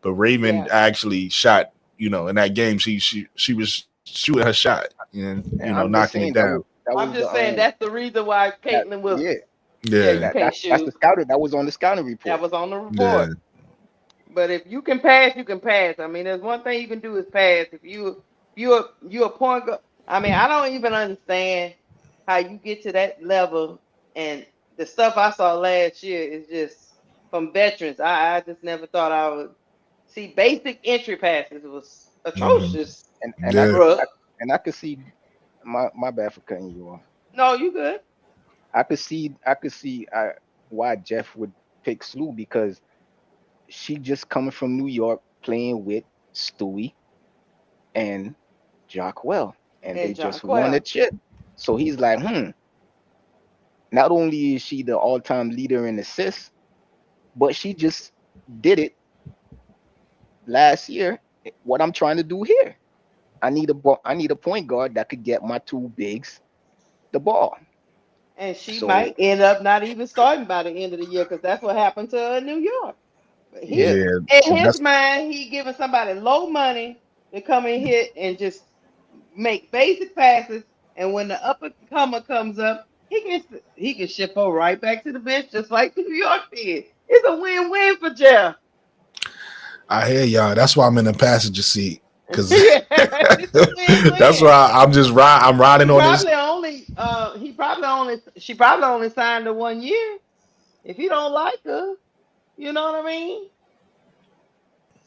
but Raven actually shot. You know, in that game, she was shooting her shot and knocking it down. I'm just saying that's the reason why Caitlyn was. Yeah, that's the scouting. That was on the scouting report. That was on the report. Yeah. But if you can pass, you can pass. I mean, there's one thing you can do is pass. If you're a point guard. I mean, I don't even understand how you get to that level. And the stuff I saw last year is just from veterans. I just never thought I would see basic entry passes. It was atrocious. And I could see my bad for cutting you off. No, you good. I could see why Jeff would pick Slew because she just coming from New York playing with Stewie and Jacquel, and they just won a chip. So he's like, not only is she the all-time leader in assists, but she just did it last year. What I'm trying to do here, I need a point guard that could get my two bigs the ball. And she might end up not even starting by the end of the year because that's what happened to her in New York. In his mind, he giving somebody low money to come in here and just make basic passes, and when the upper comer comes up, he can ship her right back to the bench just like New York did. It's a win-win for Jeff. I hear y'all. That's why I'm in the passenger seat. Cause It's a that's win-win. why I'm riding on this. She probably only signed her 1 year. If he don't like her, you know what I mean?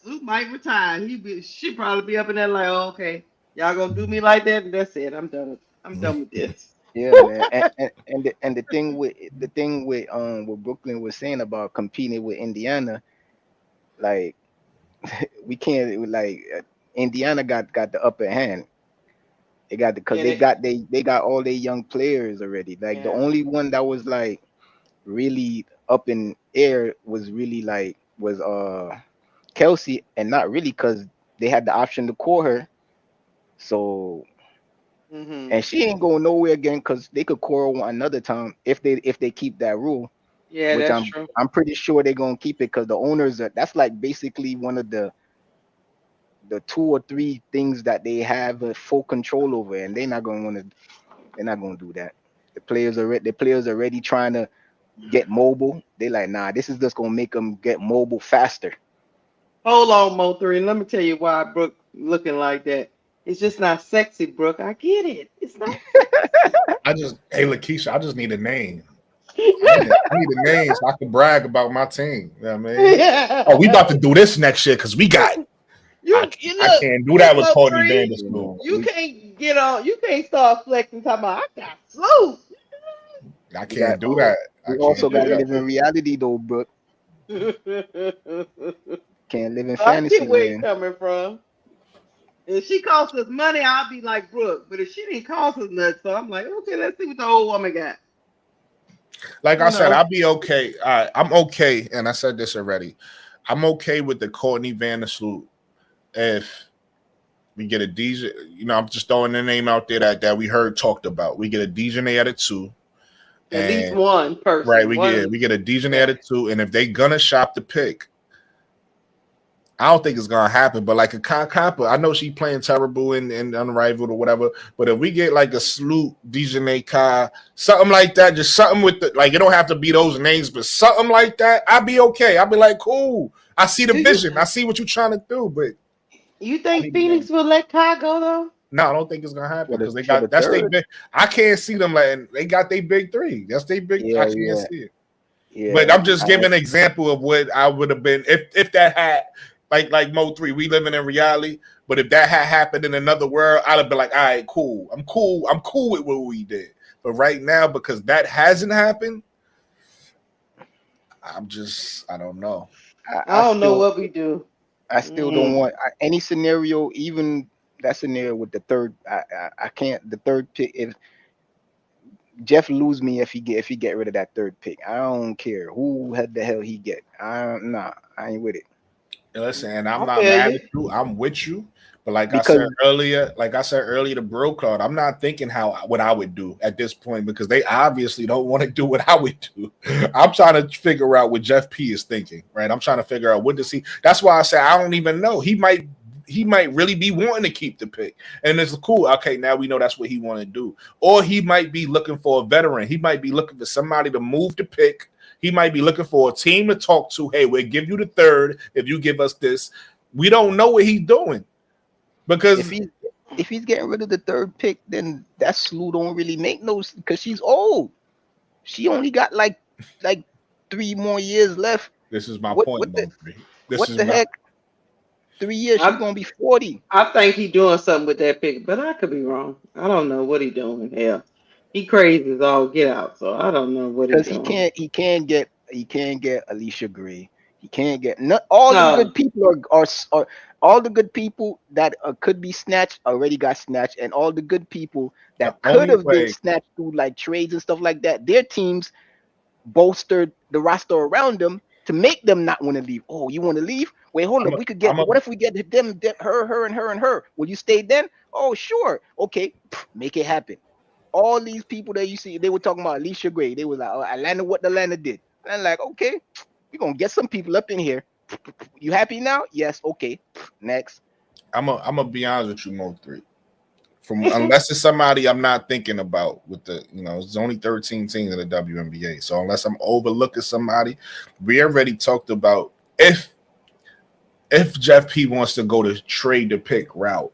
Sue might retire. She probably be up in there like, oh, okay, y'all gonna do me like that, and that's it. I'm done with this. Yeah, man. And the thing with what Brooklyn was saying about competing with Indiana, like we can't like Indiana got the upper hand. They got because Yeah, they got all their young players already. Like the yeah. only one that was like really up in air was really was Kelsey, and not really because they had the option to call her. So Hmm. and she ain't going nowhere again because they could call her one another time if they keep that rule, Yeah, which that's true. I'm pretty sure they're gonna keep it because the owners that's like basically one of the two or three things that they have full control over, and they're not gonna do that. The players are already trying to get mobile. They like, nah, this is just gonna make them get mobile faster. Hold on, Mo3. Let me tell you why Brooke looking like that. It's just not sexy, Brooke. I get it. It's not sexy. Hey Lakeisha, I just need a name. you I need a name so I can brag about my team. You know what I mean? Oh, we about to do this next year because we got. you I look, can't do Big that with Courtney Mo3. You Vandersloot. know, You can't get on. You can't start flexing. Talking about I got slow. I we got can't do that. I we can't also do gotta that. live in reality though, Brooke. So Can't live in I get fantasy where you land. coming from. If she costs us money, I'll be like Brooke. But if she didn't cost us nothing, so I'm like, okay, let's see what the old woman got. Like I You said, know. I'll be okay. All right, I'm okay, and I said this already. I'm okay with the Courtney Vandersloot if we get a DJ. You know, I'm just throwing the name out there that we heard talked about. We get a DJ at a 2, At least and one right, person. One. we get a DJ Yeah. at a 2, and if they gonna shop the pick, I don't think it's gonna happen. But like a Kappa, I know she playing terrible and unrivaled or whatever. But if we get like a Sloot, DJ Kai, something like that, just something with the like, it don't have to be those names, but something like that, I'd be okay. I'd be like, cool. I see the Do you vision. I see what you're trying to do, but you I think need a name. Phoenix will let Kai go though? No, I don't think it's gonna happen For the because they for the got that's they third. big. I can't see them like they got their big three. That's they big. I Yeah, can't yeah, see it. But yeah. I'm just giving an example of what I would have been if that had like Mo3. We living in reality, but if that had happened in another world, I'd have been like, all right, cool. I'm cool with what we did. But right now, because that hasn't happened, I don't know. I I don't know still what we do. I still don't Mm. want any scenario, even that scenario with the third. I can't the third pick. If Jeff lose me if he get rid of that third pick, I don't care who had the hell he get. I ain't with it And listen, and I'm I not feel mad you. at you. I'm with you. But because like I said earlier, the bro card. I'm not thinking what I would do at this point because they obviously don't want to do what I would do. I'm trying to figure out what Jeff P is thinking, right? I'm trying to figure out what does he. That's why I say I don't even know. He might really be wanting to keep the pick, and it's cool. Okay, now we know that's what he want to do, or he might be looking for a veteran. He might be looking for somebody to move the pick. He might be looking for a team to talk to. Hey, we'll give you the third if you give us this. We don't know what he's doing. if Because he if he's getting rid of the third pick, then that slew don't really make no because she's old. She only got like 3 more years left. this is my What point, what the Montgomery. This what is the my heck? 3 years, she's I gonna be 40. I think he doing something with that pick, but I could be wrong. I don't know what he doing. Hell, he crazy as all get out, so I don't know what he Because doing. he can't get Alicia Gray. He can't get not all the No, good people are all the good people that could be snatched already got snatched, and all the good people the that could only have been way. snatched through like trades and stuff like that. Their teams bolstered the roster around them to make them not want to leave. Oh, you want to leave? Wait, hold I'm up. a, We could get. I'm a, What if we get her, and her? Will you stay then? Oh, sure. Okay, make it happen. All these people that you see, they were talking about Alicia Gray. They were like, oh, Atlanta, what Atlanta did. And I'm like, okay, we're gonna get some people up in here. You happy now? Yes, okay. Next. I'm a be honest with you, Mo3. From unless it's somebody I'm not thinking about with the, it's only 13 teams in the WNBA. So unless I'm overlooking somebody, we already talked about if Jeff P wants to go to trade the pick route,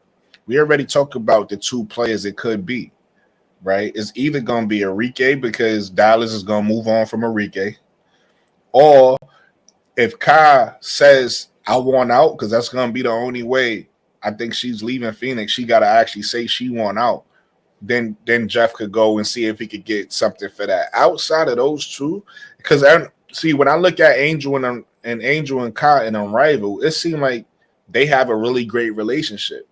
we already talked about the two players it could be, right? It's either going to be Enrique because Dallas is going to move on from Enrique, or if Kai says, I want out, because that's going to be the only way I think she's leaving Phoenix, she got to actually say she want out. Then Jeff could go and see if he could get something for that. Outside of those two, because see, when I look at Angel and Angel and Kai and Unrival, it seemed like they have a really great relationship.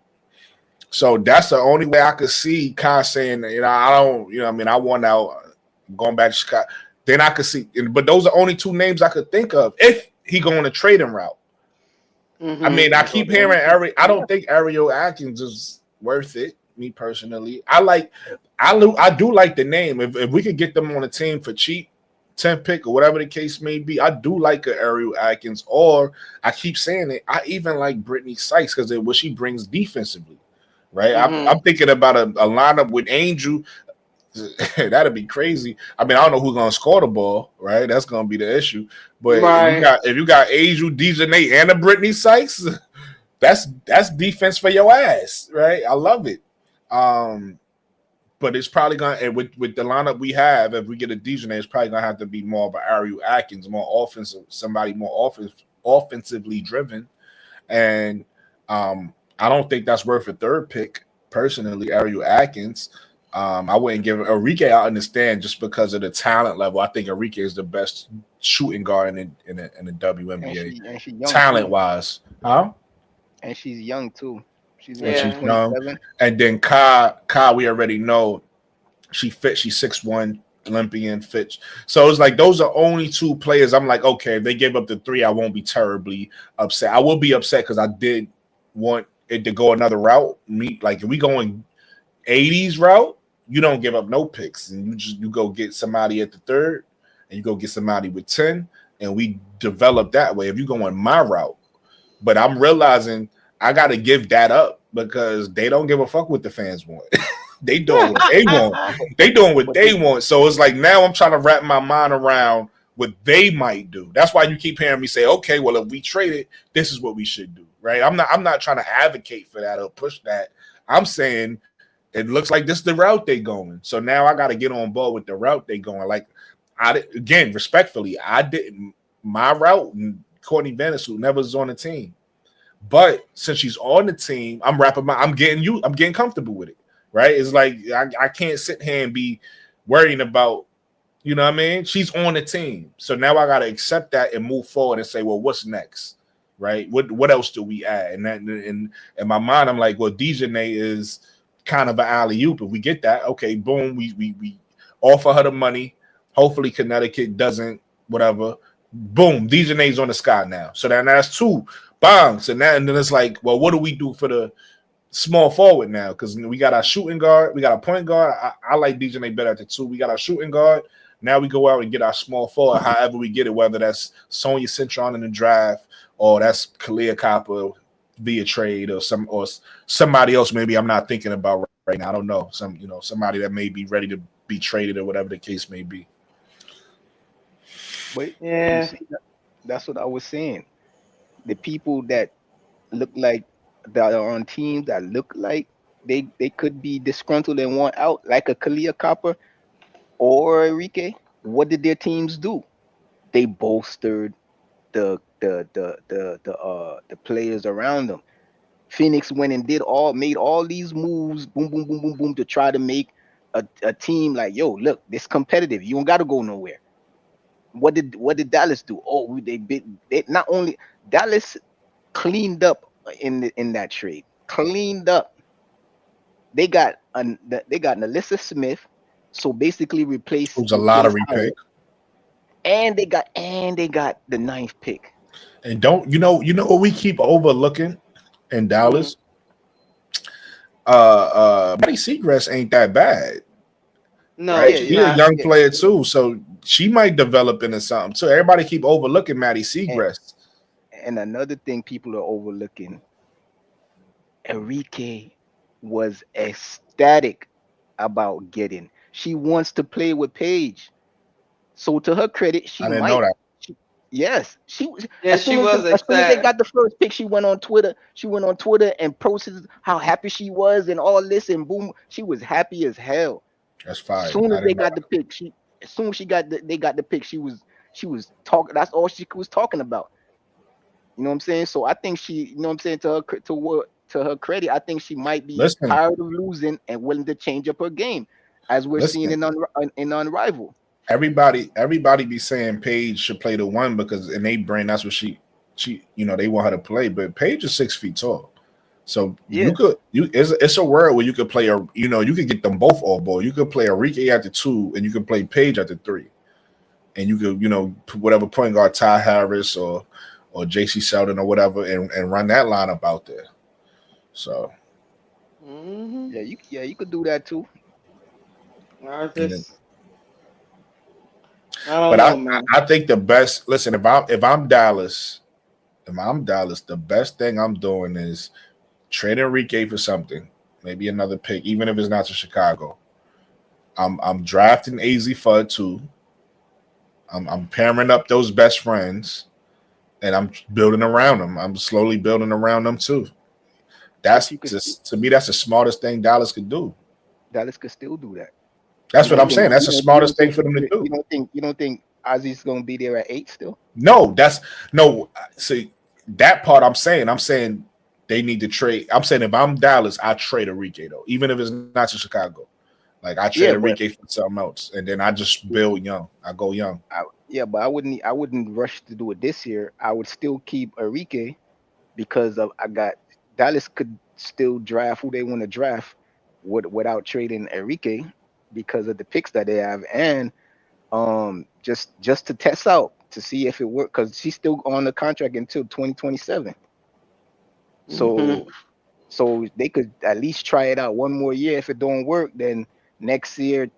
So that's the only way I could see Kai saying, I don't, I want out, going back to Chicago. Then I could see, but those are only two names I could think of if he going to trading route. Mm-hmm. I mean, I keep hearing I don't think Ariel Atkins is worth it. Me personally, I do like the name. If we could get them on a team for cheap, 10 pick or whatever the case may be, I do like a Ariel Atkins. Or I keep saying it, I even like Brittany Sykes because of what she brings defensively, right? Mm-hmm. I'm thinking about a lineup with Angel. That'd be crazy. I mean, I don't know who's gonna score the ball, right? That's gonna be the issue. But Right. if you got Angel, Dejanay, and a Brittany Sykes, that's defense for your ass, right? I love it. But it's probably gonna, with the lineup we have, if we get a Dejanay, it's probably gonna have to be more of an Ariel Atkins, more offensive, somebody more offensively driven. And I don't think that's worth a third pick personally. Ariel Atkins. I wouldn't give Enrique. I understand just because of the talent level. I think Enrique is the best shooting guard in the WNBA, and she young talent too. wise. Huh? And she's young too. She's And she's Yeah. 27. And then Kai, we already know she's 6'1", Olympian fit. So it's like those are only two players. I'm like, okay, if they give up the three, I won't be terribly upset. I will be upset because I did want it to go another route. Like if we going 80s route, you don't give up no picks, and you go get somebody at the third, and you go get somebody with 10, and we develop that way. If you go on my route, but I'm realizing I got to give that up because they don't give a fuck what the fans want. They doing what they want. They doing what they want. So it's like now I'm trying to wrap my mind around what they might do. That's why you keep hearing me say, okay, well, if we trade it, this is what we should do, right? I'm not trying to advocate for that or push that. I'm saying it looks like this is the route they going. So now I got to get on board with the route they going. Like, respectfully, I didn't my route, and Courtney Vandersoot never was on the team. But since she's on the team, I'm getting comfortable with it, right? It's like I can't sit here and be worrying about, you know what I mean? She's on the team. So now I got to accept that and move forward and say, well, what's next? Right? What else do we add? And that in my mind, I'm like, well, Dejanay is kind of an alley-oop. If we get that, okay, boom, we offer her the money. Hopefully Connecticut doesn't, whatever. Boom, Dejanay's on the sky now. So then that's two. Bang. So now, and then it's like, well, what do we do for the small forward now? Because we got our shooting guard, we got a point guard. I like Dejanay better at the two. We got our shooting guard. Now we go out and get our small forward, however we get it, whether that's Sonia Cintron in the draft or that's Kalia Copper via trade or somebody else maybe I'm not thinking about right now. I don't know. Somebody that may be ready to be traded or whatever the case may be. But Yeah. you see, that's what I was saying. The people that look like that are on teams that look like they could be disgruntled and want out, like a Kalia Copper or Enrique. What did their teams do? They bolstered the players around them. Phoenix went and made all these moves, boom, boom, boom, boom, boom, to try to make a team like, yo, look, this competitive. You don't got to go nowhere. What did Dallas do? Oh, they not only Dallas cleaned up in that trade, cleaned up. They got Nalissa Smith, so basically replaced. It was a lottery pick, and they got the 9th pick. And don't you know what we keep overlooking in Dallas? Maddie Seagrass ain't that bad. No, right? She's a young player too, so she might develop into something too. Everybody keep overlooking Maddie Seagrass. And another thing people are overlooking, Enrique was ecstatic about getting. She wants to play with Paige. So to her credit, she I didn't know might. that. Yes, she was. Yeah, she was As soon as they ecstatic. got the first pick, she went on Twitter. She went on Twitter and posted how happy she was and all this, and boom, she was happy as hell. That's fire. Soon as I they didn't know got the pick, as soon as they got the pick, she was talking. That's all she was talking about. You know what I'm saying? So I think she, you know what I'm saying, to her credit, I think she might that. be Listen, tired of losing and willing to change up her game, as we're seeing listen. in Unrivaled. Everybody be saying Paige should play the one because in their brain that's what she they want her to play. But Paige is 6 feet tall, so Yeah, it's a world where you could play you could get them both all ball. You could play Enrique at the 2, and you could play Paige at the 3, and you could put whatever point guard Ty Harris or JC Sheldon or whatever and run that lineup out there. So Mm-hmm. you could do that too. I and then, just, I don't but know, man. I think the best listen if I'm Dallas. If I'm Dallas, the best thing I'm doing is trade Enrique for something, maybe another pick, even if it's not to Chicago. I'm drafting AZ Fudd too. I'm pairing up those best friends, and I'm building around them. I'm slowly building around them too. But That's just to me, that's the smartest thing Dallas could do. Dallas could still do that. That's what I'm saying. That's the smartest thing for them to do. You don't think Ozzy's gonna be there at 8 still? No, that's no. See that part. I'm saying they need to trade. I'm saying if I'm Dallas, I trade Enrique though, even if it's not to Chicago. Like I trade Enrique for something else, and then I just build young. I go young. But I wouldn't rush to do it this year. I would still keep Enrique because I got Dallas could still draft who they want to draft without trading Enrique because of the picks that they have, and just to test out to see if it works because she's still on the contract until 2027. Mm-hmm. So they could at least try it out one more year. If it don't work, then next year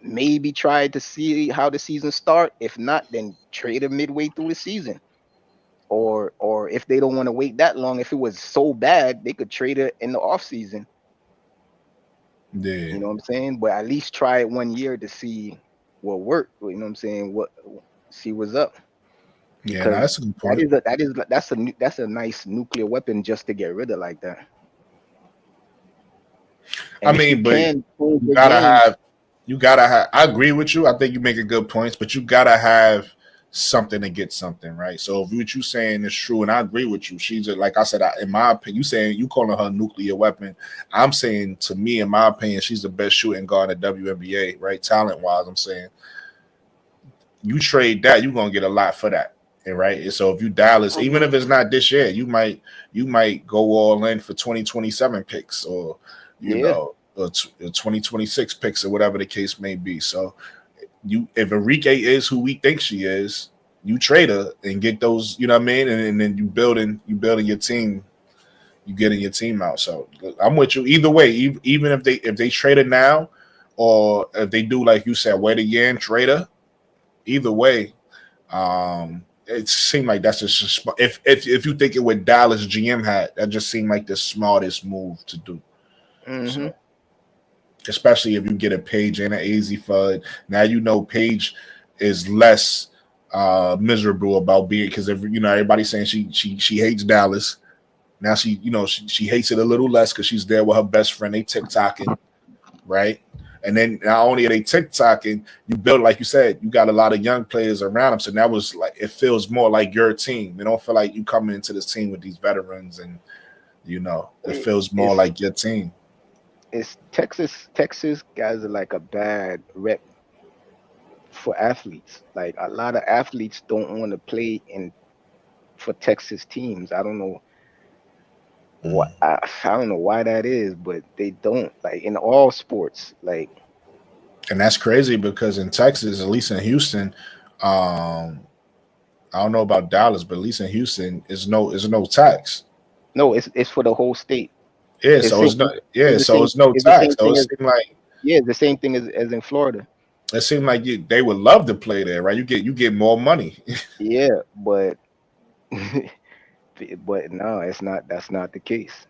maybe try to see how the season start. If not, then trade her midway through the season. Or if they don't want to wait that long, if it was so bad, they could trade her in the off season. Yeah. You know what I'm saying? But at least try it 1 year to see what worked. You know what I'm saying? See what's up. Yeah, that's a good point. That's a nice nuclear weapon just to get rid of like that. And I mean, but you gotta have. I agree with you. I think you make a good points, but you gotta have something to get something right. So if what you saying is true, and I agree with you, she's like I said, in my opinion, you saying you calling her a nuclear weapon. I'm saying to me, in my opinion, she's the best shooting guard in the WNBA, right? Talent wise, I'm saying you trade that, you're gonna get a lot for that. Right. And so if you Dallas, even if it's not this year, you might go all in for 2027 picks or or 2026 picks or whatever the case may be. So if Enrique is who we think she is, you trade her and get those, you know what I mean? And then you building your team, you getting your team out. So I'm with you either way, even if they trade her now or if they do like you said, wait a year and trade her, either way, it seemed like that's just if you think it what Dallas GM had, that just seemed like the smartest move to do. Mm-hmm. So, especially if you get a Page and an AZ Fudd. Now you know Page is less miserable about being because everybody's saying she hates Dallas. Now she hates it a little less because she's there with her best friend. They TikToking, right? And then not only are they TikToking, you build, like you said, you got a lot of young players around them. So that was like, it feels more like your team. It don't feel like you coming into this team with these veterans and, it feels more like your team. It's Texas guys are like a bad rep for athletes. Like a lot of athletes don't want to play for Texas teams. I don't know what I don't know why that is, but they don't, like in all sports, like. And that's crazy because in Texas, at least in Houston, I don't know about Dallas, but at least in Houston, is no tax. No, it's for the whole state. Yeah, so it's no tax. So it seemed like it's the same thing as in Florida. It seemed like they would love to play there, right? You get more money. Yeah, but but no, it's not. That's not the case.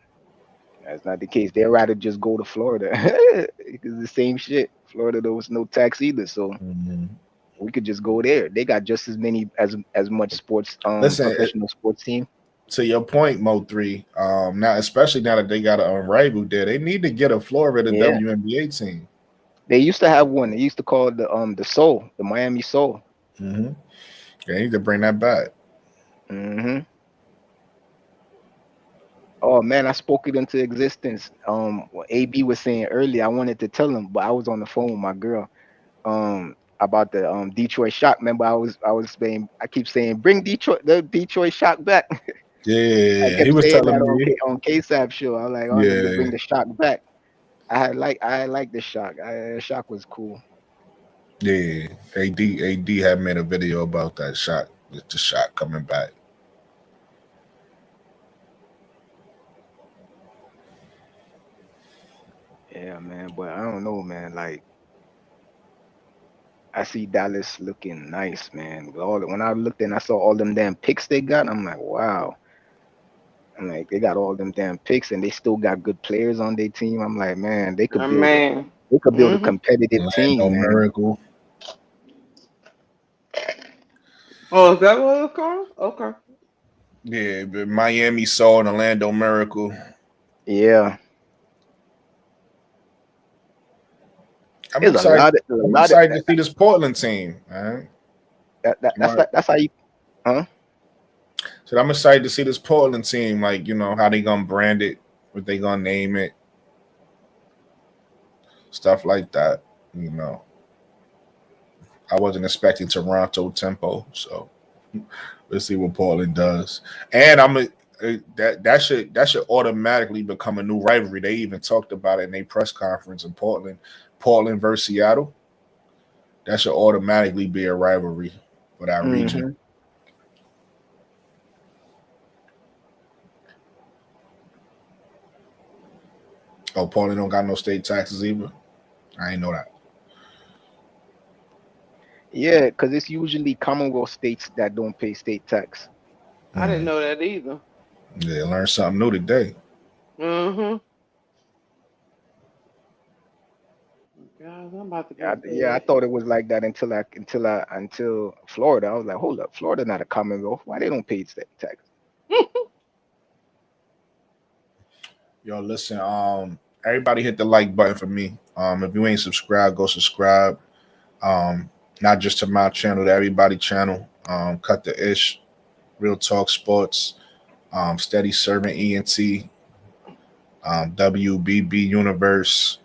That's not the case. They'd rather just go to Florida because the same shit. Florida, there was no tax either, so we could just go there. They got just as many as much sports Listen, professional sports team. to your point, Mo3. Now especially now that they got a rival there, they need to get a Florida Yeah, WNBA team. they used to have one. They used to call it the Soul, the Miami Soul. Mm-hmm. They need to bring that back. Mm-hmm. Oh man, I spoke it into existence. What AB was saying earlier, I wanted to tell him, but I was on the phone with my girl. About the Detroit Shock. Remember, I was saying, I keep saying, bring the Detroit Shock back. I Yeah, he kept was saying that telling me. on KSAP show. I was like, I need to Yeah, bring the Shock back. I like the Shock. Shock was cool. yeah. AD had made a video about that shot, the shot coming back. Yeah, man. But I don't know, man. Like I see Dallas looking nice, man. When I looked and I saw all them damn picks they got, I'm like, wow. I'm like, they got all them damn picks and they still got good players on their team. I'm like, man, Man. they could build a Mm-hmm. competitive team, Orlando man. Miracle. Oh, is that what it's called? Okay. Yeah, but Miami saw an Orlando Miracle. Yeah. I'm There's a excited. lot of there's a I'm lot of excited to see this Portland team, man. that's how you huh? So I'm excited to see this Portland team. Like, how they gonna brand it, what they gonna name it, stuff like that. I wasn't expecting Toronto tempo, so let's see what Portland does. And that should automatically become a new rivalry. They even talked about it in a press conference in Portland versus Seattle. That should automatically be a rivalry for that region. Mm-hmm. Oh, Portland don't got no state taxes either. I ain't know that. Yeah, because it's usually Commonwealth states that don't pay state tax. I didn't know that either. Yeah, learn something new today. Mm-hmm. Guys, I'm about to go to Yeah, I bed. thought it was like that until Florida. I was like, hold up, Florida not a Commonwealth. Why they don't pay state tax? Yo, listen, everybody hit the like button for me. If you ain't subscribed, go subscribe. Not just to my channel, to everybody channel. Cut the Ish, Real Talk Sports, Steady Servant ENT, WBB Universe,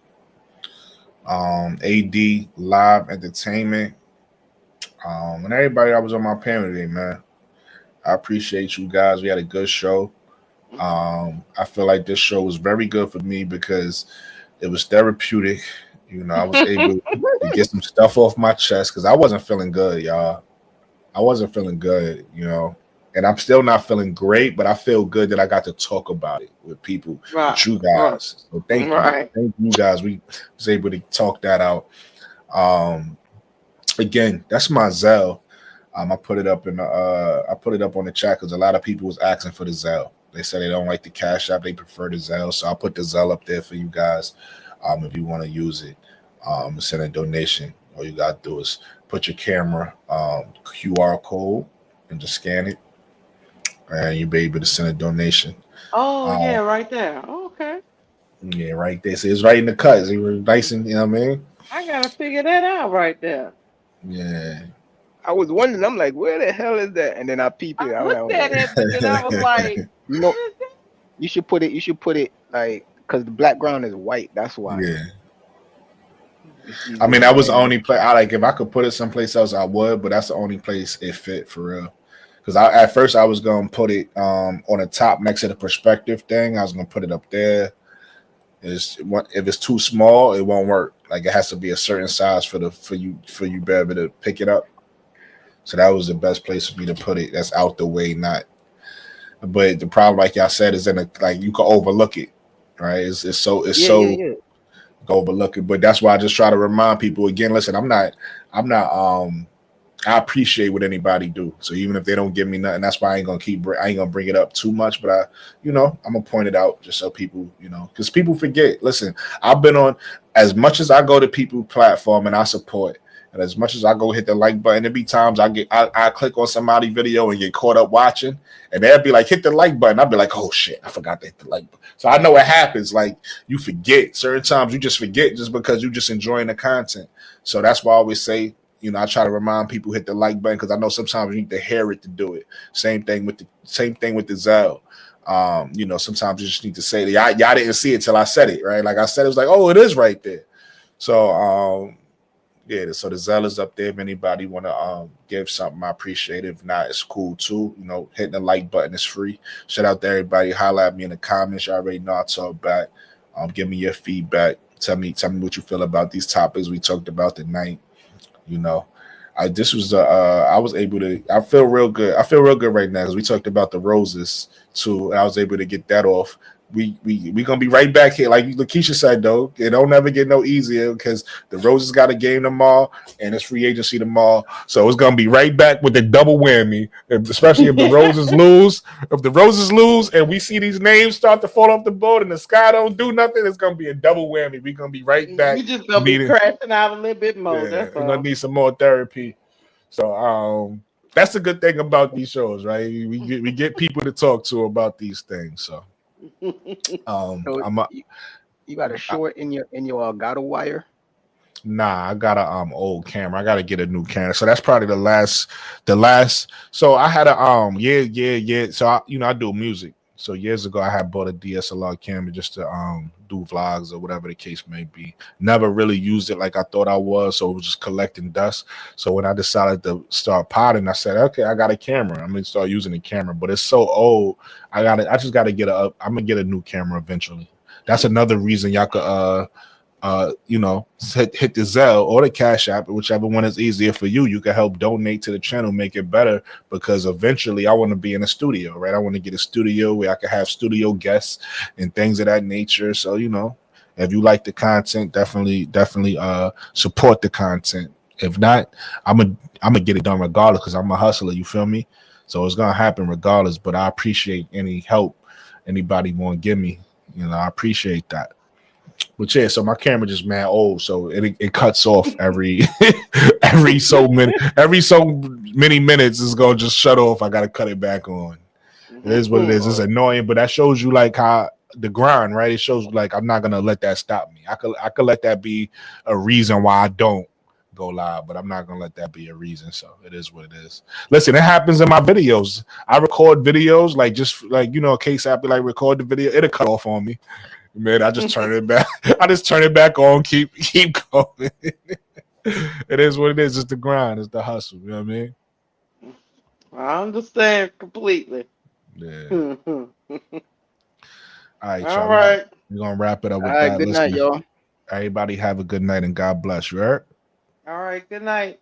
AD Live Entertainment, and everybody that was on my panel today, man. I appreciate you guys. We had a good show. I feel like this show was very good for me because it was therapeutic. I was able to get some stuff off my chest because I wasn't feeling good, y'all. I wasn't feeling good, and I'm still not feeling great, but I feel good that I got to talk about it with people, Right. with you guys. So thank you. Right. Thank you guys. We was able to talk that out. Again, that's my Zelle. I put it up on the chat because a lot of people was asking for the Zelle. They said they don't like the Cash App, they prefer the Zelle. So I'll put the Zelle up there for you guys. If you want to use it, send a donation. All you gotta do is put your camera QR code and just scan it, and you'll be able to send a donation. Oh, yeah, right there. Okay. Yeah, right there. See, it's right in the cuts. It was nice and, you know what I mean? I gotta figure that out right there. Yeah. I was wondering. I'm like, where the hell is that? And then I peeped it. I I'm looked like, at it and I was like, you what know, is that? you should put it like because the background is white. That's why. Yeah. It's easy I mean, to that was the find. only place. I like if I could put it someplace else, I would, but that's the only place it fit for real. Because at first I was gonna put it on the top next to the perspective thing. I was gonna put it up there. If it's too small, it won't work. Like it has to be a certain size for you to be able to pick it up. So that was the best place for me to put it. That's out the way, not. But the problem, like y'all said, is like you can overlook it, right? It's so Yeah. go overlook it. But that's why I just try to remind people again. Listen, I'm not I appreciate what anybody do. So even if they don't give me nothing, that's why I ain't gonna bring it up too much. But I'm gonna point it out just so people, because people forget. Listen, I've been on as much as I go to people's platform and I support, and as much as I go hit the like button, there be times I click on somebody's video and get caught up watching, and they'll be like, hit the like button. I'll be like, oh shit, I forgot to hit the like button. So I know what happens. Like you forget certain times, you just forget just because you just enjoying the content. So that's why I always say, I try to remind people hit the like button because I know sometimes you need to hear it to do it. Same thing with the Zell. Sometimes you just need to say it. Y'all didn't see it till I said it, right? Like I said, it was like, oh, it is right there. So so the Zell is up there. If anybody want to give something, I appreciate it. If not, it's cool too. Hitting the like button is free. Shout out to everybody. Holla at me in the comments. You already know I talk back. Give me your feedback. Tell me what you feel about these topics we talked about tonight. I was able to. I feel real good. I feel real good right now because we talked about the roses too. I was able to get that off. We gonna be right back here, like Lakeisha said though. It don't never get no easier because the Roses got a game tomorrow and it's free agency tomorrow. So it's gonna be right back with the double whammy. Especially if the Roses lose. If the Roses lose and we see these names start to fall off the board and the sky don't do nothing, it's gonna be a double whammy. We're gonna be right back. You just gonna be crashing out a little bit more. Yeah, that's we're all. gonna need some more therapy. So that's the good thing about these shows, right? We get people to talk to about these things. So so you got a short in your Elgato wire? Nah, I got a old camera. I gotta get a new camera. So that's probably the last. So I had a yeah. So I do music. So years ago I had bought a DSLR camera just to do vlogs or whatever the case may be. Never really used it like I thought I was, so it was just collecting dust. So when I decided to start potting, I said, okay, I got a camera. I'm gonna start using the camera, but it's so old. I'm gonna get a new camera eventually. That's another reason y'all could hit the Zelle or the Cash App, whichever one is easier for you. You can help donate to the channel, make it better, because eventually I want to be in a studio, right? I want to get a studio where I can have studio guests and things of that nature. So, if you like the content, definitely support the content. If not, I'm gonna get it done regardless because I'm a hustler, you feel me? So it's gonna happen regardless, but I appreciate any help anybody want to give me. I appreciate that. But yeah, so my camera just mad old, so it cuts off every so many minutes. It's gonna just shut off. I gotta cut it back on. It is what it is. It's annoying, but that shows you like how the grind, right? It shows like I'm not gonna let that stop me. I could let that be a reason why I don't go live, but I'm not gonna let that be a reason. So it is what it is. Listen, it happens in my videos. I record videos like just like a case app, like record the video, it'll cut off on me. Man, I just turn it back. I just turn it back on. Keep going. It is what it is. It's the grind. It's the hustle. You know what I mean? I understand completely. Yeah. All right, y'all. All right. We're gonna wrap it up with All right, that. good night, y'all. Everybody have a good night and God bless you. All right. All right. Good night.